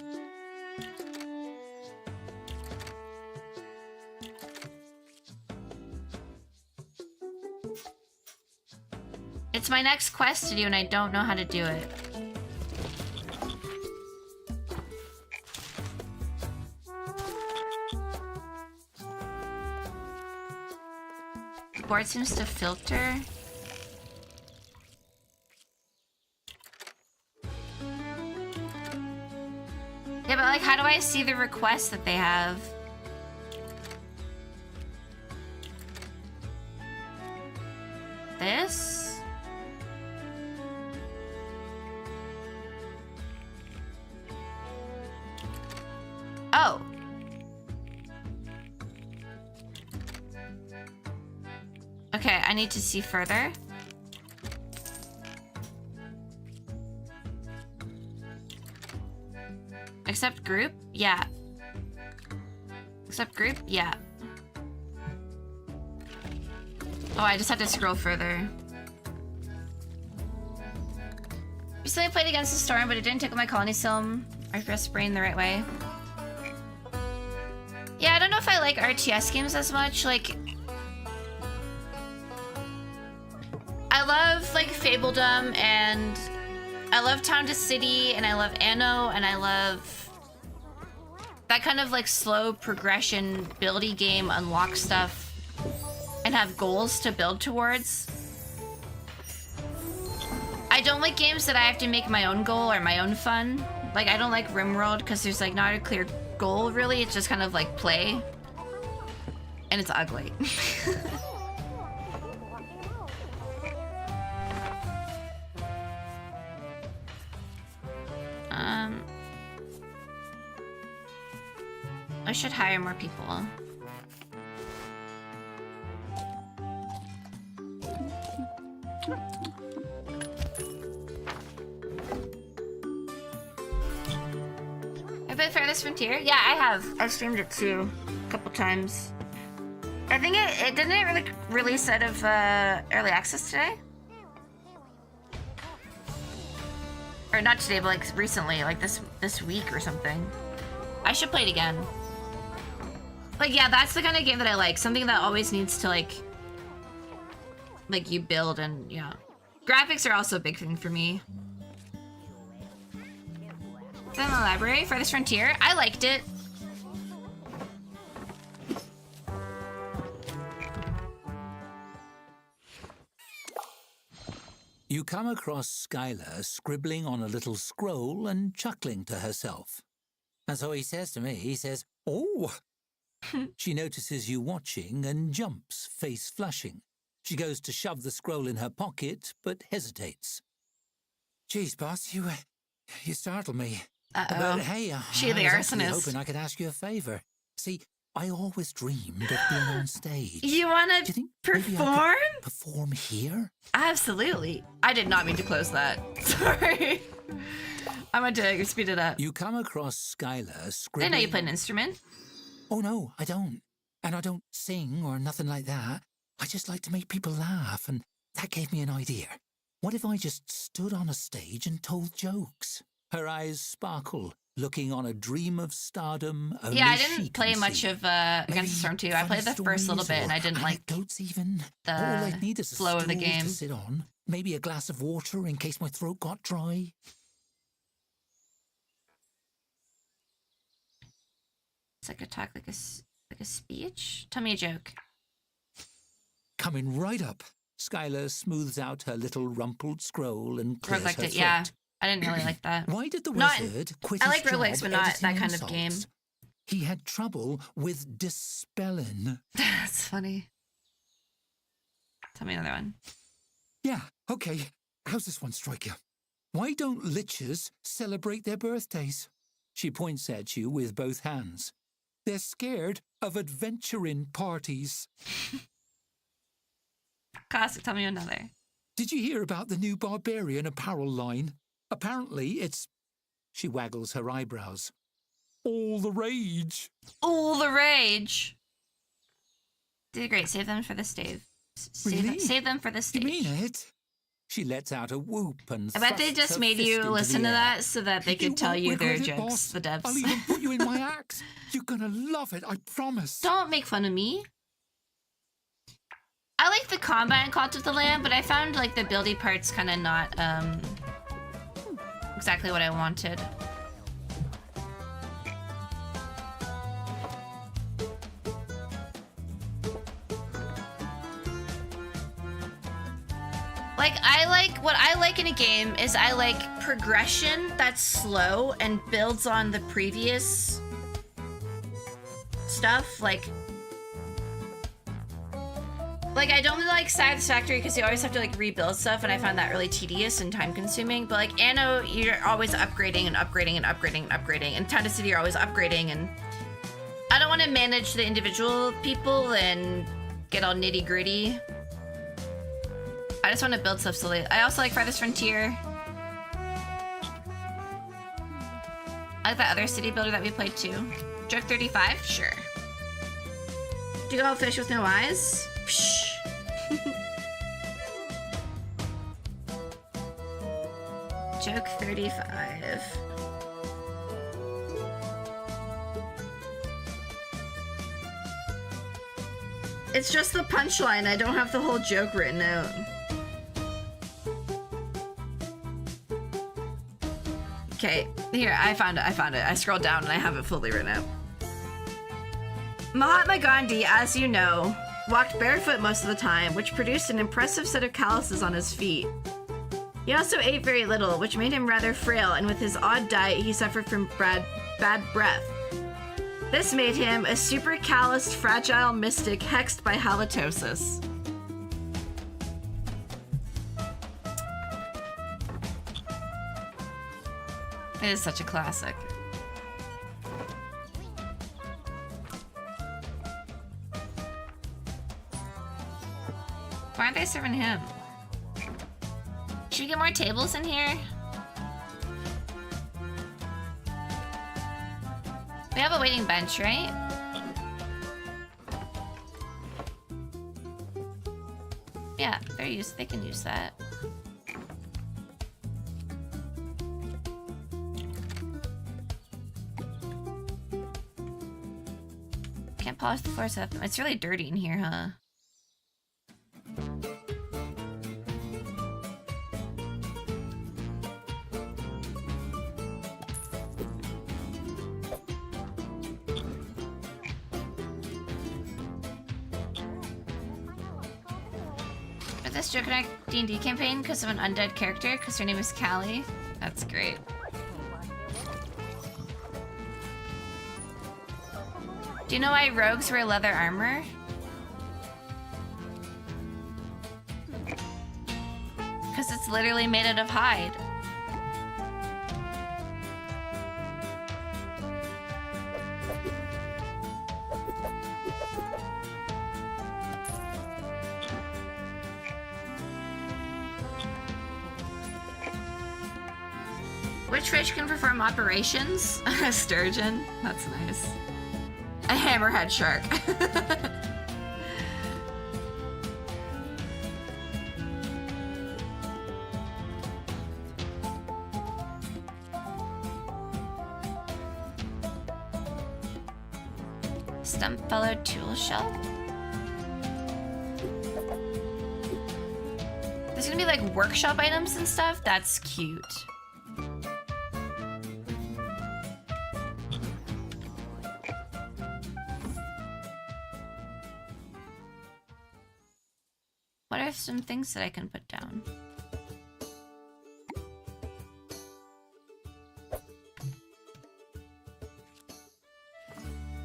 S1: It's my next quest to do and I don't know how to do it. The board seems to filter. Yeah, but like, how do I see the requests that they have? This? Oh. Okay, I need to see further. Accept group? Yeah. Accept group? Yeah. Oh, I just had to scroll further. Recently played Against the Storm, but it didn't tickle my colony sim. I pressed brain the right way. Yeah, I don't know if I like RTS games as much. Like, I love like Fabledom, and I love Town to City, and I love Anno, and I love that kind of like slow progression buildy game, unlock stuff, and have goals to build towards. I don't like games that I have to make my own goal or my own fun. Like, I don't like RimWorld because there's like not a clear goal really. It's just kind of like play. And it's ugly. I should hire more people. I played Farthest Frontier? Yeah, I have. I've streamed it too, a couple times. I think it didn't it really release out of early access today? Or not today, but like recently, like this week or something. I should play it again. Like, yeah, that's the kind of game that I like. Something that always needs to like you build and yeah. Graphics are also a big thing for me. Is that in the library? Farthest Frontier? I liked it.
S10: You come across Skylar scribbling on a little scroll and chuckling to herself. And so he says to me, he says, "Oh!" She notices you watching and jumps, face flushing. She goes to shove the scroll in her pocket, but hesitates. "Geez, boss, you startled me."
S1: Uh-oh.
S10: But hey,
S1: She the
S10: I was actually
S1: arsonist.
S10: hoping I could ask you a favor. See, I always dreamed of being on stage.
S1: You wanna
S10: Do you think maybe I could
S1: perform?
S10: perform here?
S1: Absolutely. I did not mean to close that. Sorry. I'm going to speed it up.
S10: You come across Skylar
S1: I didn't
S10: scribbling.
S1: know you played an instrument.
S10: Oh, no, I don't. And I don't sing or nothing like that. I just like to make people laugh, and that gave me an idea. What if I just stood on a stage and told jokes? Her eyes sparkle, looking on a dream of stardom. Only
S1: Yeah, I
S10: she
S1: didn't play
S10: can
S1: much
S10: see.
S1: of Against the Storm 2. I played the first little bit, and I didn't like
S10: Anecdotes even.
S1: the
S10: All I need is a
S1: flow of the
S10: stool
S1: game.
S10: to sit on. Maybe a glass of water in case my throat got dry.
S1: It's like a talk, like a speech. Tell me a joke.
S10: Coming right up, Skylar smooths out her little rumpled scroll and clears
S1: Roguelike
S10: her
S1: it, yeah.
S10: throat.
S1: I didn't really like that.
S10: Why did the
S1: Not-
S10: wizard quit
S1: I
S10: his
S1: like roguelikes,
S10: job
S1: but not
S10: editing
S1: that kind of game.
S10: insults? He had trouble with dispelling.
S1: That's funny. Tell me another one.
S10: Yeah, okay. How's this one strike you? Why don't lichens celebrate their birthdays? She points at you with both hands. They're scared of adventuring parties.
S1: Classic, tell me another.
S10: Did you hear about the new barbarian apparel line? Apparently it's... She waggles her eyebrows. All the rage.
S1: All the rage. Did great. Save them for the stave.
S10: Really?
S1: Save them for the stage.
S10: You mean it? She lets out a whoop and
S1: I bet they
S10: thrusts
S1: just
S10: her
S1: made
S10: fist
S1: you
S10: into
S1: listen
S10: the
S1: to
S10: air.
S1: that so that they could tell
S10: won't
S1: you their
S10: regret it,
S1: jokes,
S10: boss.
S1: the devs.
S10: I'll even put you in my act. You're gonna love it, I promise.
S1: Don't make fun of me. I like the combat in Cult of the Lamb, but I found like the buildy parts kind of not exactly what I wanted. What I like in a game is I like progression that's slow and builds on the previous stuff. Like I don't really like Satisfactory because you always have to like rebuild stuff, and I find that really tedious and time consuming. But like Anno, you're always upgrading and upgrading and upgrading and upgrading, and Town to City you're always upgrading, and I don't want to manage the individual people and get all nitty gritty. I just want to build stuff slowly. I also like Farthest Frontier. I like that other city builder that we played too. Joke 35? Sure. Do you go fish with no eyes? Psh. Joke 35. It's just the punchline. I don't have the whole joke written out. Okay, here, I found it. I scrolled down and I have it fully written out. Mahatma Gandhi, as you know, walked barefoot most of the time, which produced an impressive set of calluses on his feet. He also ate very little, which made him rather frail, and with his odd diet, he suffered from bad breath. This made him a super calloused, fragile mystic hexed by halitosis. It is such a classic. Why aren't they serving him? Should we get more tables in here? We have a waiting bench, right? Yeah, they can use that. Can't polish the floors up. It's really dirty in here, huh? For this Joker D&D campaign, because of an undead character, because her name is Callie. That's great. Do you know why rogues wear leather armor? Because it's literally made out of hide. Which fish can perform operations? A sturgeon? That's nice. A hammerhead shark. Stumpfellow tool shell. There's gonna be like workshop items and stuff. That's cute. What are some things that I can put down?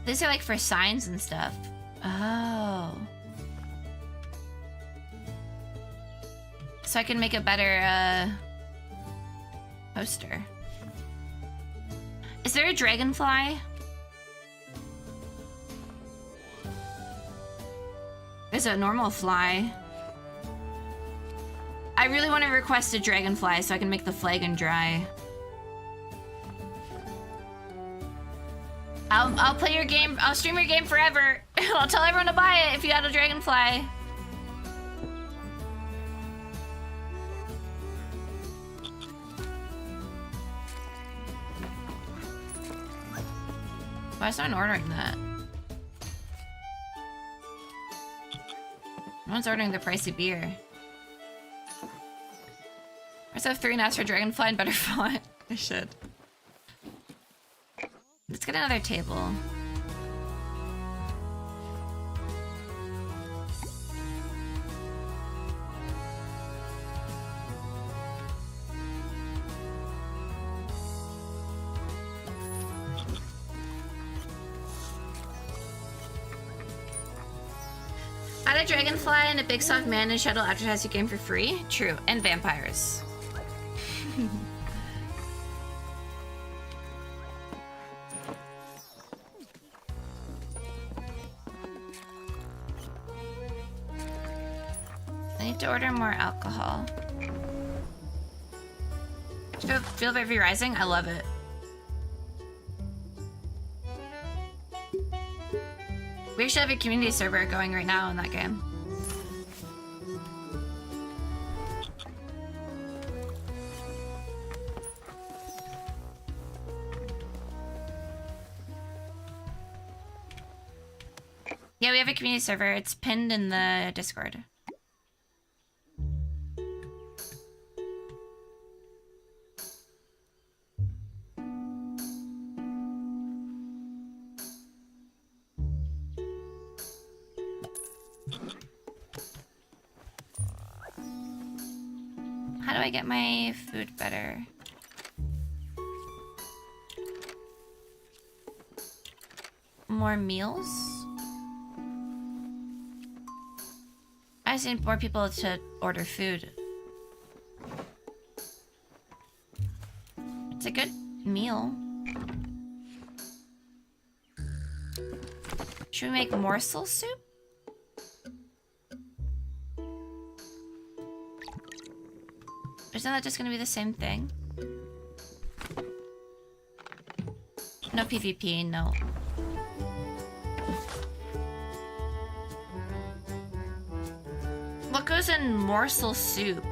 S1: These are like for signs and stuff. Oh. So I can make a better poster. Is there a dragonfly? There's a normal fly. I really want to request a dragonfly so I can make the flagon dry. I'll play your game. I'll stream your game forever. I'll tell everyone to buy it if you got a dragonfly. Why is no one ordering that? No one's ordering the pricey beer. I just have 3 knots for dragonfly and better font. I should. Let's get another table. Add a dragonfly and a big soft man and Shadow advertise your game for free. True, and vampires. I need to order more alcohol. Feel Very Rising? I love it. We actually have a community server going right now in that game. Yeah, we have a community server. It's pinned in the Discord. How do I get my food better? More meals? I just need more people to order food. It's a good meal. Should we make morsel soup? Isn't that just gonna be the same thing? No PvP, no. What goes in morsel soup?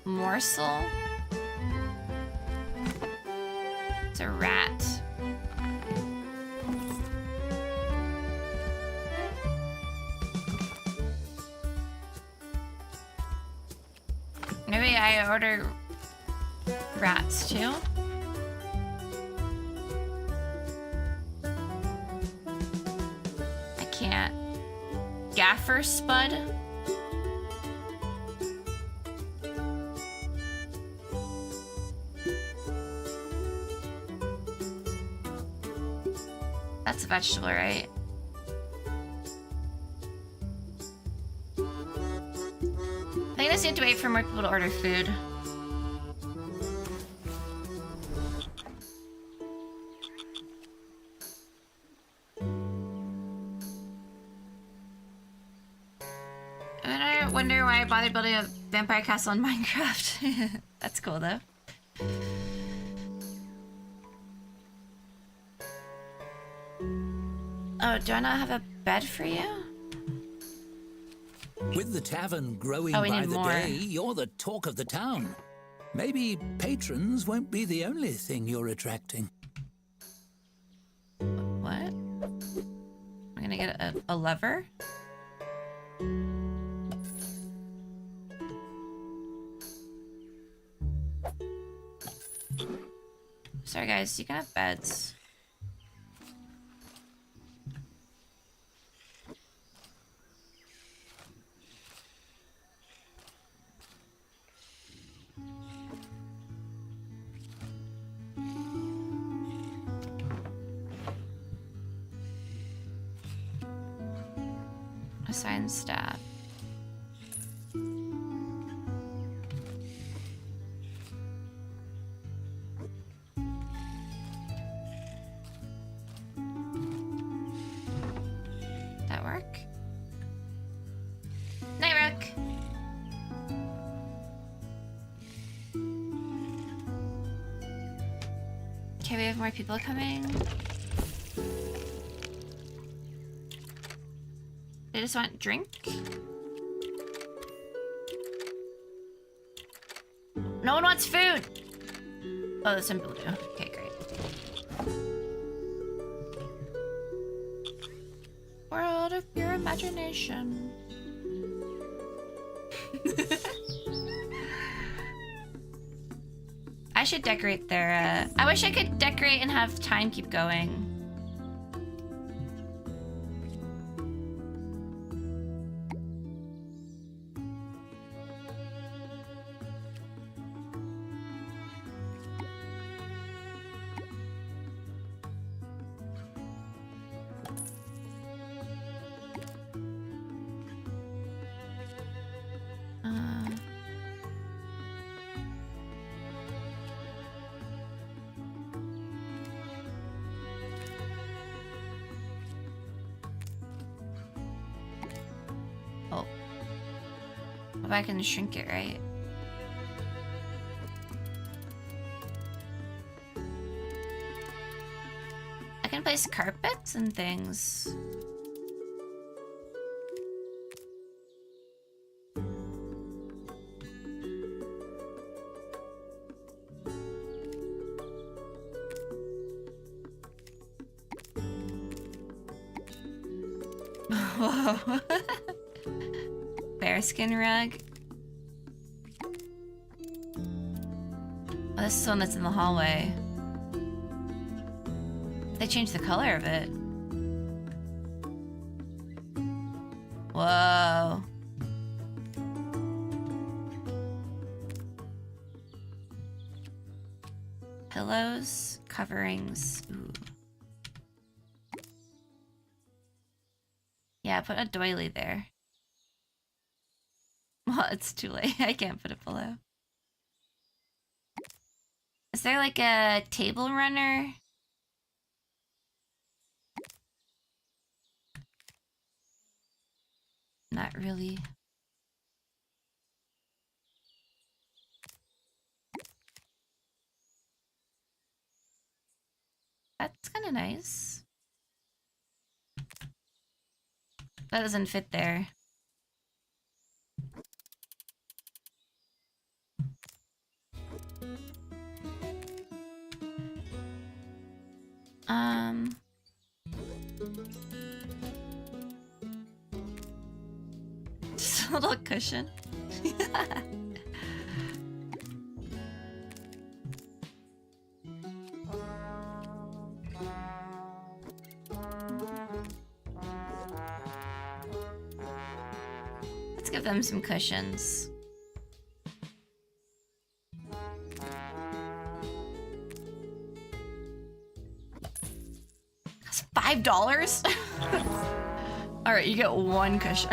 S1: Morsel? It's a rat. Maybe I order rats too? I can't. Gaffer Spud? That's a vegetable, right? I think I just need to wait for more people to order food. And I wonder why I bothered building a vampire castle in Minecraft. That's cool though. Oh, do I not have a bed for you?
S10: With the tavern growing
S1: we
S10: by
S1: need
S10: the
S1: more.
S10: day, you're the talk of the town. Maybe patrons won't be the only thing you're attracting.
S1: What? I'm gonna get a lever? Sorry guys, you can have beds. Assign staff. That work? Night Rook. Okay, we have more people coming. They just want drink? No one wants food! Oh, some people do. Okay, great. World of pure imagination. I should decorate their, I wish I could decorate and have time keep going. Oh. If I can shrink it, right? I can place carpets and things. Whoa. Bearskin rug. Oh, this is the one that's in the hallway. They changed the color of it. Whoa. Pillows, coverings. Ooh. Yeah, put a doily there. Well, it's too late. I can't put it below. Is there like a table runner? Not really. That's kind of nice. That doesn't fit there. Just a little cushion. Let's give them some cushions. That's $5? Alright, you get one cushion.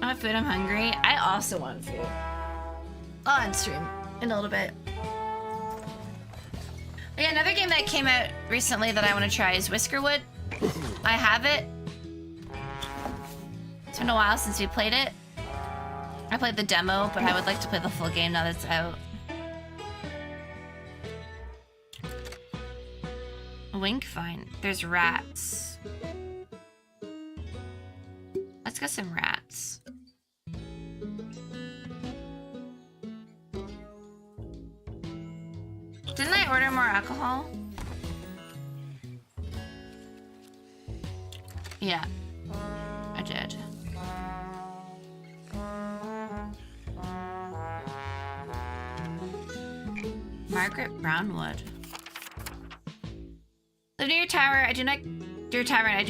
S1: I want food, I'm hungry. I also want food. I'll end stream in a little bit. Yeah, another game that came out recently that I want to try is Whiskerwood. I have it. It's been a while since we played it. I played the demo, but I would like to play the full game now that it's out. Wink fine. There's rats. Let's get some rats. Didn't I order more alcohol? Yeah, I did. Margaret Brownwood. Live near your tower. I do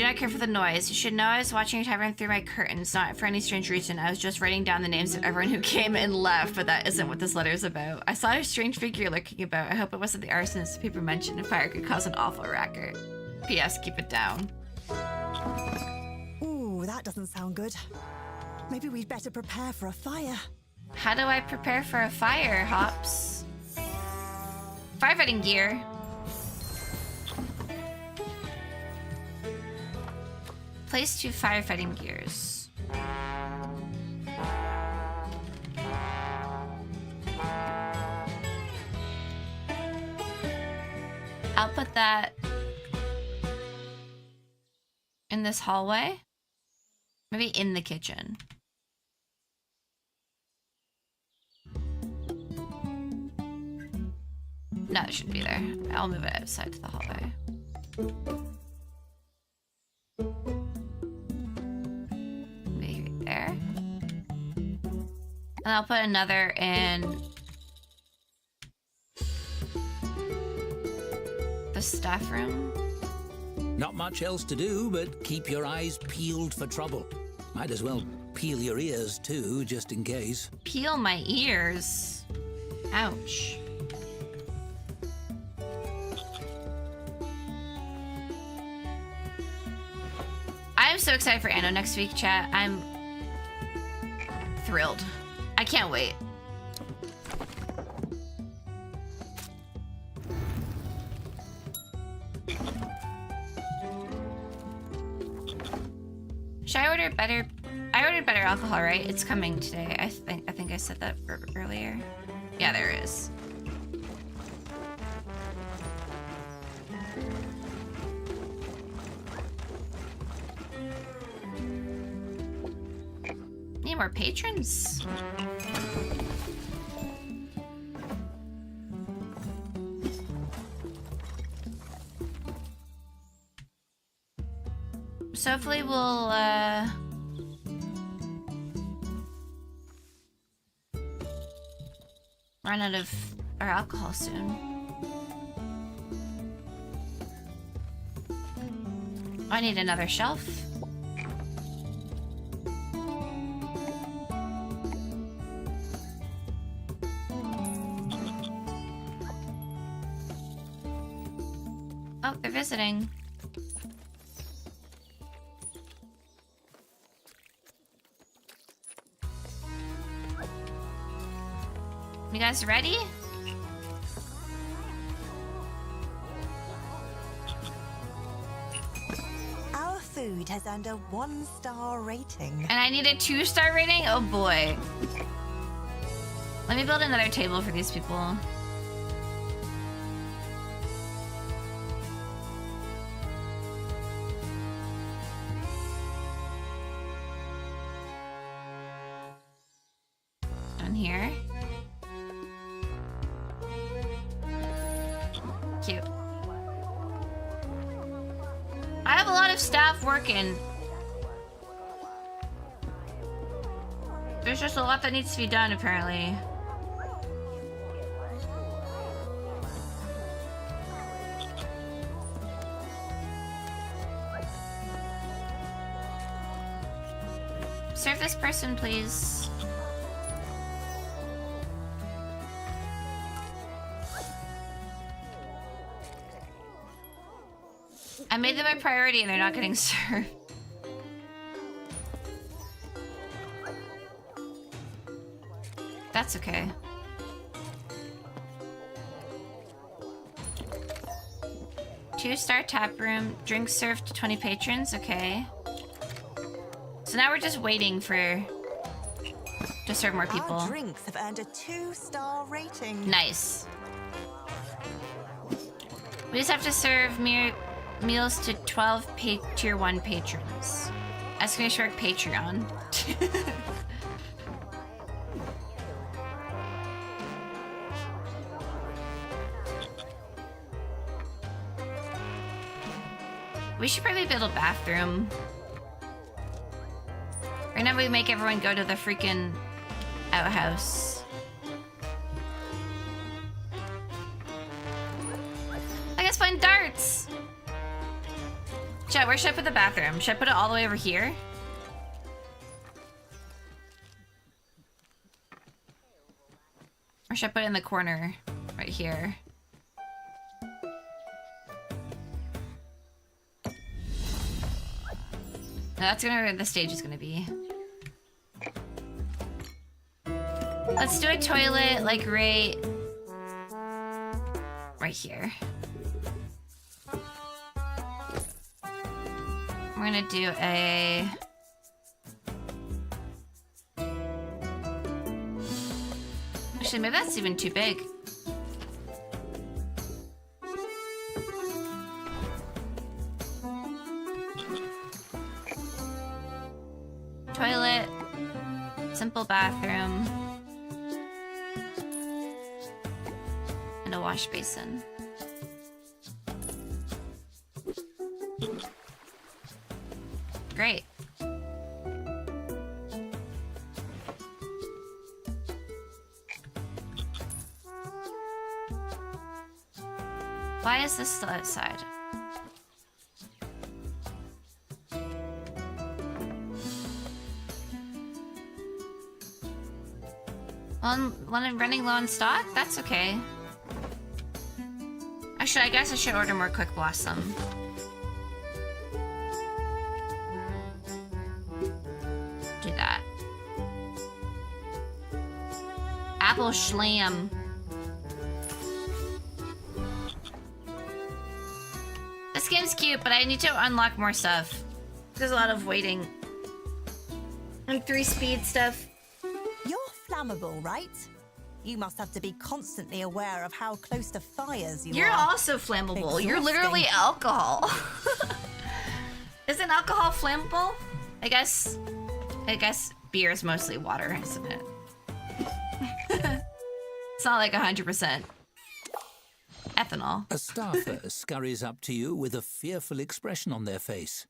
S1: not care for the noise. You should know I was watching your tavern through my curtains, not for any strange reason. I was just writing down the names of everyone who came and left, but that isn't what this letter is about. I saw a strange figure lurking about. I hope it wasn't the arsonist the paper mentioned. A fire could cause an awful racket. P.S. Keep it down.
S11: Ooh, that doesn't sound good. Maybe we'd better prepare for a fire.
S1: How do I prepare for a fire, Hops? Firefighting gear. Place 2 firefighting gears. I'll put that in this hallway. Maybe in the kitchen. No, it shouldn't be there. I'll move it outside to the hallway. Maybe right there. And I'll put another in the staff room.
S10: Not much else to do, but keep your eyes peeled for trouble. Might as well peel your ears too, just in case.
S1: Peel my ears? Ouch. I'm so excited for Anno next week, chat. I'm thrilled. I can't wait. Should I order better? I ordered better alcohol, right? It's coming today. I think I said that earlier. Yeah, there is. Need more patrons. So hopefully we'll run out of our alcohol soon. I need another shelf. Oh, they're visiting. You guys ready?
S11: Our food has earned a 1-star rating.
S1: And I need a 2-star rating? Oh boy. Let me build another table for these people. Down here. Cute. I have a lot of staff working. There's just a lot that needs to be done, apparently. Serve this person, please. I made them a priority and they're not getting served. That's okay. Two-star tap room, drinks served to 20 patrons, okay. So now we're just waiting to serve more people.
S11: Our drinks have earned a 2-star rating.
S1: Nice. We just have to serve meals to 12 tier 1 patrons. Exclamation mark Patreon. We should probably build a bathroom. Right now we make everyone go to the freaking outhouse. I guess find darts! Chat, where should I put the bathroom? Should I put it all the way over here? Or should I put it in the corner? Right here. No, that's where the stage is gonna be. Let's do a toilet, like, right here. We're gonna do a... Actually, maybe that's even too big. Toilet, simple bathroom, and a wash basin. Great. Why is this still outside? Running low on stock? That's okay. Actually, I guess I should order more Quick Blossom. Do that. Apple Schlam. This game's cute, but I need to unlock more stuff. There's a lot of waiting. And 3-speed stuff.
S11: You're flammable, right? You must have to be constantly aware of how close to fires
S1: You're
S11: are.
S1: also flammable.
S11: Exhausting.
S1: You're literally alcohol. Isn't alcohol flammable? I guess beer is mostly water, isn't it? It's not like 100% ethanol.
S10: A staffer scurries up to you with a fearful expression on their face.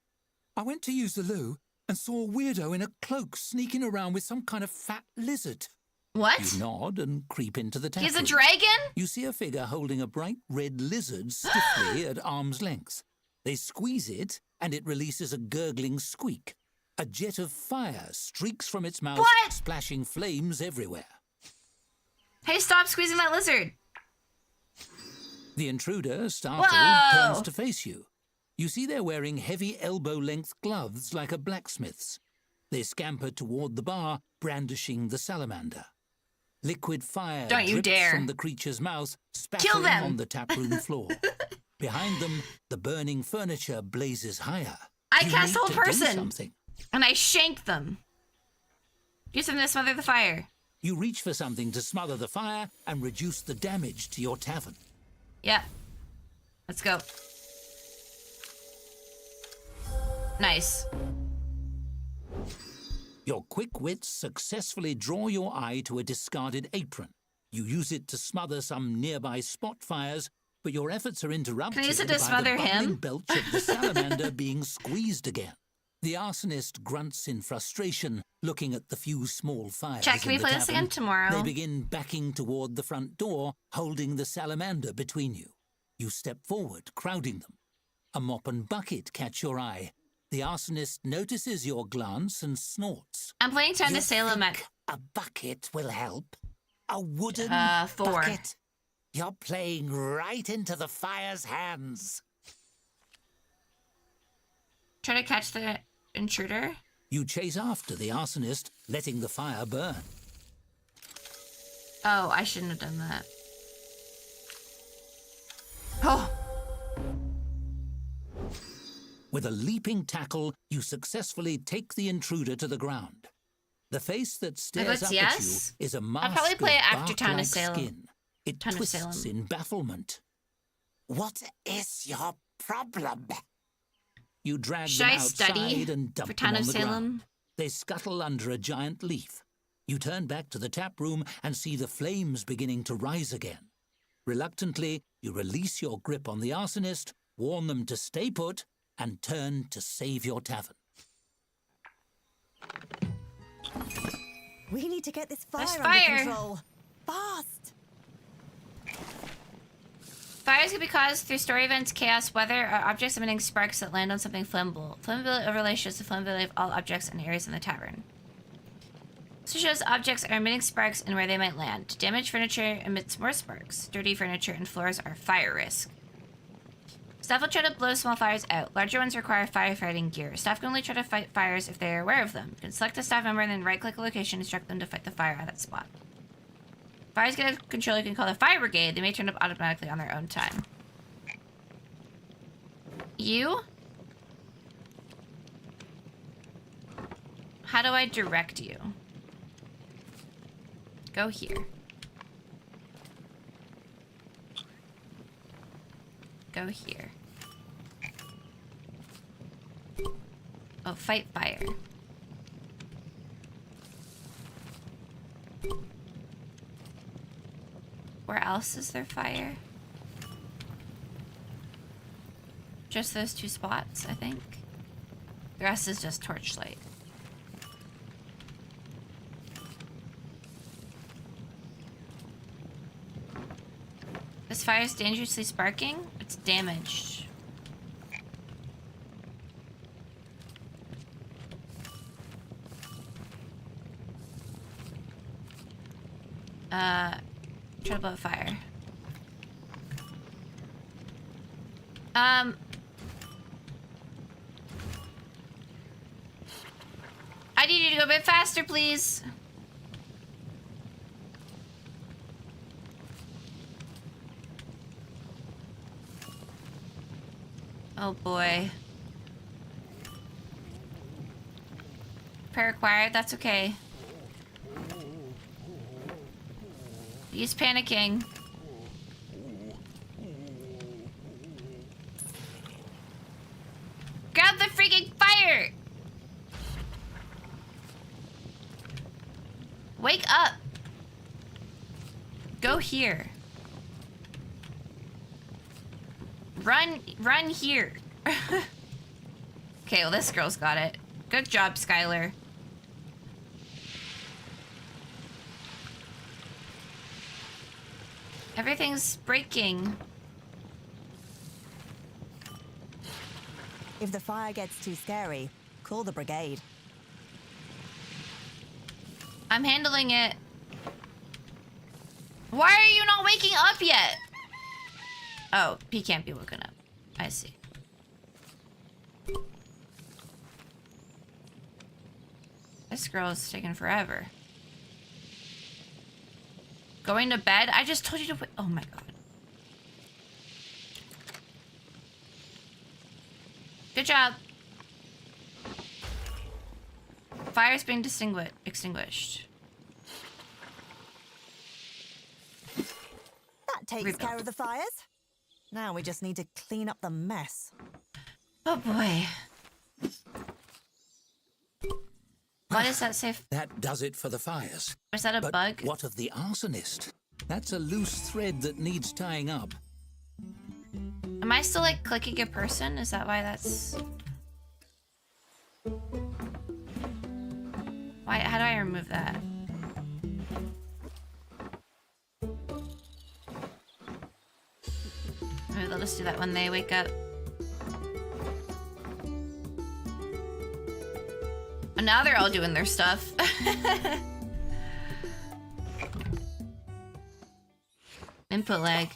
S10: I went to use the loo and saw a weirdo in a cloak sneaking around with some kind of fat lizard.
S1: What?
S10: You nod and creep into the tap
S1: He's a
S10: room.
S1: dragon?
S10: You see a figure holding a bright red lizard stiffly at arm's length. They squeeze it, and it releases a gurgling squeak. A jet of fire streaks from its mouth,
S1: What?
S10: splashing flames everywhere.
S1: Hey, stop squeezing that lizard.
S10: The intruder, startled,
S1: Whoa!
S10: turns to face you. You see they're wearing heavy elbow-length gloves like a blacksmith's. They scamper toward the bar, brandishing the salamander. Liquid fire
S1: Don't you
S10: drips
S1: dare.
S10: from the creature's mouth, spattering
S1: them.
S10: on the taproom floor. Behind them, the burning furniture blazes higher.
S1: I
S10: You
S1: cast
S10: need
S1: hold
S10: to do
S1: person.
S10: something.
S1: And I shank them. Do something to smother the fire.
S10: You reach for something to smother the fire and reduce the damage to your tavern.
S1: Yeah. Let's go. Nice.
S10: Your quick wits successfully draw your eye to a discarded apron. You use it to smother some nearby spot fires, but your efforts are interrupted
S1: Can I use it
S10: by
S1: to smother
S10: the bubbling
S1: him?
S10: belch of the salamander being squeezed again. The arsonist grunts in frustration, looking at the few small fires.
S1: Chat, can
S10: in
S1: we
S10: the
S1: play this
S10: tavern.
S1: again tomorrow?
S10: They begin backing toward the front door, holding the salamander between you. You step forward, crowding them. A mop and bucket catch your eye. The arsonist notices your glance and snorts.
S1: I'm playing Time to Salem at
S10: A bucket will help? A wooden
S1: Thor.
S10: bucket? You're playing right into the fire's hands.
S1: Try to catch the intruder.
S10: You chase after the arsonist, letting the fire burn.
S1: Oh, I shouldn't have done that. Oh.
S10: With a leaping tackle, you successfully take the intruder to the ground. The face that stares up
S1: yes?
S10: at you is a mask
S1: I'll probably play
S10: of
S1: it after Town of
S10: bark-like
S1: Salem.
S10: skin. It
S1: Town of
S10: twists
S1: Salem.
S10: in bafflement. What is your problem? You drag
S1: Should
S10: them
S1: I
S10: outside
S1: study
S10: and dump
S1: for
S10: them
S1: Town
S10: on
S1: of
S10: the
S1: Salem?
S10: ground. They scuttle under a giant leaf. You turn back to the tap room and see the flames beginning to rise again. Reluctantly, you release your grip on the arsonist, warn them to stay put, and turn to save your tavern.
S11: We need to get this fire
S1: There's
S11: under
S1: fire.
S11: control. Fast!
S1: Fires can be caused through story events, chaos, weather, or objects emitting sparks that land on something flammable. Flammability overlay shows the flammability of all objects and areas in the tavern. This shows objects are emitting sparks and where they might land. Damaged furniture emits more sparks. Dirty furniture and floors are fire risk. Staff will try to blow small fires out. Larger ones require firefighting gear. Staff can only try to fight fires if they are aware of them. You can select a staff member and then right-click a location and instruct them to fight the fire at that spot. Fires get out of control, you can call the fire brigade. They may turn up automatically on their own time. You? How do I direct you? Go here. Go here. Oh, fight fire. Where else is there fire? Just those two spots, I think. The rest is just torchlight. This fire is dangerously sparking. It's damaged. Try to blow a fire. I need you to go a bit faster, please. Oh boy. Prayer required, that's okay. He's panicking. Grab the freaking fire! Wake up! Go here. Run here. Okay, well this girl's got it. Good job, Skylar. Everything's breaking.
S11: If the fire gets too scary, call the brigade.
S1: I'm handling it. Why are you not waking up yet? Oh, he can't be woken up. I see. This girl is taking forever. Going to bed? I just told you to wait. Oh my god. Good job. Fire's being extinguished.
S11: That takes
S1: Rebuild.
S11: care of the fires. Now we just need to clean up the mess.
S1: Oh boy. What does that say?
S10: That does it for the fires.
S1: Is that a
S10: But
S1: bug?
S10: what of the arsonist? That's a loose thread that needs tying up.
S1: Am I still like clicking a person? Is that why that's... Why? How do I remove that? Maybe they'll just do that when they wake up. And now they're all doing their stuff. Input lag.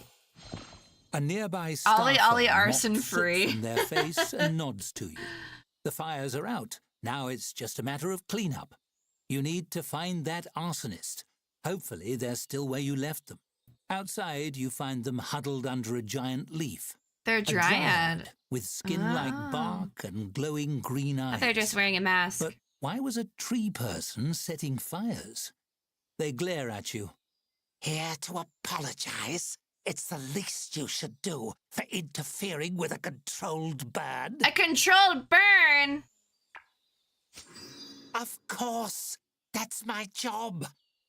S10: A nearby
S1: Ollie
S10: staffer
S1: arson
S10: mops soot
S1: free.
S10: from their face and nods to you. The fires are out. Now it's just a matter of cleanup. You need to find that arsonist. Hopefully they're still where you left them. Outside, you find them huddled under a giant leaf.
S1: They're a dryad.
S10: With skin like bark and glowing green eyes.
S1: They're just wearing a mask.
S10: But why was a tree person setting fires? They glare at you.
S12: Here to apologize. It's the least you should do for interfering with a controlled burn.
S1: A controlled burn?
S12: Of course. That's my job.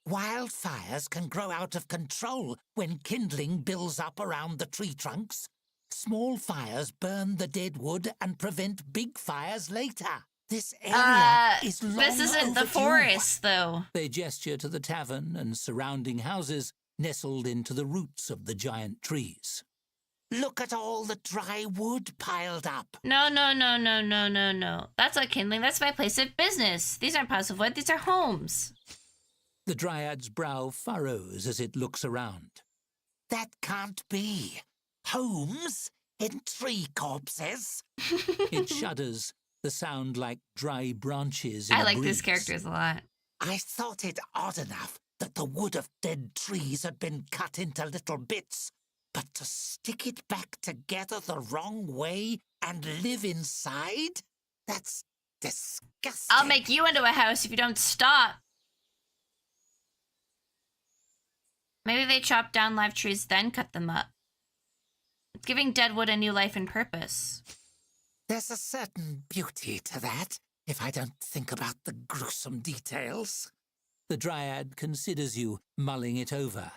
S12: Wildfires can grow out of control when kindling builds up around the tree trunks. Small fires burn the dead wood and prevent big fires later. This area is long
S1: This isn't the
S12: overdue.
S1: forest, though.
S10: They gesture to the tavern and surrounding houses nestled into the roots of the giant trees.
S12: Look at all the dry wood piled up.
S1: No. That's not kindling. That's my place of business. These aren't piles of wood. These are homes.
S10: The dryad's brow furrows as it looks around.
S12: That can't be. Homes in tree corpses.
S10: It shudders, the sound like dry branches in
S1: I
S10: a
S1: like
S10: breeze.
S1: these characters a lot.
S12: I thought it odd enough that the wood of dead trees had been cut into little bits, but to stick it back together the wrong way and live inside? That's disgusting.
S1: I'll make you into a house if you don't stop. Maybe they chop down live trees, then cut them up. It's giving dead wood a new life and purpose.
S12: There's a certain beauty to that, if I don't think about the gruesome details.
S10: The dryad considers you, mulling it over.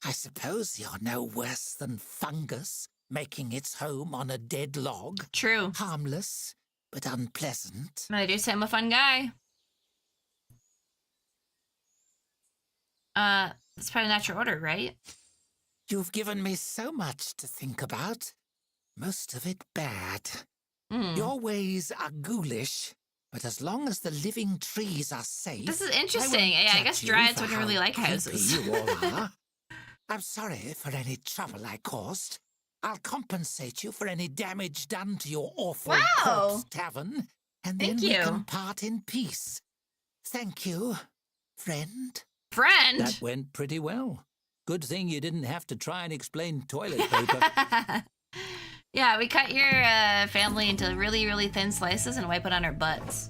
S12: I suppose you're no worse than fungus, making its home on a dead log.
S1: True.
S12: Harmless, but unpleasant.
S1: I do say I'm a fun guy. It's probably natural order, right?
S12: You've given me so much to think about. Most of it bad. Your ways are ghoulish, but as long as the living trees are safe...
S1: This is interesting. Yeah, I guess dryads wouldn't really like
S12: creepy
S1: houses.
S12: You all are. I'm sorry for any trouble I caused. I'll compensate you for any damage done to your awful corpse tavern, and then
S1: Thank
S12: we
S1: you.
S12: can part in peace. Thank you, friend.
S1: Friend?
S10: That went pretty well. Good thing you didn't have to try and explain toilet paper.
S1: Yeah, we cut your family into really, really thin slices and wipe it on our butts.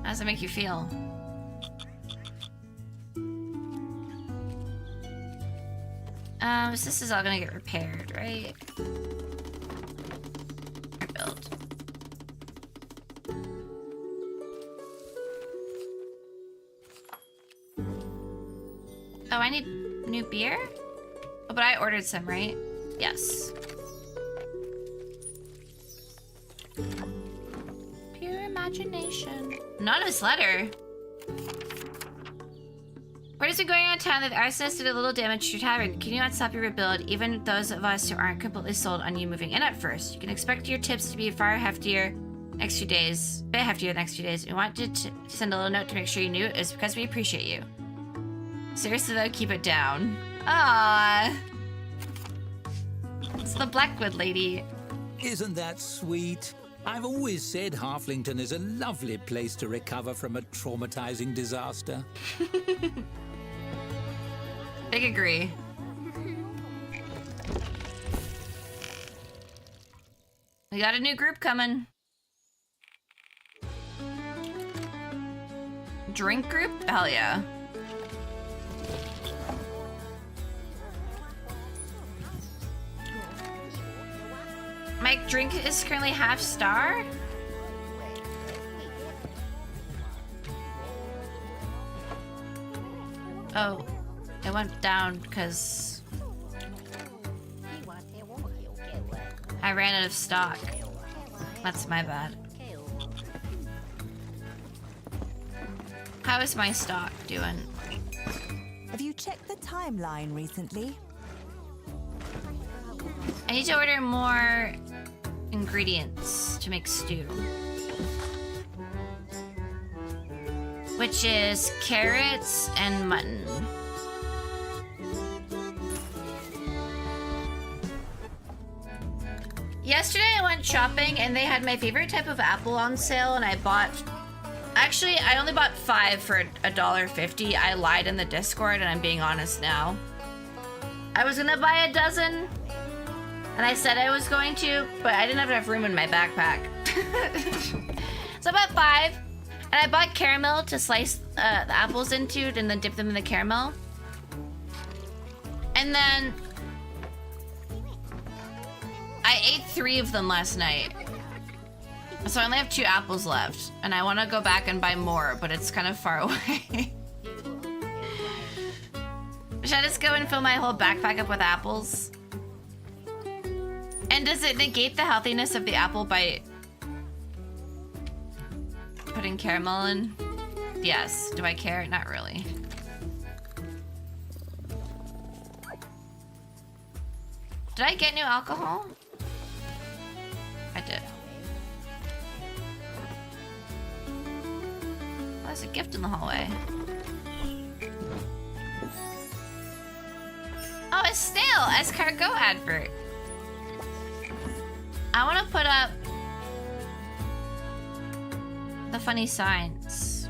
S1: How does it make you feel? So this is all gonna get repaired, right? Rebuild. Oh, I need new beer? Oh, but I ordered some, right? Yes. Pure imagination. Anonymous letter. What is it going on in town that the arsonist did a little damage to your tavern? Can you not stop your rebuild? Even those of us who aren't completely sold on you moving in at first. You can expect your tips to be far heftier next few days. Bit heftier the next few days. We wanted to send a little note to make sure you knew it was because we appreciate you. Seriously though, keep it down. Ah, it's the Blackwood lady.
S10: Isn't that sweet? I've always said Halflington is a lovely place to recover from a traumatizing disaster.
S1: Big agree. We got a new group coming. Drink group? Hell yeah. My drink is currently half star? Oh, it went down because I ran out of stock. That's my bad. How is my stock doing?
S11: Have you checked the timeline recently?
S1: I need to order more ingredients to make stew. Which is carrots and mutton. Yesterday I went shopping and they had my favorite type of apple on sale and I bought... Actually, I only bought 5 for $1.50. I lied in the Discord and I'm being honest now. I was gonna buy a dozen and I said I was going to, but I didn't have enough room in my backpack. So I bought 5 and I bought caramel to slice the apples into and then dip them in the caramel. And then I ate 3 of them last night. So I only have 2 apples left, and I want to go back and buy more, but it's kind of far away. Should I just go and fill my whole backpack up with apples? And does it negate the healthiness of the apple by putting caramel in? Yes. Do I care? Not really. Did I get new alcohol? I did. There's a gift in the hallway. Oh, a stale escargot advert. I want to put up the funny signs.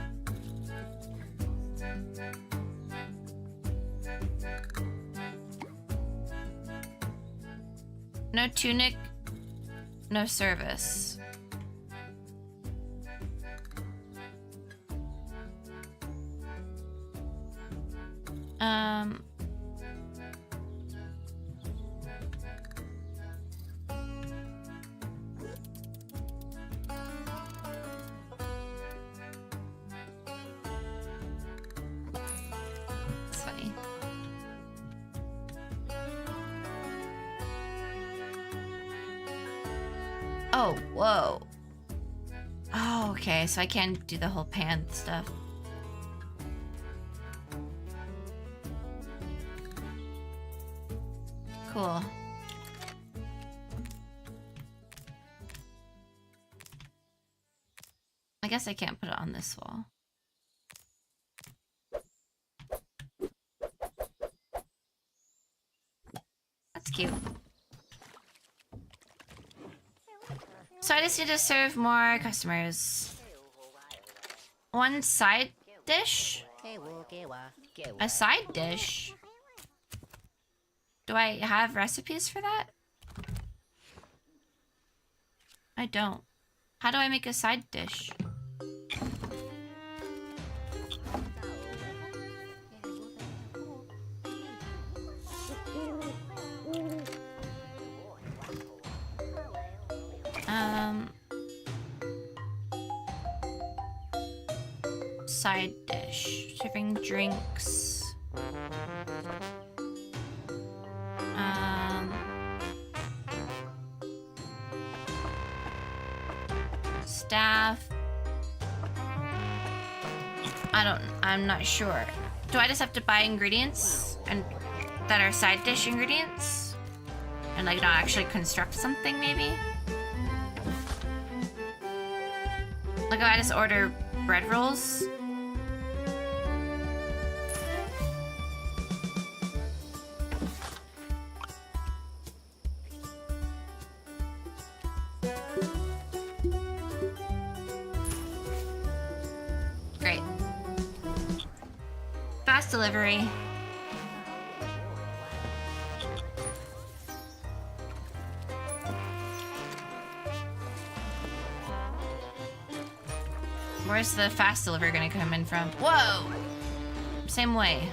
S1: No tunic, no service. It's funny. Oh, whoa. Oh, okay, so I can't do the whole pan stuff. Cool. I guess I can't put it on this wall. That's cute. So I just need to serve more customers. 1 side dish? A side dish? Do I have recipes for that? I don't. How do I make a side dish? Side dish. Serving drinks. Staff. I'm not sure. Do I just have to buy ingredients and that are side dish ingredients? And like not actually construct something maybe? Like if I just order bread rolls? Fast delivery. Where's the fast delivery gonna come in from? Whoa! Same way.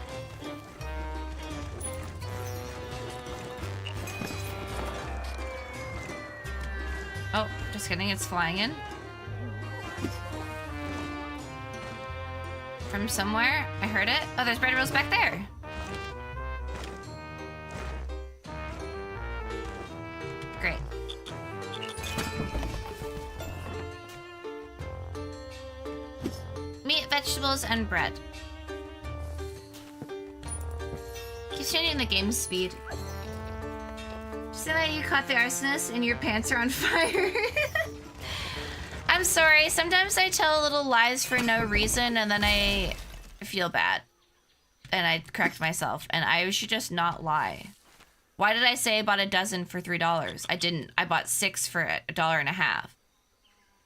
S1: Oh, just kidding, it's flying in. From somewhere, I heard it. Oh, there's bread rolls back there. Great. Meat, vegetables, and bread. Keeps changing the game speed. So that you caught the arsonist and your pants are on fire. I'm sorry, sometimes I tell little lies for no reason and then I feel bad. And I correct myself, and I should just not lie. Why did I say I bought a dozen for $3? I didn't. I bought 6 for $1.50.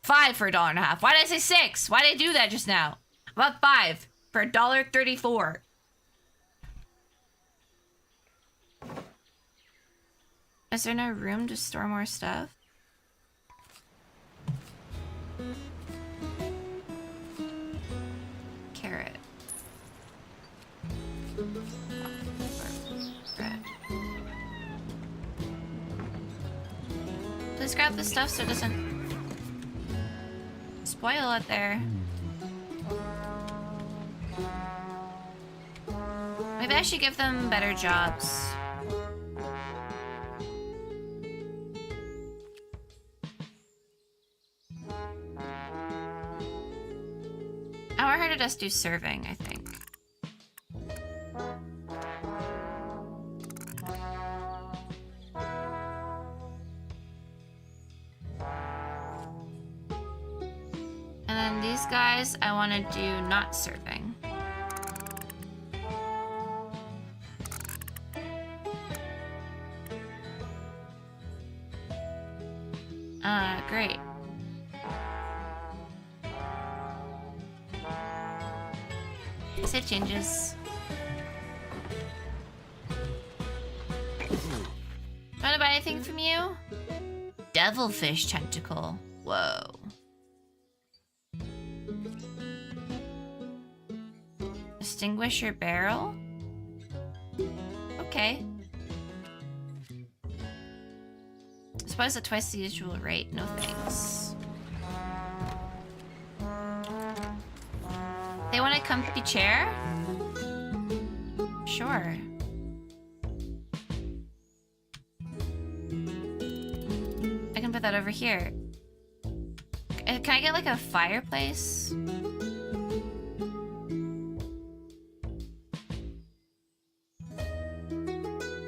S1: 5 for $1.50. Why did I say 6? Why did I do that just now? I bought 5 for $1.34. Is there no room to store more stuff? Carrot. Bread. Please grab the stuff so it doesn't spoil out there. Maybe I should give them better jobs. I want her to just do serving, I think. And then these guys, I want to do not serving. Great. Save changes. Want to buy anything from you? Devilfish tentacle. Whoa. Extinguisher barrel? Okay. Suppose at twice the usual rate. No thanks. They want a comfy chair? Sure. I can put that over here. Can I get like a fireplace?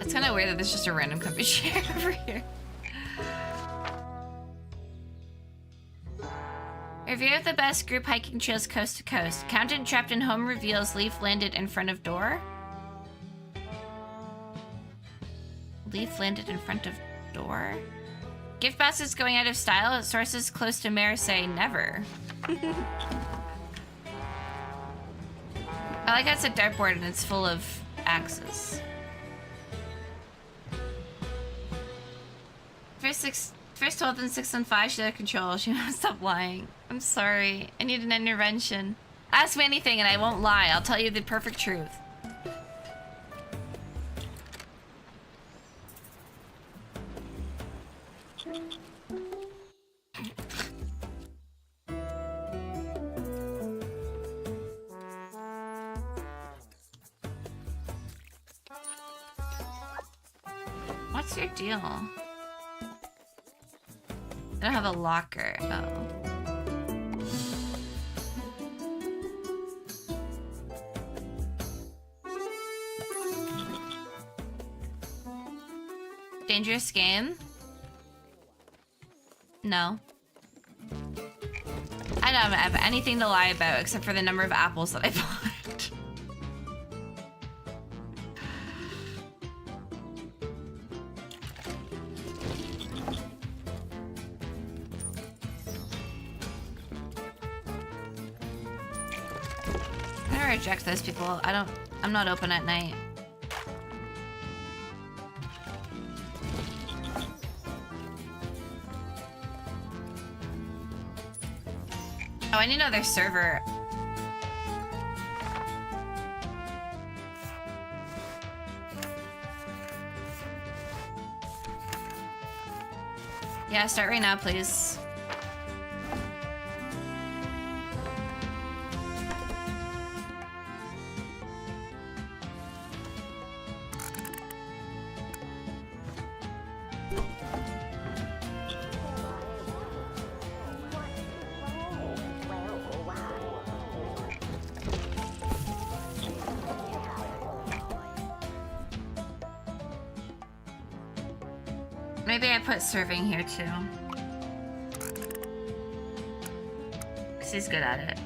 S1: It's kind of weird that there's just a random comfy chair over here. Review of the best group hiking trails coast to coast. Accountant trapped in home reveals leaf landed in front of door. Leaf landed in front of door. Gift baskets going out of style. Sources close to Mare say never. I like how it's a dartboard and it's full of axes. First told them 6 on 5, she's out of control. She won't stop lying. I'm sorry. I need an intervention. Ask me anything and I won't lie. I'll tell you the perfect truth. What's your deal? I don't have a locker. Oh. Dangerous game? No. I don't have anything to lie about except for the number of apples that I bought. Reject those people. I I'm not open at night. Oh, I need another server. Yeah, start right now, please. Maybe I put serving here too. 'Cause he's good at it.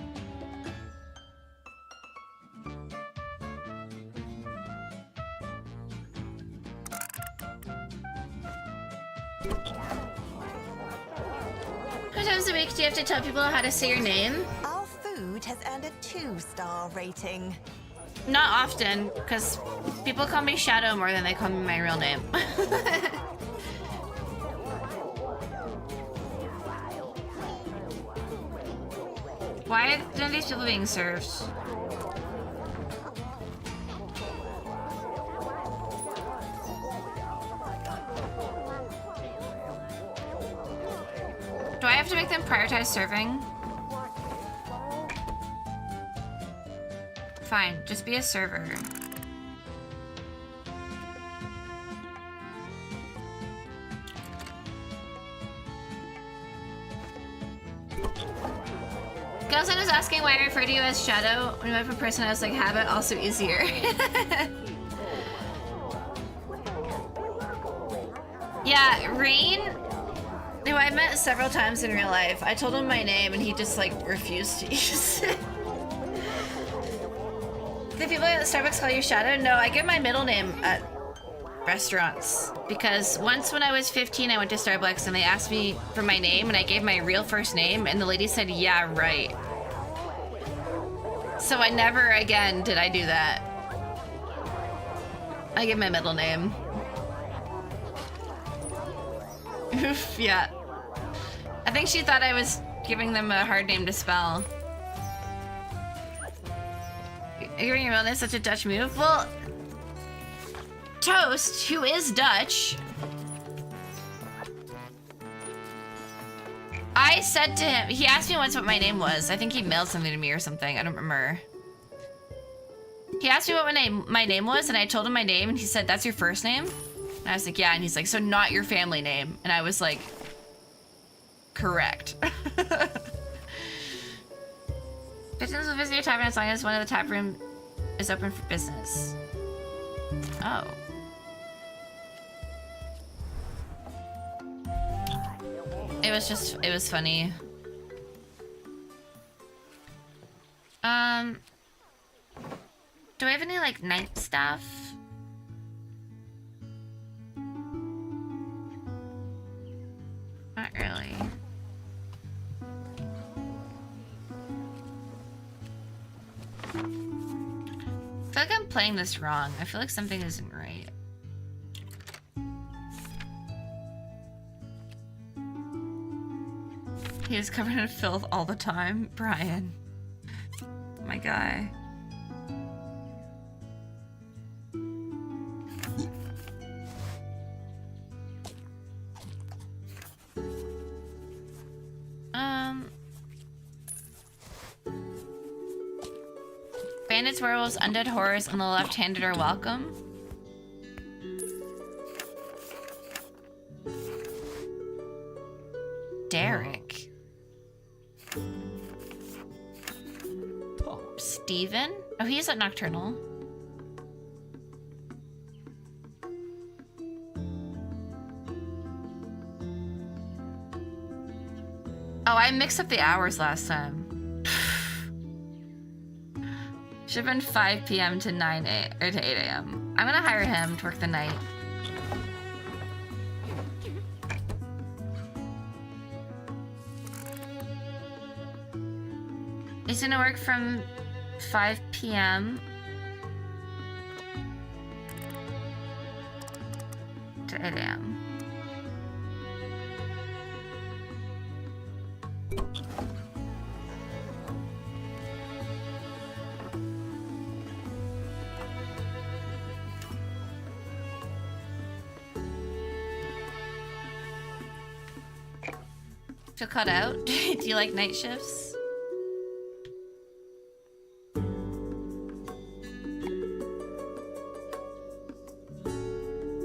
S1: How many times a week do you have to tell people how to say your name?
S11: Our food has earned a 2-star rating.
S1: Not often, because people call me Shadow more than they call me my real name. Why are none of these people being served? Do I have to make them prioritize serving? Fine, just be a server. Galson was asking why I refer to you as Shadow. When I went for person, I was like, Habit, also easier. Yeah, Rain, who I met several times in real life, I told him my name and he just like refused to use it. The people at Starbucks call you Shadow? No, I give my middle name at restaurants. Because once when I was 15, I went to Starbucks and they asked me for my name and I gave my real first name and the lady said, yeah, right. So I never again did I do that. I give my middle name. Oof, yeah. I think she thought I was giving them a hard name to spell. Giving your real name is such a Dutch move? Well, Toast, who is Dutch, I said to him, he asked me once what my name was. I think he mailed something to me or something. I don't remember. He asked me what my name was, and I told him my name, and he said, that's your first name? And I was like, yeah. And he's like, so not your family name. And I was like, correct. Business will visit your tavern as long as one of the tap room is open for business. Oh. It was funny. Do I have any, like, night stuff? Not really. I feel like I'm playing this wrong. I feel like something isn't right. He is covered in filth all the time. Brian. My guy. Bandits, werewolves, undead horrors on the left-handed are welcome. Derek. Steven? Oh, he's at Nocturnal. Oh, I mixed up the hours last time. Should have been 5 p.m. to 9 a or to 8 a.m. I'm gonna hire him to work the night. He's gonna work from 5 p.m. to 8 a.m. Feel cut out? Do you like night shifts?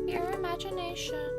S1: Your imagination.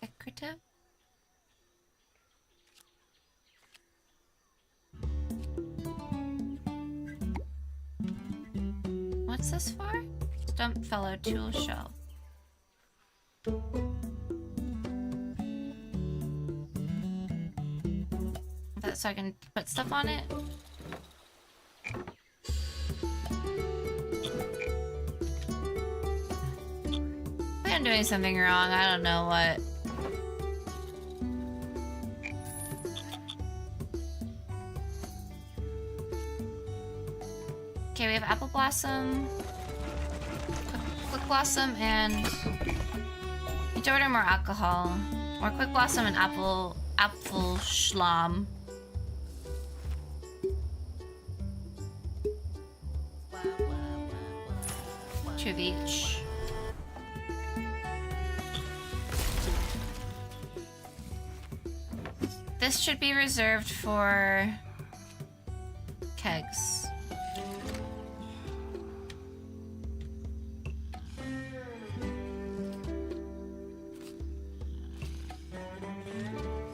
S1: Decorative. What's this for? Stump fellow tool shelf. That so I can put stuff on it. Maybe I'm doing something wrong. I don't know what. Okay, we have apple blossom, quick blossom, and need to order more alcohol. More quick blossom and apple schlam. Two of each. This should be reserved for kegs.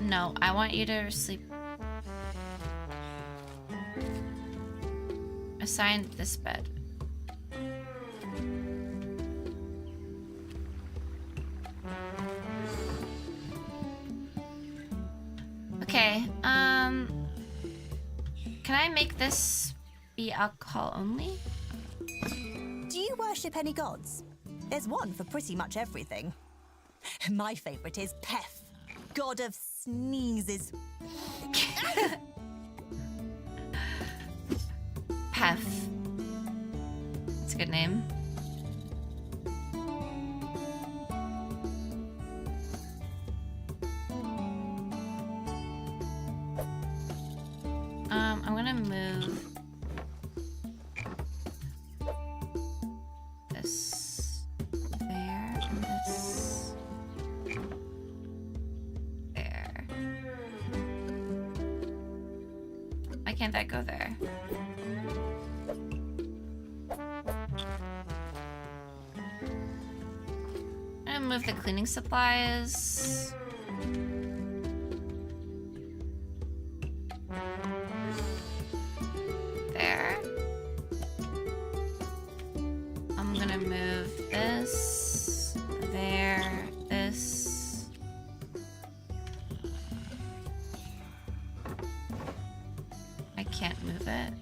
S1: No, I want you to sleep. Assign this bed. Okay, can I make this be alcohol only?
S11: Do you worship any gods? There's one for pretty much everything. My favorite is Pef, god of sneezes.
S1: Pef. That's a good name. I'm gonna move this there and this there. Why can't that go there? I'm gonna move the cleaning supplies. There. I'm gonna move this, there, this. I can't move it.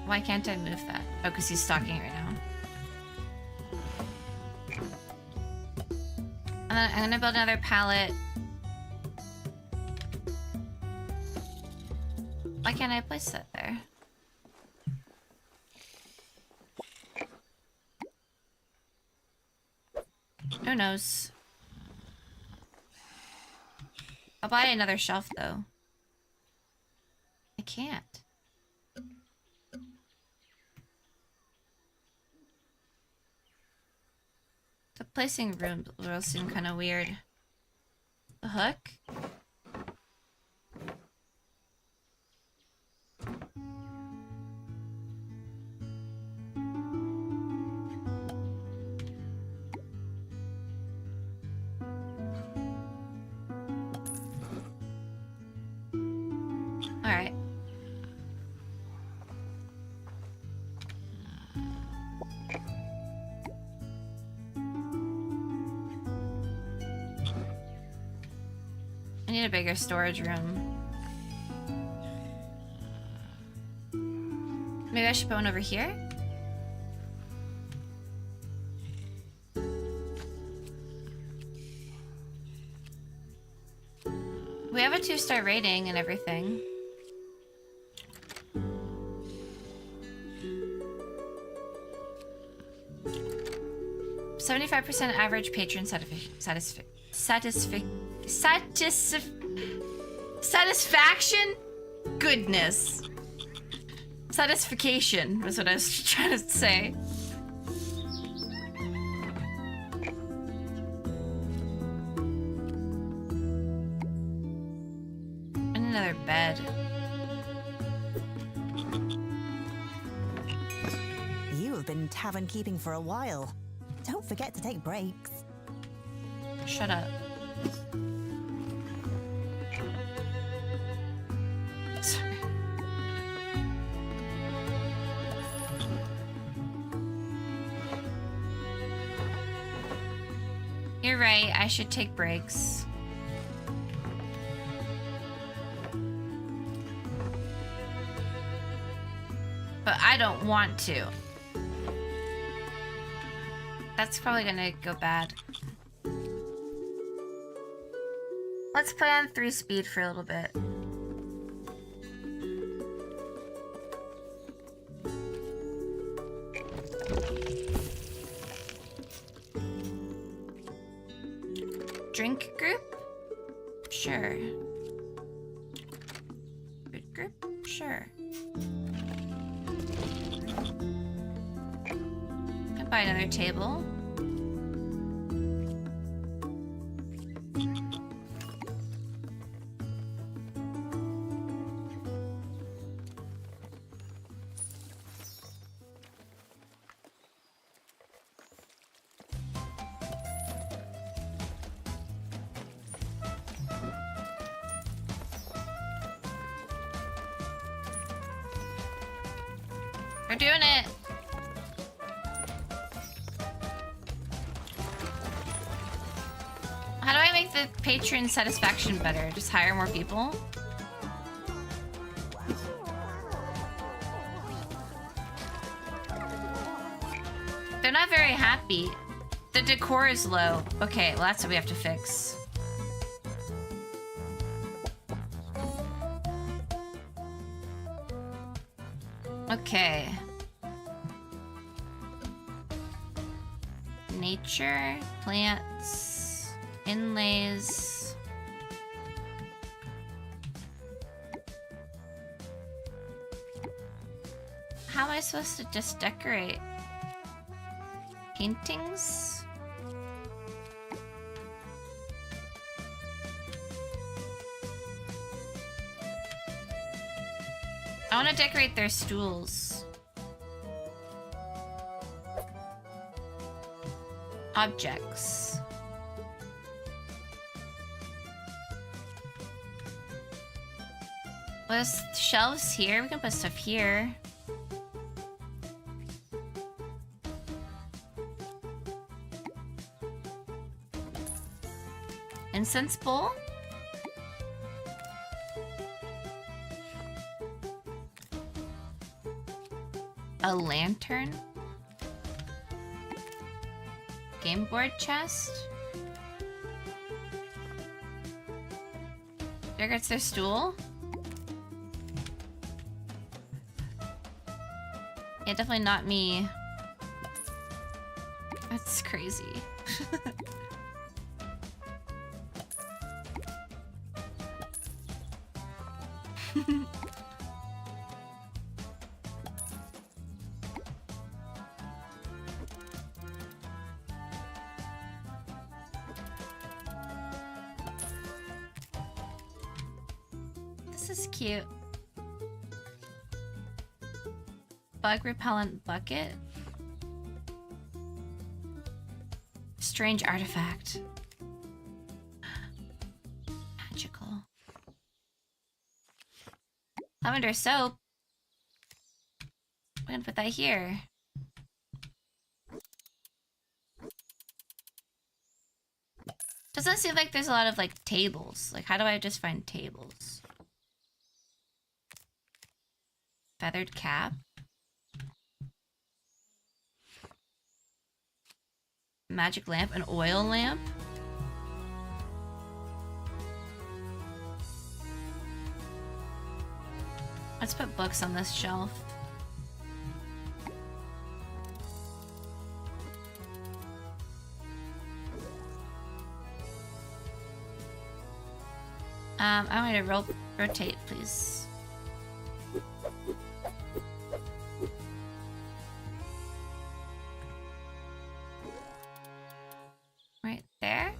S1: Why can't I move that? Oh, because he's stalking right now. And then I'm gonna build another pallet. Why can't I place that there? Who knows? I'll buy another shelf though. I can't. The placing room will seem kind of weird. The hook? Alright. I need a bigger storage room. Maybe I should put one over here? We have a 2-star rating and everything. %75% average patron satisfaction? Goodness. Satisfaction was what I was trying to say. And another bed.
S11: You have been tavern keeping for a while. Don't forget to take breaks.
S1: Shut up. Sorry. You're right, I should take breaks. But I don't want to. That's probably gonna go bad. Let's play on 3 speed for a little bit. Drink group? Sure. Food group? Sure. Could buy another table. We're doing it. How do I make the patron satisfaction better? Just hire more people? They're not very happy. The decor is low. Okay, well that's what we have to fix. Okay. Nature, plants, inlays. How am I supposed to just decorate? Paintings? I want to decorate their stools. Objects. Well, there's shelves here. We can put stuff here. Incense bowl? A lantern? Game board chest? There gets their stool? Yeah, definitely not me. That's crazy. This is cute. Bug repellent bucket. Strange artifact. Magical. Lavender soap. I'm gonna put that here. Doesn't seem like there's a lot of like tables. Like, how do I just find tables? Feathered cap. Magic lamp, an oil lamp. Let's put books on this shelf. I want you to rotate, please. Right there.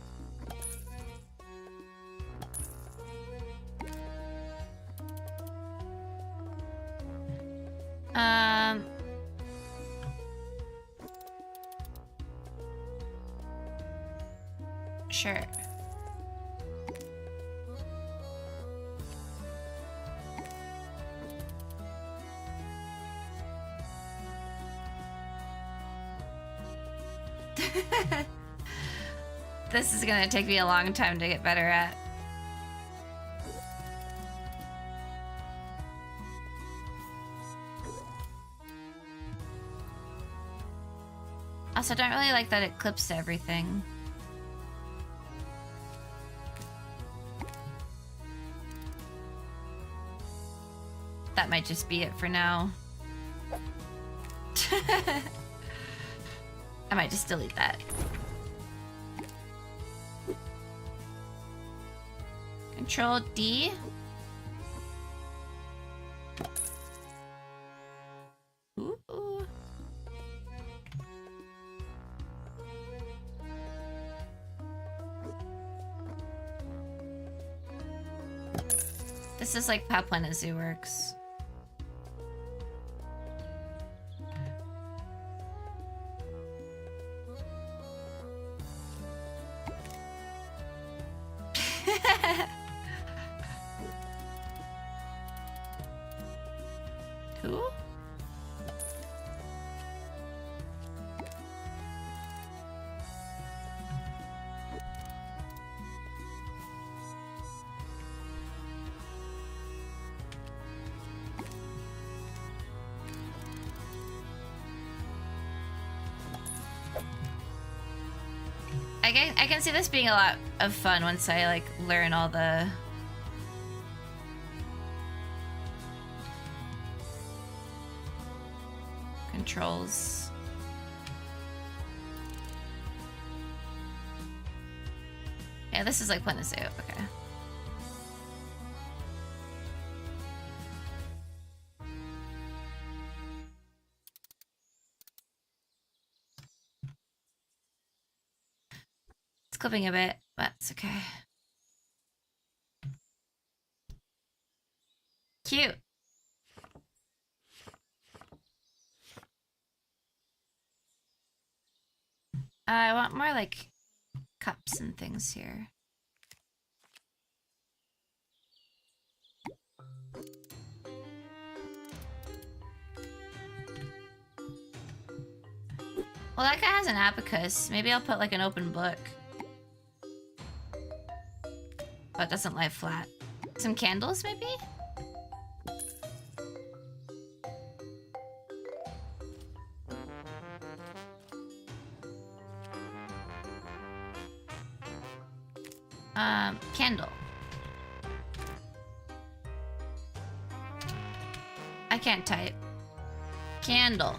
S1: Sure. This is gonna take me a long time to get better at. Also, I don't really like that it clips to everything. That might just be it for now. I might just delete that. Control D. Ooh. This is like how Planet Zoo works. Who? I can see this being a lot of fun once I like learn all the controls. Yeah, this is like Planet Zoo. Okay. It's clipping a bit, but it's okay. Cute. I want more like cups and things here. Well, that guy has an abacus. Maybe I'll put like an open book. But it doesn't lie flat. Some candles, maybe? Candle. I can't type. Candle.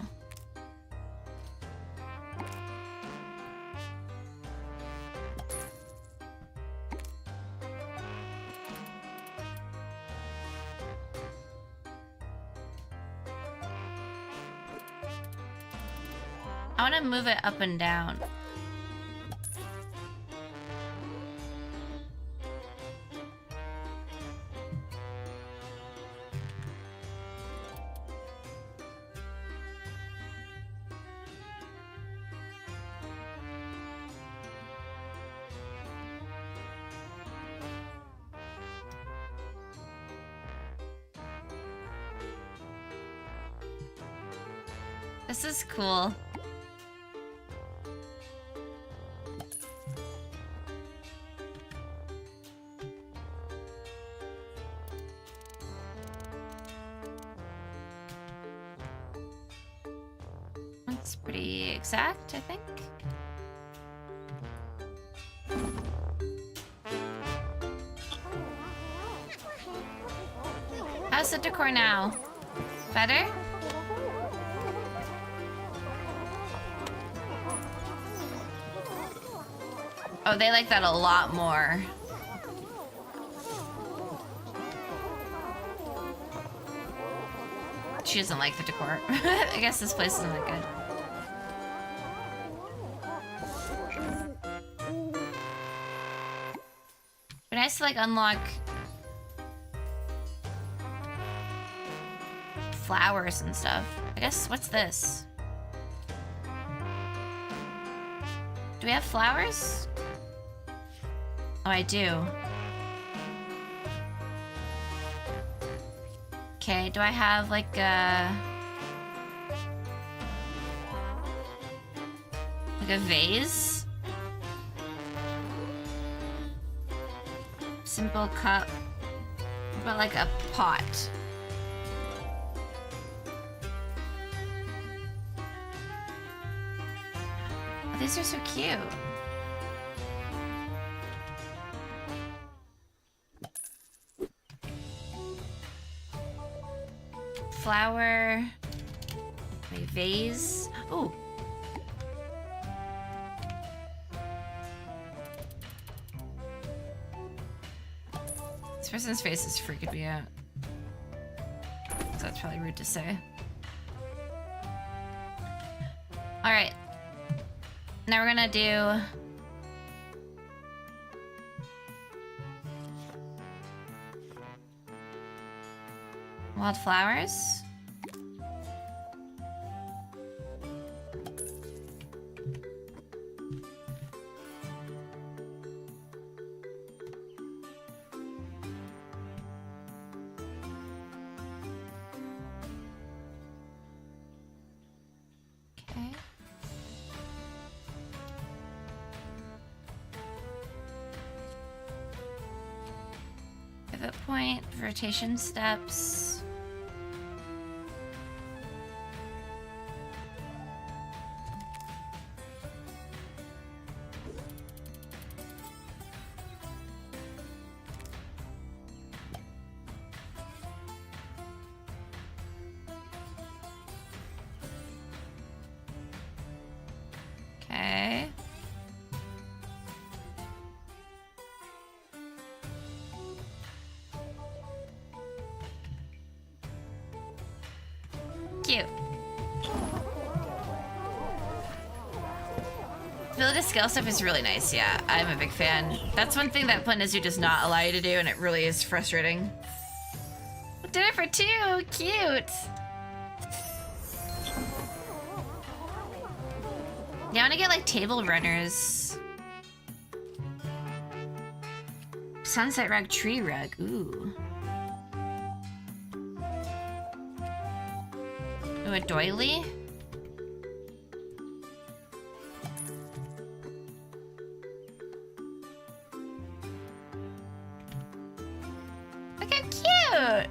S1: I want to move it up and down. This is cool. That's pretty exact, I think. How's the decor now? Better? Oh, they like that a lot more. She doesn't like the decor. I guess this place isn't that good. Be nice to like unlock flowers and stuff. I guess, what's this? Do we have flowers? Oh, I do. Okay, do I have like a vase? Simple cup. What about like a pot? Oh, these are so cute. Flower, my vase. Oh, this person's face is freaking me out. So that's probably rude to say. All right, now we're gonna do wildflowers. Okay. Pivot point, rotation steps. Okay. Cute. Ability to scale stuff is really nice, yeah. I'm a big fan. That's one thing that Planizoo does not allow you to do, and it really is frustrating. Dinner for two! Cute! Yeah, I want to get like table runners. Sunset rug, tree rug. Ooh. Ooh, a doily? Look how cute!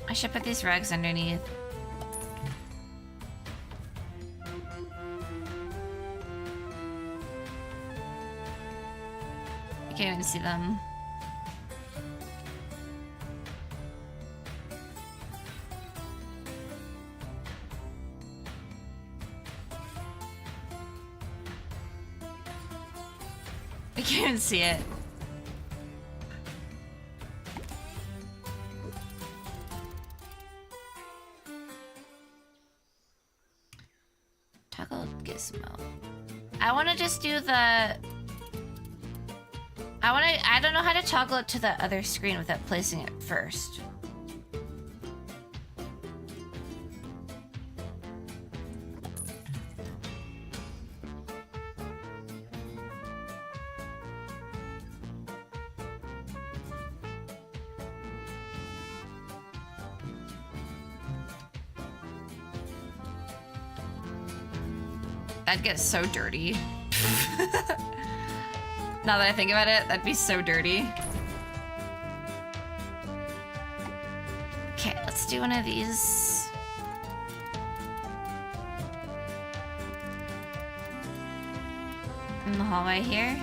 S1: I should put these rugs underneath. You can't even see them. I can't even see it. Toggle gizmo. I want to just do the... I don't know how to toggle it to the other screen without placing it first. I'd get so dirty. Now that I think about it, that'd be so dirty. Okay, let's do one of these. In the hallway here.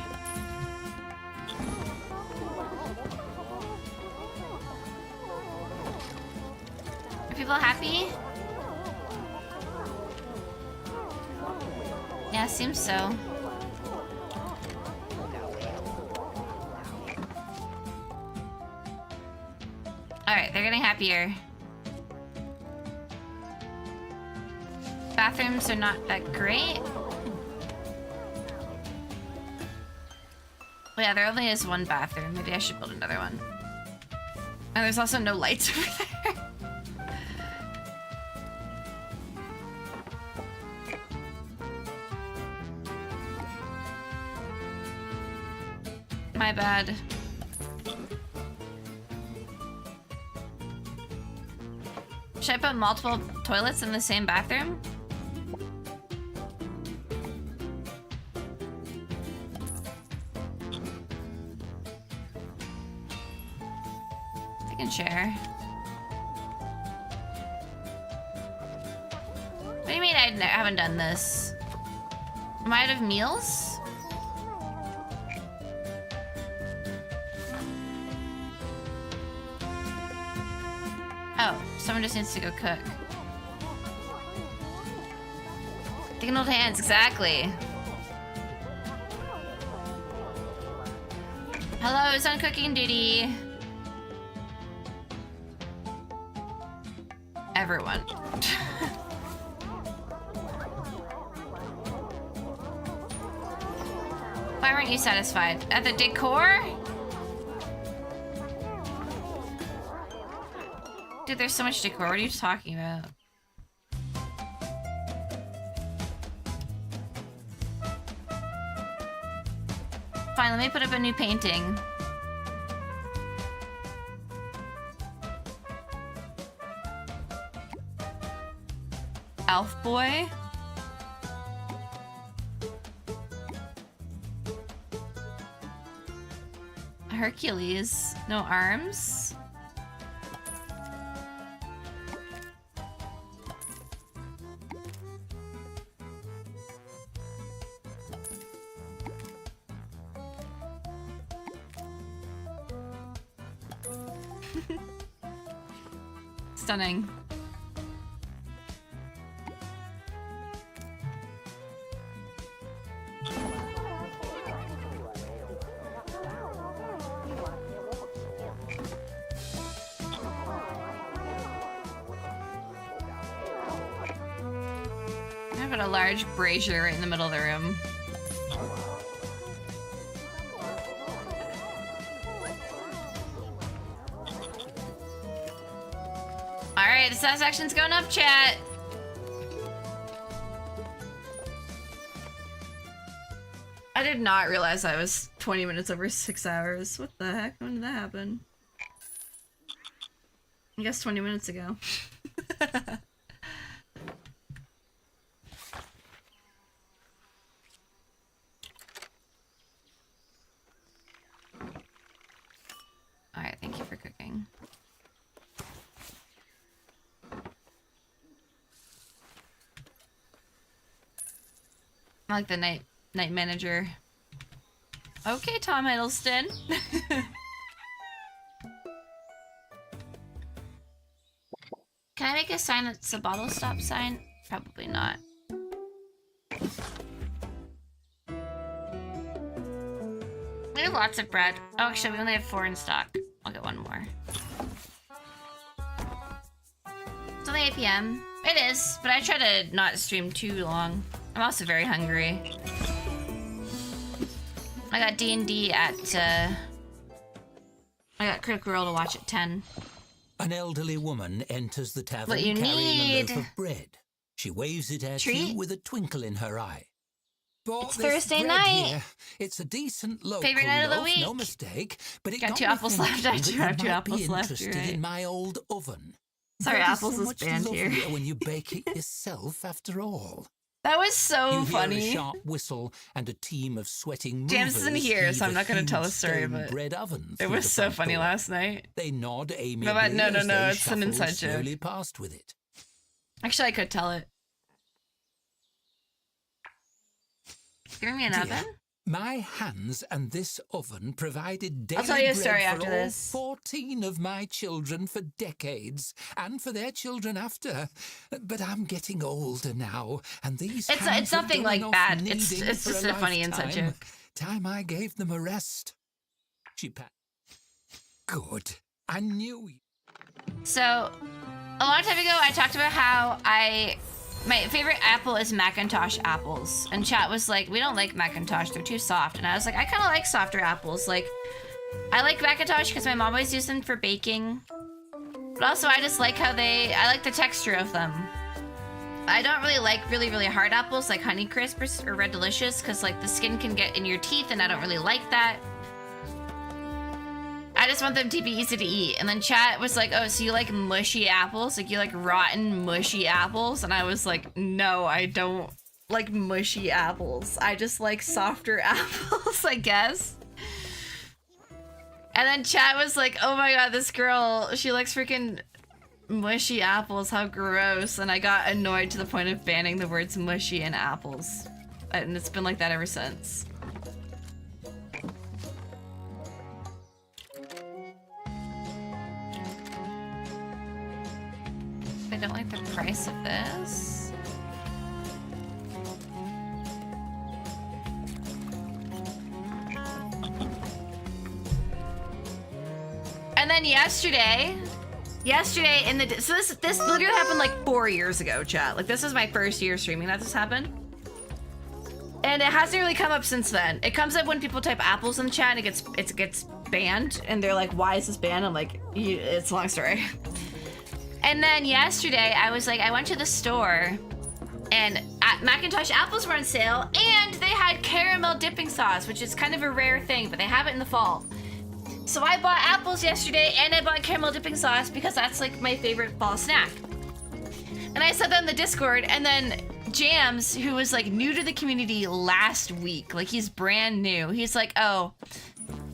S1: Are people happy? Yeah, seems so. Alright, they're getting happier. Bathrooms are not that great. Oh yeah, there only is one bathroom. Maybe I should build another one. And there's also no lights over there. My bad. Should I put multiple toilets in the same bathroom? I can share. What do you mean I haven't done this? Am I out of meals? Oh, someone just needs to go cook. Taking old hands, exactly. Hello, it's on cooking duty. Everyone. Why weren't you satisfied? At the decor? Dude, there's so much decor. What are you talking about? Fine, let me put up a new painting. Elf boy? Hercules. No arms? Stunning. I put a large brazier right in the middle of the room. Alright, the satisfaction's going up, chat. I did not realize I was 20 minutes over 6 hours. What the heck? When did that happen? I guess 20 minutes ago. Alright, thank you for cooking. I like the night manager. Okay, Tom Hiddleston. Can I make a sign that's a bottle stop sign? Probably not. We have lots of bread. Oh, actually, we only have 4 in stock. I'll get one more. It's only 8 p.m. It is, but I try to not stream too long. I'm also very hungry. I got D&D at, I got Critical Role to watch at 10.
S10: An elderly woman enters the tavern
S1: What you
S10: carrying
S1: need.
S10: a loaf of bread. She waves it at
S1: Treat?
S10: you with a twinkle in her eye. Bought
S1: It's
S10: this
S1: Thursday
S10: bread
S1: night.
S10: Here. It's a decent local
S1: Favorite night of the
S10: loaf,
S1: week.
S10: no mistake. But it
S1: Got
S10: got
S1: 2
S10: me
S1: apples left.
S10: thinking
S1: I
S10: that
S1: do
S10: you
S1: have 2
S10: might
S1: apples
S10: be
S1: left.
S10: interested
S1: You're right.
S10: in my old oven.
S1: Sorry,
S10: Bread is
S1: apples
S10: so
S1: is
S10: much
S1: banned here.
S10: lovelier when you bake it yourself, after all.
S1: That was so
S12: you
S1: funny.
S12: Hear a sharp whistle and a team of sweating movers.
S1: James isn't here, so I'm
S12: heave
S1: not going
S12: huge
S1: to tell the story,
S12: stone
S1: but
S12: bread oven
S1: it
S12: through
S1: was
S12: the
S1: so
S12: front
S1: funny
S12: door.
S1: last night.
S12: They nod amiably
S1: No,
S12: as they
S1: it's an
S12: shuffle
S1: inside joke.
S12: slowly past with it.
S1: Actually, I could tell it. Give me an
S12: Dear,
S1: oven?
S12: my hands and this oven provided daily
S1: I'll tell you a
S12: bread
S1: story
S12: for
S1: after
S12: all
S1: this.
S12: 14 of my children for decades, and for their children after. But I'm getting older now, and these
S1: It's
S12: hands have
S1: nothing
S12: done
S1: like
S12: enough
S1: bad. It's
S12: kneading
S1: just
S12: for
S1: a funny inside
S12: lifetime.
S1: joke.
S12: Time I gave them a rest. She pat. Good. I knew you.
S1: So, a long time ago, I talked about how my favorite apple is Macintosh apples. And chat was like, we don't like Macintosh, they're too soft. And I was like, I kind of like softer apples. Like, I like Macintosh because my mom always used them for baking. But also, I just like how I like the texture of them. I don't really like really, really hard apples like Honeycrisp or Red Delicious because, like, the skin can get in your teeth and I don't really like that. I just want them to be easy to eat. And then chat was like, oh, so you like mushy apples? Like, you like rotten, mushy apples? And I was like, no, I don't like mushy apples. I just like softer apples, I guess. And then chat was like, oh my god, this girl, she likes freaking mushy apples. How gross. And I got annoyed to the point of banning the words mushy and apples. And it's been like that ever since. I don't like the price of this. And then yesterday in the so this literally happened like 4 years ago, chat. Like, this is my first year streaming that this happened. And it hasn't really come up since then. It comes up when people type apples in the chat and it gets banned, and they're like, why is this banned? I'm like, it's a long story. And then yesterday, I was like, I went to the store, and Macintosh apples were on sale, and they had caramel dipping sauce, which is kind of a rare thing, but they have it in the fall. So I bought apples yesterday, and I bought caramel dipping sauce because that's like my favorite fall snack. And I said that in the Discord, and then Jams, who was like new to the community last week, like he's brand new, he's like, oh,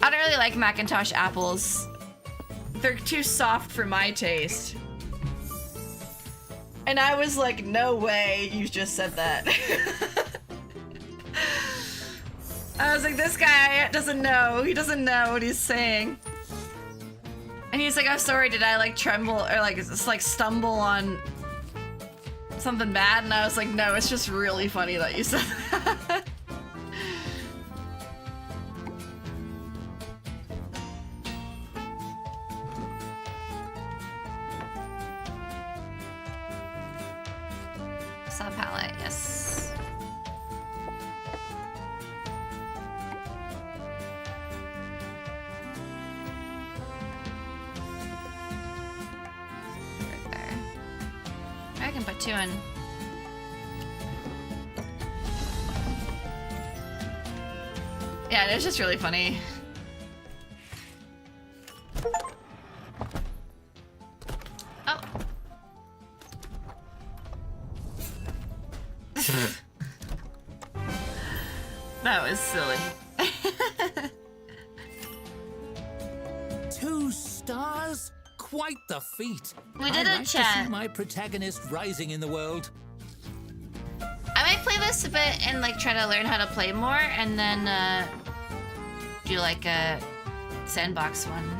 S1: I don't really like Macintosh apples. They're too soft for my taste. And I was like, no way, you just said that. I was like, this guy doesn't know. He doesn't know what he's saying. And he's like, oh, sorry, did I like tremble or like just like stumble on something bad? And I was like, no, it's just really funny that you said that. Sub palette, yes. Right there. I can put two in. Yeah, it was just really funny. Oh. That was silly.
S12: 2 stars? Quite the feat.
S1: We did
S12: I
S1: it,
S12: like
S1: chat.
S12: to see my protagonist rising in the world.
S1: I might play this a bit and like try to learn how to play more, and then do like a sandbox one.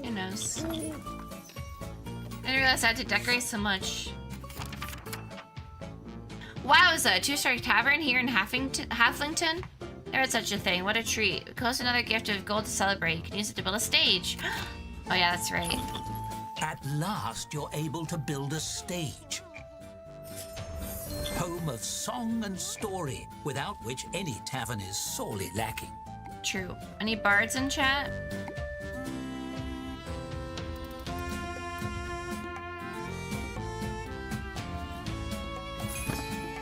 S1: Who knows? I didn't realize I had to decorate so much. Wowza, 2-star tavern here in Halflington? There is such a thing. What a treat. Close another gift of gold to celebrate. You can use it to build a stage. Oh yeah, that's right.
S12: At last, you're able to build a stage. Home of song and story, without which any tavern is sorely lacking.
S1: True. Any bards in chat?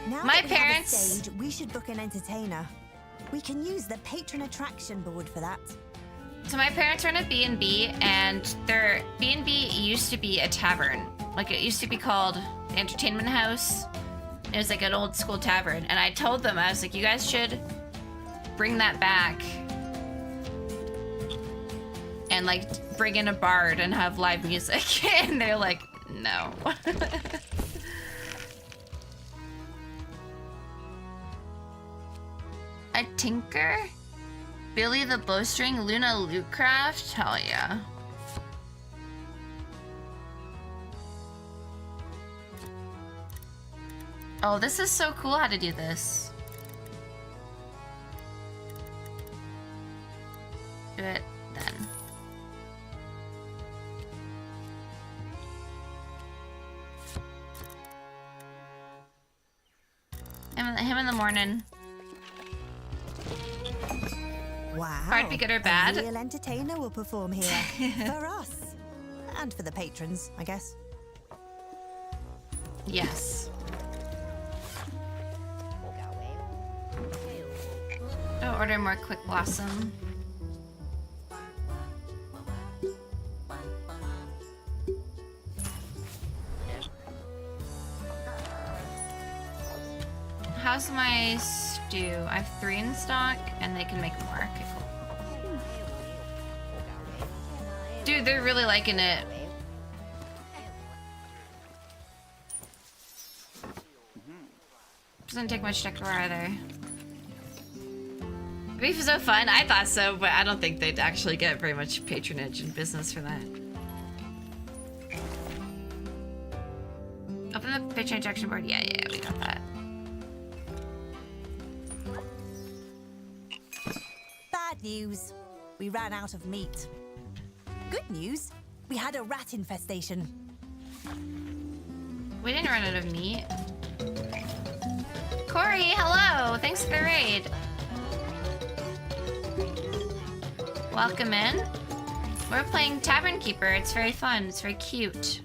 S11: Now
S1: My
S11: that we have a
S1: parents-
S11: stage, we should book an entertainer. We can use the patron attraction board for that.
S1: So my parents run a B&B, and their B&B used to be a tavern. Like, it used to be called the Entertainment House. It was like an old school tavern. And I told them, I was like, you guys should bring that back. And like, bring in a bard and have live music. And they're like, no. A tinker? Billy the bowstring? Luna Lootcraft? Hell yeah. Oh, this is so cool how to do this. Do it then. Him in the morning.
S11: Wow.
S1: Hard to be good or bad.
S11: A real entertainer will perform here. For us. And for the patrons, I guess.
S1: Yes. I'll order more Quick Blossom. How's my stew? I have 3 in stock, and they can make more. Okay, cool. Dude, they're really liking it. Doesn't take much decor either. Beef is so fun. I thought so, but I don't think they'd actually get very much patronage and business for that. Open the picture injection board. Yeah, we got that.
S11: Bad news. We ran out of meat. Good news. We had a rat infestation.
S1: We didn't run out of meat. Corey, hello! Thanks for the raid. Welcome in. We're playing Tavern Keeper. It's very fun. It's very cute.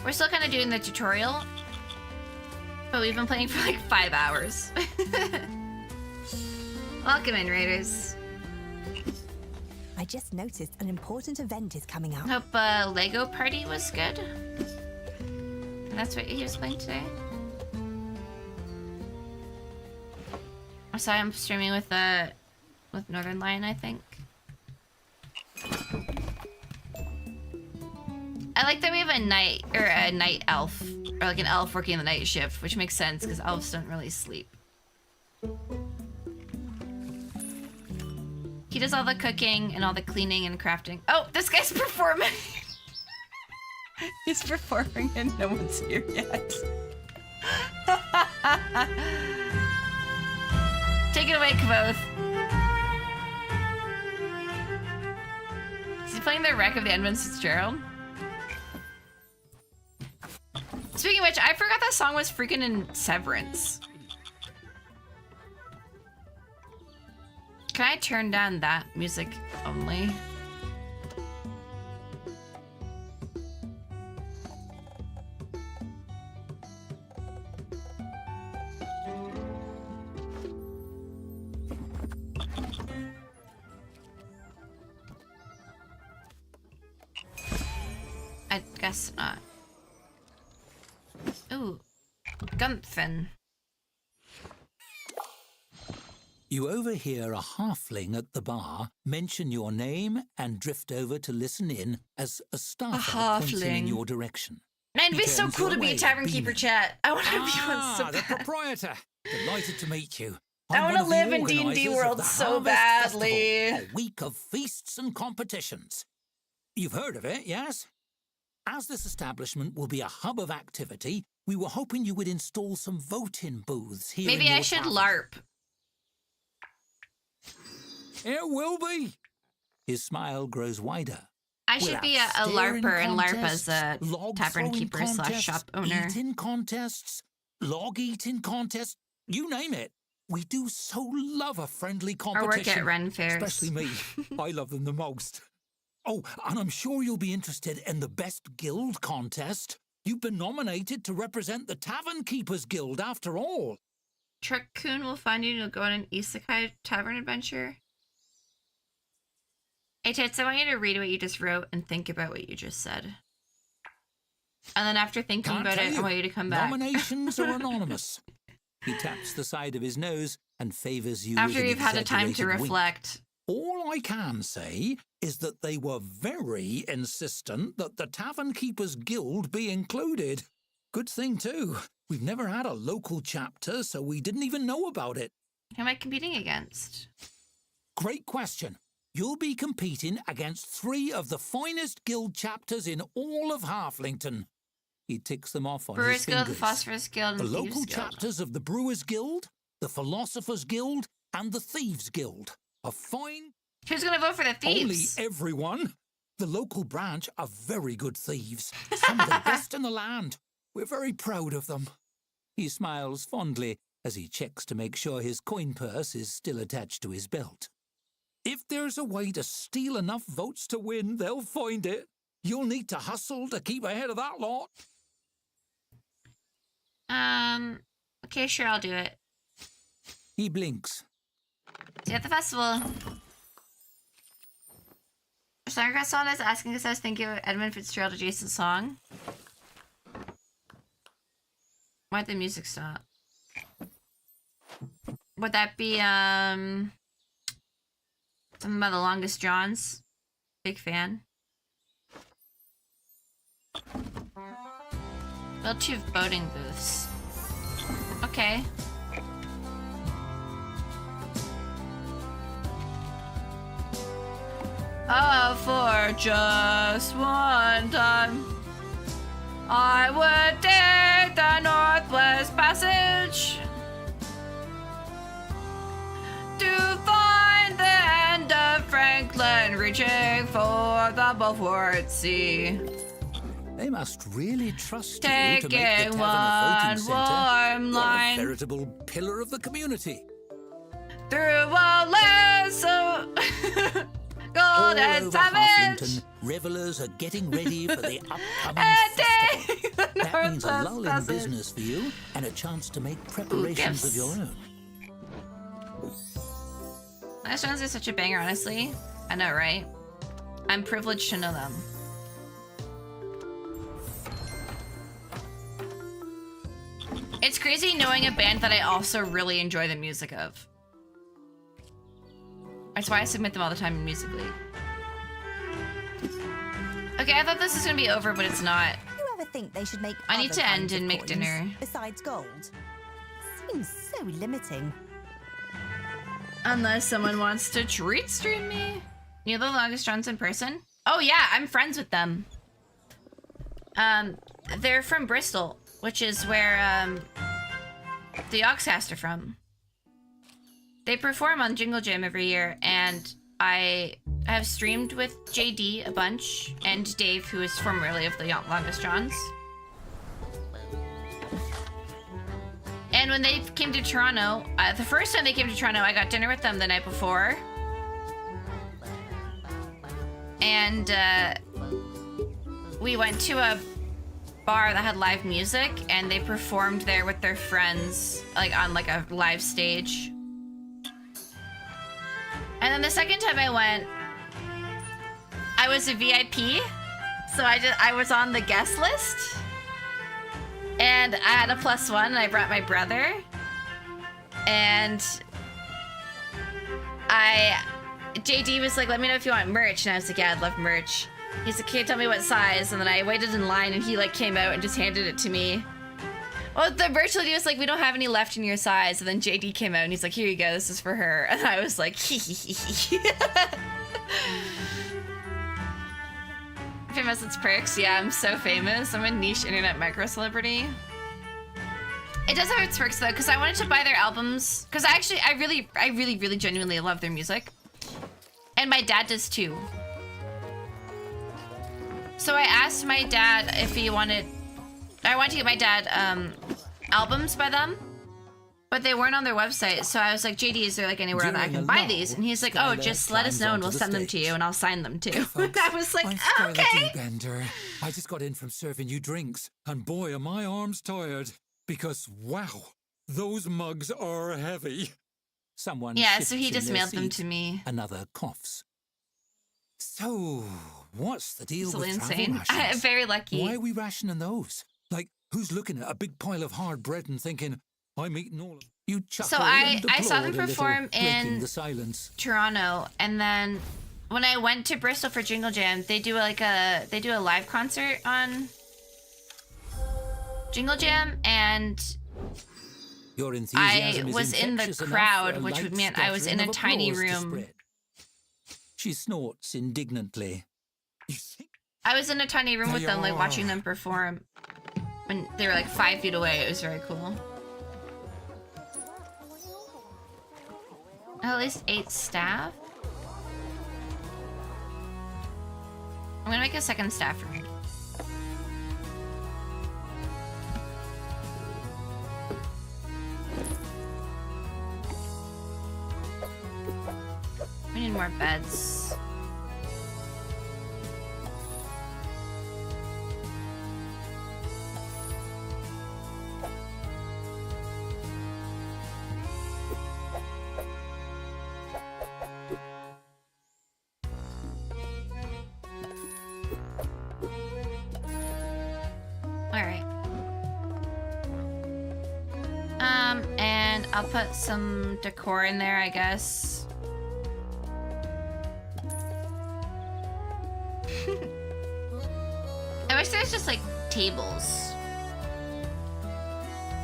S1: We're still kind of doing the tutorial, but we've been playing for like 5 hours. Welcome in, raiders.
S11: I just noticed an important event is coming up.
S1: Hope Lego Party was good. And that's what he was playing today. I'm sorry, I'm streaming with Northern Lion, I think. I like that we have a night elf, or like an elf working the night shift, which makes sense because elves don't really sleep. He does all the cooking and all the cleaning and crafting. Oh, this guy's performing. He's performing and no one's here yet. Take it away, Kvoth. Is he playing the wreck of the Edmund Fitzgerald? Speaking of which, I forgot that song was freaking in Severance. Can I turn down that music only? I guess not. Ooh, Gumphin.
S10: You overhear a halfling at the bar mention your name and drift over to listen in as a staffer points him in your direction.
S1: Man, it'd be so cool to be a Tavern Keeper chat. I want to be one so
S10: the
S1: bad.
S10: proprietor. Delighted to meet you.
S1: I want to
S10: one of
S1: live
S10: the
S1: in D&D
S10: organisers of
S1: world
S10: the
S1: so
S10: Harvest
S1: badly.
S10: Festival, a week of feasts and competitions. You've heard of it, yes? As this establishment will be a hub of activity, we were hoping you would install some voting booths here.
S1: Maybe
S10: in
S1: I
S10: your
S1: should
S10: tavern.
S1: LARP.
S10: It will be. His smile grows wider.
S1: I should be a LARPer and LARP as a Tavern Keeper / shop owner.
S10: Eating contests, log eating contests, you name it. We do so love a friendly competition.
S1: Or work at Ren Fairs.
S10: Especially me. I love them the most. Oh, and I'm sure you'll be interested in the Best Guild contest. You've been nominated to represent the Tavern Keepers Guild after all.
S1: Truck-kun will find you and you'll go on an isekai tavern adventure. Hey, Tits, I want you to read what you just wrote and think about what you just said. And then after thinking
S10: Can't
S1: about
S10: tell
S1: it, I
S10: you.
S1: want you to come back.
S10: Nominations are anonymous. He taps the side of his nose and favors you
S1: After
S10: with an
S1: you've had a time to
S10: exaggerated wink.
S1: reflect.
S10: All I can say is that they were very insistent that the Tavern Keepers Guild be included. Good thing, too. We've never had a local chapter, so we didn't even know about it.
S1: Who am I competing against?
S10: Great question. You'll be competing against 3 of the finest guild chapters in all of Halflington. He ticks them off on
S1: Brewers
S10: his
S1: Guild,
S10: fingers.
S1: the Phosphorus Guild, and
S10: The
S1: the
S10: local
S1: Thieves Guild.
S10: chapters of the Brewers Guild, the Philosophers Guild, and the Thieves Guild. A fine...
S1: Who's going to vote for the
S10: Only
S1: Thieves?
S10: everyone. The local branch are very good thieves. Some of the best in the land. We're very proud of them. He smiles fondly as he checks to make sure his coin purse is still attached to his belt. If there's a way to steal enough votes to win, they'll find it. You'll need to hustle to keep ahead of that lot.
S1: Okay, sure, I'll do it.
S10: He blinks.
S1: See you at the festival. Snargrass song is asking us thinking of Edmund Fitzgerald adjacent song. Why'd the music stop? Would that be, something about the Longest Johns? Big fan. Build 2 voting booths. Okay. Oh, for just one time, I would take the Northwest Passage to find the end of Franklin, reaching for the Beaufort Sea.
S10: They must really trust you to make the
S1: Taking
S10: tavern a
S1: one
S10: voting
S1: warm
S10: centre, or a
S1: line
S10: veritable pillar of the community.
S1: through a lens of gold
S10: All
S1: and
S10: over
S1: savage.
S10: Halflington, revelers are getting ready for the upcoming
S1: And
S10: festival.
S1: the
S10: That means a
S1: Northwest
S10: lull in
S1: Passage.
S10: business for you and a chance to make preparations
S1: gifts.
S10: of your own.
S1: Last ones are such a banger, honestly. I know, right? I'm privileged to know them. It's crazy knowing a band that I also really enjoy the music of. That's why I submit them all the time in Music League. Okay, I thought this was gonna be over, but it's not.
S11: You ever think they should make
S1: I need
S11: other
S1: to end
S11: kinds of
S1: and make
S11: coins
S1: dinner.
S11: besides gold? Seems so limiting.
S1: Unless someone wants to treat stream me. You know the Longest Johns in person? Oh yeah, I'm friends with them. They're from Bristol, which is where the Oxcast are from. They perform on Jingle Jam every year, and I have streamed with JD a bunch, and Dave, who is formerly of the Longest Johns. And when they came to Toronto, the first time they came to Toronto, I got dinner with them the night before. And we went to a bar that had live music, and they performed there with their friends, like on like a live stage. And then the second time I went, I was a VIP, so I was on the guest list. And I had a +1, and I brought my brother. And JD was like, let me know if you want merch. And I was like, yeah, I'd love merch. He's like, can you tell me what size? And then I waited in line, and he like came out and just handed it to me. Well, the merch lady was like, we don't have any left in your size. And then JD came out, and he's like, here you go, this is for her. And I was like, hee hee hee hee. Famous its perks. Yeah, I'm so famous. I'm a niche internet micro celebrity. It does have its perks though, because I wanted to buy their albums. Because I really genuinely love their music. And my dad does too. So I asked my dad if he wanted... I wanted to get my dad albums by them. But they weren't on their website, so I was like, JD, is there like anywhere that I can buy these? And he's like, oh, just let us know and we'll send them to you and I'll sign them too. I was like, okay.
S10: Bender. I just got in from serving you drinks, and boy, are my arms tired. Because, wow, those mugs are heavy. Someone
S1: Yeah, so
S10: shifts
S1: he
S10: in
S1: just
S10: their
S1: mailed them
S10: seat.
S1: to me.
S10: Another coughs. So, What's the deal
S1: It's
S10: with
S1: insane.
S10: travel rations?
S1: Very lucky.
S10: Why are we rationing those? Like, who's looking at a big pile of hard bread and thinking, I'm eating all of it? You chuckle
S1: So
S10: and
S1: I saw them
S10: applaud a little,
S1: perform
S10: breaking
S1: in
S10: the silence.
S1: Toronto, and then when I went to Bristol for Jingle Jam, they do a live concert on Jingle Jam, and
S10: Your enthusiasm
S1: I
S10: is
S1: was in the
S10: infectious enough
S1: crowd,
S10: for a
S1: which
S10: light
S1: would mean I was in
S10: scattering
S1: a
S10: of
S1: tiny
S10: applause to
S1: room.
S10: spread. She snorts indignantly. You think
S1: I was in a tiny room with
S10: They
S1: them, like
S10: are.
S1: watching them perform. When they were like 5 feet away, it was very cool. At least 8 staff. I'm gonna make a second staff room. We need more beds. Alright. And I'll put some decor in there, I guess. I wish there was just like tables.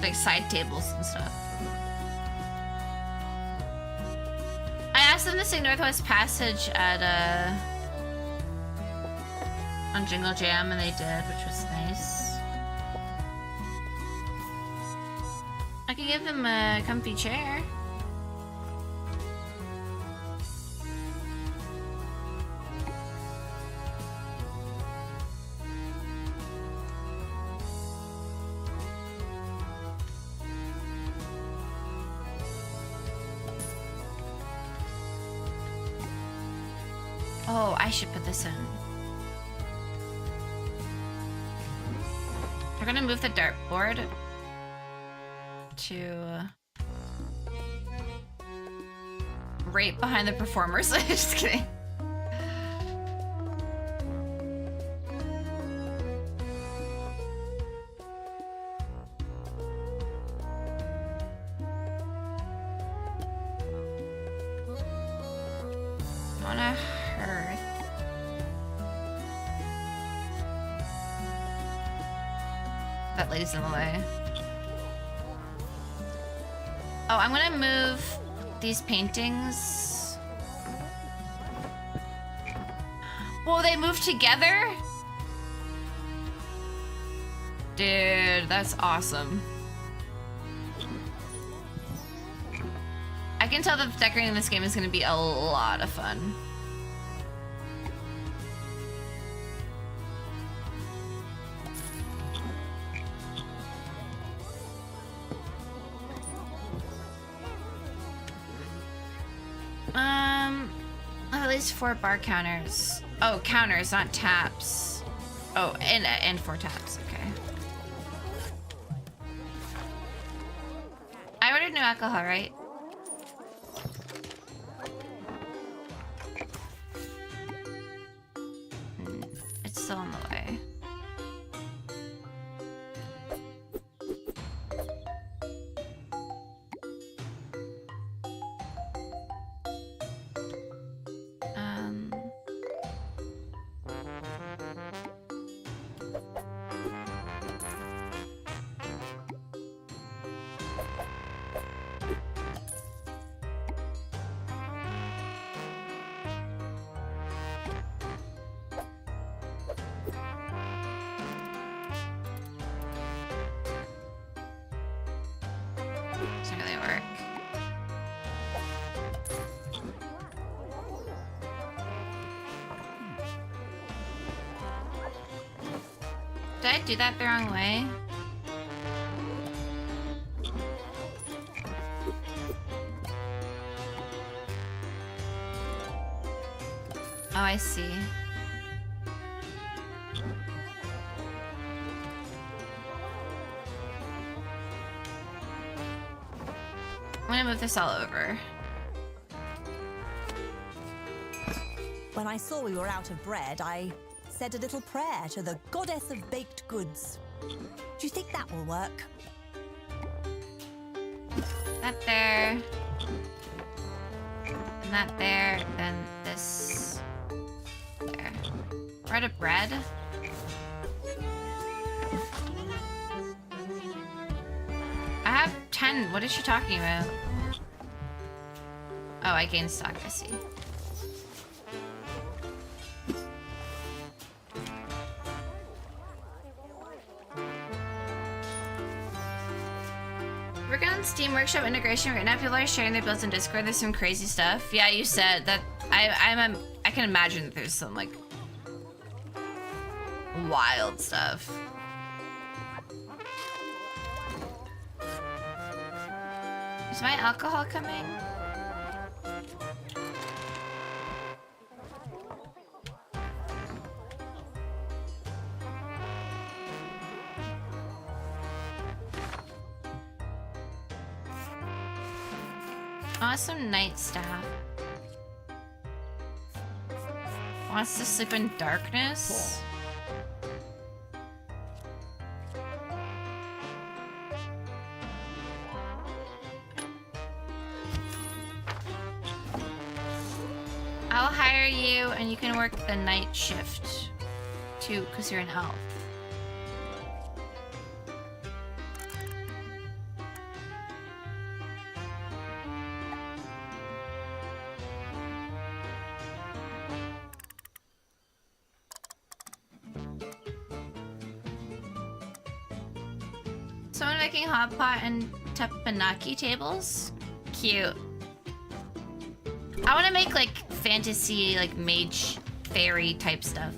S1: Like side tables and stuff. I asked them to sing Northwest Passage at on Jingle Jam, and they did, which was nice. I could give them a comfy chair. Oh, I should put this in. We're gonna move the dartboard to right behind the performers. Just kidding. On a hearth. That lady's in the way. Oh, I'm gonna move these paintings. Whoa, they move together? Dude, that's awesome. I can tell that decorating this game is gonna be a lot of fun. At least 4 bar counters. Oh, counters, not taps. Oh, and 4 taps. Okay. I ordered no alcohol, right? It's still on the way. Doesn't really work. Did I do that the wrong way? Oh, I see. I'm gonna move this all over.
S11: When I saw we were out of bread, I said a little prayer to the goddess of baked goods. Do you think that will work?
S1: That there. And that there. Then this. There. Bread of bread. I have 10. What is she talking about? Oh, I gained stock. I see. Working on Steam Workshop integration right now. People are sharing their builds in Discord. There's some crazy stuff. Yeah, you said that. I can imagine that there's some like wild stuff. Is my alcohol coming? Awesome night staff. Wants to sleep in darkness? I'll hire you and you can work the night shift too, because you're an elf. Someone making hot pot and teppanyaki tables? Cute. I want to make like fantasy, like mage, fairy type stuff.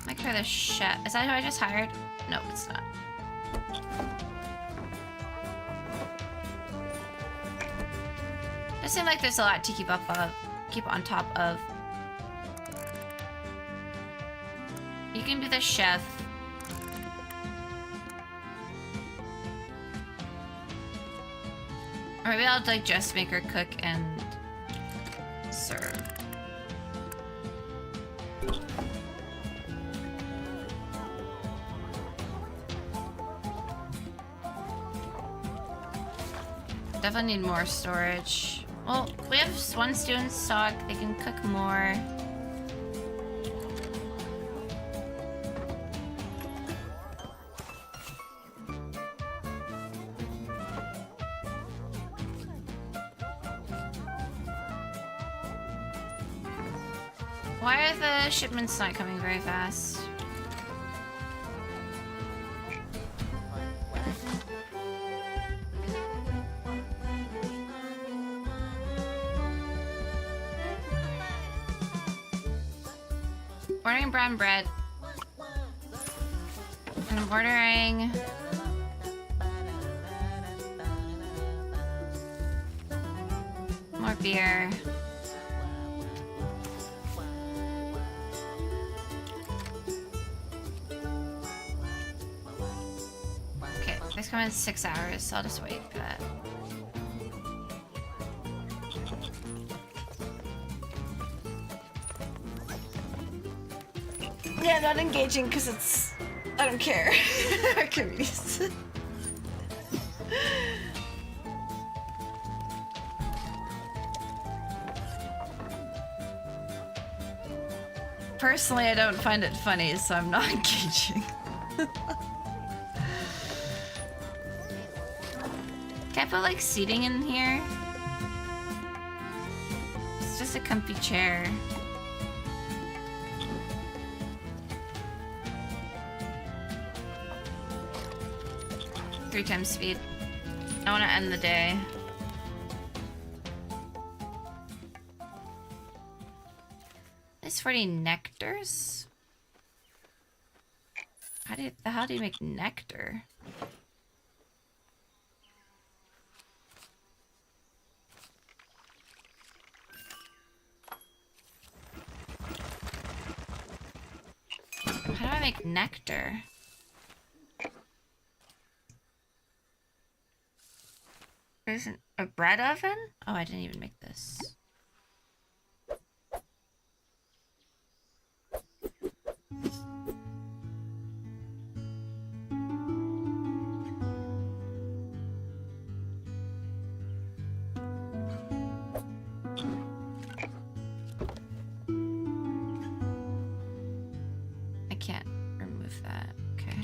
S1: Like for the chef. Is that who I just hired? No, it's not. It seems like there's a lot to keep on top of. You can be the chef. Or maybe I'll like just make her cook and serve. Definitely need more storage. Well, we have one student stock. They can cook more. Why are the shipments not coming very fast? Ordering brown bread. And I'm ordering more beer. Okay, this comes in 6 hours, so I'll just wait for that.
S7: Yeah, not engaging because it's... I don't care. Activities.
S1: Personally, I don't find it funny, so I'm not engaging. Can I put like seating in here? It's just a comfy chair. Three times speed. I want to end the day. There's 40 nectars? How do you make nectar? make nectar? There's a bread oven? Oh, I didn't even make this. I can't remove that. Okay.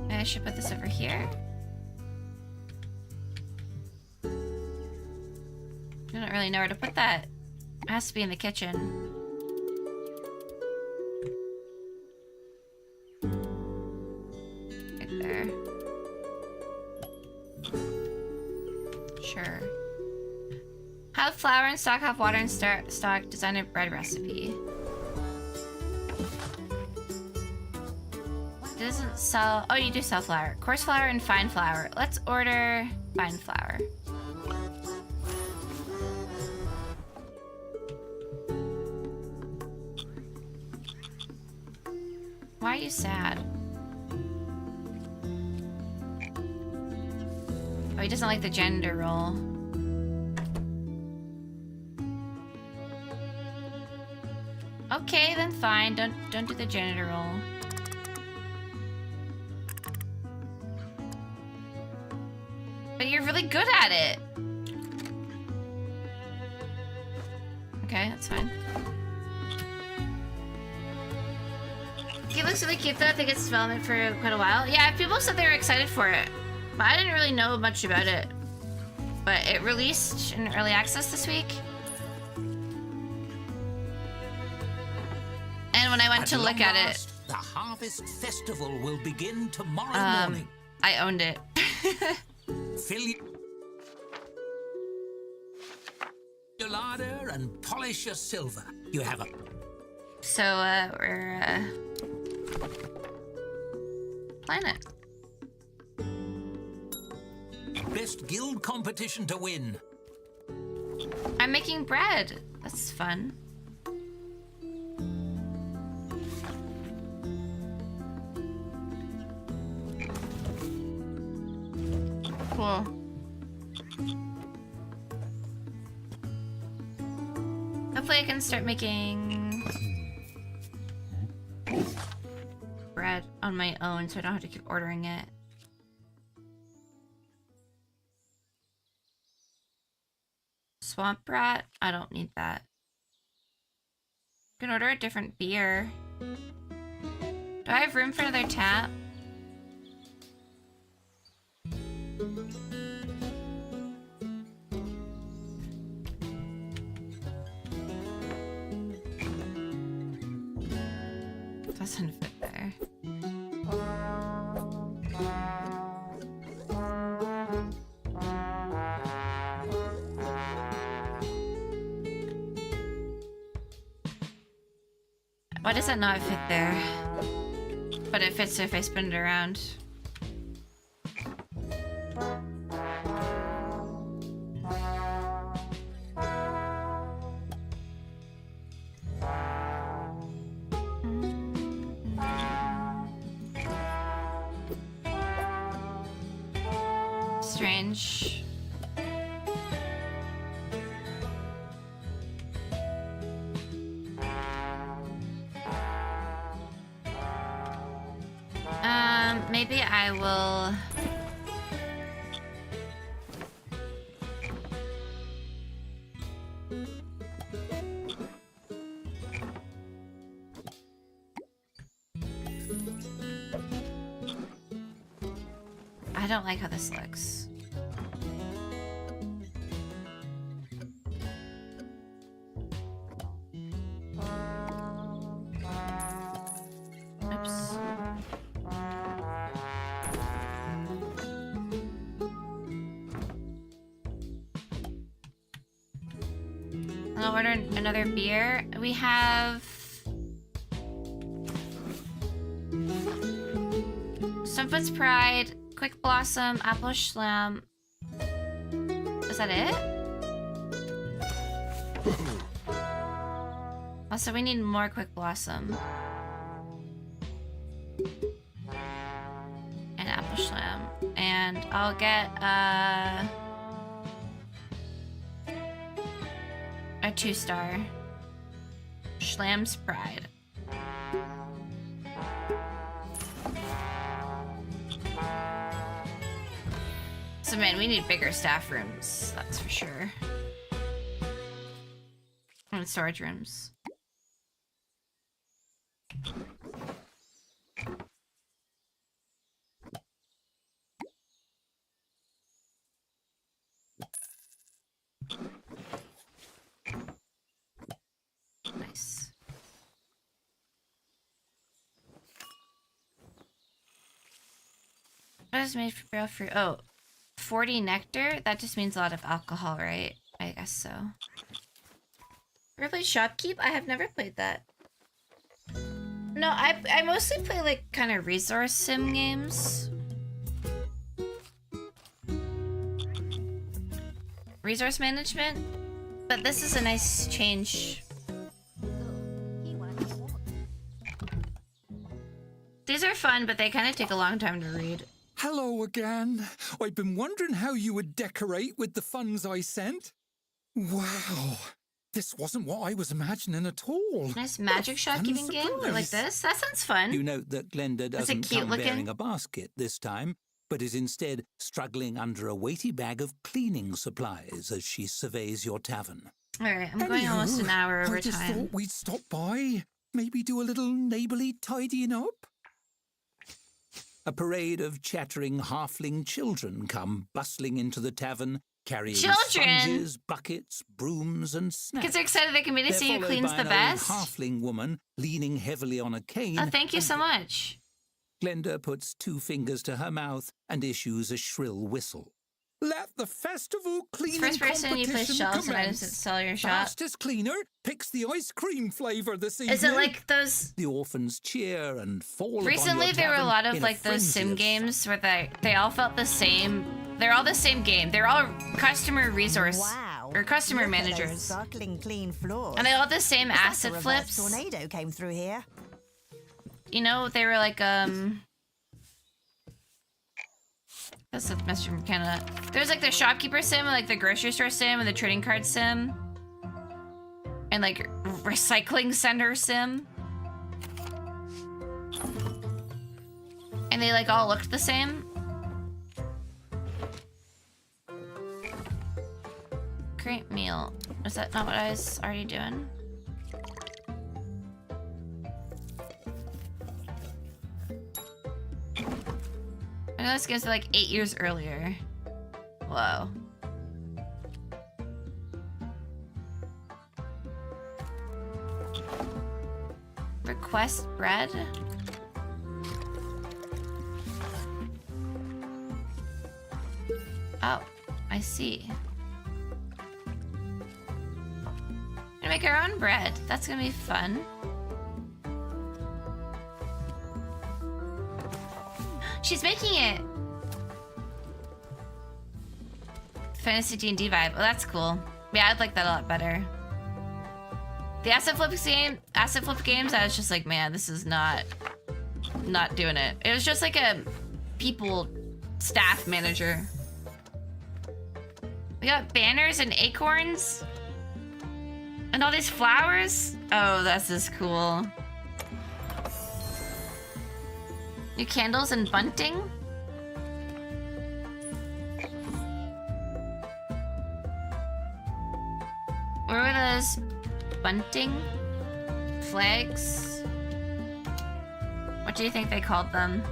S1: I should put this over here. I don't really know where to put that. It has to be in the kitchen. Right there. Sure. Have flour in stock, have water in stock, design a bread recipe. It doesn't sell. Oh, you do sell flour. Coarse flour and fine flour. Let's order fine flour. Why are you sad? Oh, he doesn't like the gender role. Okay, then fine. Don't do the janitor role. But you're really good at it. Okay, that's fine. It looks really cute though. I think it's development for quite a while. Yeah, people said they were excited for it, but I didn't really know much about it. But it released in early access this week. And when I went to look at it,
S10: the Harvest Festival will begin tomorrow morning.
S1: I owned it.
S10: Fill your larder and polish your silver. You have a...
S1: So, we're, playing it.
S10: Best guild competition to win.
S1: I'm making bread. That's fun. Cool. Hopefully I can start making bread on my own so I don't have to keep ordering it. Swamp Rat? I don't need that. I can order a different beer. Do I have room for another tap? Doesn't fit there. Why does that not fit there? But it fits if I spin it around. Strange. Maybe I will... I don't like how this looks. Oops. I'll order another beer. We have... Stonefoot's Pride, Quick Blossom, Apple Schlam. Is that it? Also, we need more Quick Blossom. And Apple Schlam. And I'll get a 2-star. Schlam's Pride. So man, we need bigger staff rooms, that's for sure. And storage rooms. Nice. What is made for barrel fruit? Oh, 40 nectar? That just means a lot of alcohol, right? I guess so. Ever played Shopkeep? I have never played that. No, I mostly play like kind of resource sim games. Resource management. But this is a nice change. These are fun, but they kind of take a long time to read.
S13: Hello again. I've been wondering how you would decorate with the funds I sent. Wow. This wasn't what I was imagining at all.
S1: Nice magic shopkeeping game like this. That sounds fun.
S10: You note that Glenda doesn't come bearing a basket this time, but is instead struggling under a weighty bag of cleaning supplies as she surveys your tavern.
S1: All right, I'm going almost an hour over
S13: I just
S1: time.
S13: thought we'd stop by, maybe do a little neighbourly tidying up. A parade of chattering halfling children come bustling into the tavern, carrying sponges, buckets, brooms, and snacks.
S1: Kids are excited they can meet to see who cleans the best.
S10: Halfling woman leaning heavily on a cane.
S1: Oh, thank you so much.
S10: Glenda puts 2 fingers to her mouth and issues a shrill whistle.
S13: Let the festival cleaning
S1: First person you place shelves and
S13: commence.
S1: items at sell your shop.
S13: Fastest cleaner picks the ice cream flavour this evening.
S1: Is it like those?
S10: The orphans cheer and fall.
S1: Recently, there were a lot of like those sim games where they all felt the same. They're all the same game. They're all customer resource or customer managers.
S11: Sparkling clean floors.
S1: And they all have the same acid
S11: like a
S1: flips.
S11: Tornado came through here.
S1: You know, they were like That's a message from Canada. There's like the shopkeeper sim, like the grocery store sim, and the trading card sim, and like recycling center sim, and they like all looked the same. Great meal. Was that not what I was already doing? I know this goes like 8 years earlier. Whoa. Request bread? Oh, I see. We're gonna make our own bread. That's gonna be fun. She's making it! Fantasy D&D vibe. Oh, that's cool. Yeah, I'd like that a lot better. The asset flip games, I was just like, man, this is not doing it. It was just like a staff manager. We got banners and acorns. And all these flowers. Oh, this is cool. New candles and bunting? Where were those bunting? Flags? What do you think they called them?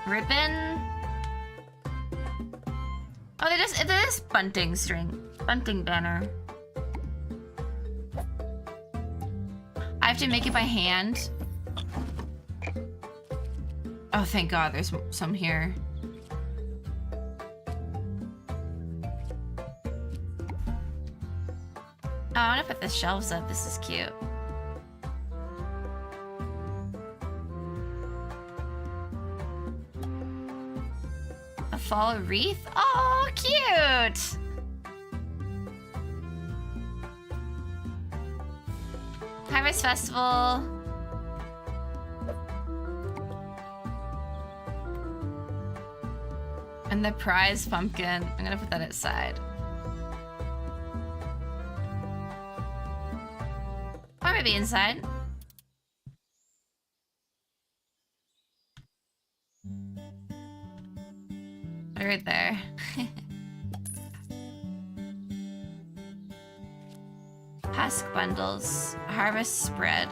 S1: Ribbon? Oh, it is bunting string. Bunting banner. I have to make it by hand. Oh, thank God, there's some here. Oh, I want to put the shelves up. This is cute. A fall wreath? Oh, cute! Harvest Festival. And the prize pumpkin. I'm gonna put that outside. Or maybe inside. Right there. Husk bundles. Harvest spread.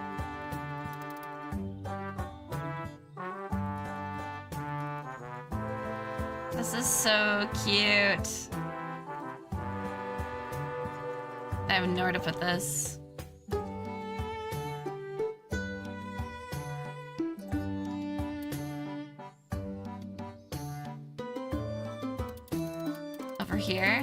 S1: This is so cute. I have nowhere to put this. Over here.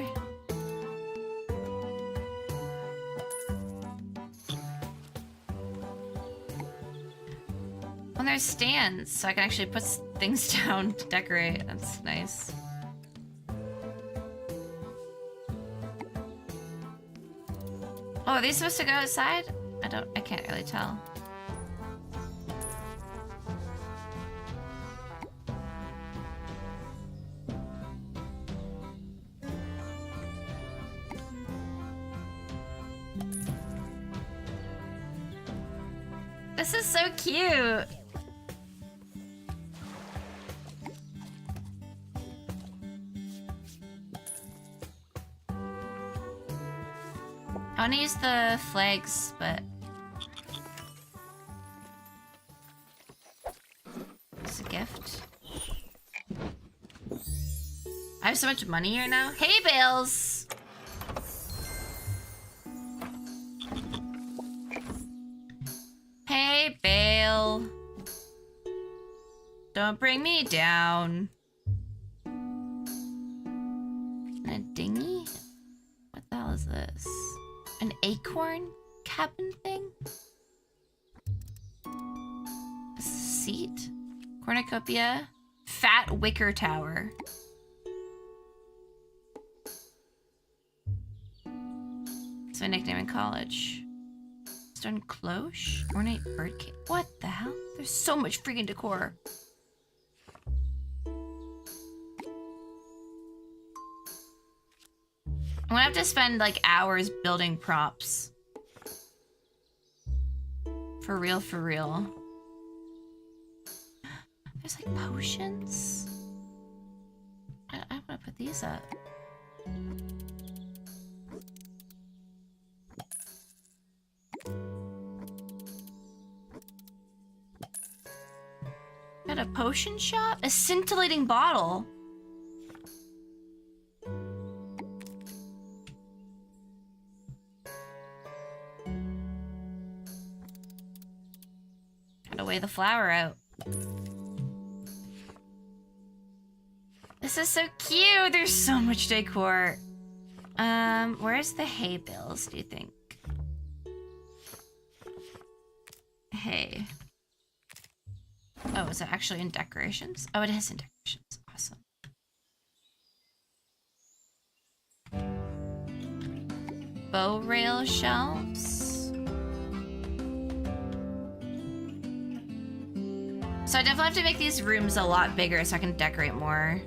S1: When there's stands, so I can actually put things down to decorate. That's nice. Oh, are these supposed to go outside? I can't really tell. This is so cute. I want to use the flags, but it's a gift. I have so much money here now. Hey, Bales! Hey, Bale. Don't bring me down. And a dinghy? What the hell is this? An acorn cabin thing? A seat? Cornucopia? Fat wicker tower. That's my nickname in college. Stone cloche? Ornate birdcage? What the hell? There's so much freaking decor. I'm gonna have to spend like hours building props. For real, for real. There's like potions. I want to put these up. Got a potion shop? A scintillating bottle. Gotta weigh the flour out. This is so cute. There's so much decor. Where's the hay bales, do you think? Hay. Oh, is it actually in decorations? Oh, it is in decorations. Awesome. Bow rail shelves. So I definitely have to make these rooms a lot bigger so I can decorate more.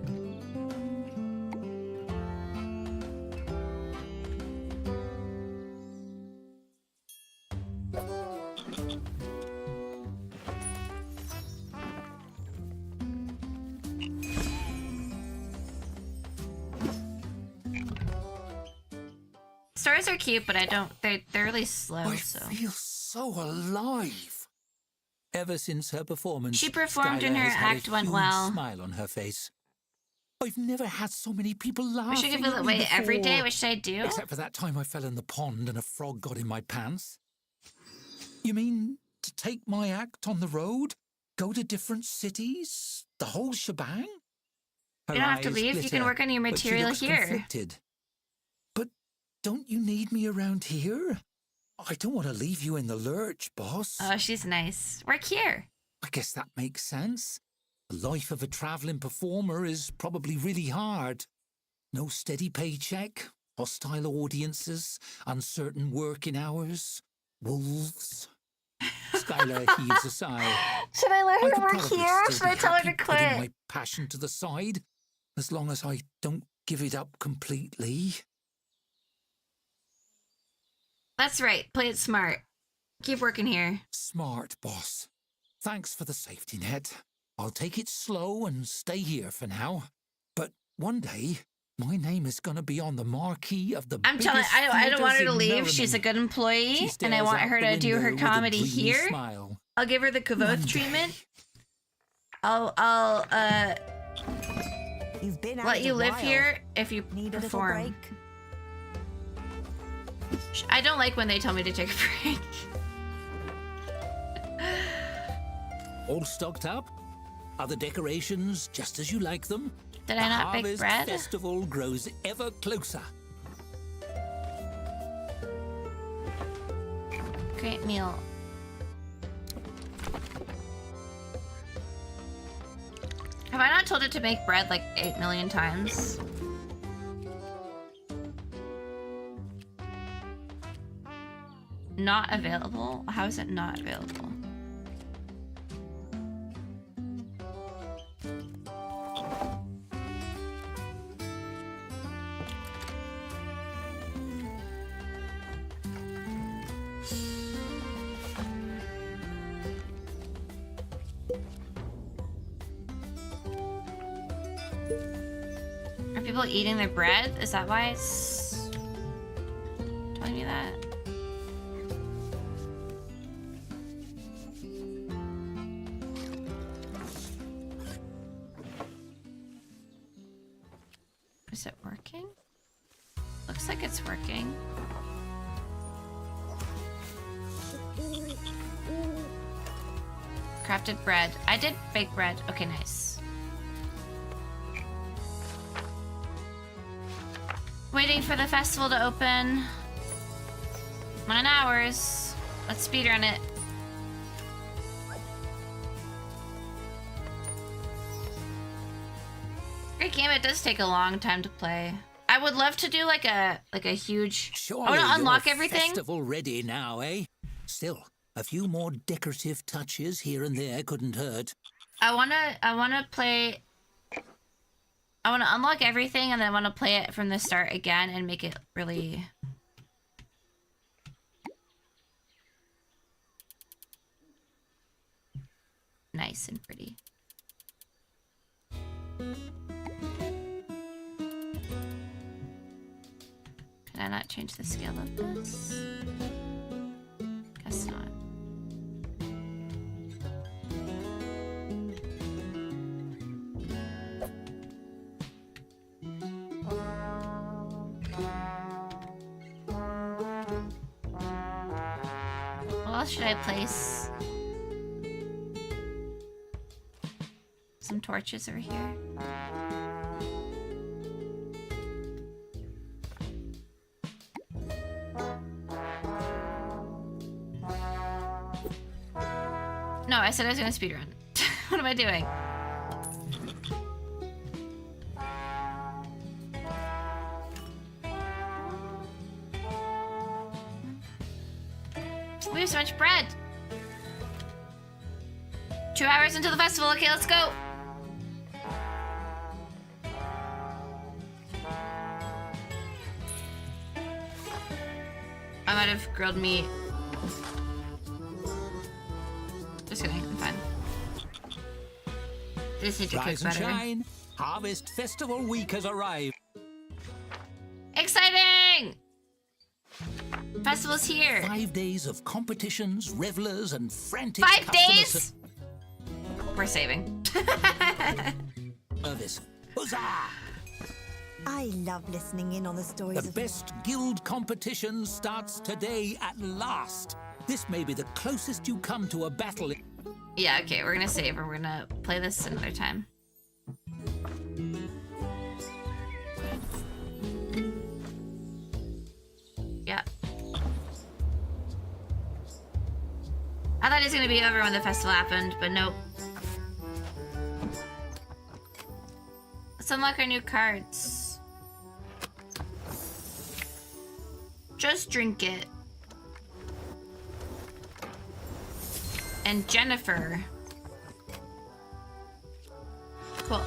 S1: Stars are cute, but they're really slow,
S13: I
S1: so.
S13: feel so alive. Ever since her performance,
S1: She performed and
S13: Skylar
S1: her
S13: has had
S1: act
S13: a
S1: went
S13: huge
S1: well.
S13: smile on her face. I've never had so many people laughing.
S1: Wish I could feel that way every day. What should I do?
S13: Except for that time I fell in the pond and a frog got in my pants. You mean to take my act on the road? Go to different cities? The whole shebang?
S1: You don't have to leave. You can work on your material here.
S13: Conflicted. But don't you need me around here? I don't want to leave you in the lurch, boss.
S1: Oh, she's nice. Work here.
S13: I guess that makes sense. The life of a traveling performer is probably really hard. No steady paycheck, hostile audiences, uncertain working hours, wolves. Skylar heaves a sigh.
S7: Should I let
S13: I
S7: her
S13: could
S7: work
S13: probably
S7: here? Or
S13: still
S7: should I
S13: be
S7: tell her to
S13: happy putting
S7: quit?
S13: my passion to the side, as long as I don't give it up completely.
S1: That's right. Play it smart. Keep working here.
S13: Smart, boss. Thanks for the safety net. I'll take it slow and stay here for now. But one day, my name is going to be on the marquee of the
S1: I'm telling.
S13: biggest
S1: I don't want her to
S13: theatres in
S1: leave.
S13: Merriman.
S1: She's a good employee,
S13: She
S1: and I
S13: stares
S1: want
S13: out
S1: her
S13: the
S1: to do her
S13: window with a
S1: comedy
S13: dreamy
S1: here.
S13: smile.
S1: I'll give her the
S13: One
S1: Kavoth
S13: day.
S1: treatment.
S11: You've been out
S1: Let you
S11: a
S1: live
S11: while.
S1: here if you
S11: Need a little
S1: perform.
S11: break?
S1: I don't like when they tell me to take a break.
S13: All stocked up? Are the decorations just as you like them?
S1: Did I not bake
S13: The Harvest
S1: bread?
S13: Festival grows ever closer.
S1: Great meal. Have I not told it to make bread like 8 million times? Not available? How is it not available? Are people eating their bread? Is that why it's telling me that? Is it working? Looks like it's working. Crafted bread. I did bake bread. Okay, nice. Waiting for the festival to open. 9 hours. Let's speedrun it. Great game. It does take a long time to play. I would love to do like a huge.
S13: Surely
S1: I want to unlock
S13: you're
S1: everything.
S13: Festival ready now, eh? Still, a few more decorative touches here and there couldn't hurt.
S1: I wanna play. I wanna unlock everything and then I wanna play it from the start again and make it really. Nice and pretty. Could I not change the scale of this? Guess not. What else should I place? Some torches over here. No, I said I was gonna speedrun. What am I doing? We have so much bread. 2 hours into the festival. Okay, let's go. I'm out of grilled meat. Just kidding, I'm fine. I just need to cook
S13: Rise and
S1: better.
S13: shine. Harvest Festival week has arrived.
S1: Exciting! Festival's here.
S13: 5 days of competitions, revelers, and frantic
S1: 5
S13: customer
S1: days? We're saving.
S13: service. Huzzah!
S11: I love listening in on the stories
S13: The
S11: of
S13: best guild competition starts today at last. This may be the closest you come to a battle.
S1: Yeah, okay, we're gonna save and we're gonna play this another time. thought it was gonna be over when the festival happened, but nope. Let's unlock our new cards. Just drink it. And Jennifer. Cool.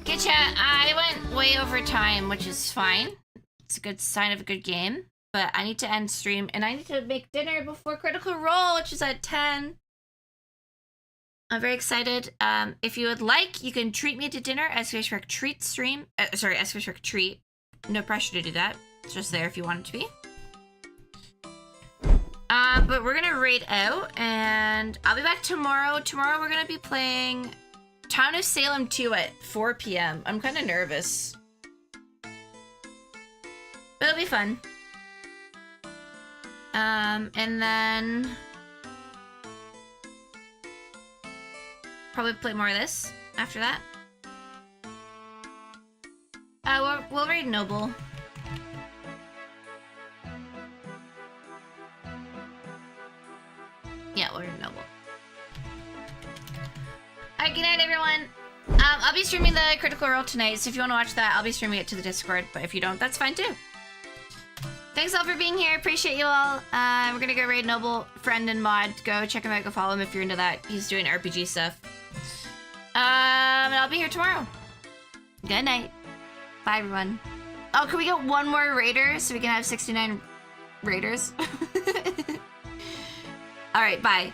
S1: Okay, chat, I went way over time, which is fine. It's a good sign of a good game. But I need to end stream, and I need to make dinner before Critical Role, which is at 10. I'm very excited. If you would like, you can treat me to dinner as Shrek Treat stream. Sorry, as Shrek Treat. No pressure to do that. It's just there if you want it to be. But we're gonna raid out, and I'll be back tomorrow. Tomorrow we're gonna be playing Town of Salem 2 at 4 p.m. I'm kind of nervous. But it'll be fun. And then probably play more of this after that. We'll raid Noble. Yeah, we'll raid Noble. Alright, good night, everyone. I'll be streaming the Critical Role tonight, so if you want to watch that, I'll be streaming it to the Discord, but if you don't, that's fine too. Thanks all for being here. Appreciate you all. We're gonna go raid Noble, friend and mod. Go check him out. Go follow him if you're into that. He's doing RPG stuff. And I'll be here tomorrow. Good night. Bye, everyone. Oh, can we get one more raider so we can have 69 raiders? All right, bye.